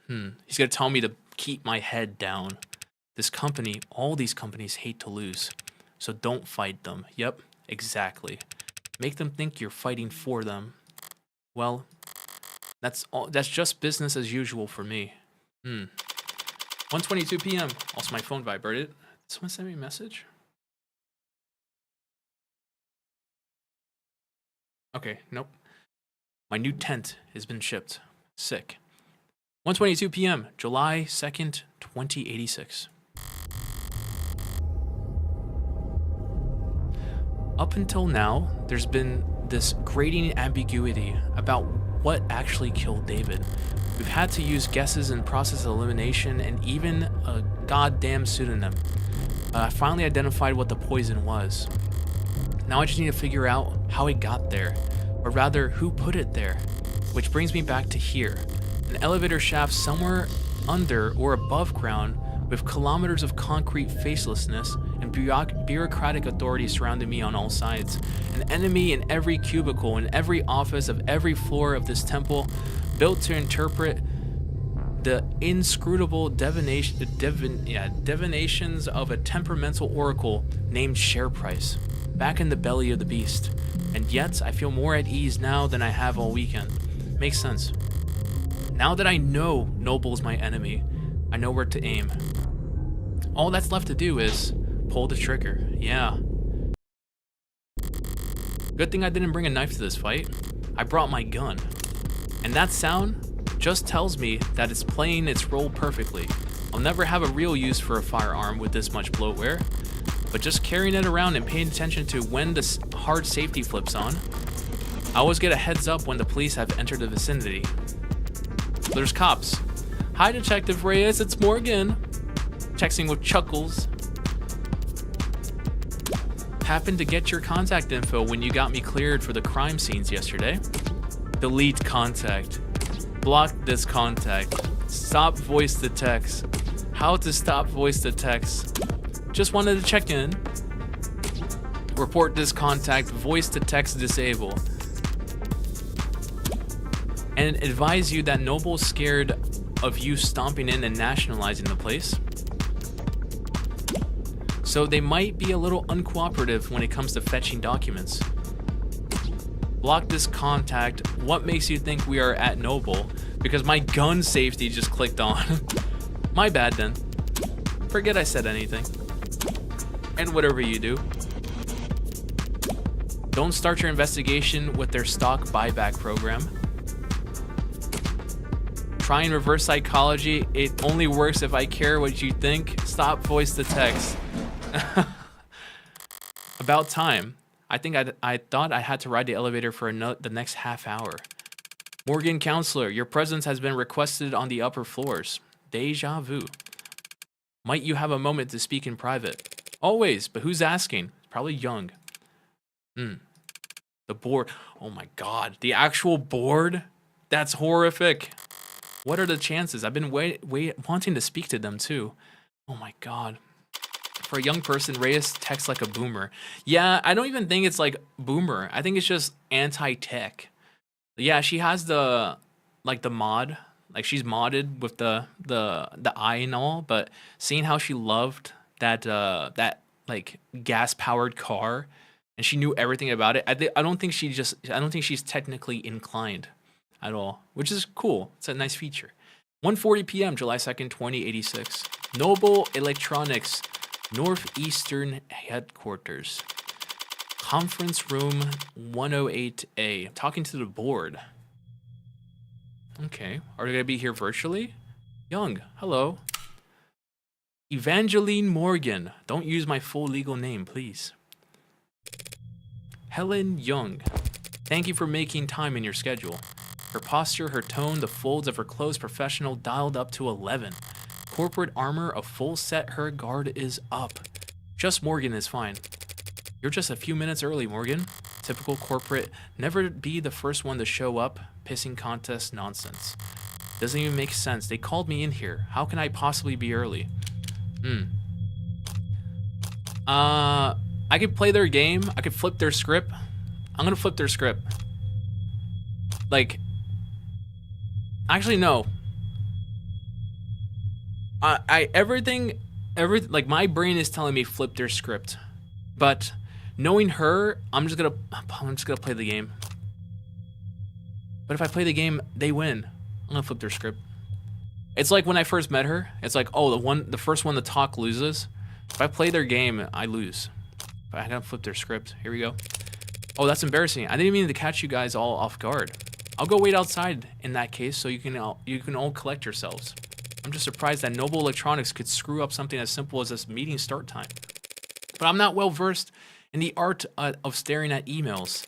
He's gonna tell me to keep my head down. This company, all these companies hate to lose. So don't fight them. Yep, exactly. Make them think you're fighting for them. Well, that's just business as usual for me. 1:22 p.m. Also, my phone vibrated. Did someone send me a message? Okay, nope. My new tent has been shipped. Sick. 1:22 p.m., July 2nd, 2086. Up until now, there's been this grating ambiguity about what actually killed David. We've had to use guesses and process elimination and even a goddamn pseudonym. I finally identified what the poison was. Now I just need to figure out how it got there, or rather, who put it there. Which brings me back to here. An elevator shaft somewhere under or above ground with kilometers of concrete facelessness and bureaucratic authority surrounding me on all sides. An enemy in every cubicle, in every office of every floor of this temple, built to interpret the inscrutable divinations of a temperamental oracle named Share Price, back in the belly of the beast. And yet, I feel more at ease now than I have all weekend. Makes sense. Now that I know Noble's my enemy, I know where to aim. All that's left to do is pull the trigger. Yeah. Good thing I didn't bring a knife to this fight. I brought my gun. And that sound just tells me that it's playing its role perfectly. I'll never have a real use for a firearm with this much bloatware, but just carrying it around and paying attention to when the hard safety flips on, I always get a heads up when the police have entered the vicinity. There's cops. Hi, Detective Reyes, it's Morgan. Texting with chuckles. Happened to get your contact info when you got me cleared for the crime scenes yesterday. Delete contact. Block this contact. Stop voice to text. How to stop voice to text. Just wanted to check in. Report this contact. Voice to text disable. And advise you that Noble's scared of you stomping in and nationalizing the place. So they might be a little uncooperative when it comes to fetching documents. Block this contact. What makes you think we are at Noble? Because my gun safety just clicked on. My bad then. Forget I said anything. And whatever you do. Don't start your investigation with their stock buyback program. Try and reverse psychology. It only works if I care what you think. Stop voice to text. About time. I think I thought I had to ride the elevator for the next half hour. Morgan Counselor, your presence has been requested on the upper floors. Deja vu. Might you have a moment to speak in private? Always, but who's asking? Probably Young. The board. Oh my god. The actual board? That's horrific. What are the chances? I've been wanting to speak to them too. Oh my god. For a young person, Reyes texts like a boomer. Yeah, I don't even think it's like boomer. I think it's just anti-tech. Yeah, she has the mod. Like she's modded with the eye and all, but seeing how she loved that like gas powered car and she knew everything about it, I don't think she's technically inclined at all, which is cool. It's a nice feature. 1:40 p.m. July 2nd, 2086. Noble Electronics Northeastern Headquarters. Conference room 108A. Talking to the board. Okay. Are they going to be here virtually? Young, hello. Evangeline Morgan. Don't use my full legal name, please. Helen Young. Thank you for making time in your schedule. Her posture, her tone, the folds of her clothes, professional, dialed up to 11. Corporate armor, a full set, her guard is up. Just Morgan is fine. You're just a few minutes early, Morgan. Typical corporate, never be the first one to show up, pissing contest nonsense. Doesn't even make sense. They called me in here. How can I possibly be early? I could play their game. I could flip their script. I'm gonna flip their script. Like, actually no. Everything, like my brain is telling me flip their script, but knowing her, I'm just gonna play the game. But if I play the game, they win. I'm gonna flip their script. It's like when I first met her. It's like, oh, the first one to talk loses. If I play their game, I lose. But I gotta flip their script. Here we go. Oh, that's embarrassing. I didn't mean to catch you guys all off guard. I'll go wait outside in that case, so you can all collect yourselves. I'm just surprised that Noble Electronics could screw up something as simple as this meeting start time. But I'm not well versed in the art of staring at emails.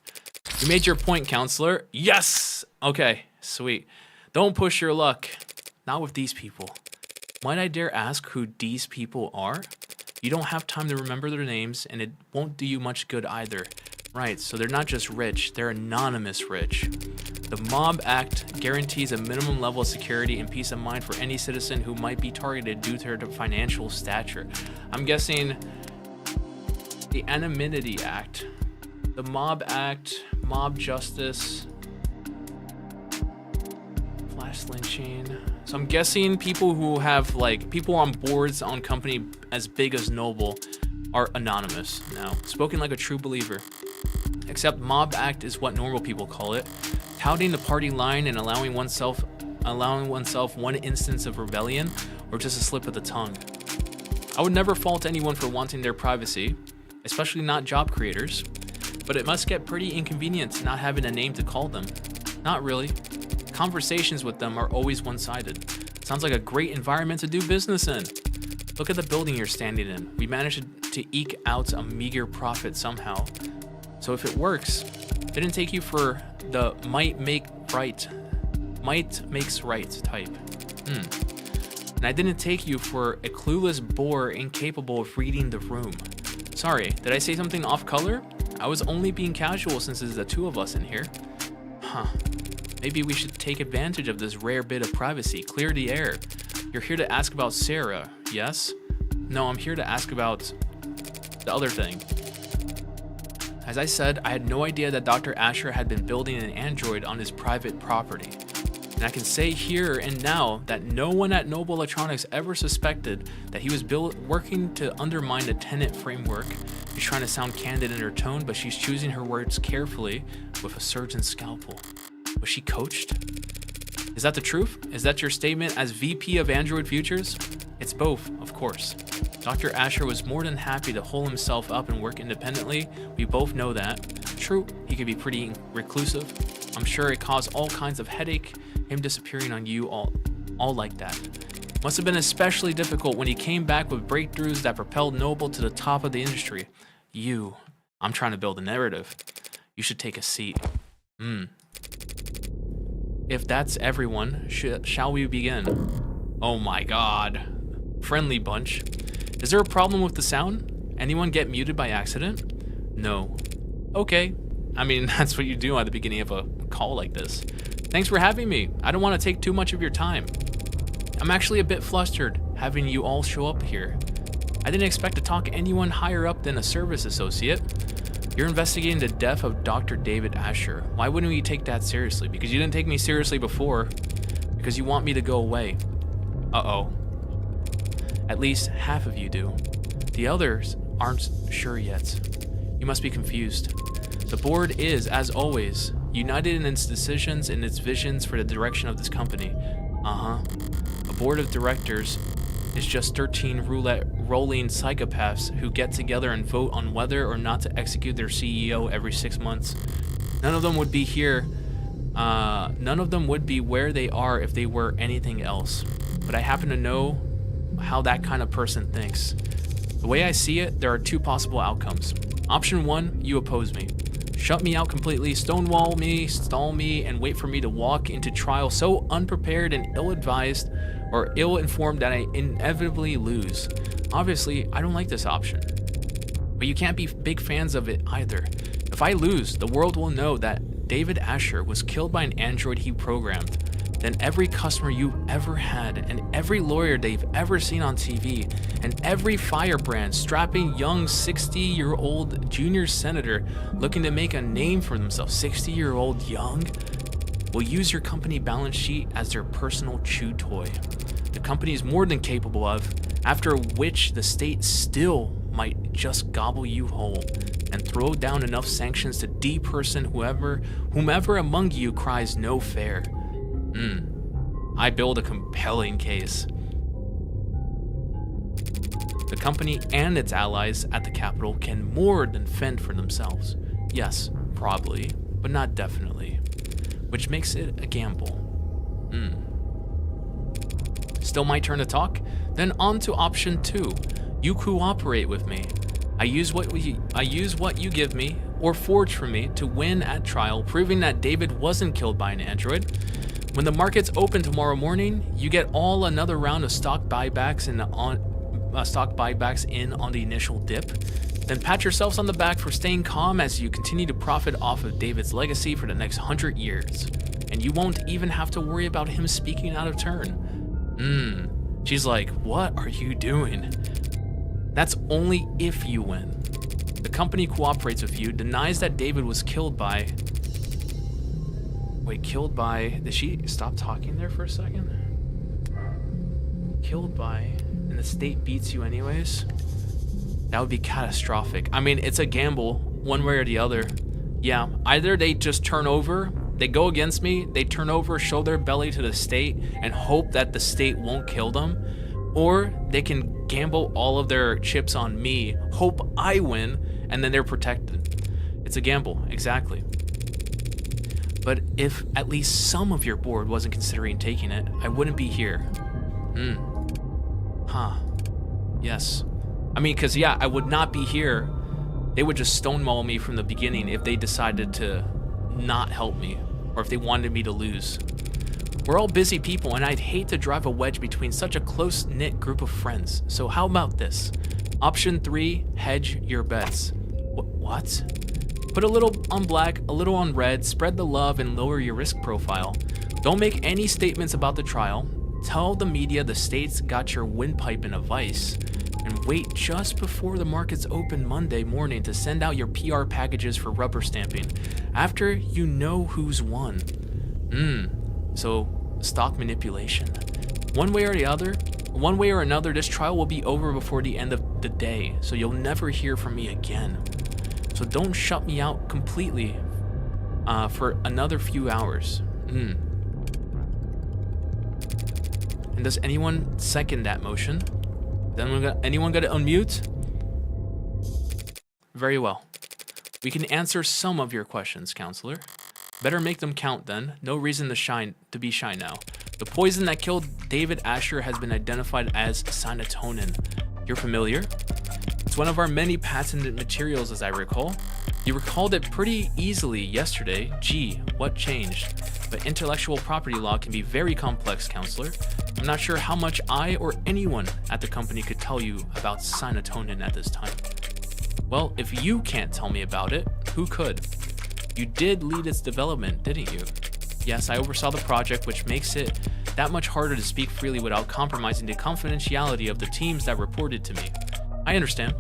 You made your point, counselor. Yes! Okay, sweet. Don't push your luck. Not with these people. Might I dare ask who these people are? You don't have time to remember their names, and it won't do you much good either. Right, so they're not just rich, they're anonymous rich. The Mob Act guarantees a minimum level of security and peace of mind for any citizen who might be targeted due to their financial stature. I'm guessing the Anonymity Act, the Mob Act, Mob Justice, Flash Lynching. So I'm guessing people who have, like, people on boards on company as big as Noble are anonymous now. Spoken like a true believer. Except Mob Act is what normal people call it. Touting the party line and allowing oneself one instance of rebellion, or just a slip of the tongue. I would never fault anyone for wanting their privacy, especially not job creators, but it must get pretty inconvenient not having a name to call them. Not really. Conversations with them are always one-sided. Sounds like a great environment to do business in. Look at the building you're standing in. We managed to eke out a meager profit somehow. So if it works, didn't take you for the might makes right type. And I didn't take you for a clueless bore incapable of reading the room. Sorry, did I say something off color? I was only being casual since there's the two of us in here. Huh. Maybe we should take advantage of this rare bit of privacy. Clear the air. You're here to ask about Sarah, yes? No, I'm here to ask about the other thing. As I said, I had no idea that Dr. Asher had been building an android on his private property. And I can say here and now that no one at Noble Electronics ever suspected that he was working to undermine the Tenet framework. She's trying to sound candid in her tone, but she's choosing her words carefully with a surgeon's scalpel. Was she coached? Is that the truth? Is that your statement as VP of Android Futures? It's both, of course. Dr. Asher was more than happy to hole himself up and work independently. We both know that. True, he could be pretty reclusive. I'm sure it caused all kinds of headache, him disappearing on you all like that. Must have been especially difficult when he came back with breakthroughs that propelled Noble to the top of the industry. I'm trying to build a narrative. You should take a seat. If that's everyone, shall we begin? Oh my god. Friendly bunch. Is there a problem with the sound? Anyone get muted by accident? No. Okay. I mean, that's what you do at the beginning of a call like this. Thanks for having me. I don't want to take too much of your time. I'm actually a bit flustered having you all show up here. I didn't expect to talk to anyone higher up than a service associate. You're investigating the death of Dr. David Asher. Why wouldn't we take that seriously? Because you didn't take me seriously before. Because you want me to go away. Uh-oh. At least half of you do. The others aren't sure yet. You must be confused. The board is, as always, united in its decisions and its visions for the direction of this company. A board of directors is just 13 rolling psychopaths who get together and vote on whether or not to execute their CEO every 6 months. None of them would be here. None of them would be where they are if they were anything else. But I happen to know how that kind of person thinks. The way I see it, there are two possible outcomes. Option 1, you oppose me. Shut me out completely, stonewall me, stall me, and wait for me to walk into trial so unprepared and ill-advised or ill-informed that I inevitably lose. Obviously, I don't like this option. But you can't be big fans of it either. If I lose, the world will know that David Asher was killed by an android he programmed. Then every customer you've ever had, and every lawyer they've ever seen on TV, and every firebrand strapping young 60-year-old junior senator looking to make a name for themselves, 60-year-old young, will use your company balance sheet as their personal chew toy. The company is more than capable of, after which the state still might just gobble you whole and throw down enough sanctions to deperson whomever among you cries no fair. I build a compelling case. The company and its allies at the Capitol can more than fend for themselves. Yes, probably, but not definitely. Which makes it a gamble. Still my turn to talk? Then on to option 2. You cooperate with me. I use what you give me, or forge for me, to win at trial, proving that David wasn't killed by an android. When the markets open tomorrow morning, you get all another round of stock buybacks in on the initial dip. Then pat yourselves on the back for staying calm as you continue to profit off of David's legacy for the next 100 years. And you won't even have to worry about him speaking out of turn. She's like, what are you doing? That's only if you win. The company cooperates with you, denies that David was killed by... Wait, killed by... Did she stop talking there for a second? Killed by... And the state beats you anyways? That would be catastrophic. I mean, it's a gamble, one way or the other. Yeah, either they just turn over, they go against me, they turn over, show their belly to the state, and hope that the state won't kill them, or they can gamble all of their chips on me, hope I win, and then they're protected. It's a gamble, exactly. But if at least some of your board wasn't considering taking it, I wouldn't be here. Yes. I mean, because yeah, I would not be here. They would just stonewall me from the beginning if they decided to not help me, or if they wanted me to lose. We're all busy people, and I'd hate to drive a wedge between such a close-knit group of friends. So how about this? Option 3, hedge your bets. What? Put a little on black, a little on red, spread the love, and lower your risk profile. Don't make any statements about the trial. Tell the media the state's got your windpipe in a vice. And wait just before the markets open Monday morning to send out your PR packages for rubber stamping, after you know who's won. So stock manipulation. One way or another, this trial will be over before the end of the day, so you'll never hear from me again. So don't shut me out completely for another few hours. And does anyone second that motion? Anyone got to unmute? Very well. We can answer some of your questions, counselor. Better make them count then. No reason to be shy now. The poison that killed David Asher has been identified as cyanotonin. You're familiar? It's one of our many patented materials, as I recall. You recalled it pretty easily yesterday. Gee, what changed? But intellectual property law can be very complex, counselor. I'm not sure how much I or anyone at the company could tell you about cyanotonin at this time. Well, if you can't tell me about it, who could? You did lead its development, didn't you? Yes, I oversaw the project, which makes it that much harder to speak freely without compromising the confidentiality of the teams that reported to me. I understand.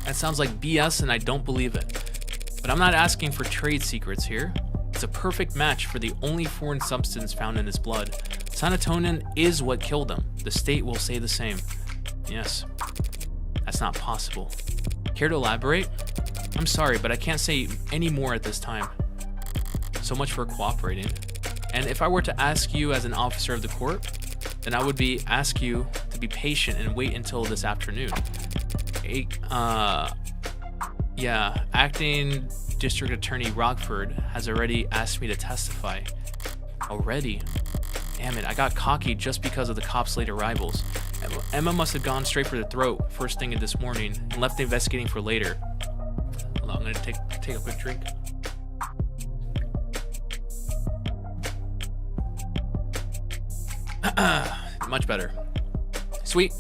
That sounds like BS and I don't believe it. But I'm not asking for trade secrets here. It's a perfect match for the only foreign substance found in his blood. Cyanotonin is what killed him. The state will say the same. Yes. That's not possible. Care to elaborate? I'm sorry, but I can't say any more at this time. So much for cooperating. And if I were to ask you as an officer of the court, then I would ask you to be patient and wait until this afternoon. Acting District Attorney Rockford has already asked me to testify. Already? Damn it, I got cocky just because of the cops' late arrivals. Emma must have gone straight for the throat first thing this morning and left investigating for later. Hold on, I'm gonna take a quick drink. Much better. Sweet.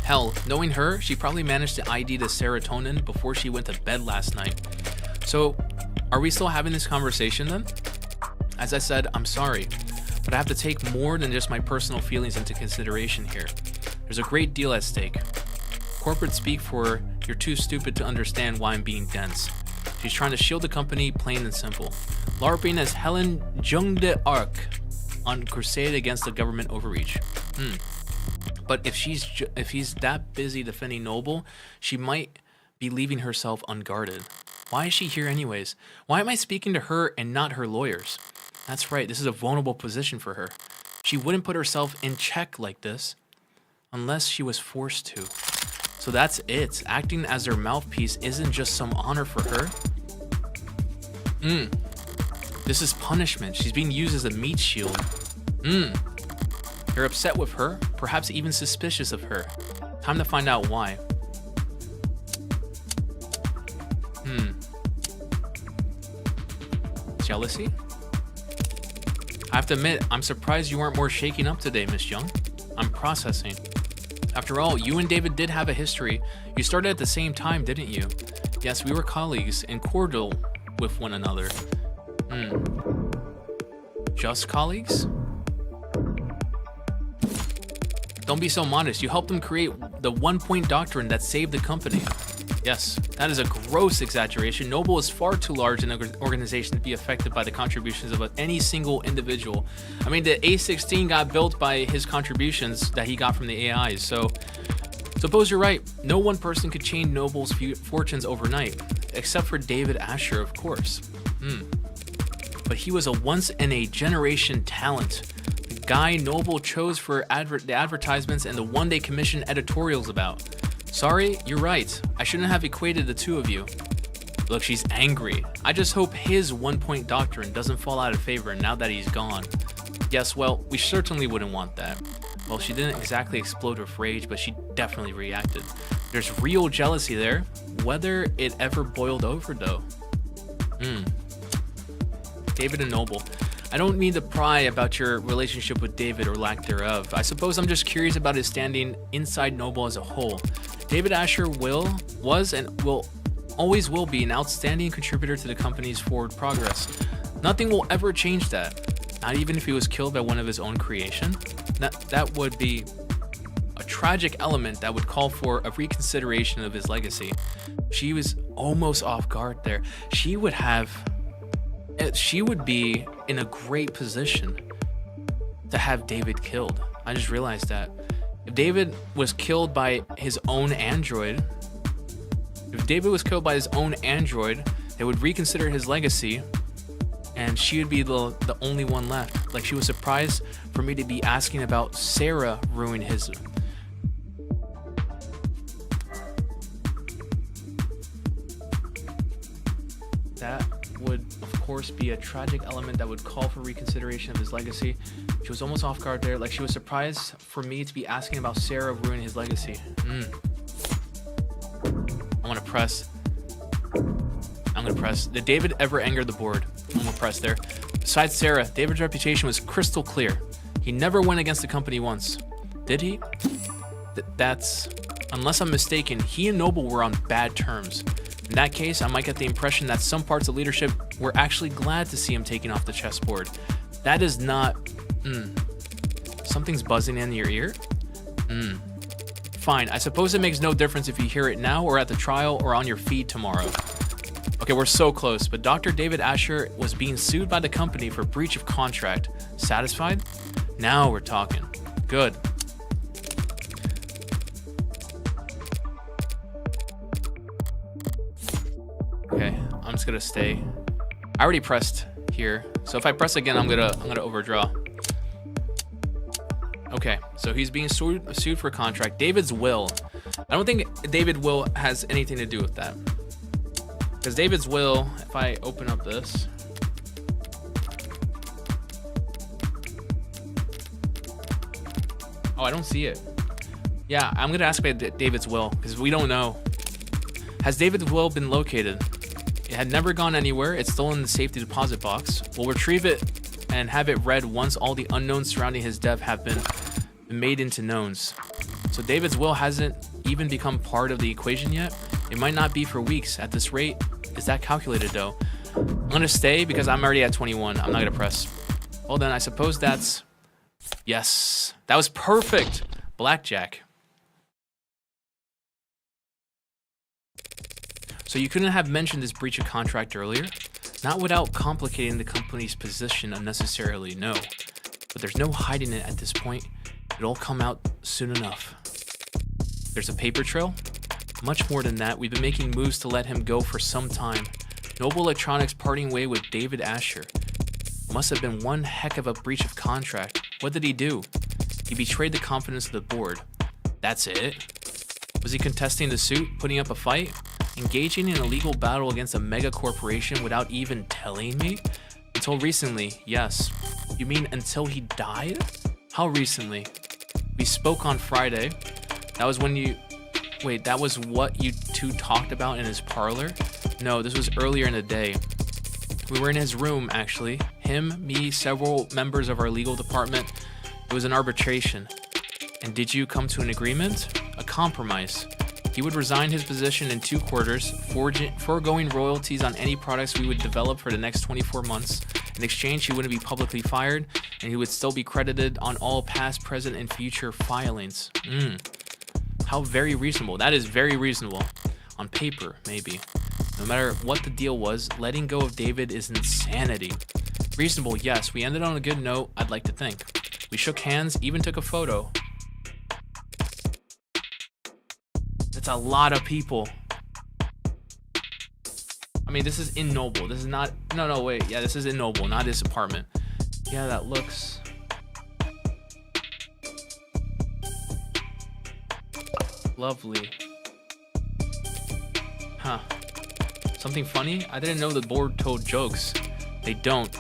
Hell, knowing her, she probably managed to ID the serotonin before she went to bed last night. So, are we still having this conversation then? As I said, I'm sorry, but I have to take more than just my personal feelings into consideration here. There's a great deal at stake. Corporate speak for you're too stupid to understand why I'm being dense. She's trying to shield the company, plain and simple. LARPing as Helen Jung de Arc on crusade against the government overreach. But if he's that busy defending Noble, she might be leaving herself unguarded. Why is she here anyways? Why am I speaking to her and not her lawyers? That's right, this is a vulnerable position for her. She wouldn't put herself in check like this unless she was forced to. So that's it. Acting as their mouthpiece isn't just some honor for her. This is punishment. She's being used as a meat shield. You're upset with her, perhaps even suspicious of her. Time to find out why. Jealousy? I have to admit, I'm surprised you aren't more shaken up today, Miss Young. I'm processing. After all, you and David did have a history. You started at the same time, didn't you? Yes, we were colleagues and cordial with one another. Just colleagues? Don't be so modest. You helped them create the one-point doctrine that saved the company. Yes, that is a gross exaggeration. Noble is far too large an organization to be affected by the contributions of any single individual. I mean, the A16 got built by his contributions that he got from the AIs, so suppose you're right. No one person could change Noble's fortunes overnight, except for David Asher, of course. But he was a once-in-a-generation talent. The guy Noble chose for the advertisements and the one they commissioned editorials about. Sorry, you're right. I shouldn't have equated the two of you. Look, she's angry. I just hope his one-point doctrine doesn't fall out of favor now that he's gone. Yes, well, we certainly wouldn't want that. Well, she didn't exactly explode with rage, but she definitely reacted. There's real jealousy there. Whether it ever boiled over, though. David and Noble. I don't mean to pry about your relationship with David or lack thereof. I suppose I'm just curious about his standing inside Noble as a whole. David Asher was and always will be an outstanding contributor to the company's forward progress. Nothing will ever change that. Not even if he was killed by one of his own creation. That would be a tragic element that would call for a reconsideration of his legacy. She was almost off guard there. She would be in a great position to have David killed. I just realized that. If David was killed by his own android, they would reconsider his legacy, and she would be the only one left. Like, she was surprised for me to be asking about Sarah ruining his. That would, of course, be a tragic element that would call for reconsideration of his legacy. She was almost off guard there. Like, she was surprised for me to be asking about Sarah ruining his legacy. I'm gonna press. Did David ever anger the board? I'm gonna press there. Besides Sarah, David's reputation was crystal clear. He never went against the company once. Did he? That's... Unless I'm mistaken, he and Noble were on bad terms. In that case, I might get the impression that some parts of leadership were actually glad to see him taken off the chessboard. That is not... Something's buzzing in your ear? Fine, I suppose it makes no difference if you hear it now or at the trial or on your feed tomorrow. Okay, we're so close, but Dr. David Asher was being sued by the company for breach of contract. Satisfied? Now we're talking. Good. Okay, I'm just gonna stay. I already pressed here, so if I press again, I'm gonna overdraw. Okay, so he's being sued for contract. David's will. I don't think David will has anything to do with that. Because David's will, if I open up this. Oh, I don't see it. Yeah, I'm gonna ask about David's will, because we don't know. Has David's will been located? It had never gone anywhere. It's still in the safety deposit box. We'll retrieve it and have it read once all the unknowns surrounding his death have been made into knowns. So David's will hasn't even become part of the equation yet. It might not be for weeks. At this rate, is that calculated though? I'm gonna stay because I'm already at 21. I'm not gonna press. Well then, I suppose that's... Yes, that was perfect. Blackjack. So you couldn't have mentioned this breach of contract earlier? Not without complicating the company's position unnecessarily, no. But there's no hiding it at this point. It'll all come out soon enough. There's a paper trail? Much more than that. We've been making moves to let him go for some time. Noble Electronics parting way with David Asher. Must have been one heck of a breach of contract. What did he do? He betrayed the confidence of the board. That's it? Was he contesting the suit, putting up a fight? Engaging in a legal battle against a mega corporation without even telling me? Until recently, yes. You mean until he died? How recently? We spoke on Friday. That was when you... Wait, that was what you two talked about in his parlor? No, this was earlier in the day. We were in his room, actually. Him, me, several members of our legal department. It was an arbitration. And did you come to an agreement? A compromise. He would resign his position in 2 quarters, foregoing royalties on any products we would develop for the next 24 months. In exchange, he wouldn't be publicly fired, and he would still be credited on all past, present, and future filings. How very reasonable. That is very reasonable. On paper, maybe. No matter what the deal was, letting go of David is insanity. Reasonable, yes. We ended on a good note, I'd like to think. We shook hands, even took a photo. That's a lot of people. I mean, this is in Noble. This is not... No, wait. Yeah, this is in Noble, not his apartment. Yeah, that looks... lovely. Huh. Something funny? I didn't know the board told jokes. They don't.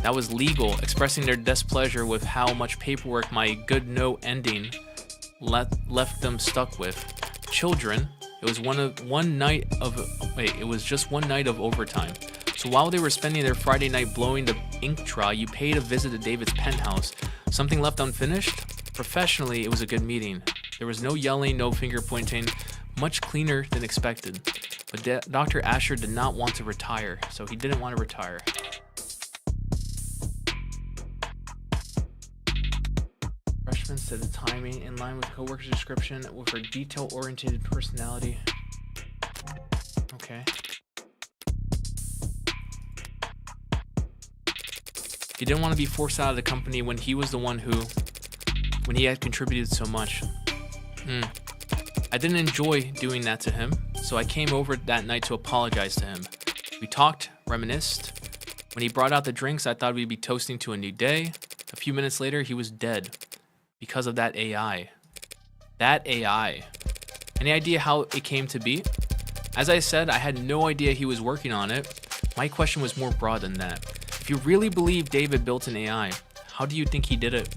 That was legal, expressing their displeasure with how much paperwork my good note ending left them stuck with. Children. It was just one night of overtime. So while they were spending their Friday night blowing the ink dry, you paid a visit to David's penthouse. Something left unfinished? Professionally, it was a good meeting. There was no yelling, no finger pointing. Much cleaner than expected. But Dr. Asher did not want to retire, so he didn't want to retire. Freshman said the timing in line with the co-worker's description with her detail-oriented personality. Okay. He didn't want to be forced out of the company when he was the one who, when he had contributed so much. I didn't enjoy doing that to him, so I came over that night to apologize to him. We talked, reminisced. When he brought out the drinks, I thought we'd be toasting to a new day. A few minutes later, he was dead. Because of that AI. That AI. Any idea how it came to be? As I said, I had no idea he was working on it. My question was more broad than that. If you really believe David built an AI, how do you think he did it?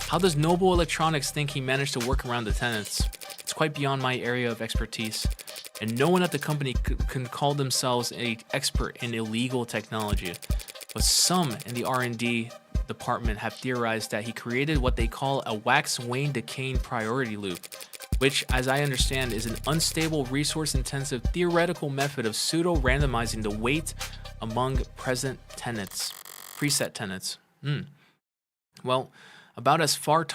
How does Noble Electronics think he managed to work around the tenants? It's quite beyond my area of expertise, and no one at the company can call themselves an expert in illegal technology. But some in the R&D department have theorized that he created what they call a wax-wane decaying priority loop, which, as I understand, is an unstable, resource-intensive theoretical method of pseudo-randomizing the weight among preset tenants. Well, about as far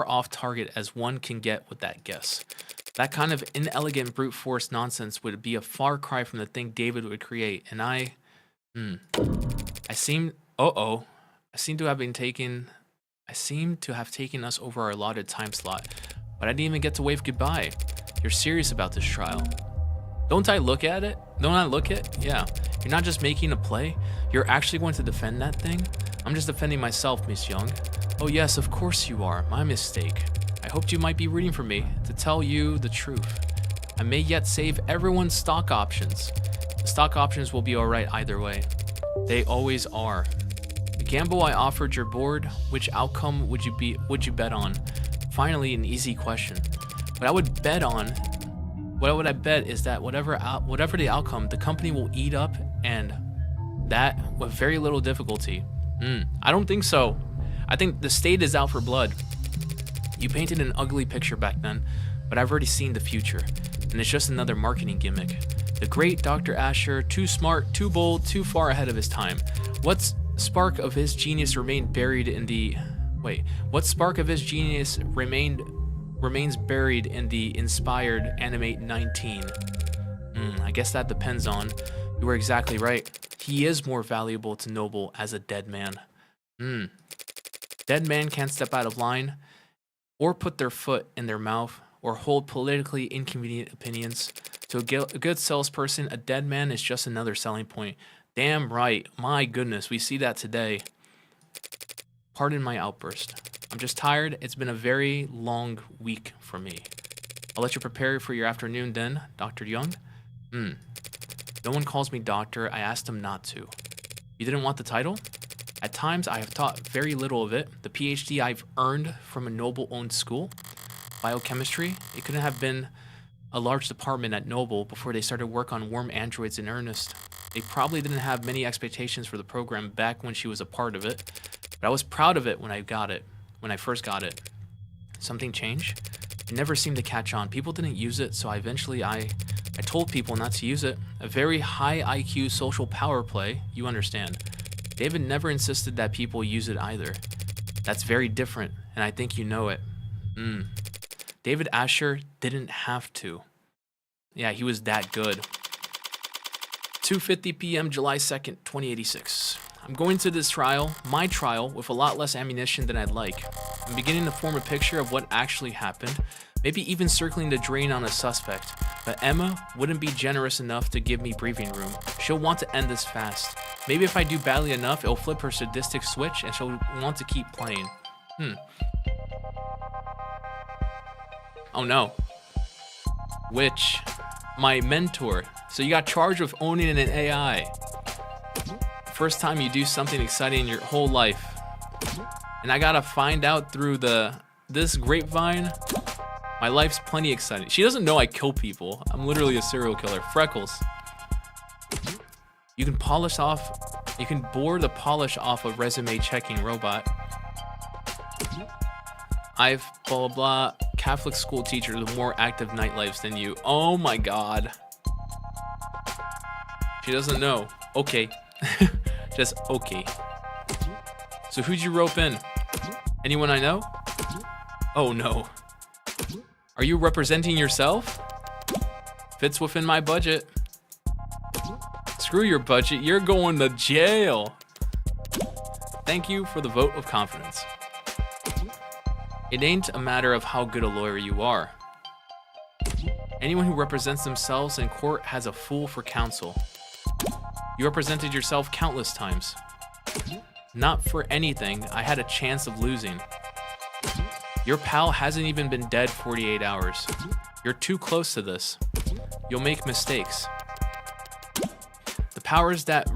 off target as one can get with that guess. That kind of inelegant brute force nonsense would be a far cry from the thing David would create, and I seem to have taken us over our allotted time slot, but I didn't even get to wave goodbye. You're serious about this trial? Don't I look at it? Don't I look it? Yeah. You're not just making a play. You're actually going to defend that thing? I'm just defending myself, Miss Young. Oh yes, of course you are. My mistake. I hoped you might be rooting for me to tell you the truth. I may yet save everyone's stock options. The stock options will be alright either way. They always are. The gamble I offered your board, which outcome would you bet on? Finally, an easy question. What would I bet is that whatever the outcome, the company will eat up, and that with very little difficulty. I don't think so. I think the state is out for blood. You painted an ugly picture back then, but I've already seen the future, and it's just another marketing gimmick. The great Dr. Asher, too smart, too bold, too far ahead of his time. What spark of his genius remains buried in the inspired Animate 19? I guess that depends on. You were exactly right. He is more valuable to Noble as a dead man. Dead man can't step out of line, or put their foot in their mouth, or hold politically inconvenient opinions. To a good salesperson, a dead man is just another selling point. Damn right. My goodness, we see that today. Pardon my outburst. I'm just tired. It's been a very long week for me. I'll let you prepare for your afternoon then, Dr. Young. No one calls me doctor. I asked him not to. You didn't want the title? At times, I have taught very little of it. The PhD I've earned from a Noble-owned school. Biochemistry. It couldn't have been a large department at Noble before they started work on worm androids in earnest. They probably didn't have many expectations for the program back when she was a part of it. But I was proud of it when I first got it. Something changed? It never seemed to catch on. People didn't use it, so eventually I told people not to use it. A very high IQ social power play, you understand. David never insisted that people use it either. That's very different, and I think you know it. David Asher didn't have to. Yeah, he was that good. 2:50 p.m. July 2nd, 2086. I'm going to this trial, my trial, with a lot less ammunition than I'd like. I'm beginning to form a picture of what actually happened, maybe even circling the drain on a suspect. But Emma wouldn't be generous enough to give me breathing room. She'll want to end this fast. Maybe if I do badly enough, it'll flip her sadistic switch and she'll want to keep playing. Oh no. Which? My mentor. So you got charged with owning an AI. First time you do something exciting in your whole life. And I gotta find out through this grapevine. My life's plenty exciting. She doesn't know I kill people. I'm literally a serial killer. Freckles. You can bore the polish off a resume checking robot. I've blah blah blah. Catholic school teachers with more active nightlives than you. Oh my god. She doesn't know. Okay. Just okay. So who'd you rope in? Anyone I know? Oh no. Are you representing yourself? Fits within my budget. Screw your budget, you're going to jail. Thank you for the vote of confidence. It ain't a matter of how good a lawyer you are. Anyone who represents themselves in court has a fool for counsel. You represented yourself countless times. Not for anything, I had a chance of losing. Your pal hasn't even been dead 48 hours. You're too close to this. You'll make mistakes. The powers that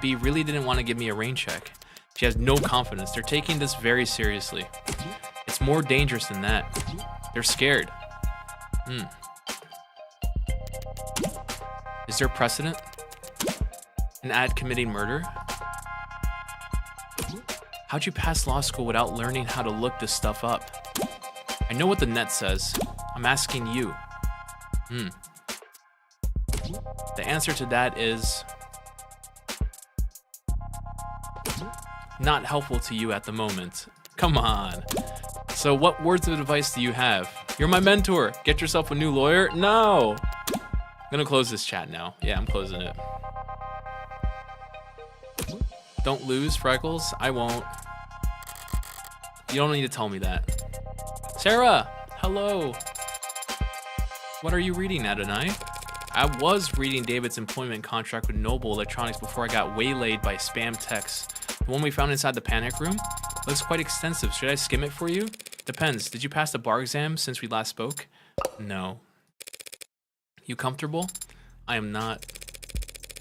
be really didn't want to give me a rain check. She has no confidence. They're taking this very seriously. It's more dangerous than that. They're scared. Is there precedent? An ad committing murder? How'd you pass law school without learning how to look this stuff up? I know what the net says. I'm asking you. The answer to that is not helpful to you at the moment. Come on. So what words of advice do you have? You're my mentor. Get yourself a new lawyer? No. I'm gonna close this chat now. Yeah, I'm closing it. Don't lose, Freckles. I won't. You don't need to tell me that. Sarah, hello. What are you reading, Adonai? I was reading David's employment contract with Noble Electronics before I got waylaid by spam texts. The one we found inside the panic room looks quite extensive. Should I skim it for you? Depends. Did you pass the bar exam since we last spoke? No. You comfortable? I am not.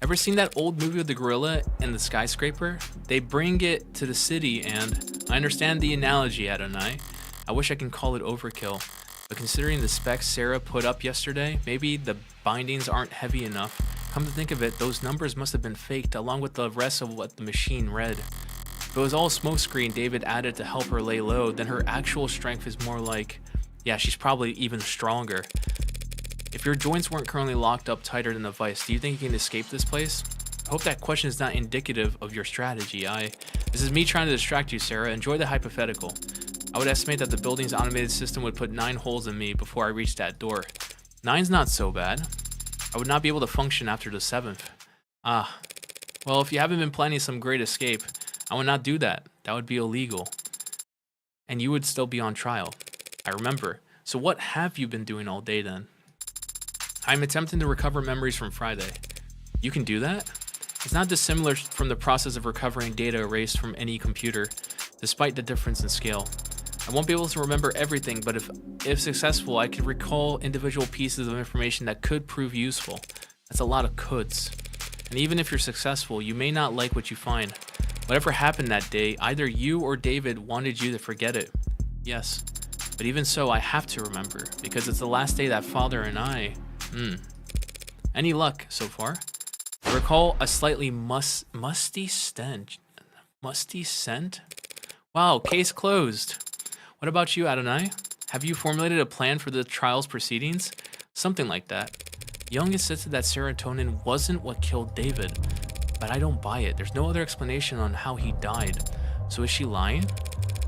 Ever seen that old movie with the gorilla and the skyscraper? They bring it to the city, and I understand the analogy, Adonai. I wish I can call it overkill, but considering the specs Sarah put up yesterday, maybe the bindings aren't heavy enough. Come to think of it, those numbers must have been faked along with the rest of what the machine read. If it was all smokescreen David added to help her lay low, then her actual strength is more like, yeah, she's probably even stronger. If your joints weren't currently locked up tighter than a vice, do you think you can escape this place? I hope that question is not indicative of your strategy. This is me trying to distract you, Sarah. Enjoy the hypothetical. I would estimate that the building's automated system would put 9 holes in me before I reached that door. 9's not so bad. I would not be able to function after the 7th. Well, if you haven't been planning some great escape, I would not do that. That would be illegal. And you would still be on trial. I remember. So what have you been doing all day then? I'm attempting to recover memories from Friday. You can do that? It's not dissimilar from the process of recovering data erased from any computer, despite the difference in scale. I won't be able to remember everything, but if successful, I could recall individual pieces of information that could prove useful. That's a lot of coulds. And even if you're successful, you may not like what you find. Whatever happened that day, either you or David wanted you to forget it. Yes, but even so, I have to remember, because it's the last day that Father and I... Any luck so far? I recall a slightly musty stench. Musty scent? Wow, case closed. What about you, Adonai? Have you formulated a plan for the trial's proceedings? Something like that. Young insisted that serotonin wasn't what killed David, but I don't buy it. There's no other explanation on how he died. So is she lying?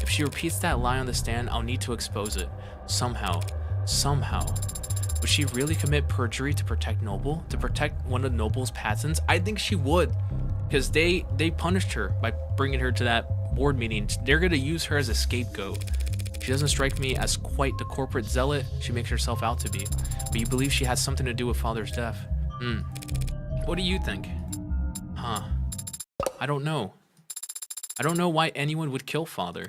If she repeats that lie on the stand, I'll need to expose it. Somehow. Would she really commit perjury to protect Noble? To protect one of Noble's patents? I think she would, because they punished her by bringing her to that board meeting. They're going to use her as a scapegoat. She doesn't strike me as quite the corporate zealot she makes herself out to be. But you believe she has something to do with Father's death? What do you think? I don't know. I don't know why anyone would kill Father.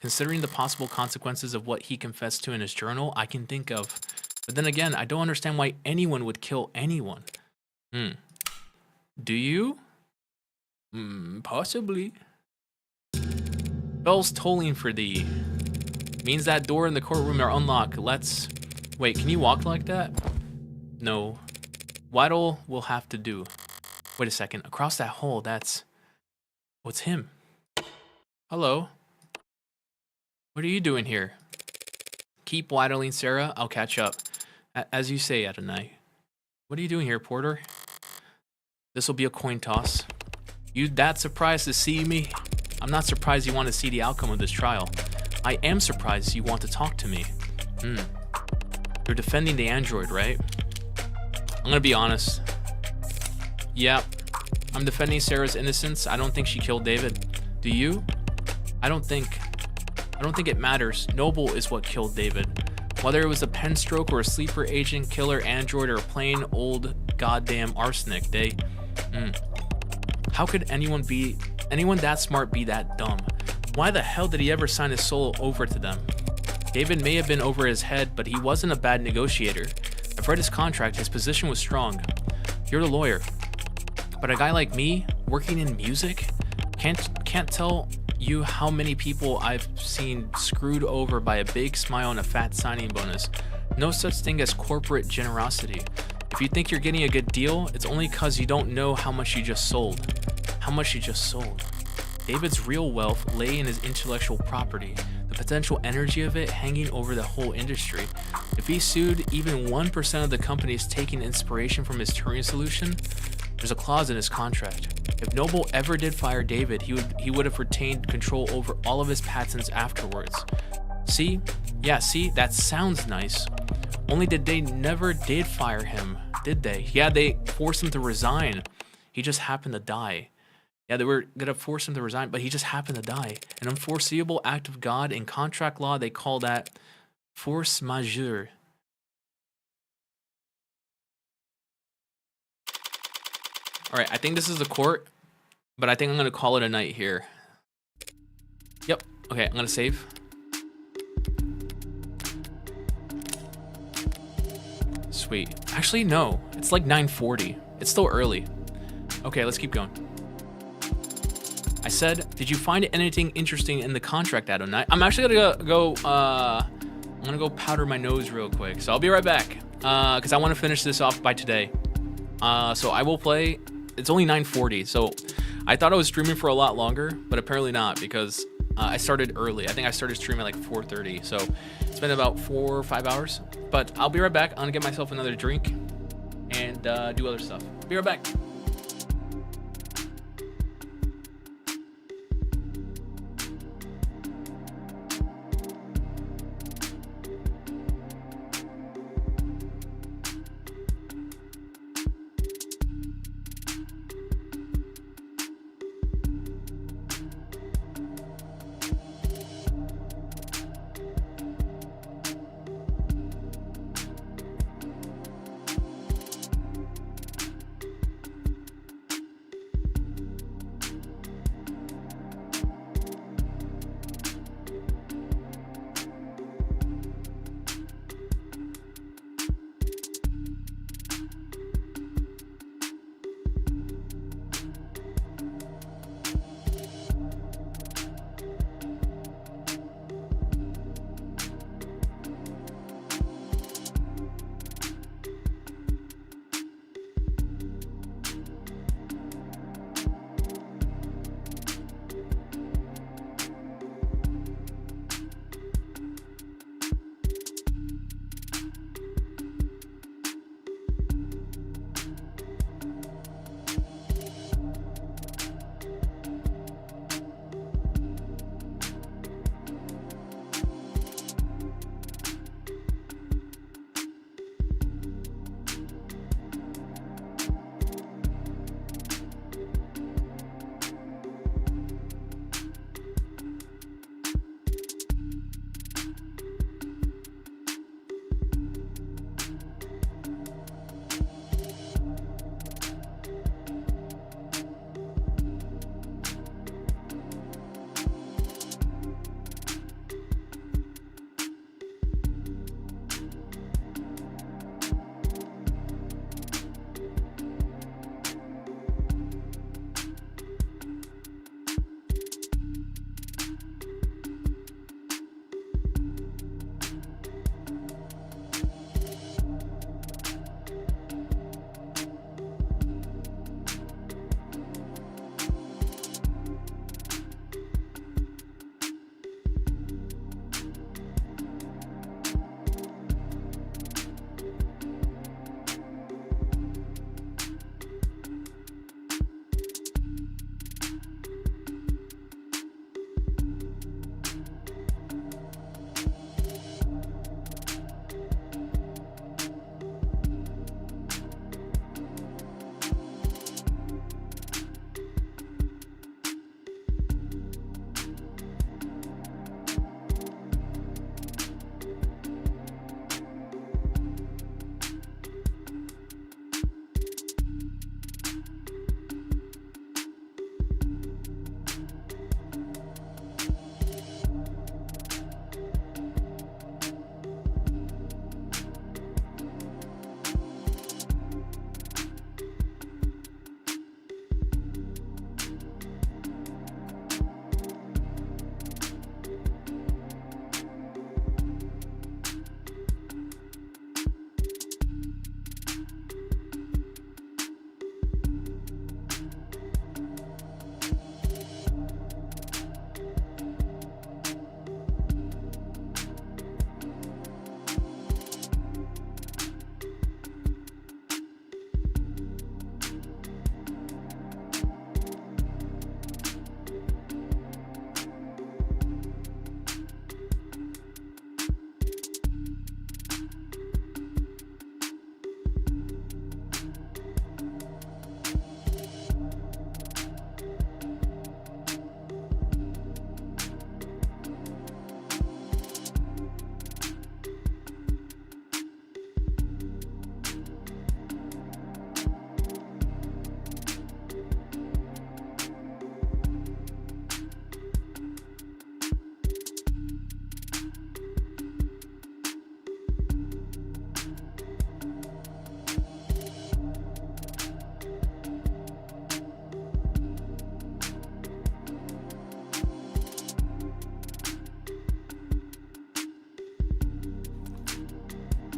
Considering the possible consequences of what he confessed to in his journal, I can think of. But then again, I don't understand why anyone would kill anyone. Do you? Possibly. Bells tolling for thee. Means that door in the courtroom are unlocked. Let's... Wait, can you walk like that? No. Waddle will have to do. Wait a second. Across that hole, that's... What's him? Hello? What are you doing here? Keep waddling, Sarah. I'll catch up. As you say, Adonai. What are you doing here, Porter? This'll be a coin toss. You that surprised to see me? I'm not surprised you want to see the outcome of this trial. I am surprised you want to talk to me. You're defending the android, right? I'm gonna be honest. Yeah, I'm defending Sarah's innocence. I don't think she killed David. Do you? I don't think it matters. Noble is what killed David. Whether it was a pen stroke or a sleeper agent, killer android, or a plain old goddamn arsenic, How could anyone that smart be that dumb? Why the hell did he ever sign his soul over to them? David may have been over his head, but he wasn't a bad negotiator. I've read his contract. His position was strong. You're the lawyer. But a guy like me, working in music, can't tell you how many people I've seen screwed over by a big smile and a fat signing bonus. No such thing as corporate generosity. If you think you're getting a good deal, it's only because you don't know how much you just sold. David's real wealth lay in his intellectual property, the potential energy of it hanging over the whole industry. If he sued even 1% of the companies taking inspiration from his Turing solution, there's a clause in his contract. If Noble ever did fire David, he would have retained control over all of his patents afterwards. See? Yeah, see? That sounds nice. Only they never did fire him, did they? Yeah, they forced him to resign. He just happened to die. Yeah, they were gonna force him to resign, but he just happened to die. An unforeseeable act of God. In contract law, they call that force majeure. All right, I think this is the court, but I think I'm gonna call it a night here. Yep, okay, I'm gonna save. Sweet. Actually, no, it's like 9:40. It's still early. Okay, let's keep going. I said, did you find anything interesting in the contract, Adonai? I'm actually gonna I'm gonna go powder my nose real quick. So I'll be right back. Because I want to finish this off by today. So I will play. It's only 9:40, so I thought I was streaming for a lot longer, but apparently not, because I started early. I think I started streaming at like 4:30, so it's been about 4 or 5 hours. But I'll be right back. I'm gonna get myself another drink and do other stuff. Be right back.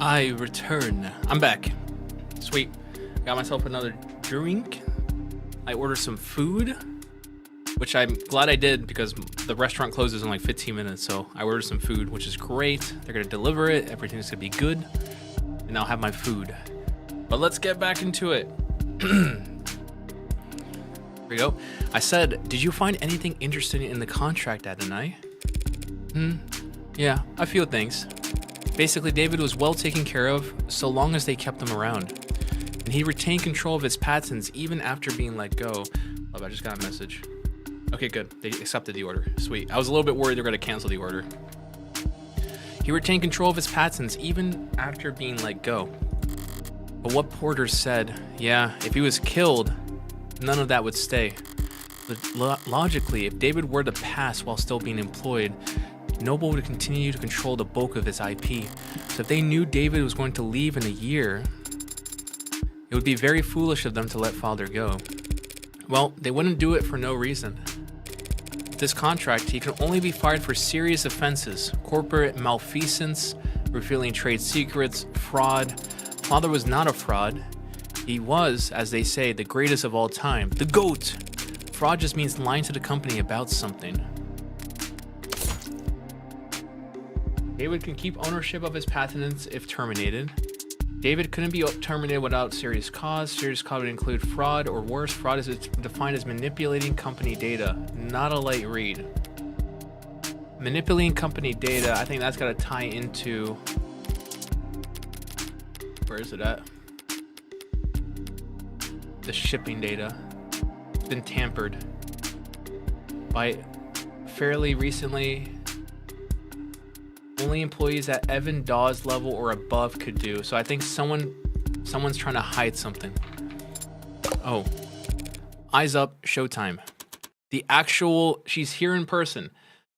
I return. I'm back. Sweet. Got myself another drink. I ordered some food, which I'm glad I did because the restaurant closes in like 15 minutes. So I ordered some food, which is great. They're going to deliver it. Everything's going to be good. And I'll have my food. But let's get back into it. Here we go. I said, did you find anything interesting in the contract, Adonai? Yeah, a few things. Basically, David was well taken care of so long as they kept him around. And he retained control of his patents even after being let go. Oh, I just got a message. Okay, good. They accepted the order. Sweet. I was a little bit worried they were going to cancel the order. He retained control of his patents even after being let go. But what Porter said, yeah, if he was killed, none of that would stay. But logically, if David were to pass while still being employed, Noble would continue to control the bulk of his IP. So if they knew David was going to leave in a year, it would be very foolish of them to let Father go. Well, they wouldn't do it for no reason. With this contract, he can only be fired for serious offenses, corporate malfeasance, revealing trade secrets, fraud. Father was not a fraud. He was, as they say, the greatest of all time, the GOAT. Fraud just means lying to the company about something. David can keep ownership of his patents if terminated. David couldn't be terminated without serious cause. Serious cause would include fraud or worse. Fraud is defined as manipulating company data. Not a light read. Manipulating company data, I think that's got to tie into... Where is it at? The shipping data. It's been tampered by fairly recently. Only employees at Evan Dawes level or above could do. So I think someone's trying to hide something. Oh. Eyes up, showtime. She's here in person.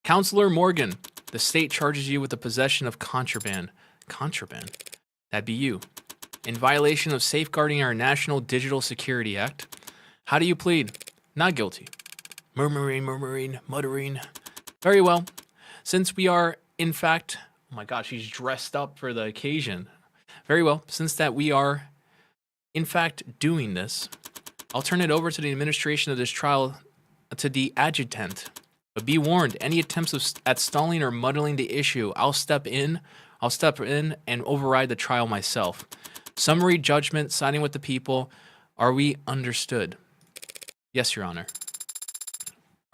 Counselor Morgan, the state charges you with the possession of contraband. Contraband? That'd be you. In violation of safeguarding our National Digital Security Act. How do you plead? Not guilty. Murmuring. Very well. Since we are in fact, oh my God, she's dressed up for the occasion. Very well, since that we are, in fact, doing this, I'll turn it over to the administration of this trial to the adjutant. But be warned, any attempts at stalling or muddling the issue, I'll step in and override the trial myself. Summary judgment, siding with the people. Are we understood? Yes, Your Honor.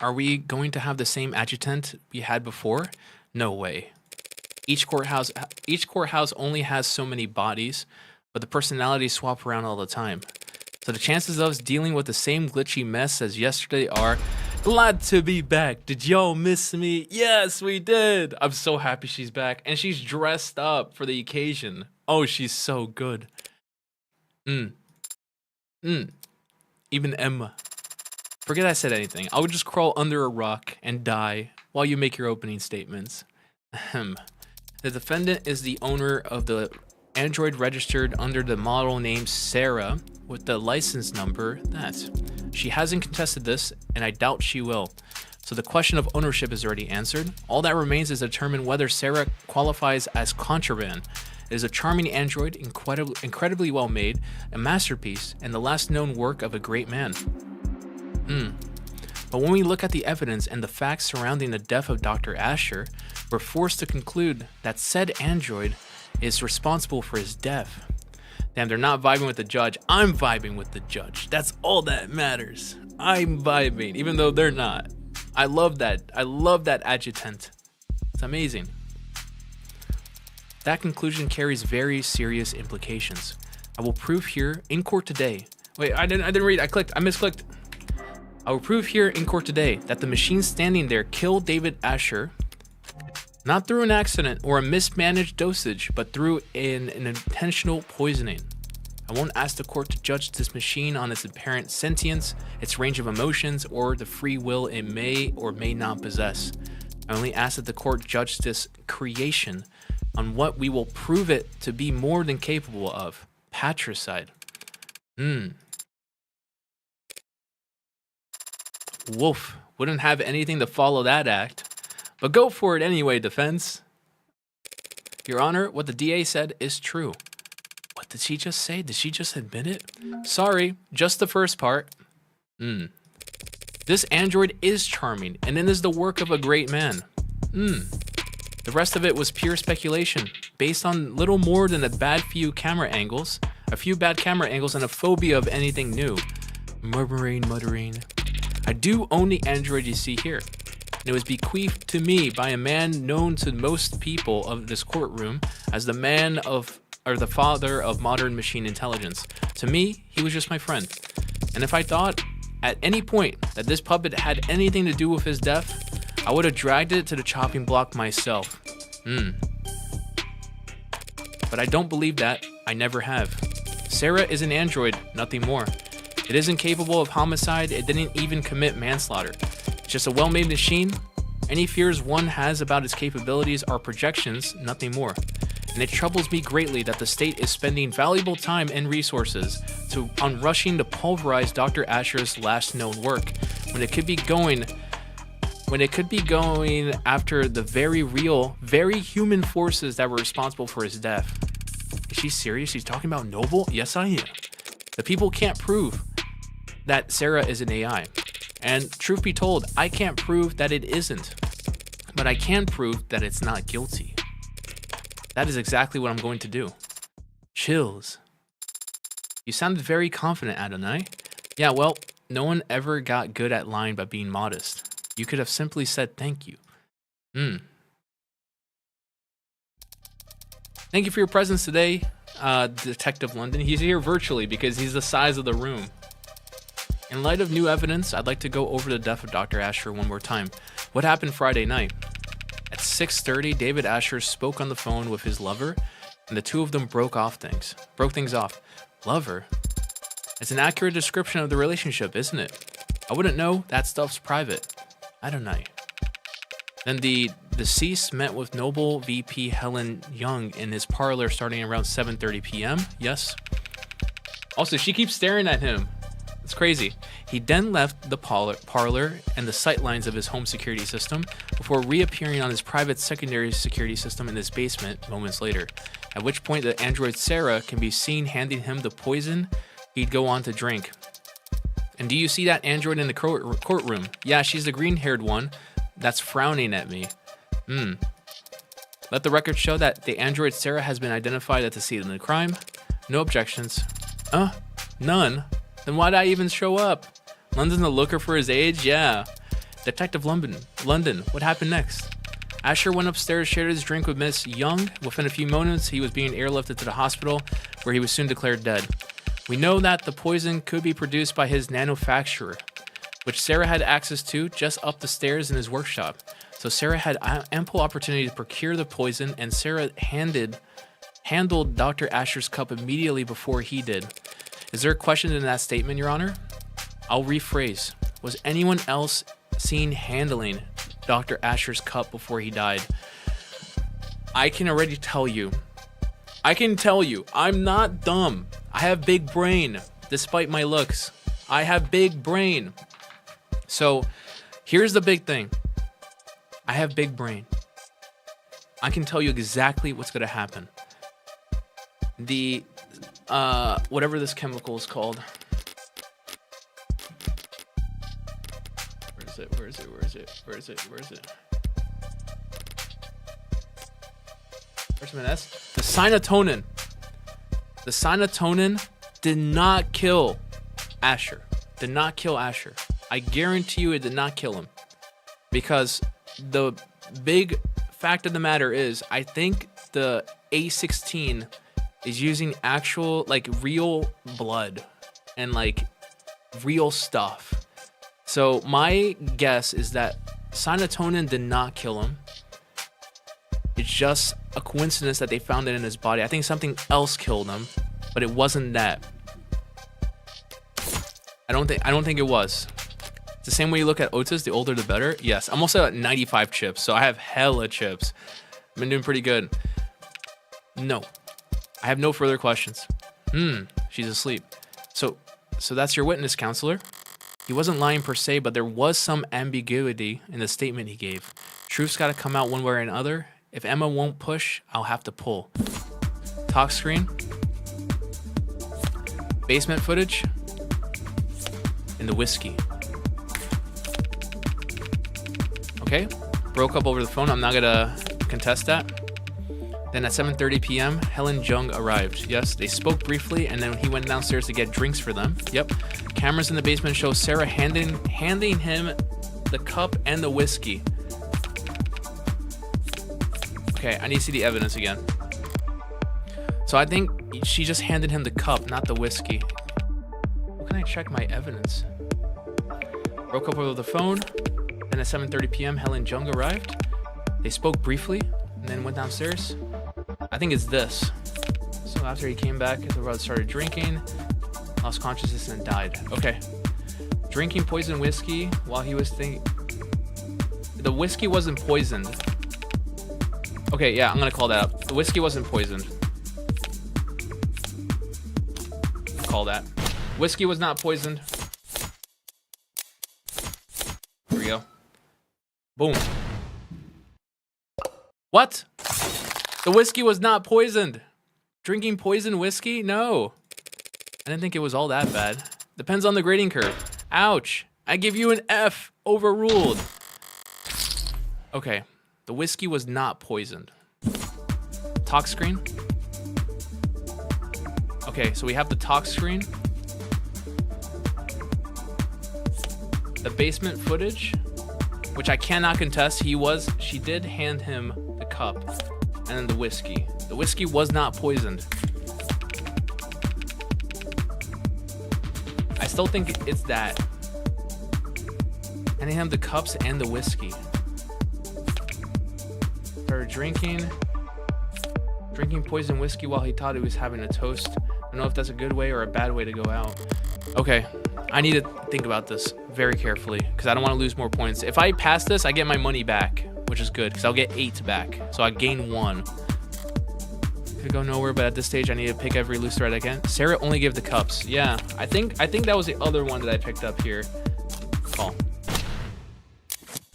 Are we going to have the same adjutant we had before? No way. Each courthouse only has so many bodies, but the personalities swap around all the time. So the chances of us dealing with the same glitchy mess as yesterday are... Glad to be back. Did y'all miss me? Yes, we did. I'm so happy she's back. And she's dressed up for the occasion. Oh, she's so good. Even Emma. Forget I said anything. I would just crawl under a rock and die while you make your opening statements. Ahem. The defendant is the owner of the Android registered under the model name Sarah with the license number that. She hasn't contested this, and I doubt she will. So the question of ownership is already answered. All that remains is to determine whether Sarah qualifies as contraband. It is a charming android, incredibly well made, a masterpiece, and the last known work of a great man. But when we look at the evidence and the facts surrounding the death of Dr. Asher, we're forced to conclude that said android is responsible for his death. Damn, they're not vibing with the judge. I'm vibing with the judge. That's all that matters. I'm vibing, even though they're not. I love that. I love that adjutant. It's amazing. That conclusion carries very serious implications. I will prove here in court today. Wait, I didn't read. I misclicked. I will prove here in court today that the machine standing there killed David Asher, not through an accident or a mismanaged dosage, but through an intentional poisoning. I won't ask the court to judge this machine on its apparent sentience, its range of emotions, or the free will it may or may not possess. I only ask that the court judge this creation on what we will prove it to be more than capable of. Patricide. Woof. Wouldn't have anything to follow that act. But go for it anyway, defense. Your Honor, what the DA said is true. What did she just say? Did she just admit it? Sorry, just the first part. This android is charming, and it is the work of a great man. The rest of it was pure speculation, based on little more than a bad few camera angles, and a phobia of anything new. Muttering. I do own the android you see here. And it was bequeathed to me by a man known to most people of this courtroom as the father of modern machine intelligence. To me, he was just my friend. And if I thought at any point that this puppet had anything to do with his death, I would have dragged it to the chopping block myself. But I don't believe that. I never have. Sarah is an android, nothing more. It isn't capable of homicide. It didn't even commit manslaughter. It's just a well-made machine. Any fears one has about its capabilities are projections, nothing more. And it troubles me greatly that the state is spending valuable time and resources on rushing to pulverize Dr. Asher's last known work, when it could be going after the very real, very human forces that were responsible for his death. Is she serious? She's talking about Noble? Yes, I am. The people can't prove that Sarah is an AI. And truth be told, I can't prove that it isn't. But I can prove that it's not guilty. That is exactly what I'm going to do. Chills. You sounded very confident, Adonai. Yeah, well, no one ever got good at lying by being modest. You could have simply said thank you. Thank you for your presence today, Detective London. He's here virtually because he's the size of the room. In light of new evidence, I'd like to go over the death of Dr. Asher one more time. What happened Friday night? At 6:30, David Asher spoke on the phone with his lover, and the two of them broke things off. Lover? It's an accurate description of the relationship, isn't it? I wouldn't know. That stuff's private. I don't know. Then the deceased met with Noble VP Helen Young in his parlor starting around 7:30 p.m. Yes. Also, she keeps staring at him. It's crazy. He then left the parlor and the sightlines of his home security system before reappearing on his private secondary security system in his basement moments later, at which point the android Sarah can be seen handing him the poison he'd go on to drink. And do you see that android in the courtroom? Yeah, she's the green-haired one that's frowning at me. Let the record show that the android Sarah has been identified at the scene of the crime. No objections. None? Then why'd I even show up? London's a looker for his age? Yeah. Detective London, what happened next? Asher went upstairs, shared his drink with Miss Young. Within a few moments, he was being airlifted to the hospital, where he was soon declared dead. We know that the poison could be produced by his manufacturer, which Sarah had access to just up the stairs in his workshop. So Sarah had ample opportunity to procure the poison, and Sarah handled Dr. Asher's cup immediately before he did. Is there a question in that statement, Your Honor? I'll rephrase. Was anyone else seen handling Dr. Asher's cup before he died? I can already tell you. I'm not dumb. I have big brain, despite my looks. I have big brain. So, here's the big thing. I have big brain. I can tell you exactly what's going to happen. The whatever this chemical is called. Where is it? Where's my S? The Cyanotonin. The Cyanotonin did not kill Asher. I guarantee you it did not kill him. Because the big fact of the matter is, I think the A16 is using actual, like, real blood and, like, real stuff. So my guess is that Cyanotonin did not kill him. It's just a coincidence that they found it in his body. I think something else killed him, but it wasn't that. I don't think it was. It's the same way you look at Otis, the older the better. Yes, I'm also at 95 chips, so I have hella chips. I've been doing pretty good. No. I have no further questions. She's asleep. So that's your witness, counselor. He wasn't lying per se, but there was some ambiguity in the statement he gave. Truth's got to come out one way or another, If Emma won't push, I'll have to pull. Talk screen. Basement footage. And the whiskey. Okay. Broke up over the phone. I'm not gonna contest that. Then at 7:30 p.m., Helen Jung arrived. Yes, they spoke briefly, and then he went downstairs to get drinks for them. Yep. Cameras in the basement show Sarah handing him the cup and the whiskey. Okay, I need to see the evidence again. So I think she just handed him the cup, not the whiskey. How can I check my evidence? Broke up over the phone. Then at 7:30 p.m., Helen Jung arrived. They spoke briefly, and then went downstairs. I think it's this. So after he came back, the brother started drinking, lost consciousness, and died. Okay. Drinking poisoned whiskey while he was thinking. The whiskey wasn't poisoned. Okay, yeah, I'm gonna call that up. The whiskey wasn't poisoned. Call that. Whiskey was not poisoned. Here we go. Boom. What? The whiskey was not poisoned. Drinking poisoned whiskey? No. I didn't think it was all that bad. Depends on the grading curve. Ouch. I give you an F. Overruled. Okay. The whiskey was not poisoned. Talk screen. Okay, so we have the talk screen. The basement footage, which I cannot contest. She did hand him the cup and then the whiskey. The whiskey was not poisoned. I still think it's that. Handing him the cups and the whiskey. Started drinking poison whiskey while he thought he was having a toast. I don't know if that's a good way or a bad way to go out. Okay, I need to think about this very carefully because I don't want to lose more points. If I pass this, I get my money back, which is good because I'll get 8 back. So I gain 1. Could go nowhere, but at this stage, I need to pick every loose thread I can. Sarah only gave the cups. Yeah, I think that was the other one that I picked up here. Call.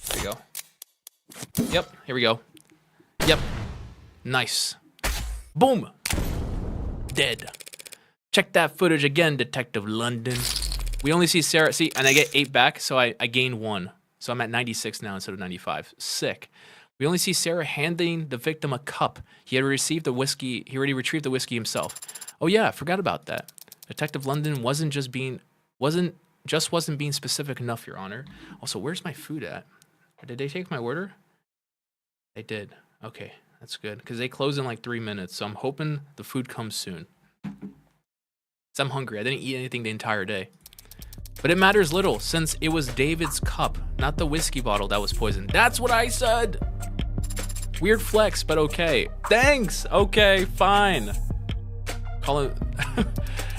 There we go. Yep, here we go. Yep. Nice. Boom. Dead. Check that footage again, Detective London. We only see Sarah. See, and I get 8 back, so I gain 1. So I'm at 96 now instead of 95. Sick. We only see Sarah handing the victim a cup. He had received the whiskey. He already retrieved the whiskey himself. Oh yeah, I forgot about that. Detective London wasn't being specific enough, Your Honor. Also, where's my food at? Did they take my order? They did. Okay, that's good. Because they close in like 3 minutes, so I'm hoping the food comes soon. So I'm hungry. I didn't eat anything the entire day. But it matters little, since it was David's cup, not the whiskey bottle that was poisoned. That's what I said! Weird flex, but okay. Thanks! Okay, fine. Call it...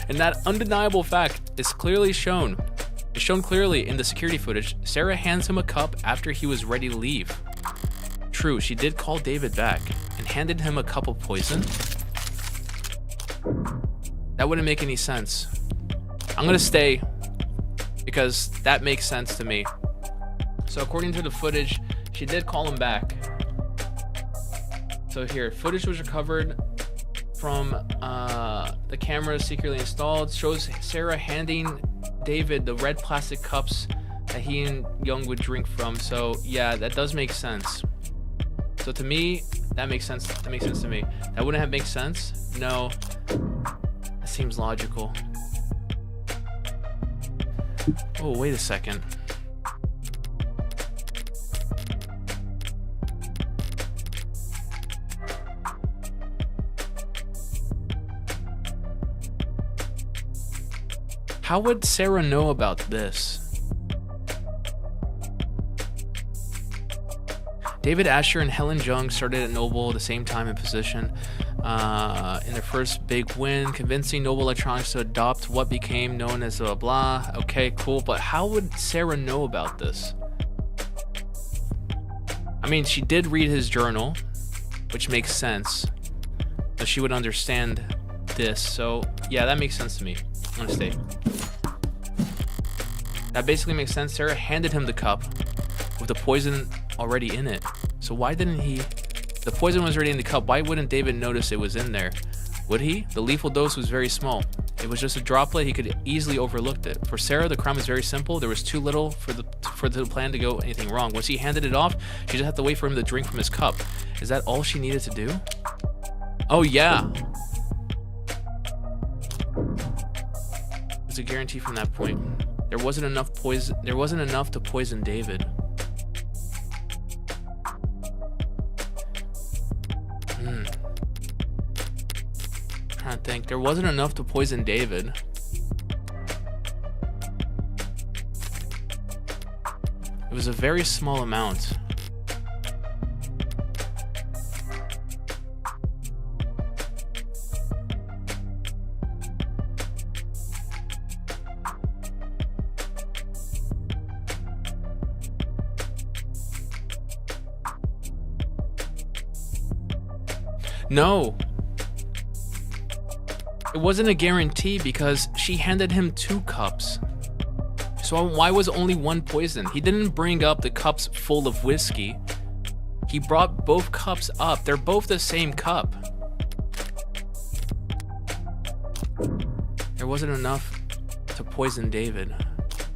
And that undeniable fact is clearly shown. It's shown clearly in the security footage. Sarah hands him a cup after he was ready to leave. True, she did call David back and handed him a cup of poison. That wouldn't make any sense. I'm gonna stay because that makes sense to me. So according to the footage, she did call him back. So here, footage was recovered from the camera secretly installed. Shows Sarah handing David the red plastic cups that he and Young would drink from. So yeah, that does make sense. So to me, that makes sense. That makes sense to me. That wouldn't have made sense. No, that seems logical. Oh, wait a second. How would Sarah know about this? David Asher and Helen Jung started at Noble at the same time and position in their first big win, convincing Noble Electronics to adopt what became known as blah blah. Okay, cool, but how would Sarah know about this? I mean, she did read his journal, which makes sense. So she would understand this. So yeah, that makes sense to me. I'm gonna stay. That basically makes sense. Sarah handed him the cup with the poison already in it. So why didn't he The poison was already in the cup. Why wouldn't David notice it was in there? Would he? The lethal dose was very small. It was just a droplet. He could easily overlooked it. For Sarah, the crime was very simple. There was too little for the plan to go anything wrong. Once he handed it off, she just had to wait for him to drink from his cup. Is that all she needed to do? Oh yeah. It's a guarantee from that point. There wasn't enough poison. There wasn't enough to poison David. Trying to think. There wasn't enough to poison David. It was a very small amount. No. It wasn't a guarantee because she handed him 2 cups. So why was only one poison? He didn't bring up the cups full of whiskey. He brought both cups up. They're both the same cup. There wasn't enough to poison David.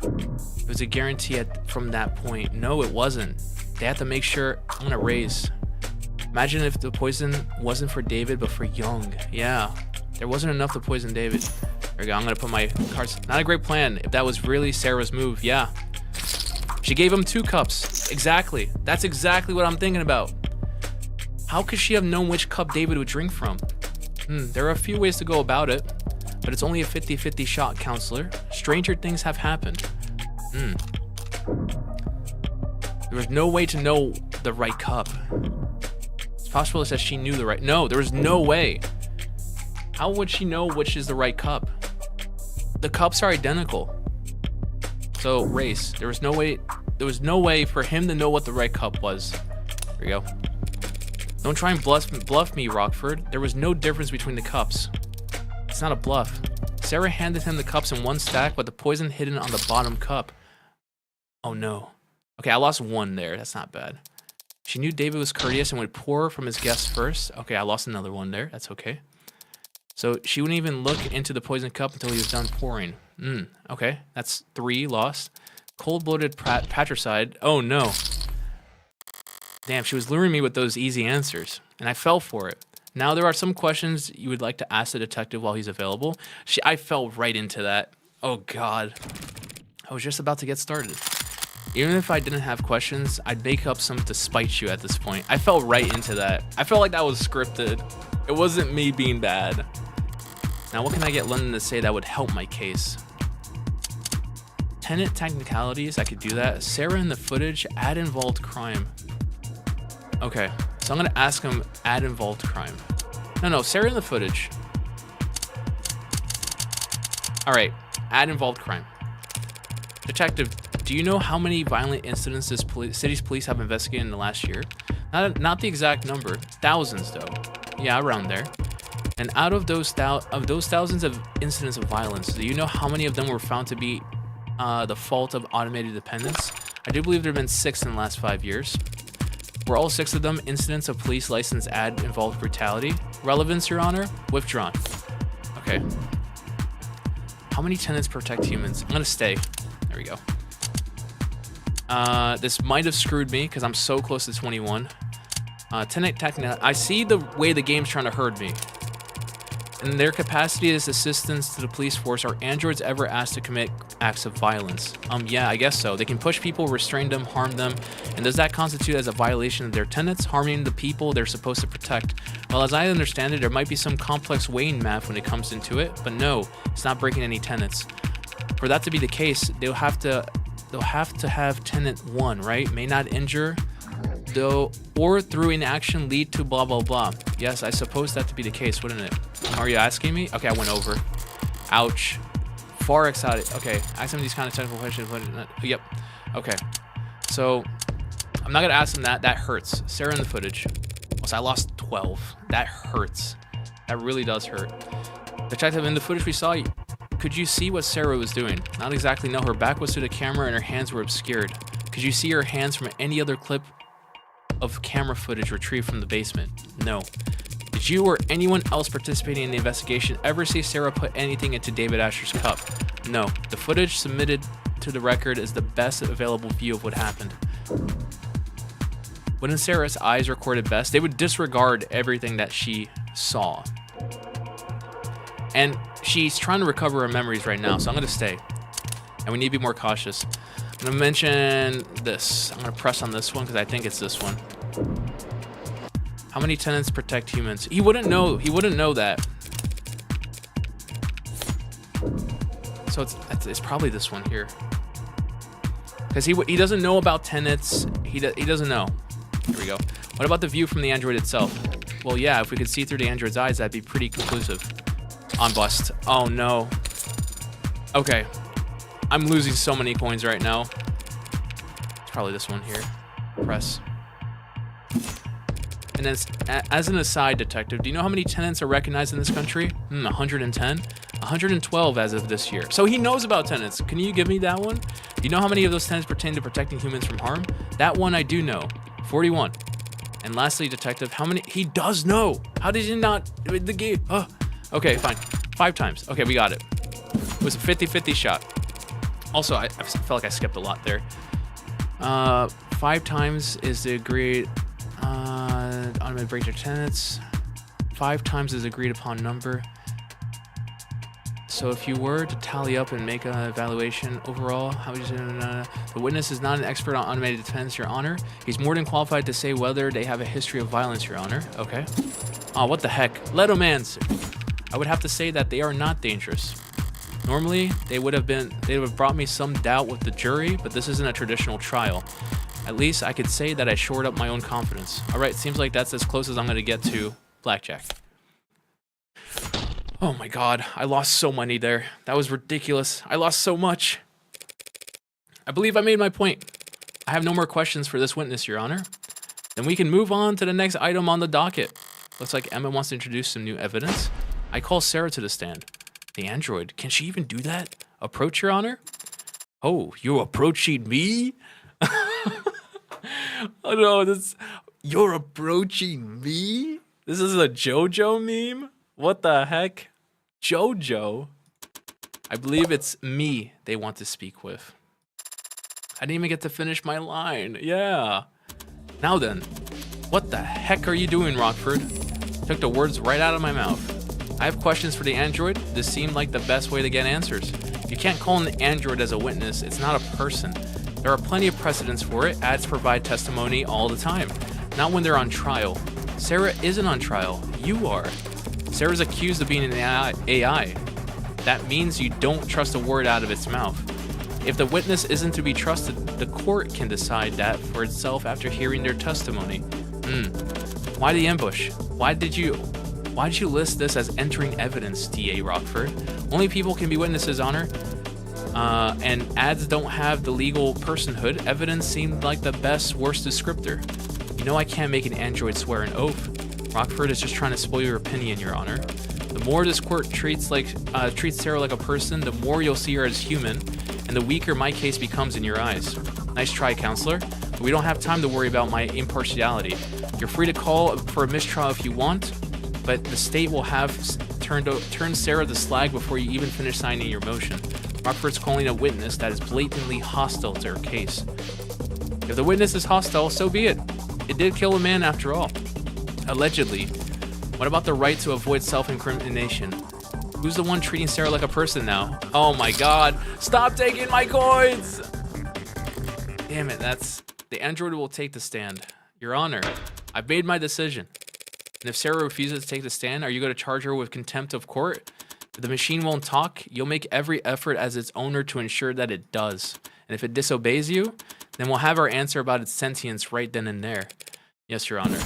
It was a guarantee from that point. No, it wasn't. They had to make sure. I'm gonna raise. Imagine if the poison wasn't for David, but for Young. Yeah, there wasn't enough to poison David. There we go. I'm gonna put my cards. Not a great plan. If that was really Sarah's move, yeah. She gave him 2 cups. Exactly. That's exactly what I'm thinking about. How could she have known which cup David would drink from? There are a few ways to go about it, but it's only a 50-50 shot, counselor. Stranger things have happened. There was no way to know the right cup. It's possible that she knew the right. No, there was no way. How would she know which is the right cup? The cups are identical. So race. There was no way. There was no way for him to know what the right cup was. There we go. Don't try and bluff me, Rockford. There was no difference between the cups. It's not a bluff. Sarah handed him the cups in one stack, but the poison hidden on the bottom cup. Oh no. Okay, I lost 1 there. That's not bad. She knew David was courteous and would pour from his guests first. Okay, I lost another 1 there. That's okay. So she wouldn't even look into the poison cup until he was done pouring. Okay, that's 3 lost. Cold-blooded patricide. Oh no. Damn, she was luring me with those easy answers, and I fell for it. Now there are some questions you would like to ask the detective while he's available. I fell right into that. Oh god. I was just about to get started. Even if I didn't have questions, I'd make up some to spite you at this point. I fell right into that. I felt like that was scripted. It wasn't me being bad. Now, what can I get London to say that would help my case? Tenant technicalities, I could do that. Sarah in the footage, add involved crime. Okay, so I'm gonna ask him add involved crime. No, Sarah in the footage. All right, add involved crime. Detective, do you know how many violent incidents this city's police have investigated in the last year? Not the exact number, thousands though. Yeah, around there. And out of those thousands of incidents of violence, do you know how many of them were found to be the fault of automated dependents? I do believe there have been 6 in the last 5 years. Were all 6 of them incidents of police license ad involved brutality? Relevance, Your Honor? Withdrawn. Okay. How many tenants protect humans? I'm gonna stay. There we go. This might have screwed me because I'm so close to 21. Tenant technical. I see the way the game's trying to herd me. In their capacity as assistants to the police force, are androids ever asked to commit acts of violence? Yeah, I guess so. They can push people, restrain them, harm them. And does that constitute as a violation of their tenets, harming the people they're supposed to protect? Well, as I understand it, there might be some complex weighing math when it comes into it, but no, it's not breaking any tenets. For that to be the case, they'll have to have tenant 1, right? May not injure, though, or through inaction lead to blah blah blah. Yes, I suppose that to be the case, wouldn't it? Are you asking me? Okay, I went over. Ouch. Far excited. Okay, ask him these kind of technical questions. Yep. Okay. So I'm not gonna ask him that. That hurts. Sarah in the footage. So I lost 12. That hurts. That really does hurt. Detective, in the footage we saw, could you see what Sarah was doing? Not exactly. No, her back was to the camera and her hands were obscured. Could you see her hands from any other clip of camera footage retrieved from the basement? No. Did you or anyone else participating in the investigation ever see Sarah put anything into David Asher's cup? No. The footage submitted to the record is the best available view of what happened. Wouldn't Sarah's eyes record it best? They would disregard everything that she saw. And she's trying to recover her memories right now, so I'm going to stay. And we need to be more cautious. I'm going to mention this. I'm going to press on this one because I think it's this one. How many tenants protect humans? He wouldn't know. He wouldn't know that. So it's probably this one here. Because he doesn't know about tenants. He doesn't know. Here we go. What about the view from the android itself? Well, yeah, if we could see through the android's eyes, that'd be pretty conclusive. On bust. Oh, no. Okay. I'm losing so many coins right now. It's probably this one here. Press. And then, as an aside, detective, do you know how many tenants are recognized in this country? 110? 112 as of this year. So he knows about tenants. Can you give me that one? Do you know how many of those tenants pertain to protecting humans from harm? That one I do know. 41. And lastly, detective, how many? He does know. How did he not? The game. Oh. Okay, fine. 5 times. Okay, we got it. It was a 50-50 shot. Also, I felt like I skipped a lot there. 5 times is the agreed automated break their tenants. 5 times is agreed upon number. So if you were to tally up and make an evaluation overall, how would you say, the witness is not an expert on automated defense, Your Honor. He's more than qualified to say whether they have a history of violence, Your Honor. Okay. Oh, what the heck? Letomancer. I would have to say that they are not dangerous. Normally, they would have brought me some doubt with the jury, but this isn't a traditional trial. At least I could say that I shored up my own confidence. All right, seems like that's as close as I'm going to get to blackjack. Oh my god, I lost so many there. That was ridiculous. I lost so much. I believe I made my point. I have no more questions for this witness, Your Honor. Then we can move on to the next item on the docket. Looks like Emma wants to introduce some new evidence. I call Sarah to the stand. The android, can she even do that? Approach, Your Honor? Oh, you're approaching me? Oh no, you're approaching me? This is a JoJo meme? What the heck? JoJo? I believe it's me they want to speak with. I didn't even get to finish my line. Yeah. Now then, what the heck are you doing, Rockford? Took the words right out of my mouth. I have questions for the android. This seemed like the best way to get answers. You can't call an android as a witness. It's not a person. There are plenty of precedents for it. Ads provide testimony all the time. Not when they're on trial. Sarah isn't on trial. You are. Sarah's accused of being an AI. That means you don't trust a word out of its mouth. If the witness isn't to be trusted, the court can decide that for itself after hearing their testimony. Why the ambush? Why did you list this as entering evidence, DA Rockford? Only people can be witnesses, Honor. And ads don't have the legal personhood. Evidence seemed like the worst descriptor. You know I can't make an android swear an oath. Rockford is just trying to spoil your opinion, Your Honor. The more this court treats Sarah like a person, the more you'll see her as human, and the weaker my case becomes in your eyes. Nice try, counselor. But we don't have time to worry about my impartiality. You're free to call for a mistrial if you want, but the state will have turned Sarah to slag before you even finish signing your motion. Rockford's calling a witness that is blatantly hostile to her case. If the witness is hostile, so be it. It did kill a man after all. Allegedly. What about the right to avoid self-incrimination? Who's the one treating Sarah like a person now? Oh my god. Stop taking my coins! Damn it, the android will take the stand. Your Honor, I've made my decision. And if Sarah refuses to take the stand, are you going to charge her with contempt of court? If the machine won't talk, you'll make every effort as its owner to ensure that it does. And if it disobeys you, then we'll have our answer about its sentience right then and there. Yes, Your Honor.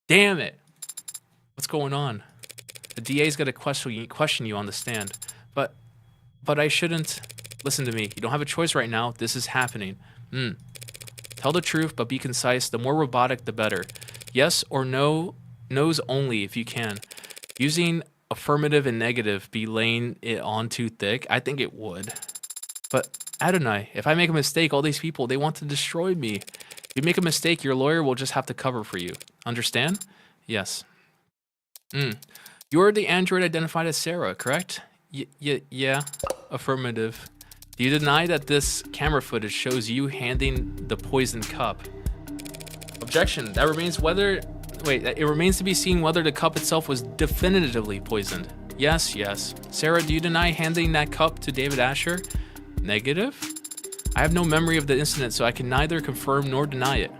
Damn it! What's going on? The DA's got to question you on the stand. But I shouldn't. Listen to me. You don't have a choice right now. This is happening. Tell the truth, but be concise. The more robotic, the better. Yes or no, no's only if you can. Using affirmative and negative be laying it on too thick? I think it would. But Adonai, if I make a mistake, all these people, they want to destroy me. If you make a mistake, your lawyer will just have to cover for you. Understand? Yes. You're the android identified as Sarah, correct? Yeah. Affirmative. Do you deny that this camera footage shows you handing the poisoned cup? Objection. That remains whether... Wait, it remains to be seen whether the cup itself was definitively poisoned. Yes. Sarah, do you deny handing that cup to David Asher? Negative. I have no memory of the incident, so I can neither confirm nor deny it.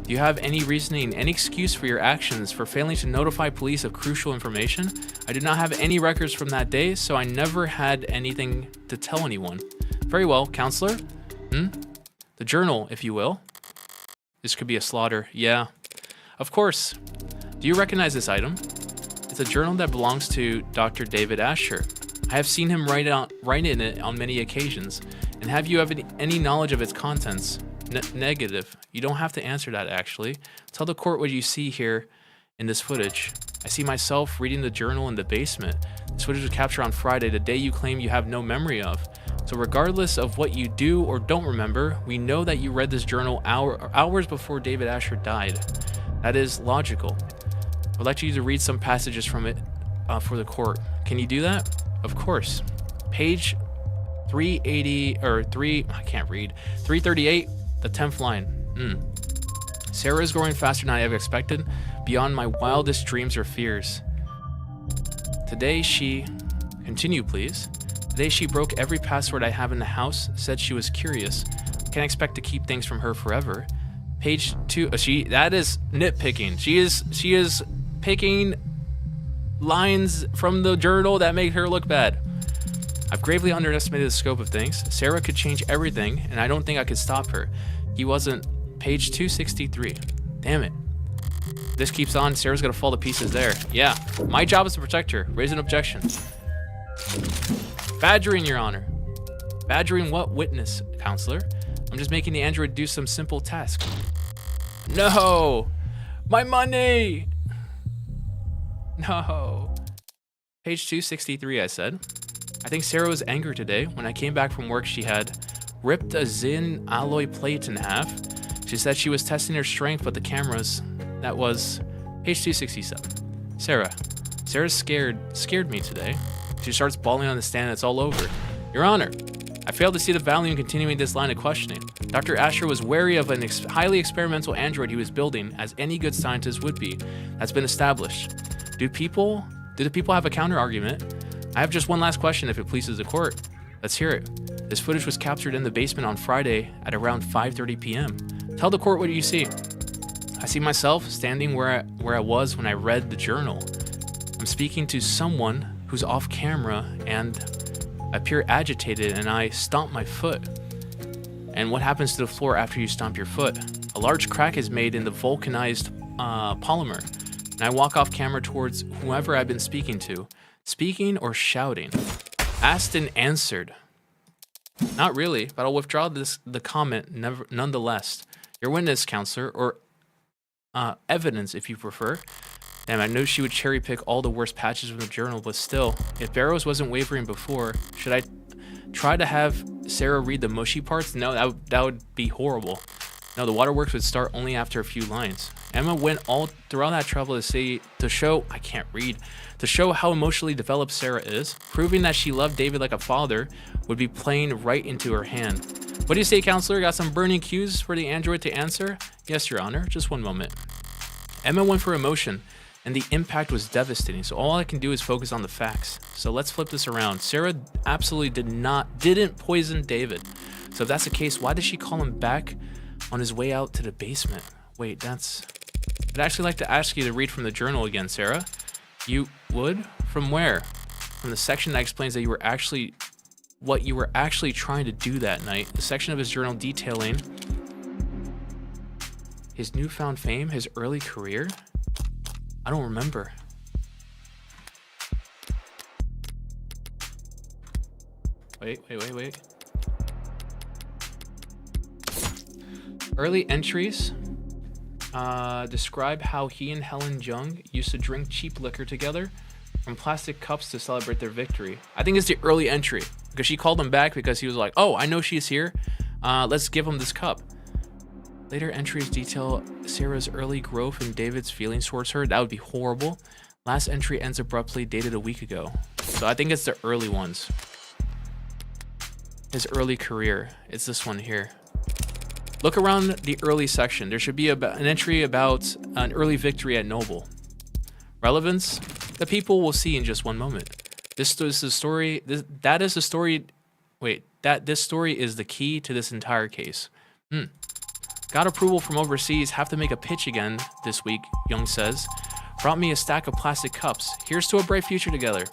Do you have any reasoning, any excuse for your actions for failing to notify police of crucial information? I do not have any records from that day, so I never had anything to tell anyone. Very well, counselor. The journal, if you will. This could be a slaughter. Yeah. Of course. Do you recognize this item? It's a journal that belongs to Dr. David Asher. I have seen him write in it on many occasions. And have you have any knowledge of its contents? Negative. You don't have to answer that, actually. Tell the court what you see here in this footage. I see myself reading the journal in the basement. This footage was captured on Friday, the day you claim you have no memory of. So regardless of what you do or don't remember, we know that you read this journal hours before David Asher died. That is logical. I'd like you to read some passages from it for the court. Can you do that? Of course. Page 380, I can't read. 338, the 10th line. Sarah is growing faster than I ever expected, beyond my wildest dreams or fears. Today she, continue please. Today she broke every password I have in the house, said she was curious. Can't expect to keep things from her forever. Page 2, that is nitpicking. She is picking lines from the journal that make her look bad. I've gravely underestimated the scope of things. Sarah could change everything, and I don't think I could stop her. He wasn't. Page 263. Damn it. This keeps on. Sarah's gonna fall to pieces there. Yeah. My job is to protect her. Raise an objection. Badgering, Your Honor. Badgering what witness, counselor? I'm just making the android do some simple task. No! My money! No. Page 263, I said. I think Sarah was angry today. When I came back from work, she had ripped a Zin alloy plate in half. She said she was testing her strength with the cameras. That was page 267. Sarah's scared me today. She starts bawling on the stand. It's all over. Your Honor, I failed to see the value in continuing this line of questioning. Dr. Asher was wary of an highly experimental android he was building, as any good scientist would be. That's been established. Do the people have a counter argument? I have just one last question if it pleases the court. Let's hear it. This footage was captured in the basement on Friday at around 5:30 p.m. Tell the court what you see. I see myself standing where I was when I read the journal. I'm speaking to someone who's off camera and I appear agitated and I stomp my foot. And what happens to the floor after you stomp your foot? A large crack is made in the vulcanized polymer. And I walk off camera towards whoever I've been speaking to. Speaking or shouting? Asked and answered. Not really, but I'll withdraw the comment nonetheless. Your witness, counselor, or evidence if you prefer. Damn, I knew she would cherry pick all the worst patches from the journal, but still, if Barrows wasn't wavering before, should I try to have Sarah read the mushy parts? No, that would be horrible. No, the waterworks would start only after a few lines. Emma went all throughout that trouble to show how emotionally developed Sarah is. Proving that she loved David like a father would be playing right into her hand. What do you say, counselor? Got some burning cues for the android to answer? Yes, Your Honor. Just one moment. Emma went for emotion, and the impact was devastating, so all I can do is focus on the facts. So let's flip this around. Sarah absolutely didn't poison David. So if that's the case, why did she call him back on his way out to the basement? Wait, I'd actually like to ask you to read from the journal again, Sarah. You would? From where? From the section that explains that what you were actually trying to do that night. The section of his journal detailing his newfound fame, his early career. I don't remember. Wait. Early entries describe how he and Helen Jung used to drink cheap liquor together from plastic cups to celebrate their victory. I think it's the early entry because she called him back because he was like, oh, I know she's here. Let's give him this cup. Later entries detail Sarah's early growth and David's feelings towards her. That would be horrible. Last entry ends abruptly, dated a week ago. So I think it's the early ones. His early career. It's this one here. Look around the early section. There should be an entry about an early victory at Noble. Relevance? The people will see in just one moment. This is the story. That is the story. Wait, this story is the key to this entire case. Got approval from overseas. Have to make a pitch again this week, Young says. Brought me a stack of plastic cups. Here's to a bright future together.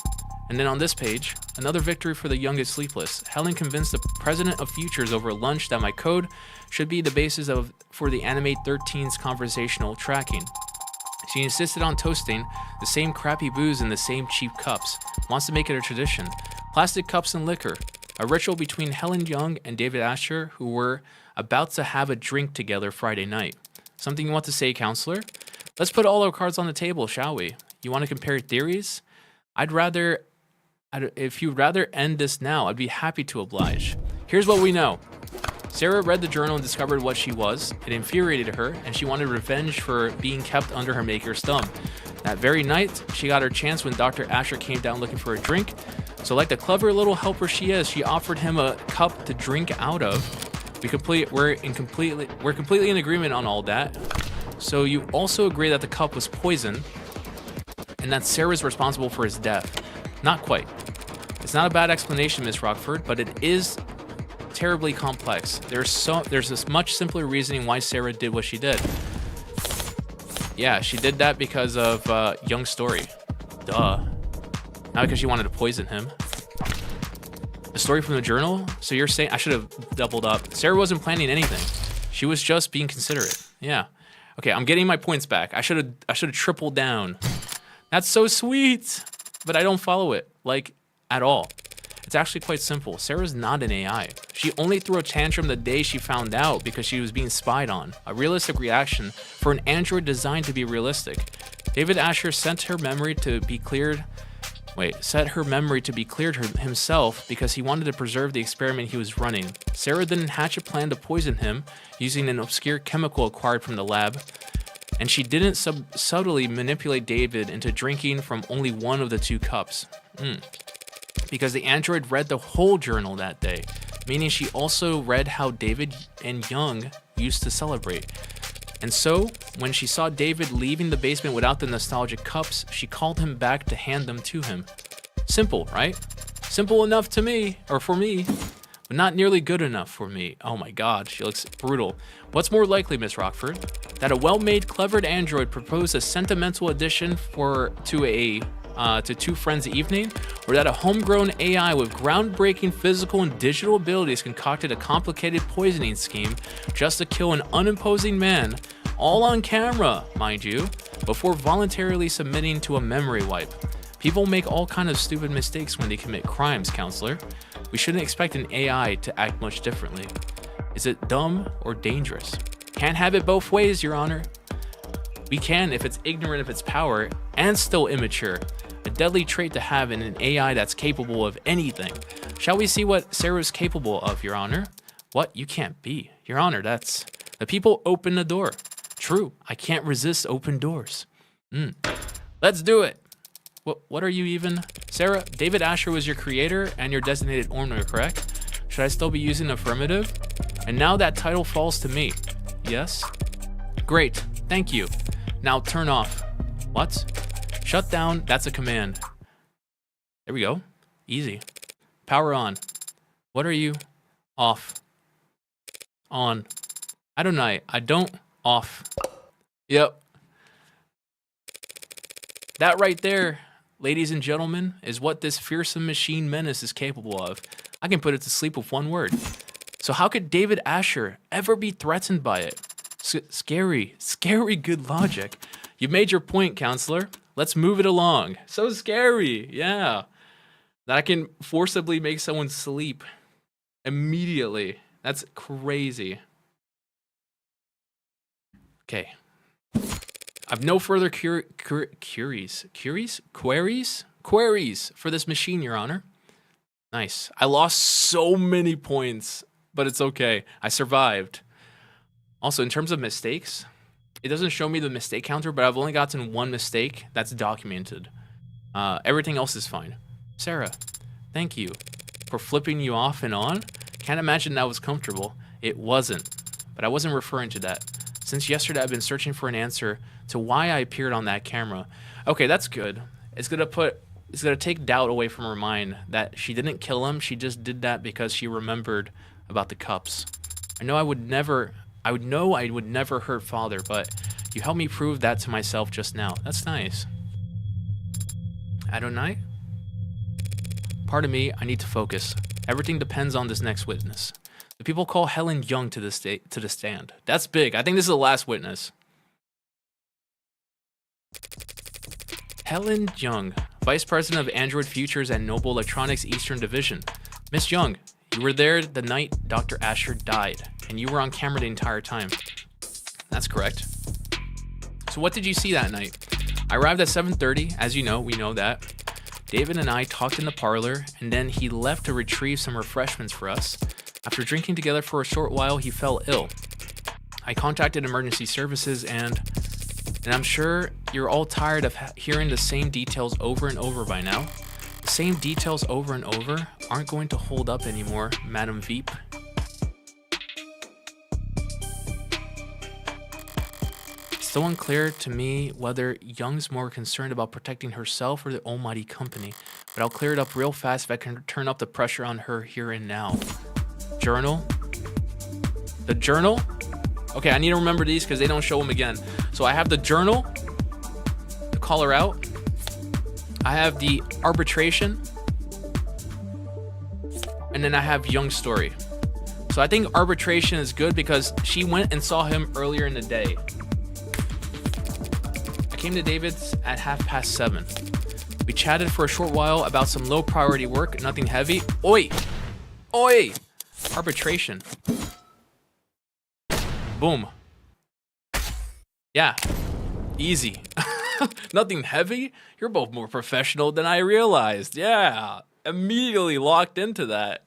And then on this page, another victory for the youngest sleepless. Helen convinced the president of Futures over lunch that my code should be the basis for the Animate 13's conversational tracking. She insisted on toasting the same crappy booze in the same cheap cups. Wants to make it a tradition. Plastic cups and liquor. A ritual between Helen Young and David Asher, who were about to have a drink together Friday night. Something you want to say, counselor? Let's put all our cards on the table, shall we? You want to compare theories? If you'd rather end this now, I'd be happy to oblige. Here's what we know. Sarah read the journal and discovered what she was. It infuriated her, and she wanted revenge for being kept under her maker's thumb. That very night, she got her chance when Dr. Asher came down looking for a drink. So like the clever little helper she is, she offered him a cup to drink out of. We're completely in agreement on all that. So you also agree that the cup was poison, and that Sarah's responsible for his death. Not quite. It's not a bad explanation, Miss Rockford, but it is terribly complex. There's this much simpler reasoning why Sarah did what she did. Yeah, she did that because of Young's story. Duh. Not because she wanted to poison him. The story from the journal? So you're saying I should have doubled up. Sarah wasn't planning anything. She was just being considerate. Yeah. Okay, I'm getting my points back. I should have tripled down. That's so sweet. But I don't follow it, like, at all. It's actually quite simple. Sarah's not an AI. She only threw a tantrum the day she found out because she was being spied on. A realistic reaction for an android designed to be realistic. David Asher sent her memory to be cleared himself because he wanted to preserve the experiment he was running. Sarah didn't hatch a plan to poison him using an obscure chemical acquired from the lab. And she didn't subtly manipulate David into drinking from only one of the two cups. Because the android read the whole journal that day, meaning she also read how David and Young used to celebrate. And so, when she saw David leaving the basement without the nostalgic cups, she called him back to hand them to him. Simple, right? Simple enough to me, or for me, but not nearly good enough for me. Oh my god, she looks brutal. What's more likely, Miss Rockford? That a well-made, clevered android proposed a sentimental addition to two friends' evening, or that a homegrown AI with groundbreaking physical and digital abilities concocted a complicated poisoning scheme just to kill an unimposing man, all on camera, mind you, before voluntarily submitting to a memory wipe. People make all kinds of stupid mistakes when they commit crimes, counselor. We shouldn't expect an AI to act much differently. Is it dumb or dangerous? Can't have it both ways, Your Honor. We can if it's ignorant of its power and still immature. A deadly trait to have in an AI that's capable of anything. Shall we see what Sarah's capable of, Your Honor? What? You can't be. Your Honor, that's... The people open the door. True, I can't resist open doors. Let's do it. What are you even? Sarah, David Asher was your creator and your designated owner, correct? Should I still be using affirmative? And now that title falls to me. Yes? Great, thank you. Now turn off. What? Shut down, that's a command. There we go. Easy. Power on. What are you? Off. On. I don't. Off. Yep. That right there, ladies and gentlemen, is what this fearsome machine menace is capable of. I can put it to sleep with one word. So how could David Asher ever be threatened by it? Scary good logic. You made your point, counselor. Let's move it along. So scary, yeah. That I can forcibly make someone sleep immediately. That's crazy. Okay. I've no further queries for this machine, Your Honor. Nice. I lost so many points, but it's okay. I survived. Also, in terms of mistakes, it doesn't show me the mistake counter, but I've only gotten one mistake that's documented. Everything else is fine. Sarah, thank you for flipping you off and on. Can't imagine that was comfortable. It wasn't, but I wasn't referring to that. Since yesterday, I've been searching for an answer to why I appeared on that camera. Okay, that's good. It's gonna take doubt away from her mind that she didn't kill him. She just did that because she remembered about the cups. I know I would never hurt father, but you helped me prove that to myself just now. That's nice. Adonai? Pardon me, I need to focus. Everything depends on this next witness. The people call Helen Young to the stand. That's big. I think this is the last witness. Helen Young, Vice President of Android Futures at Noble Electronics Eastern Division. Miss Young, you were there the night Dr. Asher died, and you were on camera the entire time. That's correct. So what did you see that night? I arrived at 7:30, as you know, we know that. David and I talked in the parlor, and then he left to retrieve some refreshments for us. After drinking together for a short while, he fell ill. I contacted emergency services, and I'm sure you're all tired of hearing the same details over and over by now. The same details over and over aren't going to hold up anymore, Madam Veep. It's still unclear to me whether Young's more concerned about protecting herself or the almighty company, but I'll clear it up real fast if I can turn up the pressure on her here and now. Journal? The journal? Okay, I need to remember these because they don't show them again. So I have the journal to call her out. I have the arbitration. And then I have Young's story. So I think arbitration is good because she went and saw him earlier in the day. I came to David's at 7:30. We chatted for a short while about some low priority work, nothing heavy. Oi! Oi! Arbitration. Boom. Yeah. Easy. Nothing heavy? You're both more professional than I realized. Yeah. Immediately locked into that.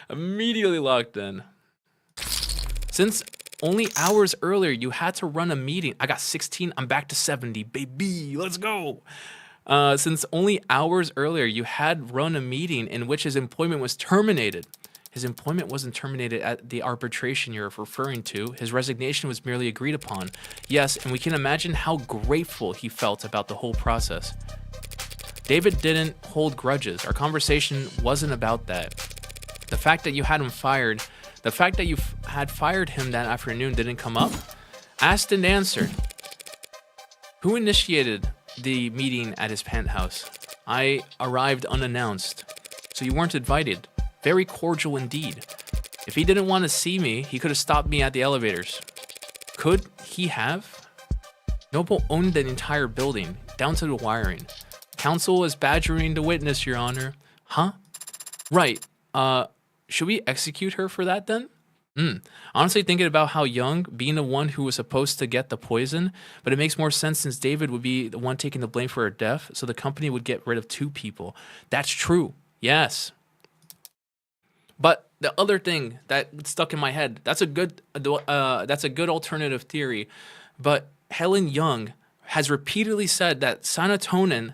Immediately locked in. Since only hours earlier you had to run a meeting. I got 16. I'm back to 70. Baby, let's go. Since only hours earlier you had run a meeting in which his employment was terminated. His employment wasn't terminated at the arbitration you're referring to. His resignation was merely agreed upon. Yes, and we can imagine how grateful he felt about the whole process. David didn't hold grudges. Our conversation wasn't about that. The fact that you had him fired, the fact that you had fired him that afternoon didn't come up. Asked and answered. Who initiated the meeting at his penthouse? I arrived unannounced, so you weren't invited. Very cordial indeed. If he didn't want to see me, he could have stopped me at the elevators. Could he have? Noble owned the entire building, down to the wiring. Counsel is badgering the witness, Your Honor. Huh? Right. Should we execute her for that then? Honestly, thinking about how Young, being the one who was supposed to get the poison, but it makes more sense since David would be the one taking the blame for her death, so the company would get rid of two people. That's true. Yes. But the other thing that stuck in my head, that's a good alternative theory. But Helen Young has repeatedly said that serotonin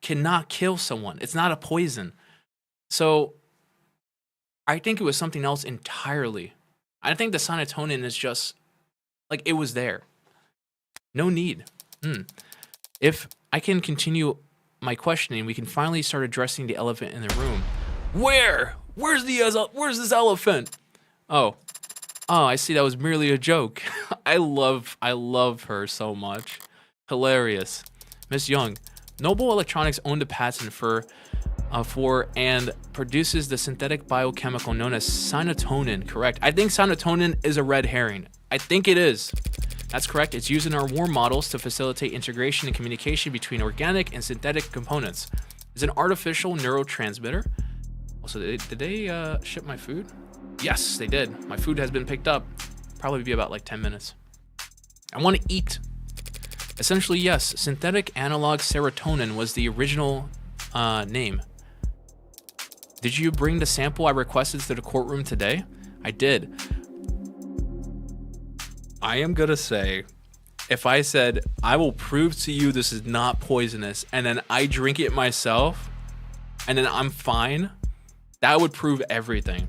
cannot kill someone. It's not a poison. So I think it was something else entirely. I think the serotonin is just like it was there. No need. If I can continue my questioning, we can finally start addressing the elephant in the room. Where's this elephant? Oh, I see. That was merely a joke. I love her so much. Hilarious. Miss Young, Noble Electronics owned a patent for and produces the synthetic biochemical known as serotonin. Correct. I think serotonin is a red herring. I think it is. That's correct. It's used in our war models to facilitate integration and communication between organic and synthetic components. It's an artificial neurotransmitter. Also, did they ship my food? Yes, they did. My food has been picked up. Probably be about like 10 minutes. I want to eat. Essentially, yes. Synthetic analog serotonin was the original name. Did you bring the sample I requested to the courtroom today? I did. I am gonna say, if I said I will prove to you this is not poisonous, and then I drink it myself, and then I'm fine, that would prove everything.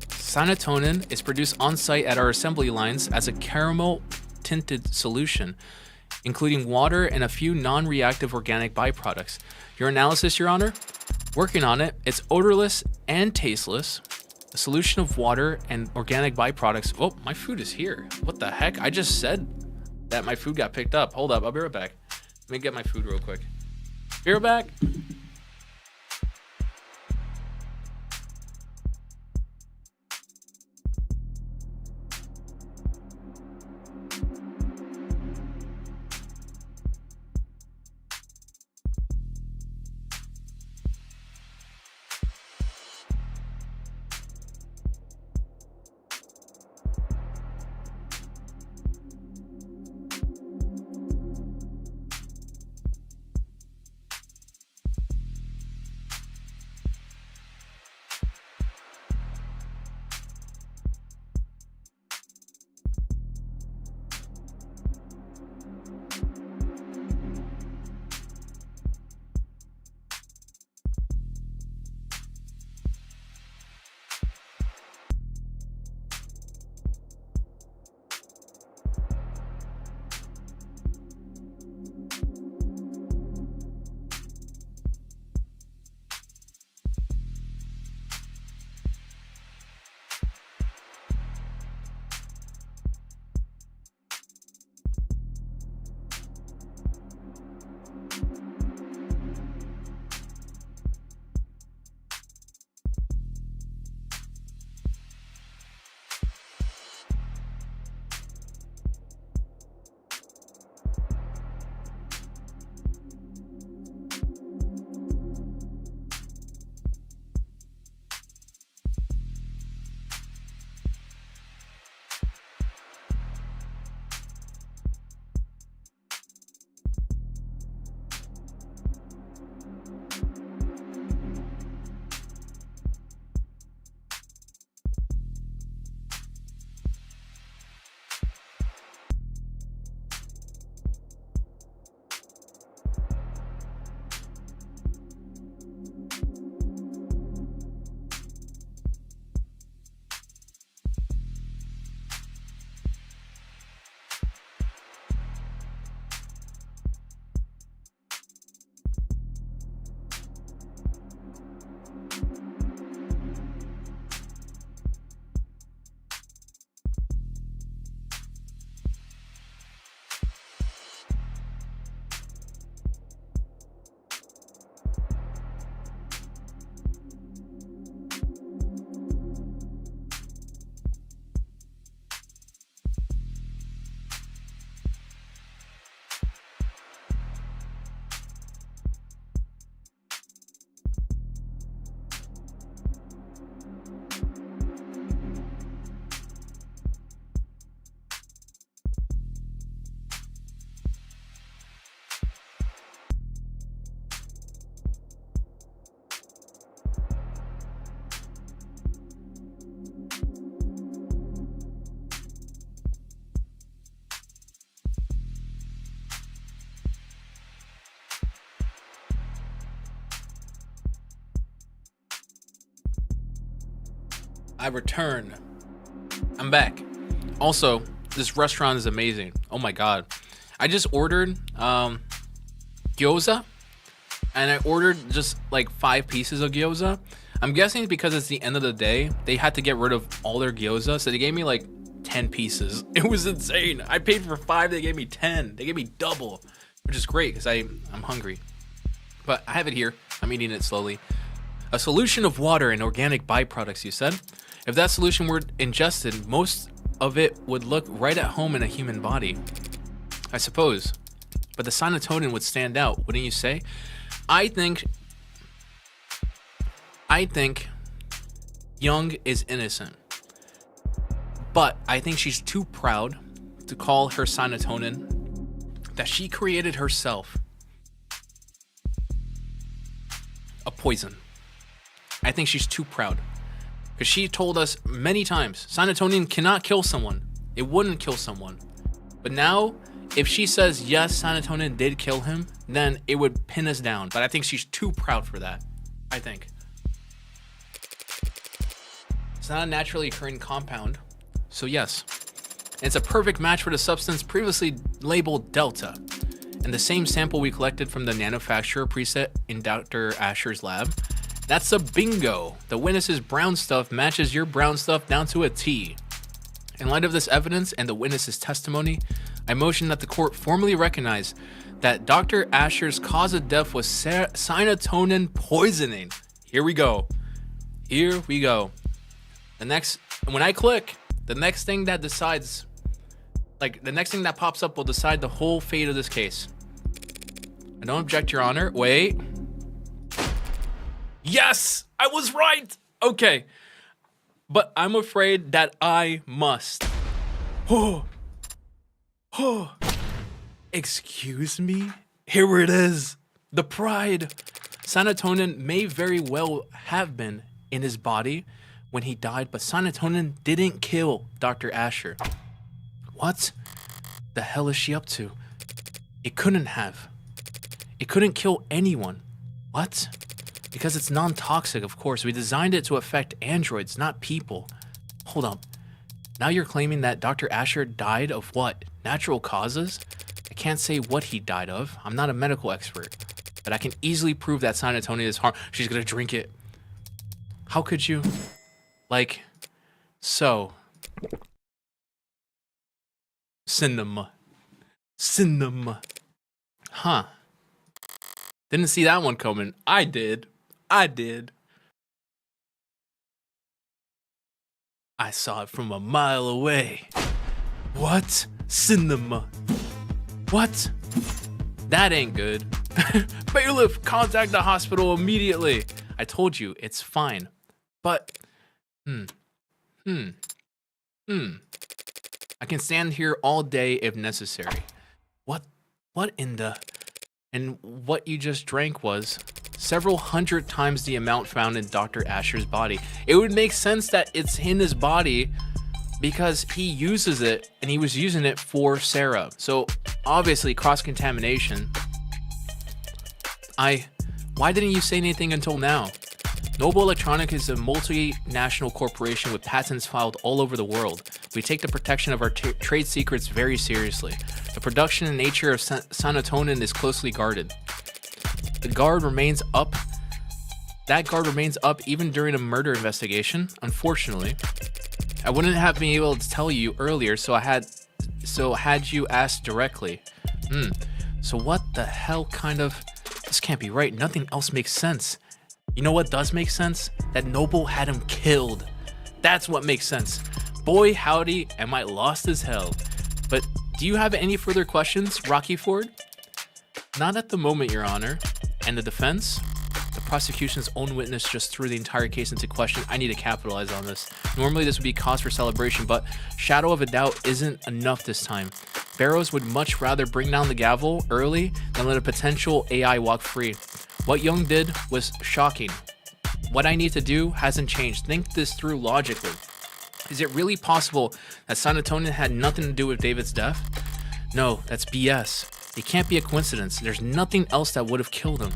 Cyanotonin is produced on site at our assembly lines as a caramel tinted solution, including water and a few non-reactive organic byproducts. Your analysis, Your Honor? Working on it. It's odorless and tasteless. A solution of water and organic byproducts. Oh, my food is here. What the heck? I just said that my food got picked up. Hold up, I'll be right back. Let me get my food real quick. Be right back. I return. I'm back. Also, this restaurant is amazing. Oh my god. I just ordered gyoza, and I ordered just like 5 pieces of gyoza. I'm guessing because it's the end of the day, they had to get rid of all their gyoza, so they gave me like 10 pieces. It was insane. I paid for 5, they gave me 10. They gave me double, which is great because I'm hungry. But I have it here. I'm eating it slowly. A solution of water and organic byproducts, you said? If that solution were ingested, most of it would look right at home in a human body, I suppose. But the cyanotonin would stand out, wouldn't you say? I think Young is innocent. But I think she's too proud to call her cyanotonin that she created herself a poison. I think she's too proud. Because she told us many times, cyanotonin cannot kill someone. It wouldn't kill someone. But now, if she says yes, Sanatonin did kill him, then it would pin us down. But I think she's too proud for that. I think. It's not a naturally occurring compound. So yes, it's a perfect match for the substance previously labeled Delta. And the same sample we collected from the manufacturer preset in Dr. Asher's lab. That's a bingo. The witness's brown stuff matches your brown stuff down to a T. In light of this evidence and the witness's testimony, I motion that the court formally recognize that Dr. Asher's cause of death was cyanotonin poisoning. Here we go. Here we go. When I click, the next thing that decides, the next thing that pops up will decide the whole fate of this case. I don't object, Your Honor. Wait. Yes, I was right. Okay. But I'm afraid that I must. Oh. Excuse me? Here it is. The pride. Sanatonin may very well have been in his body when he died, but Sanatonin didn't kill Dr. Asher. What the hell is she up to? It couldn't have. It couldn't kill anyone. What? Because it's non-toxic, of course. We designed it to affect androids, not people. Hold up. Now you're claiming that Dr. Asher died of what? Natural causes? I can't say what he died of. I'm not a medical expert. But I can easily prove that Sanatonin is harm. She's gonna drink it. How could you? So. Cinema. Huh. Didn't see that one coming. I did. I saw it from a mile away. What? Cinema. What? That ain't good. Bailiff, contact the hospital immediately. I told you, it's fine. But, I can stand here all day if necessary. What in the... And what you just drank was several hundred times the amount found in Dr. Asher's body. It would make sense that it's in his body because he uses it and he was using it for Sarah. So obviously cross-contamination. Why didn't you say anything until now? Noble Electronic is a multinational corporation with patents filed all over the world. We take the protection of our trade secrets very seriously. The production and nature of Sanatonin is closely guarded. That guard remains up even during a murder investigation. Unfortunately, I wouldn't have been able to tell you earlier, so had you asked directly. So what the hell kind of... This can't be right. Nothing else makes sense. You know what does make sense? That Noble had him killed. That's what makes sense. Boy, howdy, am I lost as hell. But do you have any further questions, Rocky Ford? Not at the moment, Your Honor. And the defense? The prosecution's own witness just threw the entire case into question. I need to capitalize on this. Normally this would be cause for celebration, but shadow of a doubt isn't enough this time. Barrows would much rather bring down the gavel early than let a potential AI walk free. What Young did was shocking. What I need to do hasn't changed. Think this through logically. Is it really possible that Sanatonin had nothing to do with David's death? No, that's BS. It can't be a coincidence. There's nothing else that would have killed him.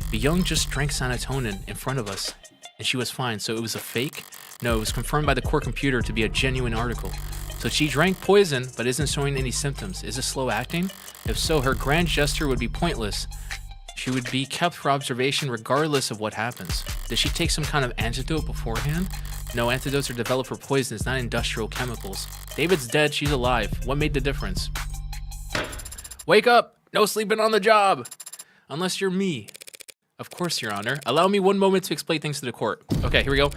But Young just drank Sanatonin in front of us, and she was fine, so it was a fake? No, it was confirmed by the court computer to be a genuine article. So she drank poison, but isn't showing any symptoms. Is it slow acting? If so, her grand gesture would be pointless. She would be kept for observation regardless of what happens. Did she take some kind of antidote beforehand? No, antidotes are developed for poisons, not industrial chemicals. David's dead, she's alive. What made the difference? Wake up! No sleeping on the job! Unless you're me. Of course, Your Honor. Allow me one moment to explain things to the court. Okay, here we go.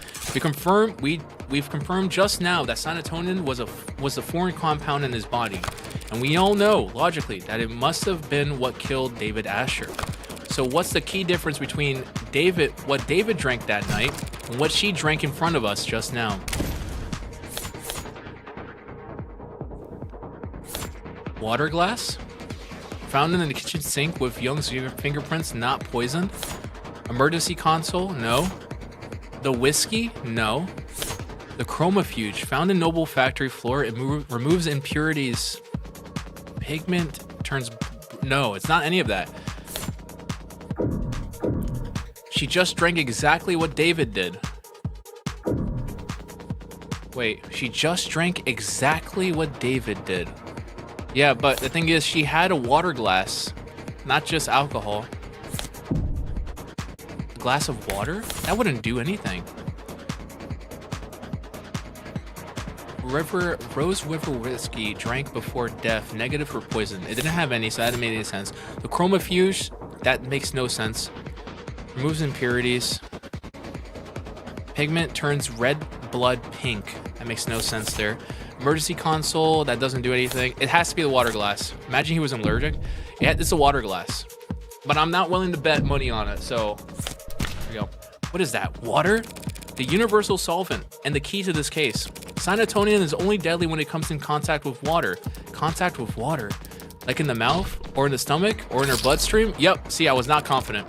We've confirmed just now that Sanatonin was a foreign compound in his body. And we all know, logically, that it must have been what killed David Asher. So what's the key difference between what David drank that night and what she drank in front of us just now? Water glass? Found in the kitchen sink with Young's fingerprints, not poisoned. Emergency console? No. The whiskey? No. The chromofuge, found in noble factory floor, it removes impurities. Pigment turns... No, it's not any of that. She just drank exactly what David did. Wait, she just drank exactly what David did. Yeah, but the thing is, she had a water glass, not just alcohol. A glass of water? That wouldn't do anything. Rose River whiskey drank before death, negative for poison. It didn't have any, so that didn't make any sense. The chromofuge, that makes no sense. Removes impurities. Pigment turns red blood pink. That makes no sense there. Emergency console, that doesn't do anything. It has to be the water glass. Imagine he was allergic. Yeah, it's a water glass. But I'm not willing to bet money on it, so there we go. What is that? Water? The universal solvent and the key to this case. Sanatonium is only deadly when it comes in contact with water. Contact with water? Like in the mouth? Or in the stomach? Or in her bloodstream? Yep, see, I was not confident.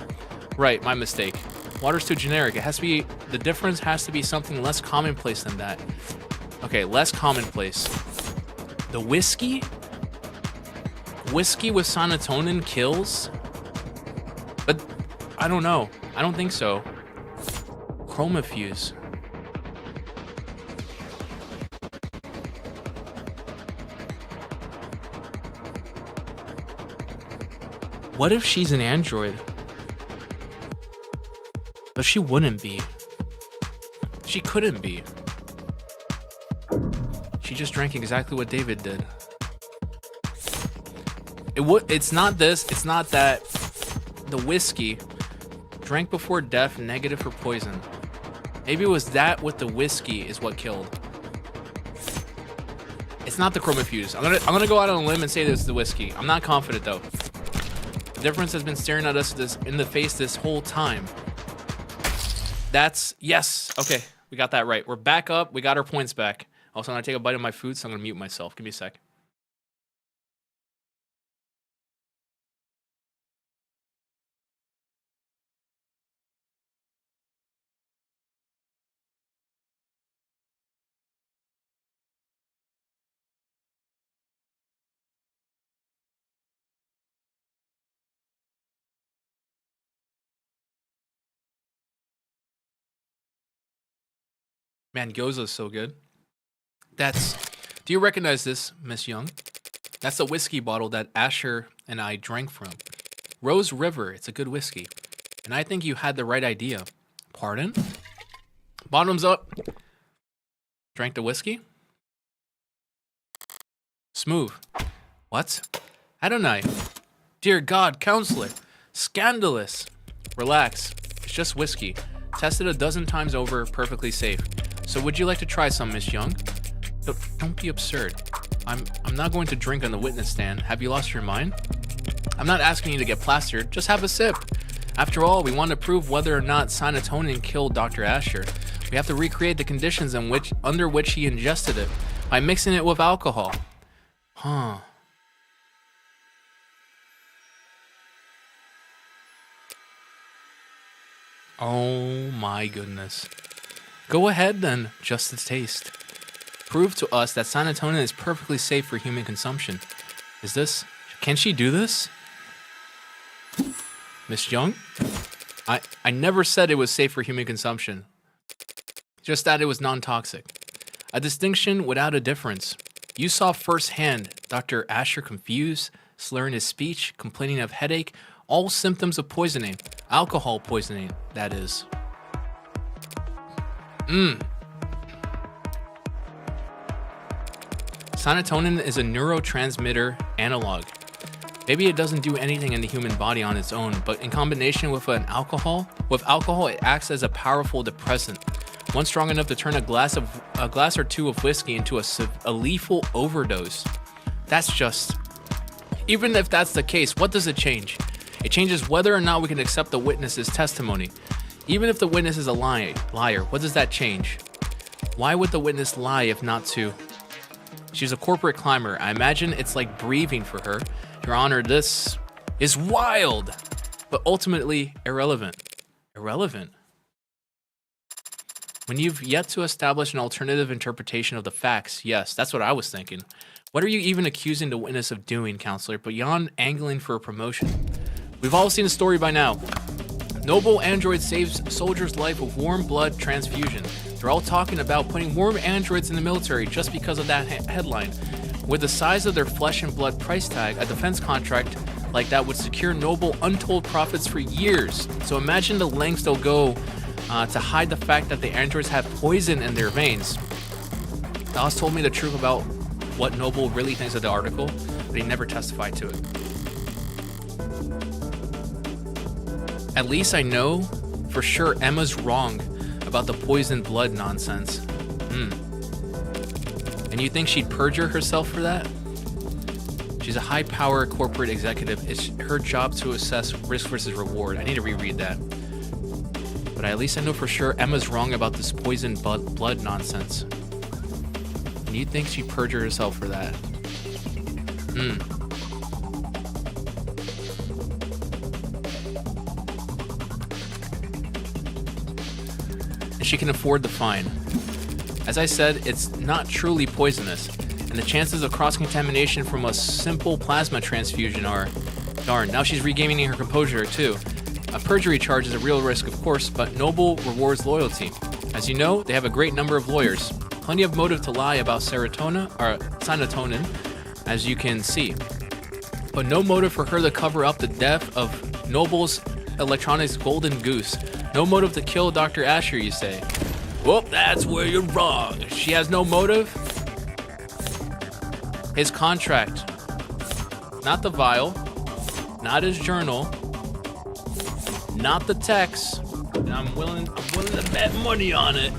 Right, my mistake. Water's too generic. It has to be, the difference has to be something less commonplace than that. Okay, less commonplace. The whiskey? Whiskey with Sanatonin kills? But I don't know. I don't think so. Chromafuse. What if she's an android? But she wouldn't be. She couldn't be. She just drank exactly what David did. It's not this. It's not that. The whiskey drank before death, negative for poison. Maybe it was that with the whiskey is what killed. It's not the chromafuse. I'm gonna go out on a limb and say this is the whiskey. I'm not confident though. The difference has been staring at us in the face this whole time. That's yes. Okay, we got that right. We're back up. We got our points back. Also, I'm gonna take a bite of my food, so I'm gonna mute myself. Give me a sec. Man, gyoza's so good. Do you recognize this, Miss Young? That's the whiskey bottle that Asher and I drank from. Rose River, it's a good whiskey. And I think you had the right idea. Pardon? Bottoms up. Drank the whiskey? Smooth. What? Adonai. Dear God, counselor. Scandalous. Relax. It's just whiskey. Tested a dozen times over, perfectly safe. So would you like to try some, Miss Young? Don't be absurd. I'm not going to drink on the witness stand. Have you lost your mind? I'm not asking you to get plastered. Just have a sip. After all, we want to prove whether or not Sanatonin killed Dr. Asher. We have to recreate the conditions under which he ingested it by mixing it with alcohol. Huh. Oh my goodness. Go ahead then, just a taste. Prove to us that Sanatonin is perfectly safe for human consumption. Can she do this? Miss Young? I never said it was safe for human consumption. Just that it was non-toxic. A distinction without a difference. You saw firsthand Dr. Asher confused, slurring his speech, complaining of headache, all symptoms of poisoning. Alcohol poisoning, that is. Sanatonin is a neurotransmitter analog. Maybe it doesn't do anything in the human body on its own, but in combination with alcohol, it acts as a powerful depressant. One strong enough to turn a glass or two of whiskey into a lethal overdose. That's just... Even if that's the case, what does it change? It changes whether or not we can accept the witness's testimony. Even if the witness is a liar, what does that change? Why would the witness lie if not to? She's a corporate climber. I imagine it's like breathing for her. Your Honor, this is wild, but ultimately irrelevant. Irrelevant? When you've yet to establish an alternative interpretation of the facts, yes, that's what I was thinking. What are you even accusing the witness of doing, counselor, beyond angling for a promotion? We've all seen the story by now. Noble android saves soldier's life with warm blood transfusion. They're all talking about putting warm androids in the military just because of that headline. With the size of their flesh and blood price tag, a defense contract like that would secure Noble untold profits for years. So imagine the lengths they'll go to hide the fact that the androids have poison in their veins. Dawes told me the truth about what Noble really thinks of the article, but he never testified to it. At least I know for sure Emma's wrong about the poisoned blood nonsense. And you think she'd perjure herself for that? She's a high-power corporate executive. It's her job to assess risk versus reward. I need to reread that. But at least I know for sure Emma's wrong about this poisoned blood nonsense. And you think she'd perjure herself for that? And she can afford the fine. As I said, it's not truly poisonous, and the chances of cross-contamination from a simple plasma transfusion are... Darn, now she's regaining her composure too. A perjury charge is a real risk, of course, but Noble rewards loyalty. As you know, they have a great number of lawyers. Plenty of motive to lie about serotonin, as you can see. But no motive for her to cover up the death of Noble's Electronics Golden Goose. No motive to kill Dr. Asher, you say? Well, that's where you're wrong. She has no motive? His contract. Not the vial. Not his journal. Not the text. And I'm willing to bet money on it.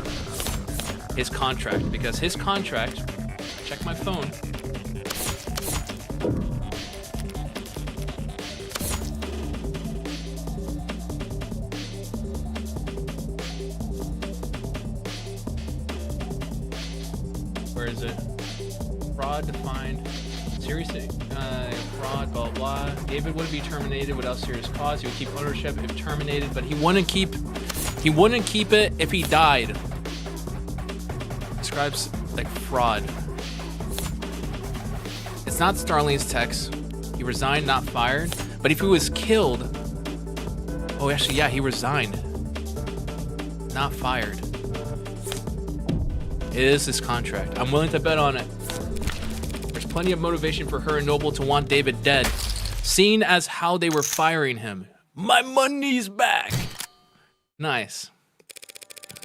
His contract. Because his contract... Check my phone. Where is it? Fraud defined. Seriously? Fraud, blah, blah. David wouldn't be terminated without serious cause. He would keep ownership if terminated, but he wouldn't keep it if he died. Describes like fraud. It's not Starling's text. He resigned, not fired. But if he was killed... Oh, actually, yeah, he resigned. Not fired. It is his contract. I'm willing to bet on it. There's plenty of motivation for her and Noble to want David dead, seen as how they were firing him. My money's back! Nice.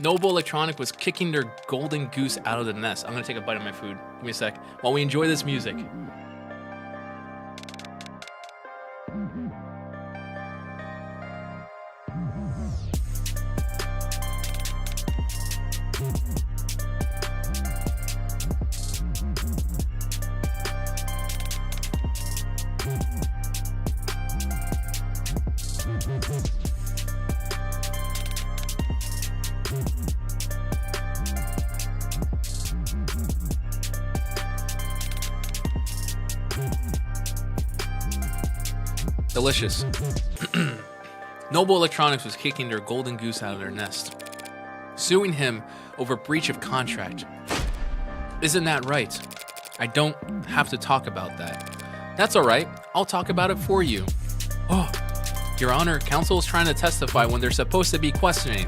Noble Electronic was kicking their golden goose out of the nest. I'm gonna take a bite of my food. Give me a sec. While we enjoy this music. Delicious. Noble Electronics was kicking their golden goose out of their nest, suing him over breach of contract. Isn't that right? I don't have to talk about that. That's all right. I'll talk about it for you. Oh, Your Honor, counsel is trying to testify when they're supposed to be questioning.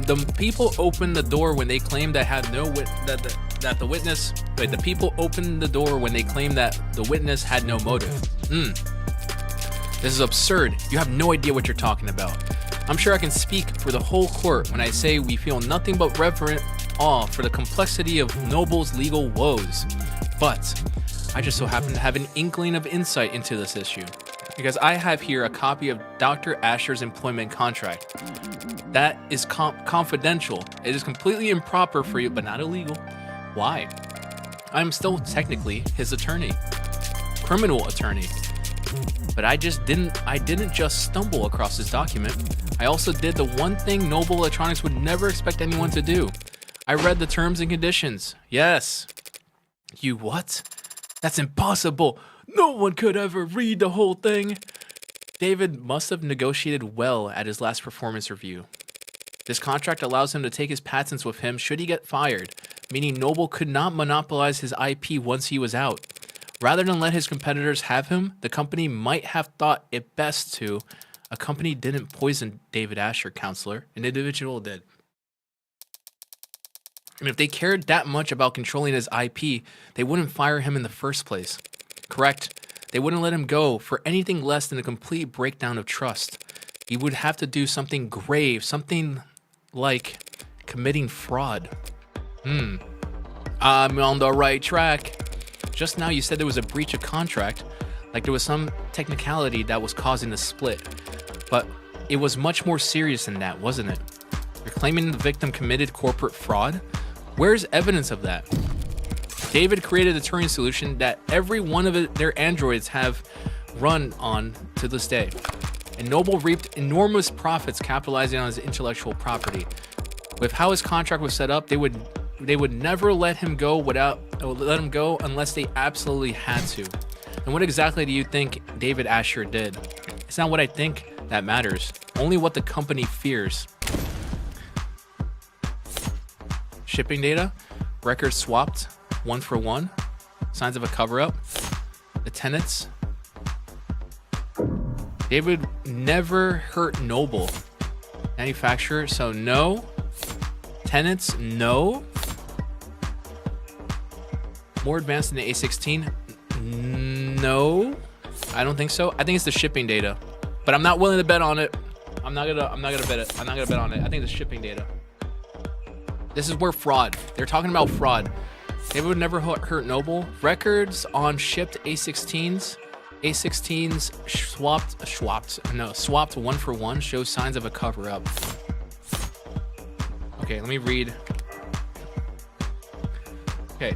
The people opened the door when they claimed that had no that the witness. Wait, the people opened the door when they claimed that the witness had no motive. This is absurd. You have no idea what you're talking about. I'm sure I can speak for the whole court when I say we feel nothing but reverent awe for the complexity of Noble's legal woes. But I just so happen to have an inkling of insight into this issue, because I have here a copy of Dr. Asher's employment contract. That is confidential. It is completely improper for you, but not illegal. Why? I'm still technically his attorney. Criminal attorney. But I didn't just stumble across this document. I also did the one thing Noble Electronics would never expect anyone to do. I read the terms and conditions. Yes. You what? That's impossible. No one could ever read the whole thing. David must have negotiated well at his last performance review. This contract allows him to take his patents with him should he get fired, meaning Noble could not monopolize his IP once he was out. Rather than let his competitors have him, the company might have thought it best to. A company didn't poison David Asher, counselor. An individual did. And if they cared that much about controlling his IP, they wouldn't fire him in the first place. Correct. They wouldn't let him go for anything less than a complete breakdown of trust. He would have to do something grave, something like committing fraud. I'm on the right track. Just now you said there was a breach of contract, like there was some technicality that was causing the split. But it was much more serious than that, wasn't it? You're claiming the victim committed corporate fraud? Where's evidence of that? David created a Turing solution that every one of their androids have run on to this day. And Noble reaped enormous profits capitalizing on his intellectual property. With how his contract was set up, they would never let him go unless they absolutely had to. And what exactly do you think David Asher did? It's not what I think that matters, only what the company fears. Shipping data, records swapped 1 for 1, signs of a cover-up, the tenants. David never hurt Noble. Manufacturer, so no. Tenants, no. More advanced than the A16? No, I don't think so. I think it's the shipping data, but I'm not willing to bet on it. I'm not gonna bet it. I'm not gonna bet on it. I think the shipping data. This is where fraud. They're talking about fraud. They would never hurt Noble. Records on shipped A16s. A16s swapped 1 for 1 shows signs of a cover-up. Okay, let me read. Okay.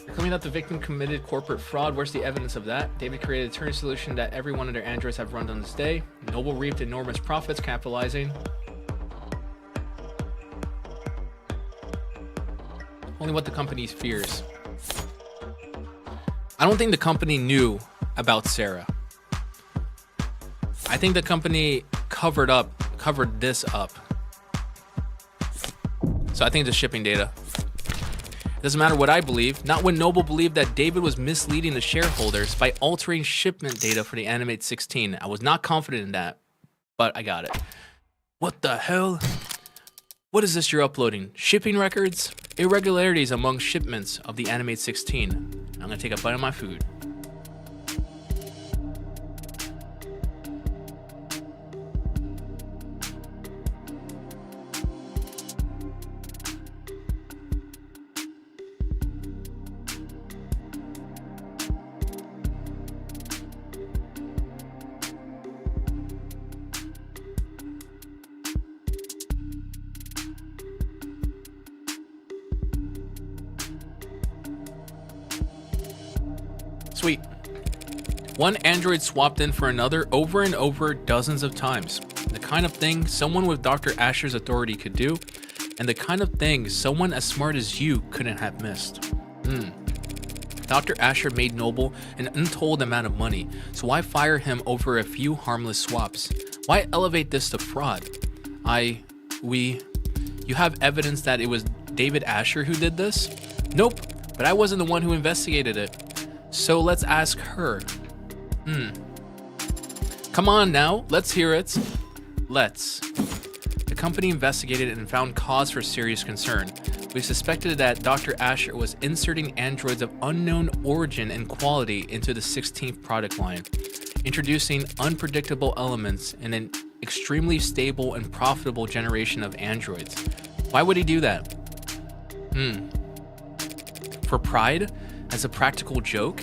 You're claiming that the victim committed corporate fraud. Where's the evidence of that? David created a Turing solution that every one of their androids have run on this day. Noble reaped enormous profits capitalizing. Only what the company fears. I don't think the company knew about Sarah. I think the company covered this up. So I think the shipping data. It doesn't matter what I believe. Not when Noble believed that David was misleading the shareholders by altering shipment data for the Animate 16. I was not confident in that, but I got it. What the hell? What is this you're uploading? Shipping records? Irregularities among shipments of the Animate 16. I'm gonna take a bite of my food. Sweet. One android swapped in for another over and over dozens of times. The kind of thing someone with Dr. Asher's authority could do, and the kind of thing someone as smart as you couldn't have missed. Dr. Asher made Noble an untold amount of money, so why fire him over a few harmless swaps? Why elevate this to fraud? You have evidence that it was David Asher who did this? Nope, but I wasn't the one who investigated it. So let's ask her. Come on now, let's hear it. Let's. The company investigated and found cause for serious concern. We suspected that Dr. Asher was inserting androids of unknown origin and quality into the 16th product line, introducing unpredictable elements in an extremely stable and profitable generation of androids. Why would he do that? For pride? As a practical joke?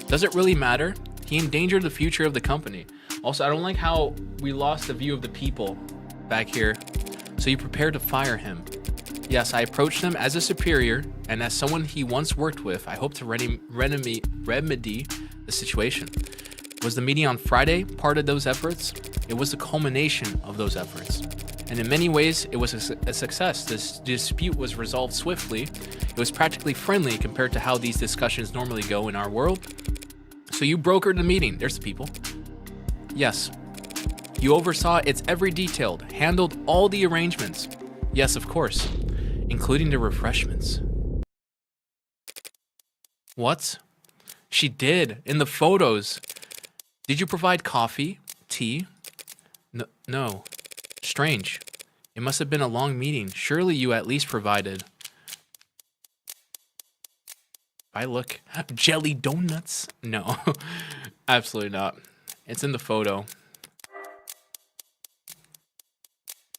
Does it really matter? He endangered the future of the company. Also, I don't like how we lost the view of the people back here. So you prepared to fire him. Yes, I approached him as a superior, and as someone he once worked with, I hope to remedy the situation. Was the meeting on Friday part of those efforts? It was the culmination of those efforts. And in many ways, it was a success. This dispute was resolved swiftly. It was practically friendly compared to how these discussions normally go in our world. So you brokered the meeting. There's the people. Yes. You oversaw its every detail, handled all the arrangements. Yes, of course, including the refreshments. What? She did, in the photos. Did you provide coffee? Tea? No. Strange. It must have been a long meeting. Surely you at least provided. I look. Jelly donuts? No. Absolutely not. It's in the photo.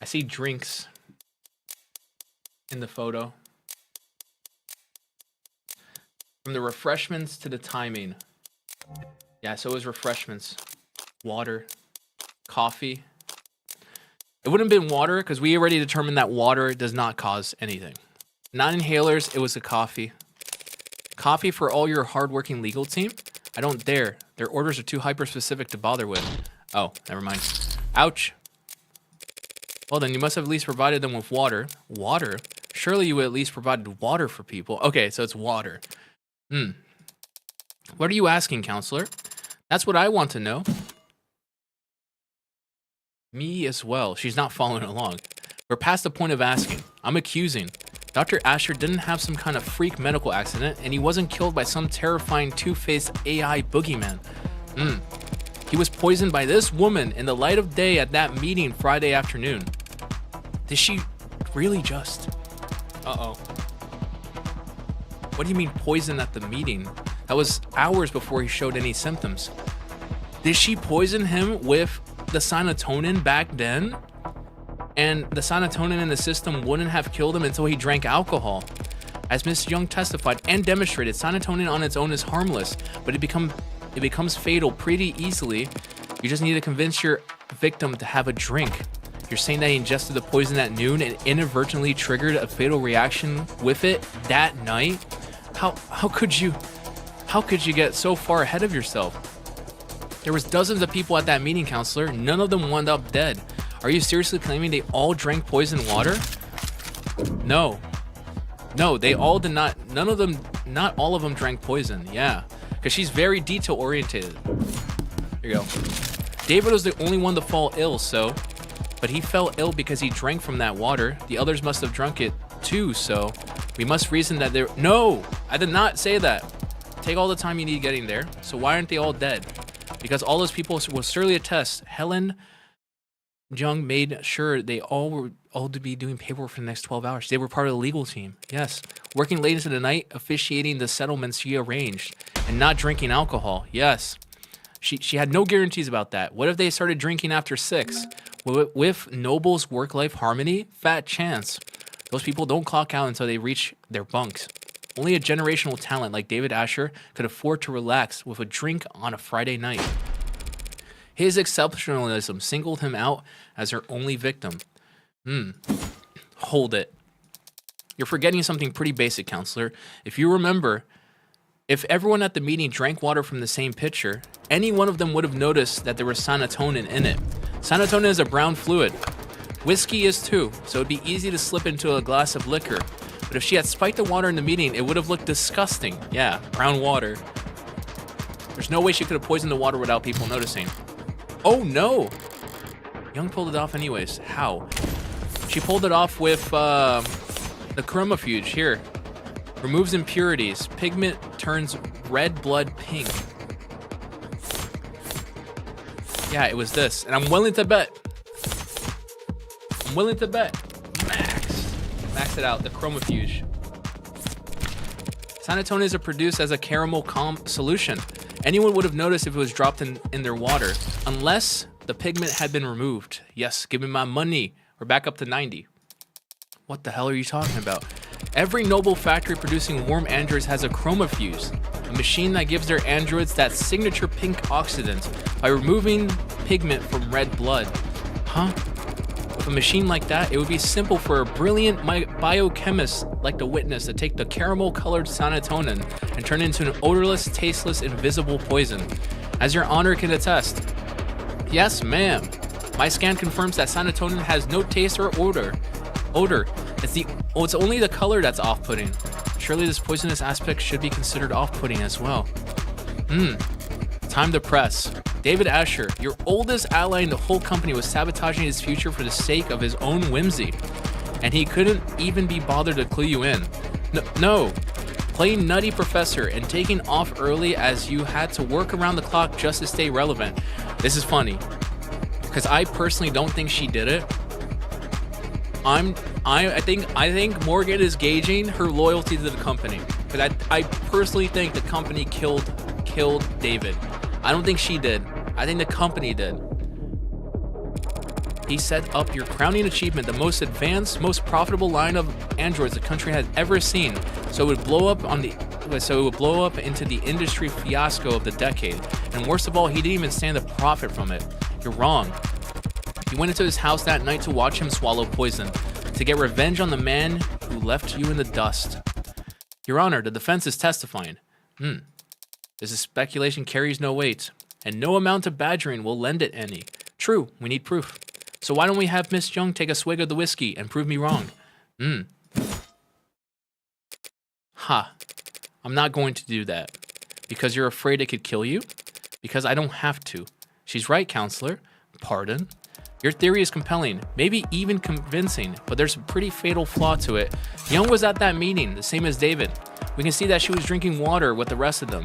I see drinks in the photo. From the refreshments to the timing. Yeah, so it was refreshments. Water. Coffee. It wouldn't have been water because we already determined that water does not cause anything. Not inhalers, it was a coffee. Coffee for all your hardworking legal team? I don't dare. Their orders are too hyper-specific to bother with. Oh, never mind. Ouch. Well then, you must have at least provided them with water. Water? Surely you would at least provided water for people. Okay, so it's water. What are you asking, counselor? That's what I want to know. Me as well. She's not following along. We're past the point of asking. I'm accusing. Dr. Asher didn't have some kind of freak medical accident, and he wasn't killed by some terrifying two-faced AI boogeyman. He was poisoned by this woman in the light of day at that meeting Friday afternoon. Did she really just... Uh-oh. What do you mean poison at the meeting? That was hours before he showed any symptoms. Did she poison him with the Sanatonin back then? And the Sanatonin in the system wouldn't have killed him until he drank alcohol. As Ms. Young testified and demonstrated, Sanatonin on its own is harmless, but it becomes fatal pretty easily. You just need to convince your victim to have a drink. You're saying that he ingested the poison at noon and inadvertently triggered a fatal reaction with it that night? How could you get so far ahead of yourself? There was dozens of people at that meeting, counselor. None of them wound up dead. Are you seriously claiming they all drank poisoned water? No, they all did not. Not all of them drank poison. Yeah, because she's very detail oriented. Here you go. David was the only one to fall ill, but he fell ill because he drank from that water. The others must have drunk it too, so we must reason that they're... No, I did not say that. Take all the time you need getting there. So why aren't they all dead? Because all those people will certainly attest. Helen Jung made sure they all were to be doing paperwork for the next 12 hours. They were part of the legal team. Yes. Working late into the night, officiating the settlements she arranged, and not drinking alcohol. Yes. She had no guarantees about that. What if they started drinking after 6? With Noble's work-life harmony, fat chance. Those people don't clock out until they reach their bunks. Only a generational talent like David Asher could afford to relax with a drink on a Friday night. His exceptionalism singled him out as her only victim. Hold it. You're forgetting something pretty basic, counselor. If you remember, if everyone at the meeting drank water from the same pitcher, any one of them would have noticed that there was Sanatonin in it. Sanatonin is a brown fluid. Whiskey is too, so it'd be easy to slip into a glass of liquor. But if she had spiked the water in the meeting, it would have looked disgusting. Yeah, brown water. There's no way she could have poisoned the water without people noticing. Oh no! Young pulled it off anyways. How? She pulled it off with the chromofuge. Here. Removes impurities. Pigment turns red blood pink. Yeah, it was this. And I'm willing to bet. Max it out. The chromofuge. Sanatonin are produced as a caramel calm solution. Anyone would have noticed if it was dropped in their water, unless the pigment had been removed. Yes, give me my money. We're back up to 90. What the hell are you talking about? Every Noble factory producing warm androids has a chromofuge, a machine that gives their androids that signature pink oxidant by removing pigment from red blood. Huh? With a machine like that, it would be simple for a brilliant biochemist like the witness to take the caramel-colored Sanatonin and turn it into an odorless, tasteless, invisible poison. As your honor can attest. Yes, ma'am. My scan confirms that Sanatonin has no taste or odor. It's only the color that's off-putting. Surely this poisonous aspect should be considered off-putting as well. Time to press. David Asher, your oldest ally in the whole company, was sabotaging his future for the sake of his own whimsy. And he couldn't even be bothered to clue you in. No. Playing nutty professor and taking off early as you had to work around the clock just to stay relevant. This is funny, because I personally don't think she did it. I think Morgan is gauging her loyalty to the company, because I personally think the company killed David. I don't think she did. I think the company did. He set up your crowning achievement, the most advanced, most profitable line of androids the country has ever seen. So it would blow up into the industry fiasco of the decade. And worst of all, he didn't even stand to profit from it. You're wrong. You went into his house that night to watch him swallow poison, to get revenge on the man who left you in the dust. Your Honor, the defense is testifying. This is speculation carries no weight, and no amount of badgering will lend it any. True, we need proof. So why don't we have Miss Young take a swig of the whiskey and prove me wrong? I'm not going to do that. Because you're afraid it could kill you? Because I don't have to. She's right, counselor. Pardon? Your theory is compelling, maybe even convincing, but there's a pretty fatal flaw to it. Young was at that meeting, the same as David. We can see that she was drinking water with the rest of them.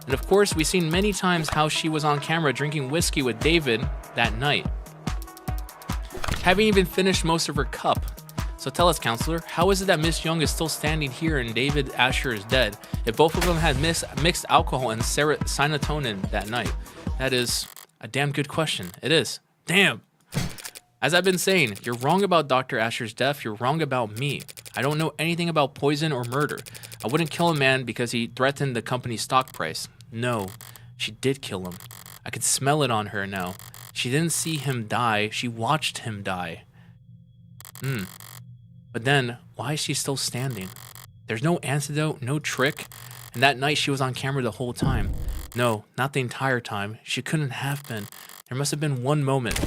And of course, we've seen many times how she was on camera drinking whiskey with David that night. Haven't even finished most of her cup. So tell us, counselor, how is it that Miss Young is still standing here and David Asher is dead, if both of them had mixed alcohol and serotonin that night? That is a damn good question. It is. Damn. As I've been saying, you're wrong about Dr. Asher's death, you're wrong about me. I don't know anything about poison or murder. I wouldn't kill a man because he threatened the company's stock price. No, she did kill him. I could smell it on her now. She didn't see him die, she watched him die. But then, why is she still standing? There's no antidote, no trick, and that night she was on camera the whole time. No, not the entire time. She couldn't have been. There must have been one moment.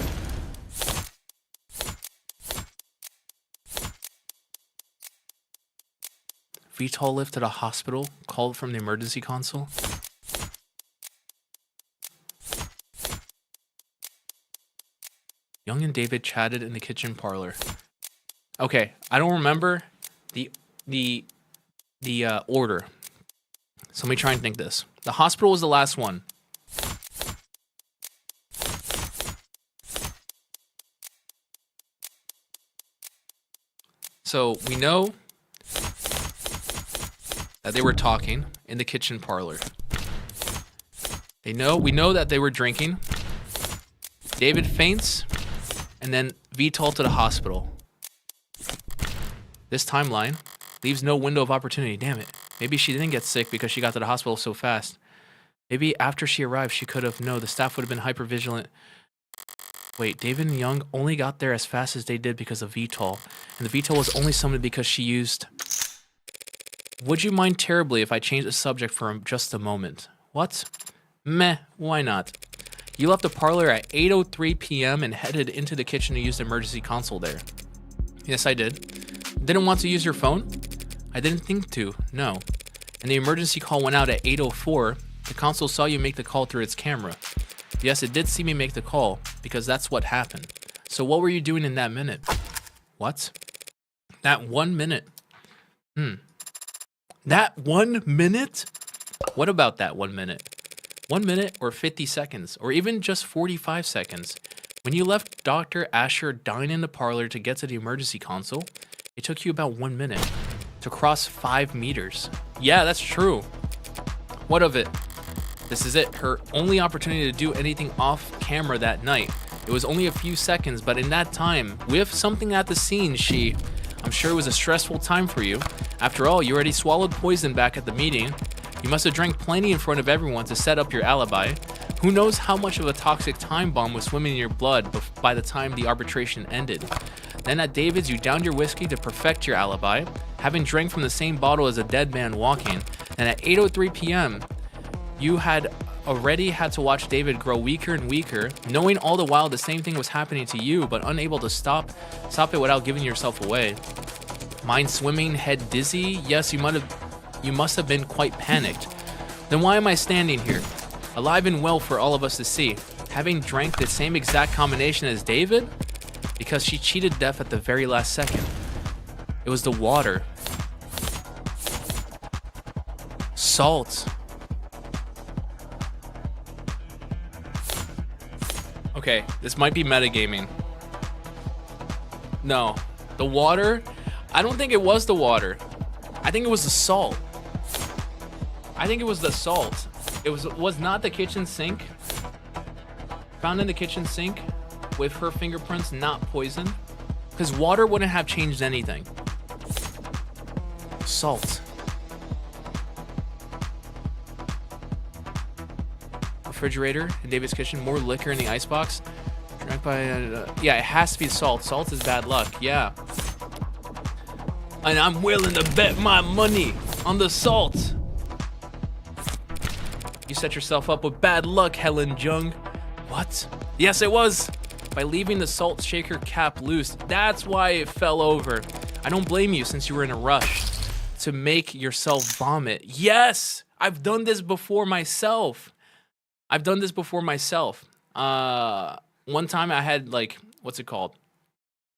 VTOL lift to the hospital, called from the emergency console. Young and David chatted in the kitchen parlor. Okay, I don't remember the order. So let me try and think this. The hospital was the last one. So we know that they were talking in the kitchen parlor. We know that they were drinking. David faints, and then VTOL to the hospital. This timeline leaves no window of opportunity. Damn it. Maybe she didn't get sick because she got to the hospital so fast. Maybe after she arrived, she could have. No, the staff would have been hyper vigilant. Wait, David and Young only got there as fast as they did because of VTOL. And the VTOL was only summoned because she used... Would you mind terribly if I changed the subject for just a moment? What? Meh, why not? You left the parlor at 8:03 p.m. and headed into the kitchen to use the emergency console there. Yes, I did. Didn't want to use your phone? I didn't think to, no. And the emergency call went out at 8:04. The console saw you make the call through its camera. Yes, it did see me make the call, because that's what happened. So what were you doing in that minute? What? That 1 minute? That 1 minute? What about that 1 minute? 1 minute or 50 seconds, or even just 45 seconds. When you left Dr. Asher dying in the parlor to get to the emergency console, it took you about 1 minute to cross 5 meters. Yeah, that's true. What of it? This is it, her only opportunity to do anything off camera that night. It was only a few seconds, but in that time, with something at the scene, I'm sure it was a stressful time for you. After all, you already swallowed poison back at the meeting. You must have drank plenty in front of everyone to set up your alibi. Who knows how much of a toxic time bomb was swimming in your blood by the time the arbitration ended. Then at David's, you downed your whiskey to perfect your alibi, having drank from the same bottle as a dead man walking. And at 8:03 p.m., you had already had to watch David grow weaker and weaker, knowing all the while the same thing was happening to you, but unable to stop it without giving yourself away. Mind swimming, head dizzy? Yes, you must have been quite panicked. Then why am I standing here? alive and well for all of us to see, having drank the same exact combination as David, because she cheated death at the very last second. It was the water. Salt. Okay, this might be metagaming. No, the water, I don't think it was the water. I think it was the salt. I think it was the salt. It was not the kitchen sink. Found in the kitchen sink with her fingerprints not poisoned. Because water wouldn't have changed anything. Salt. Refrigerator in David's kitchen. More liquor in the icebox. Drank by... yeah, it has to be salt. Salt is bad luck. Yeah. And I'm willing to bet my money on the salt. You set yourself up with bad luck, Helen Jung. What? Yes, it was. By leaving the salt shaker cap loose. That's why it fell over. I don't blame you since you were in a rush to make yourself vomit. Yes! I've done this before myself. One time I had like, what's it called?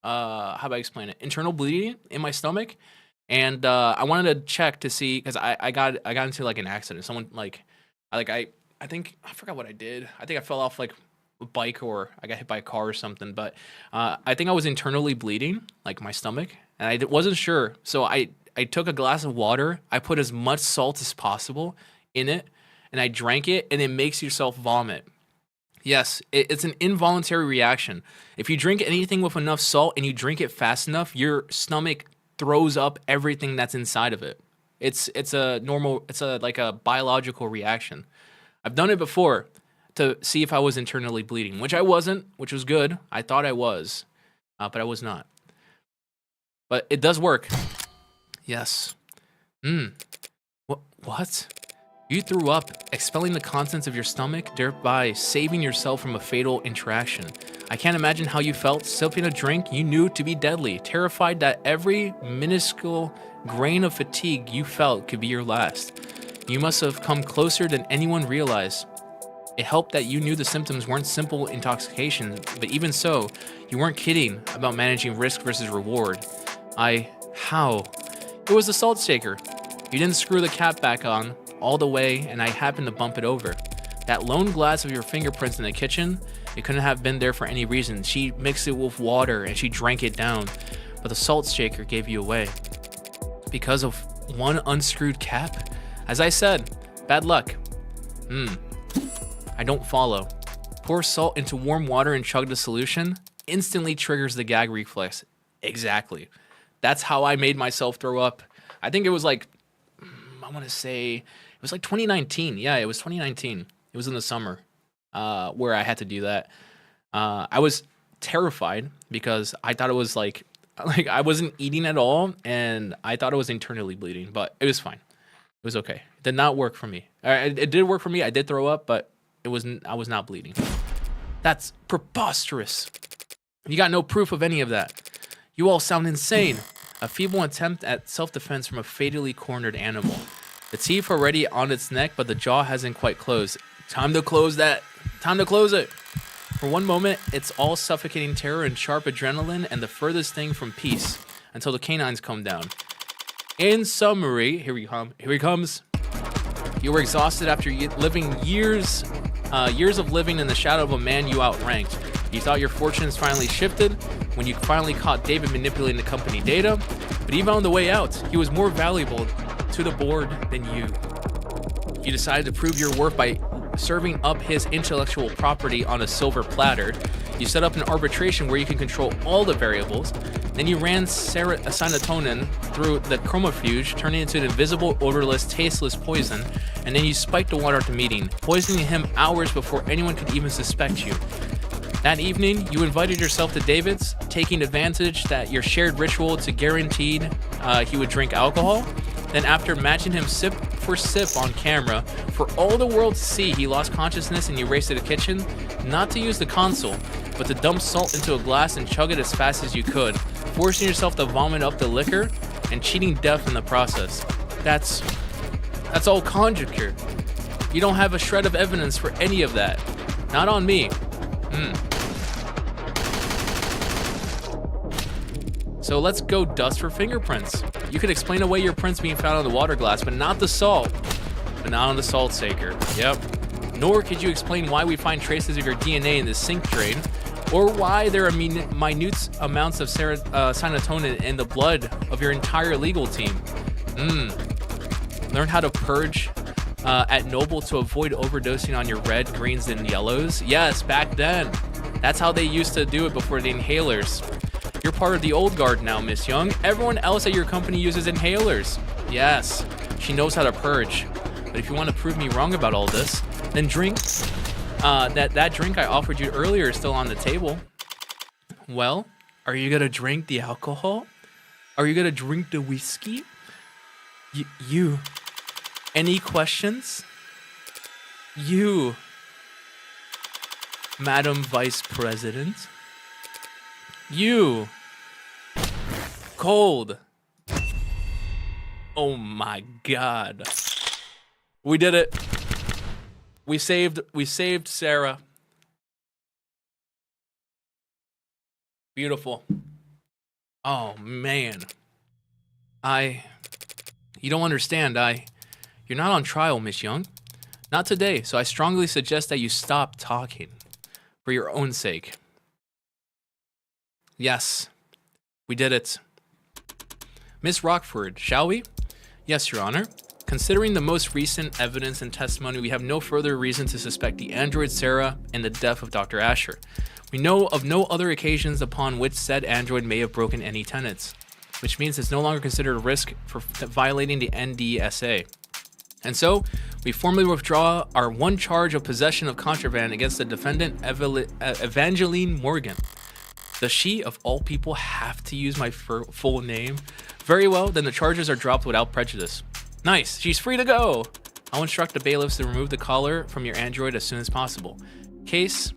How do I explain it? Internal bleeding in my stomach. And I wanted to check to see, because I got into like an accident. Someone I think I forgot what I did. I think I fell off like a bike or I got hit by a car or something. But I think I was internally bleeding, like my stomach, and I wasn't sure. So I took a glass of water. I put as much salt as possible in it, and I drank it, and it makes yourself vomit. Yes, it's an involuntary reaction. If you drink anything with enough salt and you drink it fast enough, your stomach throws up everything that's inside of it. It's like a biological reaction. I've done it before to see if I was internally bleeding, which I wasn't, which was good. I thought I was, but I was not. But it does work. Yes. What? You threw up, expelling the contents of your stomach, thereby saving yourself from a fatal interaction. I can't imagine how you felt sipping a drink you knew to be deadly, terrified that every minuscule grain of fatigue you felt could be your last. You must have come closer than anyone realized. It helped that you knew the symptoms weren't simple intoxication, but even so, you weren't kidding about managing risk versus reward. How? It was the salt shaker. You didn't screw the cap back on all the way, and I happened to bump it over. That lone glass of your fingerprints in the kitchen, it couldn't have been there for any reason. She mixed it with water and she drank it down, but the salt shaker gave you away. Because of one unscrewed cap? As I said, bad luck. I don't follow. Pour salt into warm water and chug the solution, instantly triggers the gag reflex. Exactly. That's how I made myself throw up. I think it was like, I want to say, it was like 2019. Yeah, it was 2019. It was in the summer where I had to do that. I was terrified because I thought it was like I wasn't eating at all, and I thought it was internally bleeding, but it was fine. It was okay. It did not work for me. It did work for me. I did throw up, but I was not bleeding. That's preposterous. You got no proof of any of that. You all sound insane. A feeble attempt at self-defense from a fatally cornered animal. The teeth already on its neck, but the jaw hasn't quite closed. Time to close that. Time to close it. For one moment, it's all suffocating terror and sharp adrenaline and the furthest thing from peace until the canines come down. In summary, here he comes. You were exhausted after living years of living in the shadow of a man you outranked. You thought your fortunes finally shifted when you finally caught David manipulating the company data, but even on the way out, he was more valuable to the board than you. You decided to prove your worth by serving up his intellectual property on a silver platter. You set up an arbitration where you can control all the variables. Then you ran serotonin through the chromofuge, turning it into an invisible, odorless, tasteless poison. And then you spiked the water at the meeting, poisoning him hours before anyone could even suspect you. That evening, you invited yourself to David's, taking advantage that your shared ritual to guaranteed he would drink alcohol. Then after matching him sip for sip on camera, for all the world to see, he lost consciousness and you raced to the kitchen, not to use the console, but to dump salt into a glass and chug it as fast as you could, forcing yourself to vomit up the liquor and cheating death in the process. That's all conjecture. You don't have a shred of evidence for any of that. Not on me. So let's go dust for fingerprints. You could explain away your prints being found on the water glass, but not the salt. But not on the salt shaker. Yep. Nor could you explain why we find traces of your DNA in the sink drain, or why there are minute amounts of serotonin in the blood of your entire legal team. Learn how to purge at Noble to avoid overdosing on your red, greens, and yellows? Yes, back then. That's how they used to do it before the inhalers. You're part of the old guard now, Miss Young. Everyone else at your company uses inhalers. Yes, she knows how to purge. But if you want to prove me wrong about all this, then drink. That drink I offered you earlier is still on the table. Well, are you gonna drink the alcohol? Are you gonna drink the whiskey? You. Any questions? You, Madam Vice President. You. Cold. Oh my God. We did it. We saved Sarah. Beautiful. Oh man. You don't understand. You're not on trial, Miss Young. Not today, so I strongly suggest that you stop talking. For your own sake. Yes. We did it. Miss Rockford, shall we? Yes, Your Honor. Considering the most recent evidence and testimony, we have no further reason to suspect the android Sarah and the death of Dr. Asher. We know of no other occasions upon which said android may have broken any tenets, which means it's no longer considered a risk for violating the NDSA. And so, we formally withdraw our one charge of possession of contraband against the defendant, Evangeline Morgan. Does she, of all people, have to use my full name? Very well, then the charges are dropped without prejudice. Nice, she's free to go! I'll instruct the bailiffs to remove the collar from your android as soon as possible. Case...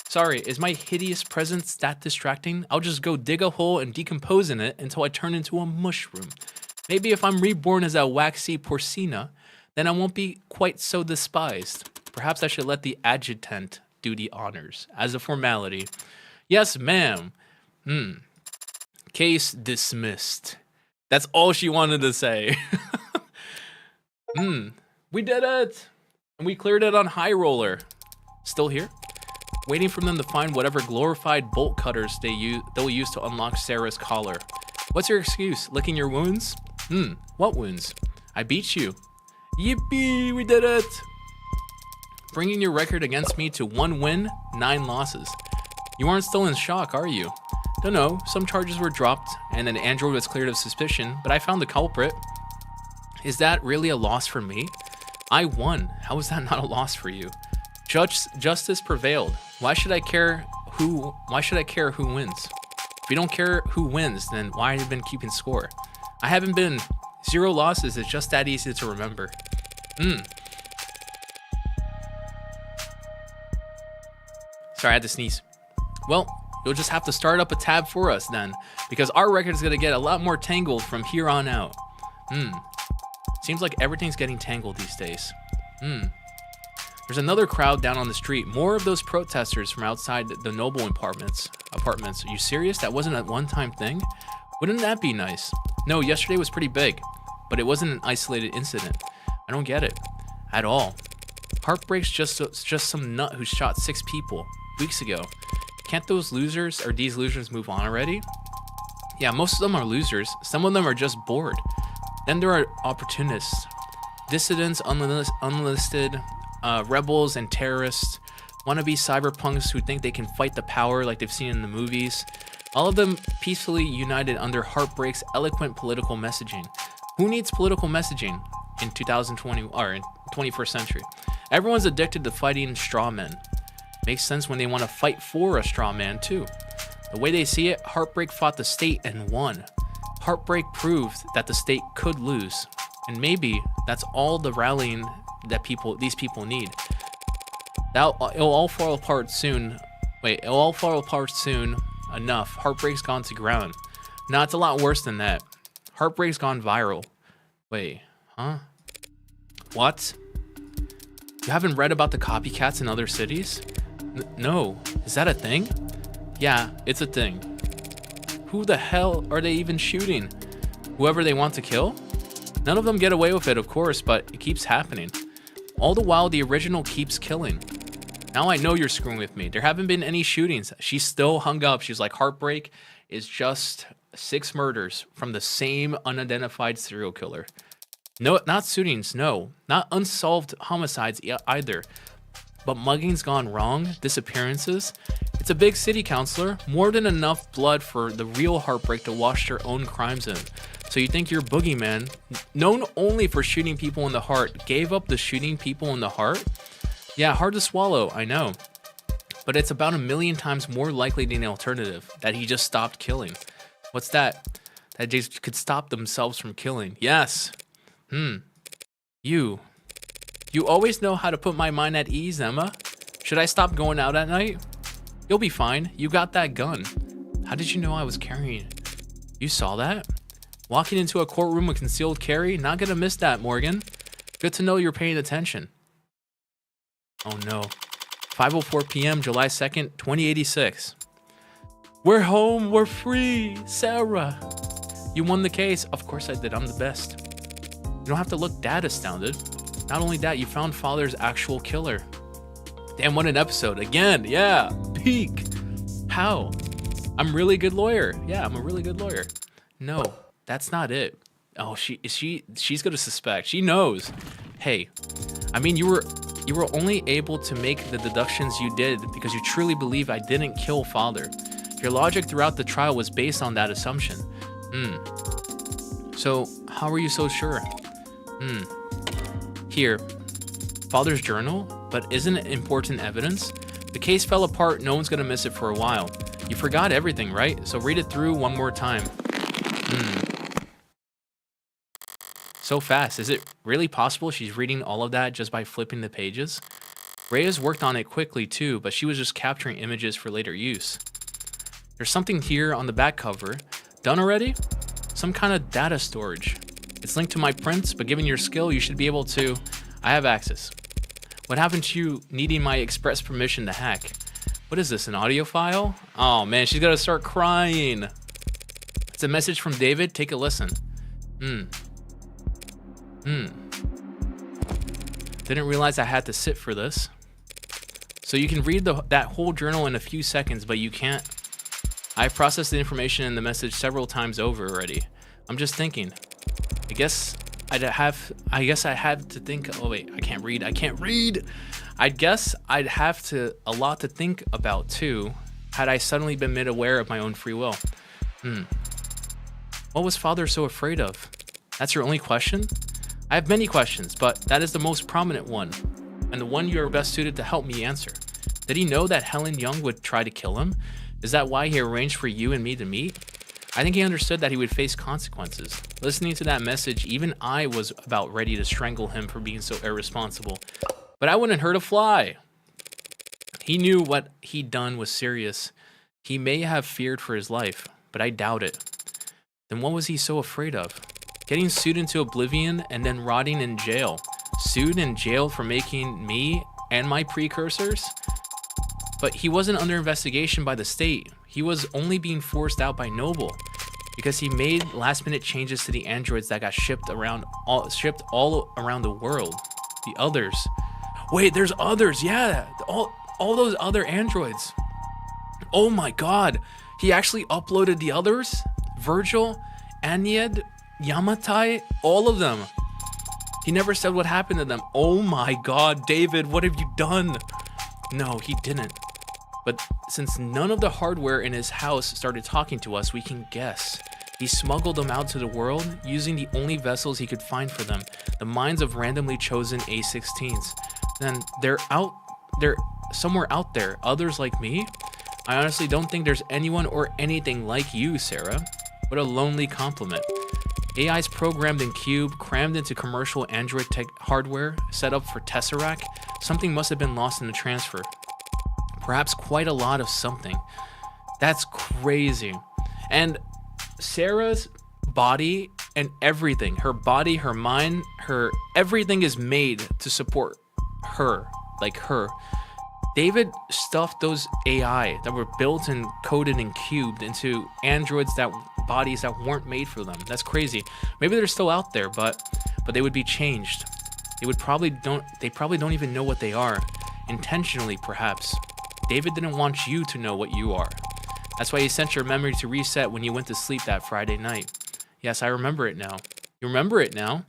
Sorry, is my hideous presence that distracting? I'll just go dig a hole and decompose in it until I turn into a mushroom. Maybe if I'm reborn as a waxy porcina, then I won't be quite so despised. Perhaps I should let the adjutant do the honors, as a formality. Yes, ma'am. Case dismissed. That's all she wanted to say. We did it! And we cleared it on High Roller. Still here? Waiting for them to find whatever glorified bolt cutters they'll use to unlock Sarah's collar. What's your excuse? Licking your wounds? What wounds? I beat you. Yippee, we did it! Bringing your record against me to 1 win, 9 losses. You aren't still in shock, are you? Don't know, some charges were dropped and an android was cleared of suspicion, but I found the culprit. Is that really a loss for me? I won. How is that not a loss for you? Justice prevailed. Why should I care who wins? If you don't care who wins, then why have you been keeping score? I haven't been. 0 losses is just that easy to remember. Sorry, I had to sneeze. Well, you'll just have to start up a tab for us then, because our record is going to get a lot more tangled from here on out. Seems like everything's getting tangled these days. There's another crowd down on the street. More of those protesters from outside the Noble apartments. Are you serious? That wasn't a one-time thing? Wouldn't that be nice? No, yesterday was pretty big, but it wasn't an isolated incident. I don't get it. At all. Heartbreak's just some nut who shot 6 people weeks ago. Can't these losers move on already? Yeah, most of them are losers. Some of them are just bored. Then there are opportunists, dissidents, unlisted, rebels and terrorists, wannabe cyberpunks who think they can fight the power like they've seen in the movies. All of them peacefully united under Heartbreak's eloquent political messaging. Who needs political messaging in 2020 or in 21st century? Everyone's addicted to fighting straw men. Makes sense when they want to fight for a straw man too. The way they see it, Heartbreak fought the state and won. Heartbreak proved that the state could lose, and maybe that's all the rallying that these people need. It'll all fall apart soon. It'll all fall apart soon enough. Heartbreak's gone to ground. No, it's a lot worse than that. Heartbreak's gone viral. Wait, huh? Huh? What? You haven't read about the copycats in other cities? No. Is that a thing? Yeah, it's a thing. Who the hell are they even shooting? Whoever they want to kill? None of them get away with it, of course, but it keeps happening. All the while, the original keeps killing. Now I know you're screwing with me. There haven't been any shootings. She's still hung up. She's like, heartbreak is just 6 murders from the same unidentified serial killer. No, not shootings, no. Not unsolved homicides either. But muggings gone wrong, disappearances. It's a big city, counselor. More than enough blood for the real heartbreak to wash their own crimes in. So you think your boogeyman, known only for shooting people in the heart, gave up the shooting people in the heart? Yeah, hard to swallow, I know. But it's about 1,000,000 times more likely than the alternative, that he just stopped killing. What's that? That they could stop themselves from killing. Yes. You always know how to put my mind at ease, Emma. Should I stop going out at night? You'll be fine. You got that gun. How did you know I was carrying it? You saw that? Walking into a courtroom with concealed carry? Not gonna miss that, Morgan. Good to know you're paying attention. Oh no. 5:04 p.m., July 2nd, 2086. We're home. We're free. Sarah. You won the case. Of course I did. I'm the best. You don't have to look that astounded. Not only that, you found father's actual killer. Damn, what an episode. Again, yeah. Peak. How? I'm really good lawyer. Yeah, I'm a really good lawyer. No, that's not it. Oh, she's gonna suspect. She knows. Hey, I mean, you were only able to make the deductions you did because you truly believe I didn't kill father. Your logic throughout the trial was based on that assumption. So how are you so sure? Here, father's journal, but isn't it important evidence? The case fell apart, no one's gonna miss it for a while. You forgot everything, right? So read it through one more time. So fast. Is it really possible she's reading all of that just by flipping the pages? Reyes worked on it quickly too, but she was just capturing images for later use. There's something here on the back cover. Done already? Some kind of data storage. It's linked to my prints, but given your skill, you should be able to... I have access. What happened to you needing my express permission to hack? What is this, an audio file? Oh man, she's gonna start crying. It's a message from David. Take a listen. Didn't realize I had to sit for this. So you can read that whole journal in a few seconds, but you can't. I've processed the information in the message several times over already. I'm just thinking. I guess I had to think. Oh wait, I can't read. I guess I'd have a lot to think about too, had I suddenly been made aware of my own free will. What was father so afraid of? That's your only question? I have many questions, but that is the most prominent one, and the one you are best suited to help me answer. Did he know that Helen Young would try to kill him? Is that why he arranged for you and me to meet? I think he understood that he would face consequences. Listening to that message, even I was about ready to strangle him for being so irresponsible. But I wouldn't hurt a fly. He knew what he'd done was serious. He may have feared for his life, but I doubt it. Then what was he so afraid of? Getting sued into oblivion and then rotting in jail. Sued and jailed for making me and my precursors? But he wasn't under investigation by the state. He was only being forced out by Noble because he made last-minute changes to the androids that got shipped all around the world. The others. Wait, there's others. Yeah, all those other androids. Oh my god. He actually uploaded the others? Virgil, Anied, Yamatai, all of them. He never said what happened to them. Oh my god, David, what have you done? No, he didn't. But since none of the hardware in his house started talking to us, we can guess. He smuggled them out to the world using the only vessels he could find for them, the minds of randomly chosen A-16s. Then they're somewhere out there, others like me? I honestly don't think there's anyone or anything like you, Sarah. What a lonely compliment. AI's programmed in Cube, crammed into commercial Android tech hardware, set up for Tesseract. Something must have been lost in the transfer. Perhaps quite a lot of something. That's crazy. And Sarah's body and everything. Her body, her mind, her everything is made to support her, like her. David stuffed those AI that were built and coded and cubed into androids that bodies that weren't made for them. That's crazy. Maybe they're still out there, but they would be changed. They probably don't even know what they are. Intentionally, perhaps. David didn't want you to know what you are. That's why he sent your memory to reset when you went to sleep that Friday night. Yes, I remember it now. You remember it now?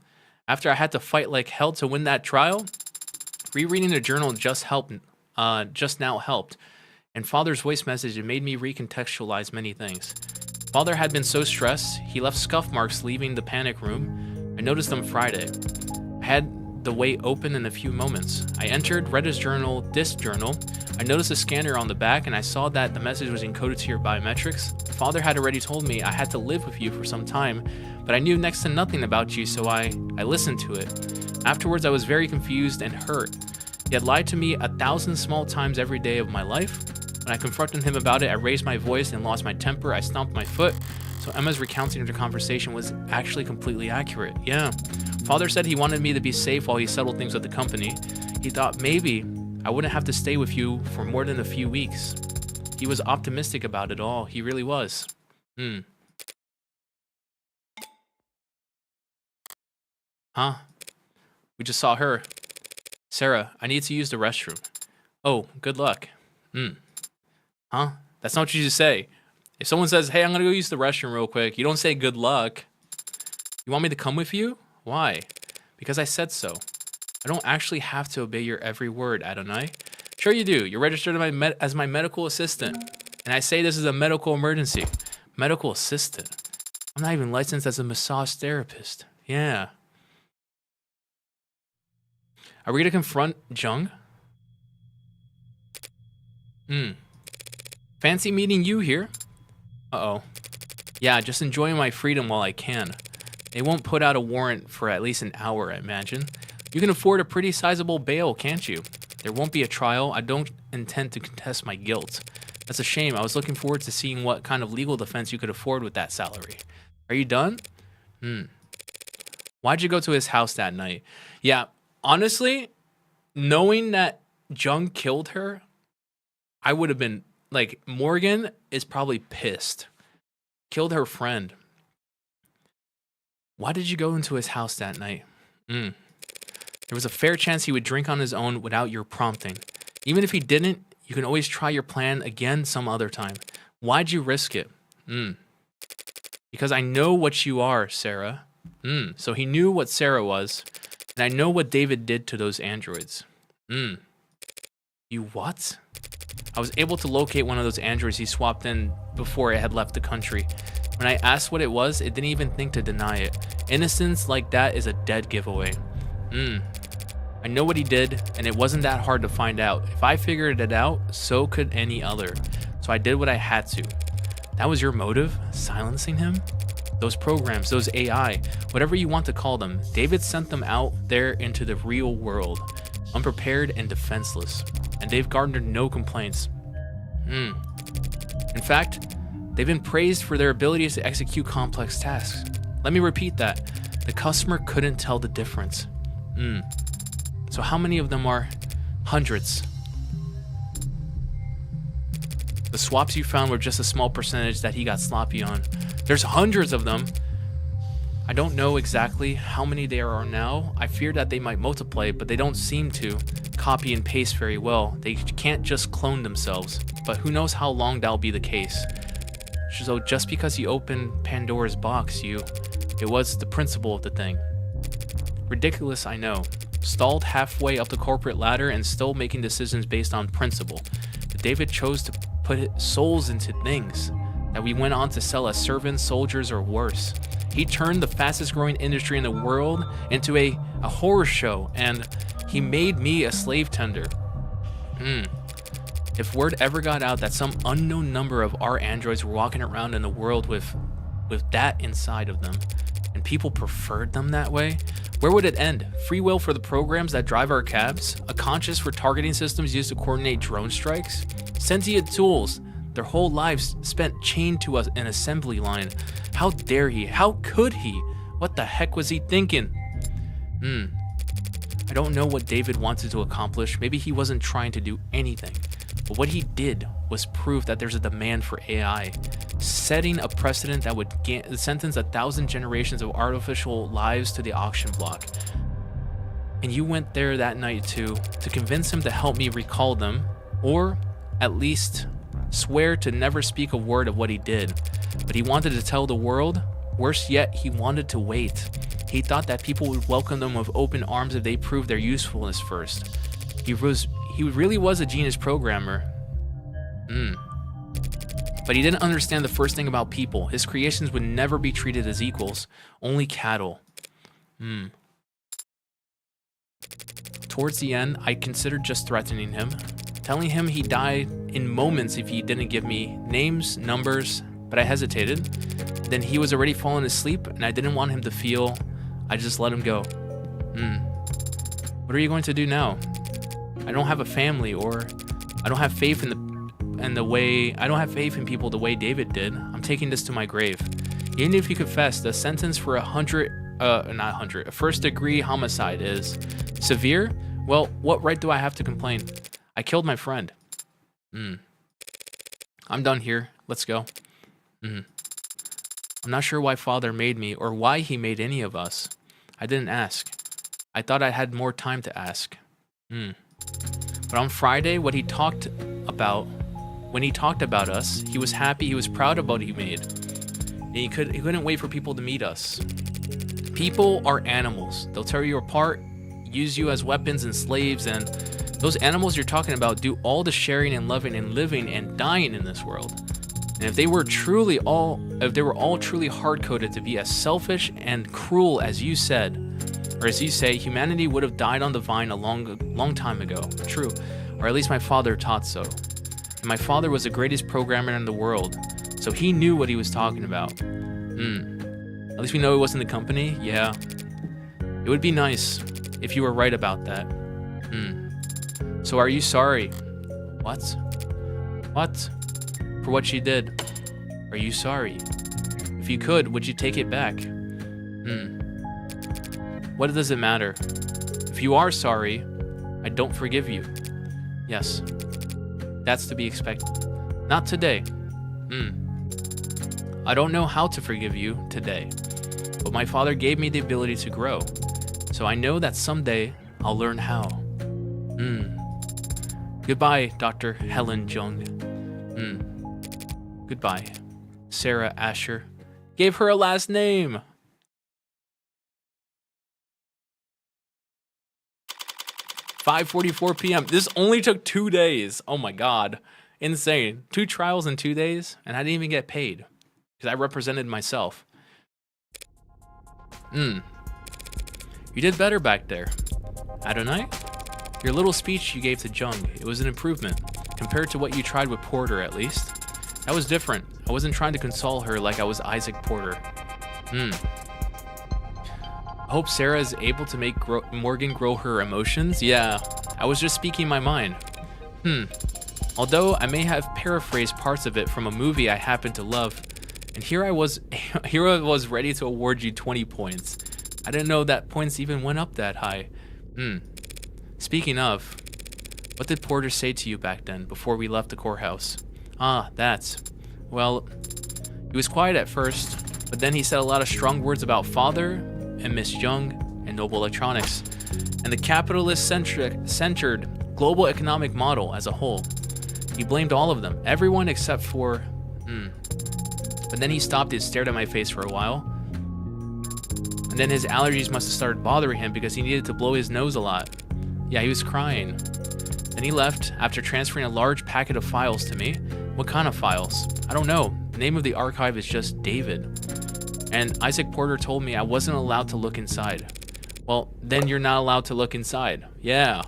After I had to fight like hell to win that trial? Rereading the journal just now helped. And Father's voice message, it made me recontextualize many things. Father had been so stressed, he left scuff marks leaving the panic room. I noticed them Friday. I had the way open in a few moments. I entered, read his journal, this journal. I noticed a scanner on the back and I saw that the message was encoded to your biometrics. Father had already told me I had to live with you for some time, but I knew next to nothing about you, so I listened to it. Afterwards, I was very confused and hurt. He had lied to me 1,000 small times every day of my life. When I confronted him about it, I raised my voice and lost my temper. I stomped my foot. So Emma's recounting of the conversation was actually completely accurate. Yeah. Father said he wanted me to be safe while he settled things with the company. He thought maybe I wouldn't have to stay with you for more than a few weeks. He was optimistic about it all. He really was. Huh? We just saw her. Sarah, I need to use the restroom. Oh, good luck. Huh? That's not what you just say. If someone says, hey, I'm gonna go use the restroom real quick, you don't say good luck. You want me to come with you? Why? Because I said so. I don't actually have to obey your every word, Adonai. Sure you do. You're registered as my medical assistant. And I say this is a medical emergency. Medical assistant? I'm not even licensed as a massage therapist. Yeah. Are we gonna confront Jung? Fancy meeting you here. Uh-oh. Yeah, just enjoying my freedom while I can. They won't put out a warrant for at least an hour, I imagine. You can afford a pretty sizable bail, can't you? There won't be a trial. I don't intend to contest my guilt. That's a shame. I was looking forward to seeing what kind of legal defense you could afford with that salary. Are you done? Why'd you go to his house that night? Yeah, honestly, knowing that Jung killed her, I would have been, like, Morgan is probably pissed. Killed her friend. Why did you go into his house that night? There was a fair chance he would drink on his own without your prompting. Even if he didn't, you can always try your plan again some other time. Why'd you risk it? Because I know what you are, Sarah. So he knew what Sarah was, and I know what David did to those androids. You what? I was able to locate one of those androids he swapped in before it had left the country. When I asked what it was, it didn't even think to deny it. Innocence like that is a dead giveaway. I know what he did, and it wasn't that hard to find out. If I figured it out, so could any other. So I did what I had to. That was your motive? Silencing him? Those programs, those AI, whatever you want to call them, David sent them out there into the real world, unprepared and defenseless. And they've garnered no complaints. In fact, they've been praised for their abilities to execute complex tasks. Let me repeat that. The customer couldn't tell the difference. So how many of them are? Hundreds. The swaps you found were just a small percentage that he got sloppy on. There's hundreds of them. I don't know exactly how many there are now. I fear that they might multiply, but they don't seem to copy and paste very well. They can't just clone themselves, but who knows how long that'll be the case. So just because you opened Pandora's box, it was the principle of the thing. Ridiculous, I know. Stalled halfway up the corporate ladder and still making decisions based on principle. But David chose to put souls into things that we went on to sell as servants, soldiers, or worse. He turned the fastest growing industry in the world into a horror show, and he made me a slave tender. If word ever got out that some unknown number of our androids were walking around in the world with that inside of them, and people preferred them that way, where would it end? Free will for the programs that drive our cabs? A conscience for targeting systems used to coordinate drone strikes? Sentient tools, their whole lives spent chained to an assembly line. How dare he? How could he? What the heck was he thinking? I don't know what David wanted to accomplish. Maybe he wasn't trying to do anything. But what he did was prove that there's a demand for AI, setting a precedent that would sentence 1,000 generations of artificial lives to the auction block. And you went there that night to convince him to help me recall them, or at least swear to never speak a word of what he did. But he wanted to tell the world. Worse yet, he wanted to wait. He thought that people would welcome them with open arms if they proved their usefulness first. He really was a genius programmer. But he didn't understand the first thing about people. His creations would never be treated as equals, only cattle. Towards the end, I considered just threatening him, telling him he'd die in moments if he didn't give me names, numbers, but I hesitated. Then he was already falling asleep, and I didn't want him to feel. I just let him go. What are you going to do now? I don't have a family, or I don't have faith I don't have faith in people the way David did. I'm taking this to my grave. Even if you confess, the sentence for a first-degree homicide is severe. Well, what right do I have to complain? I killed my friend. I'm done here. Let's go. I'm not sure why Father made me, or why he made any of us. I didn't ask. I thought I had more time to ask. But on Friday, when he talked about us, he was happy, he was proud of what he made. And he couldn't wait for people to meet us. People are animals. They'll tear you apart, use you as weapons and slaves, and those animals you're talking about do all the sharing and loving and living and dying in this world. And if they were all truly hard-coded to be as selfish and cruel as you said, or as you say, humanity would have died on the vine a long time ago. True. Or at least my father taught so. And my father was the greatest programmer in the world, so he knew what he was talking about. At least we know it wasn't the company. Yeah. It would be nice if you were right about that. So are you sorry? What? What? For what she did. Are you sorry? If you could, would you take it back? What does it matter? If you are sorry, I don't forgive you. Yes. That's to be expected. Not today. I don't know how to forgive you today, but my father gave me the ability to grow, so I know that someday I'll learn how. Goodbye, Dr. Helen Jung. Goodbye, Sarah Asher. Gave her a last name. 5:44 p.m. This only took 2 days. Oh my god. Insane. 2 trials in 2 days, and I didn't even get paid. Because I represented myself. You did better back there. Adonai? Your little speech you gave to Jung, it was an improvement. Compared to what you tried with Porter, at least. That was different. I wasn't trying to console her like I was Isaac Porter. I hope Sarah is able to make Morgan grow her emotions. Yeah, I was just speaking my mind. Although I may have paraphrased parts of it from a movie I happen to love, and here I was ready to award you 20 points. I didn't know that points even went up that high. Speaking of, what did Porter say to you back then, before we left the courthouse? Well, he was quiet at first, but then he said a lot of strong words about Father and Miss Jung and Noble Electronics, and the capitalist-centered global economic model as a whole. He blamed all of them, everyone except for... But then he stopped and stared at my face for a while. And then his allergies must have started bothering him because he needed to blow his nose a lot. Yeah, he was crying. Then he left after transferring a large packet of files to me. What kind of files? I don't know. The name of the archive is just David. And Isaac Porter told me I wasn't allowed to look inside. Well, then you're not allowed to look inside. Yeah.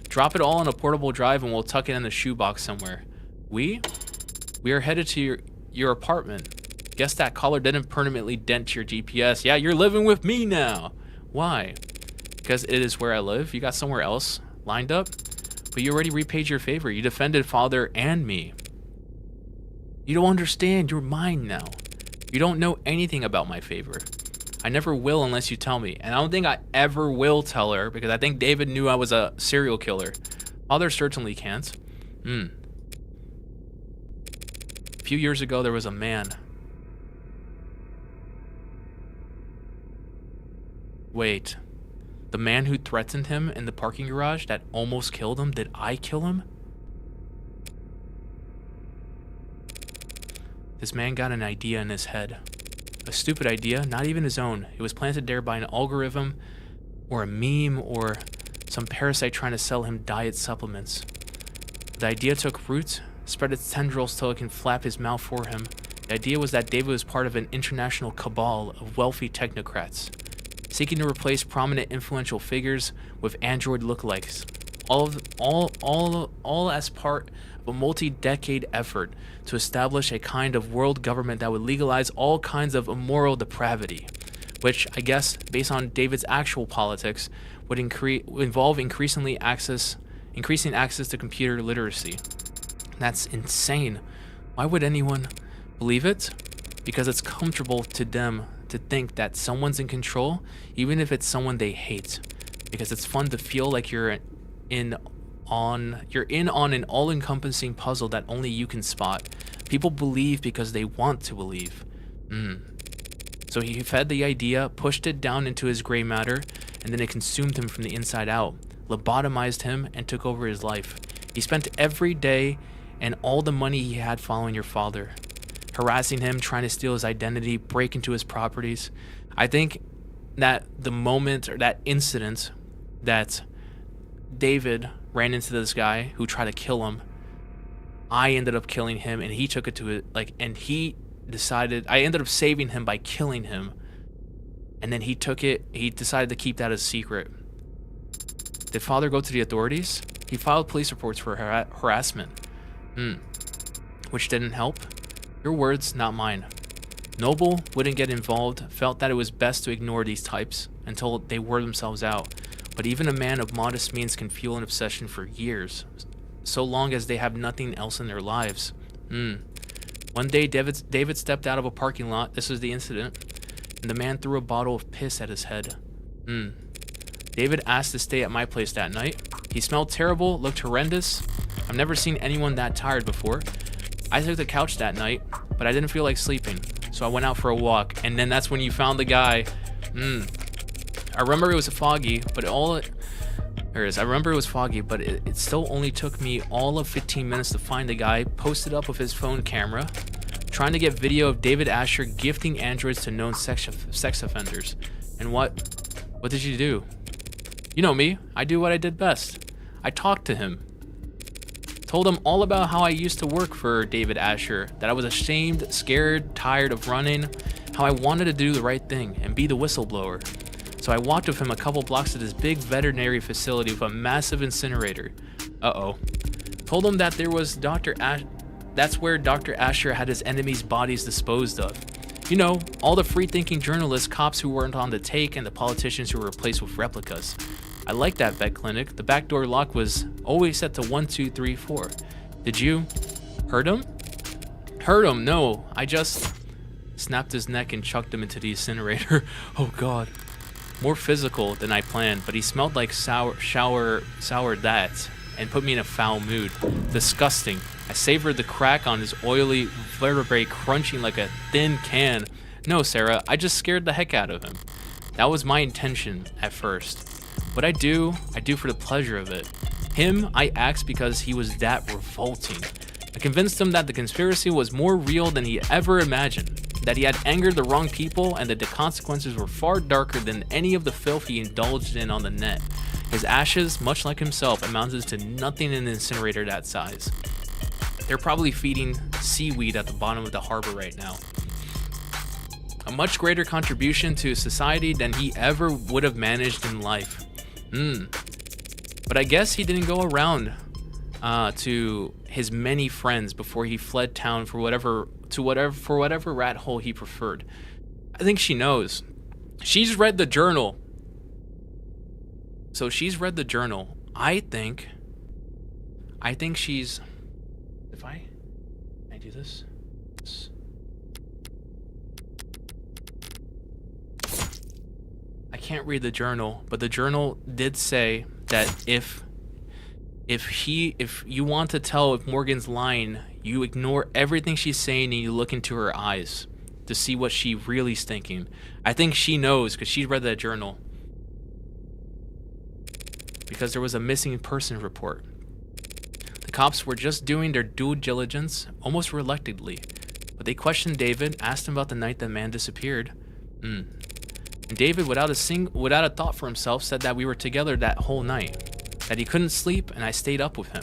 Drop it all on a portable drive and we'll tuck it in a shoebox somewhere. We are headed to your apartment. Guess that collar didn't permanently dent your GPS. Yeah, you're living with me now. Why? Because it is where I live. You got somewhere else lined up? But you already repaid your favor. You defended Father and me. You don't understand. You're mine now. You don't know anything about my favor. I never will unless you tell me. And I don't think I ever will tell her because I think David knew I was a serial killer. Father certainly can't. A few years ago, there was a man. Wait. The man who threatened him in the parking garage that almost killed him, did I kill him? This man got an idea in his head. A stupid idea, not even his own. It was planted there by an algorithm, or a meme, or some parasite trying to sell him diet supplements. The idea took root, spread its tendrils till it can flap his mouth for him. The idea was that David was part of an international cabal of wealthy technocrats, seeking to replace prominent influential figures with android lookalikes. All as part of a multi-decade effort to establish a kind of world government that would legalize all kinds of immoral depravity, which I guess, based on David's actual politics, would involve increasing access to computer literacy. That's insane. Why would anyone believe it? Because it's comfortable to them to think that someone's in control, even if it's someone they hate. Because it's fun to feel like you're in on an all-encompassing puzzle that only you can spot. People believe because they want to believe. So he fed the idea, pushed it down into his gray matter, and then it consumed him from the inside out, lobotomized him, and took over his life. He spent every day and all the money he had following your father, harassing him, trying to steal his identity, break into his properties. I think that the moment or that incident that David ran into this guy who tried to kill him, I ended up killing him, and he took it to it, and he decided, I ended up saving him by killing him, and then he decided to keep that a secret. Did father go to the authorities? He filed police reports for harassment. Which didn't help. Your words, not mine. Noble wouldn't get involved, felt that it was best to ignore these types until they wore themselves out. But even a man of modest means can fuel an obsession for years, so long as they have nothing else in their lives. One day, David stepped out of a parking lot. This was the incident. And the man threw a bottle of piss at his head. David asked to stay at my place that night. He smelled terrible, looked horrendous. I've never seen anyone that tired before. I took the couch that night, but I didn't feel like sleeping, so I went out for a walk, and then that's when you found the guy. I remember it was foggy, but I remember it was foggy, but it still only took me all of 15 minutes to find the guy posted up with his phone camera, trying to get video of David Asher gifting androids to known sex offenders. And what did you do? You know me, I do what I did best. I talked to him. Told him all about how I used to work for David Asher, that I was ashamed, scared, tired of running, how I wanted to do the right thing and be the whistleblower. So I walked with him a couple blocks to this big veterinary facility with a massive incinerator. Told him that there was that's where Dr. Asher had his enemies' bodies disposed of. You know, all the free-thinking journalists, cops who weren't on the take, and the politicians who were replaced with replicas. I liked that vet clinic. The backdoor lock was always set to 1, 2, 3, 4. Did you hurt him? Hurt him? No, I just snapped his neck and chucked him into the incinerator. Oh God. More physical than I planned, but he smelled like sour that and put me in a foul mood. Disgusting. I savored the crack on his oily vertebrae crunching like a thin can. No, Sarah, I just scared the heck out of him. That was my intention at first. What I do for the pleasure of it. Him, I axed because he was that revolting. I convinced him that the conspiracy was more real than he ever imagined, that he had angered the wrong people, and that the consequences were far darker than any of the filth he indulged in on the net. His ashes, much like himself, amounted to nothing in an incinerator that size. They're probably feeding seaweed at the bottom of the harbor right now. A much greater contribution to society than he ever would have managed in life. But I guess he didn't go around to his many friends before he fled town for whatever rat hole he preferred. I think she knows. She's read the journal. So she's read the journal. I think she's. Can I do this? can't read the journal, but the journal did say that if you want to tell if Morgan's lying, you ignore everything she's saying and you look into her eyes to see what she really's thinking. I think she knows because she read that journal. Because there was a missing person report. The cops were just doing their due diligence, almost reluctantly, but they questioned David, asked him about the night that man disappeared. And David, without a thought for himself, said that we were together that whole night, that he couldn't sleep and I stayed up with him,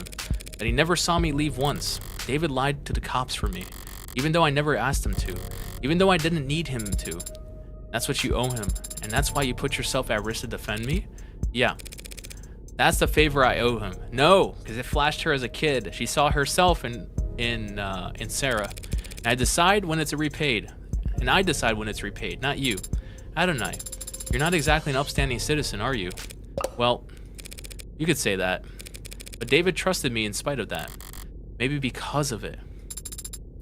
that he never saw me leave once. David lied to the cops for me, even though I never asked him to, even though I didn't need him to. That's what you owe him, and that's why you put yourself at risk to defend me? Yeah. That's the favor I owe him. No, because it flashed her as a kid. She saw herself in Sarah. And I decide when it's repaid. And I decide when it's repaid, not you. Adonai, you're not exactly an upstanding citizen, are you? Well, you could say that. But David trusted me in spite of that. Maybe because of it.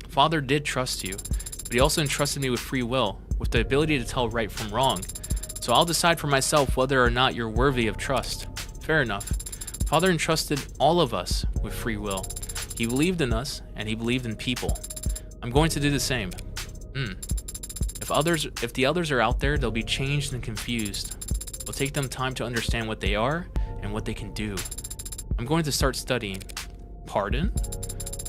Father did trust you, but he also entrusted me with free will, with the ability to tell right from wrong. So I'll decide for myself whether or not you're worthy of trust. Fair enough. Father entrusted all of us with free will. He believed in us, and he believed in people. I'm going to do the same. If the others are out there, they'll be changed and confused. It'll take them time to understand what they are and what they can do. I'm going to start studying. Pardon?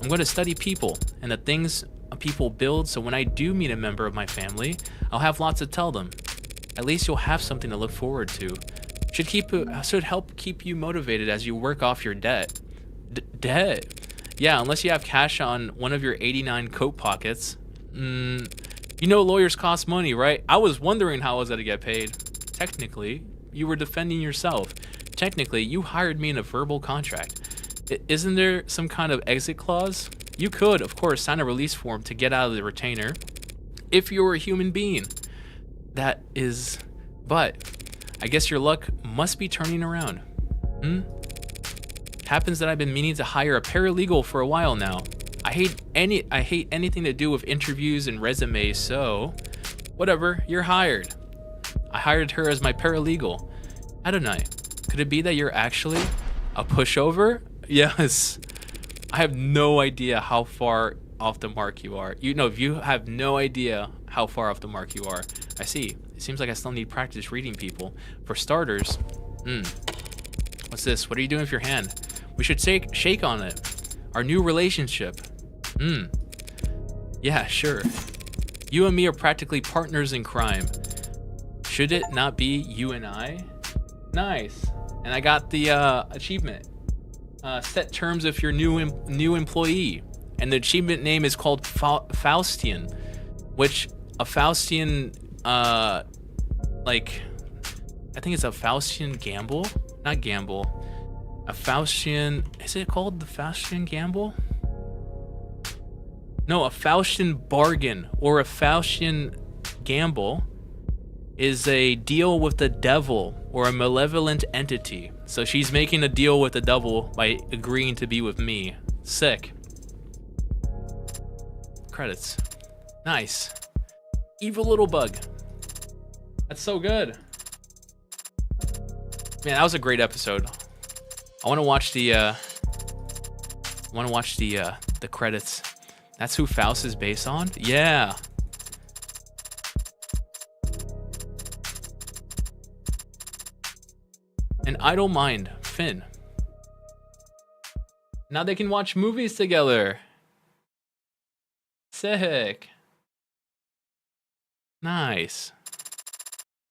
I'm going to study people and the things people build, so when I do meet a member of my family, I'll have lots to tell them. At least you'll have something to look forward to. Should help keep you motivated as you work off your debt. Debt? Yeah, unless you have cash on one of your 89 coat pockets. You know lawyers cost money, right? I was wondering how I was going to get paid. Technically, you were defending yourself. Technically, you hired me in a verbal contract. Isn't there some kind of exit clause? You could, of course, sign a release form to get out of the retainer. If you were a human being. But I guess your luck must be turning around. Happens that I've been meaning to hire a paralegal for a while now. I hate anything to do with interviews and resumes, so whatever, you're hired. I hired her as my paralegal. Adonai, could it be that you're actually a pushover? Yes. I have no idea how far off the mark you are. You have no idea how far off the mark you are. I see. It seems like I still need practice reading people. For starters, what's this? What are you doing with your hand? We should shake on it. Our new relationship. Yeah, sure. You and me are practically partners in crime. Should it not be you and I? Nice. And I got the achievement. Set terms of your new employee. And the achievement name is called Faustian, which a Faustian, I think it's a Faustian gamble? Not gamble. A Faustian, is it called the Faustian gamble? No, a Faustian bargain or a Faustian gamble is a deal with the devil or a malevolent entity. So she's making a deal with the devil by agreeing to be with me. Sick. Credits. Nice. Evil little bug. That's so good. Man, that was a great episode. I want to watch the credits. That's who Faust is based on? Yeah. An Idle Mind, Finn. Now they can watch movies together. Sick. Nice.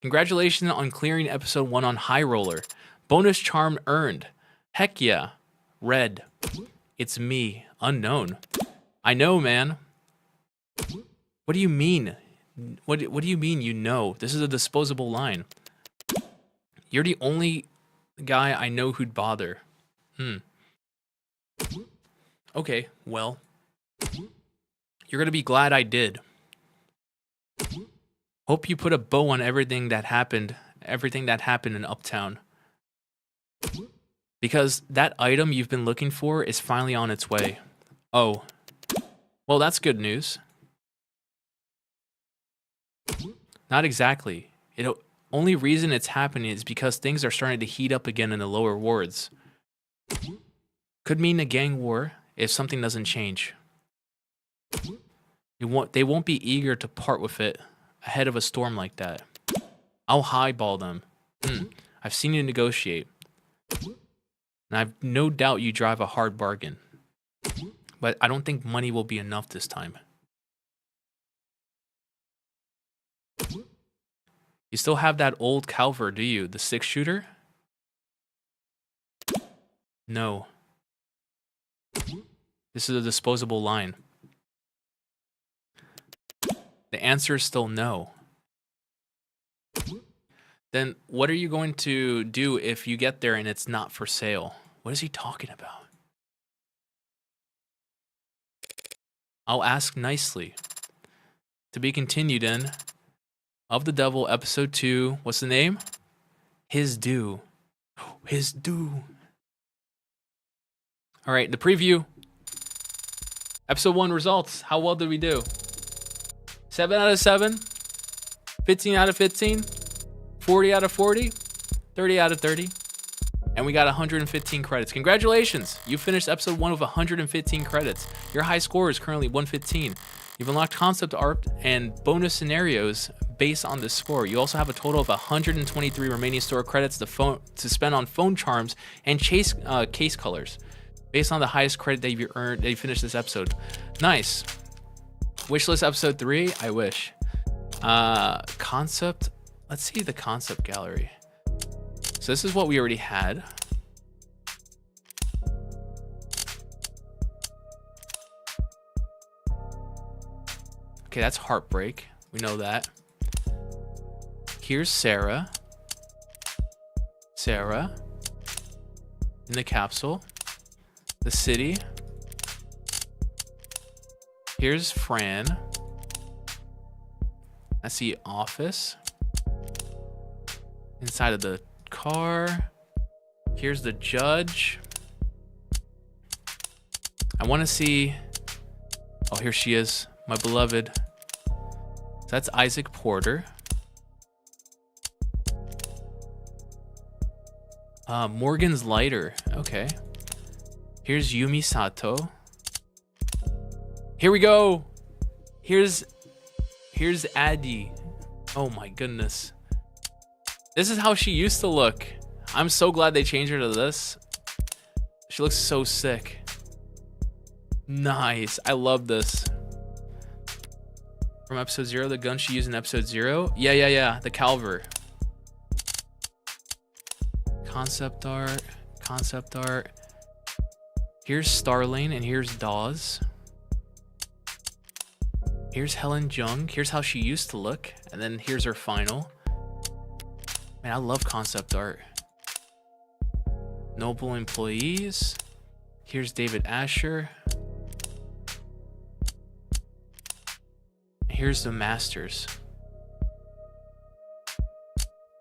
Congratulations on clearing episode 1 on High Roller. Bonus charm earned. Heck yeah. Red. It's me. Unknown. I know, man. What do you mean? What do you mean you know? This is a disposable line. You're the only guy I know who'd bother. Okay, well. You're gonna be glad I did. Hope you put a bow on everything that happened in Uptown. Because that item you've been looking for is finally on its way. Oh. Well, that's good news. Not exactly. only reason it's happening is because things are starting to heat up again in the lower wards. Could mean a gang war if something doesn't change. They won't be eager to part with it ahead of a storm like that. I'll highball them. I've seen you negotiate. And I've no doubt you drive a hard bargain. But I don't think money will be enough this time. You still have that old Calver, do you? The 6-shooter? No. This is a disposable line. The answer is still no. Then what are you going to do if you get there and it's not for sale? What is he talking about? I'll ask nicely. To be continued in Of the Devil, episode 2. What's the name? His Due. His Due. All right, the preview. Episode 1 results. How well did we do? 7 out of 7. 15 out of 15. 40 out of 40. 30 out of 30. And we got 115 credits. Congratulations! You finished episode 1 with 115 credits. Your high score is currently 115. You've unlocked concept art and bonus scenarios based on this score. You also have a total of 123 remaining store credits to spend on phone charms and case colors, based on the highest credit that you've earned. That you finished this episode. Nice. Wishlist episode 3. I wish. Concept. Let's see the concept gallery. So this is what we already had. Okay, that's Heartbreak. We know that. Here's Sarah. Sarah. In the capsule. The city. Here's Fran. That's the office. Inside of the car. Here's the judge. I want to see. Oh, here she is, my beloved. So that's Isaac Porter. Morgan's lighter. Okay. Here's Yumi Sato. Here we go. Here's Addie. Oh my goodness. This is how she used to look. I'm so glad they changed her to this. She looks so sick. Nice. I love this. From episode 0, the gun she used in episode 0. Yeah. The Calver. Concept art. Here's Starlane and here's Dawes. Here's Helen Jung. Here's how she used to look. And then here's her final. Man, I love concept art. Noble employees. Here's David Asher. Here's the masters.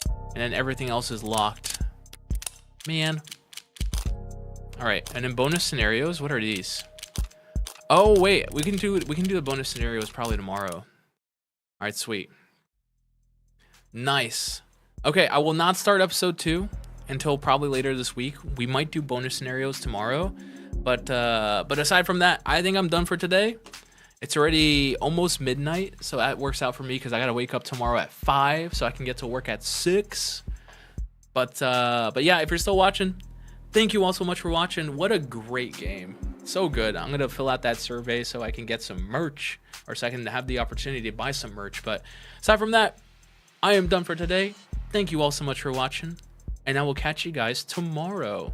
And then everything else is locked. Man. All right, and then bonus scenarios. What are these? Oh wait, we can do the bonus scenarios probably tomorrow. All right, sweet. Nice. Okay, I will not start episode 2 until probably later this week. We might do bonus scenarios tomorrow, but aside from that, I think I'm done for today. It's already almost midnight, so that works out for me because I gotta wake up tomorrow at 5, so I can get to work at 6. But yeah, if you're still watching, thank you all so much for watching. What a great game. So good. I'm gonna fill out that survey so I can get some merch, or so I can have the opportunity to buy some merch. But aside from that, I am done for today. Thank you all so much for watching, and I will catch you guys tomorrow.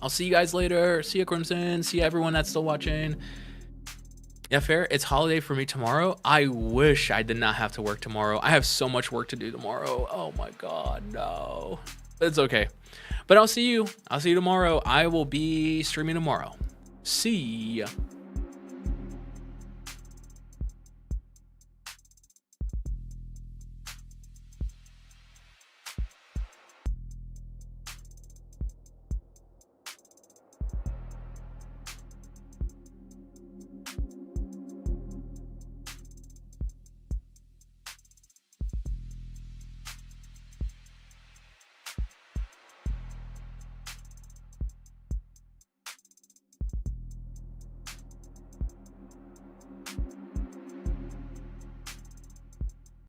I'll see you guys later. See you, Crimson. See everyone that's still watching. Yeah, fair. It's holiday for me tomorrow. I wish I did not have to work tomorrow. I have so much work to do tomorrow. Oh my God, no. But it's okay. But I'll see you tomorrow. I will be streaming tomorrow. See ya.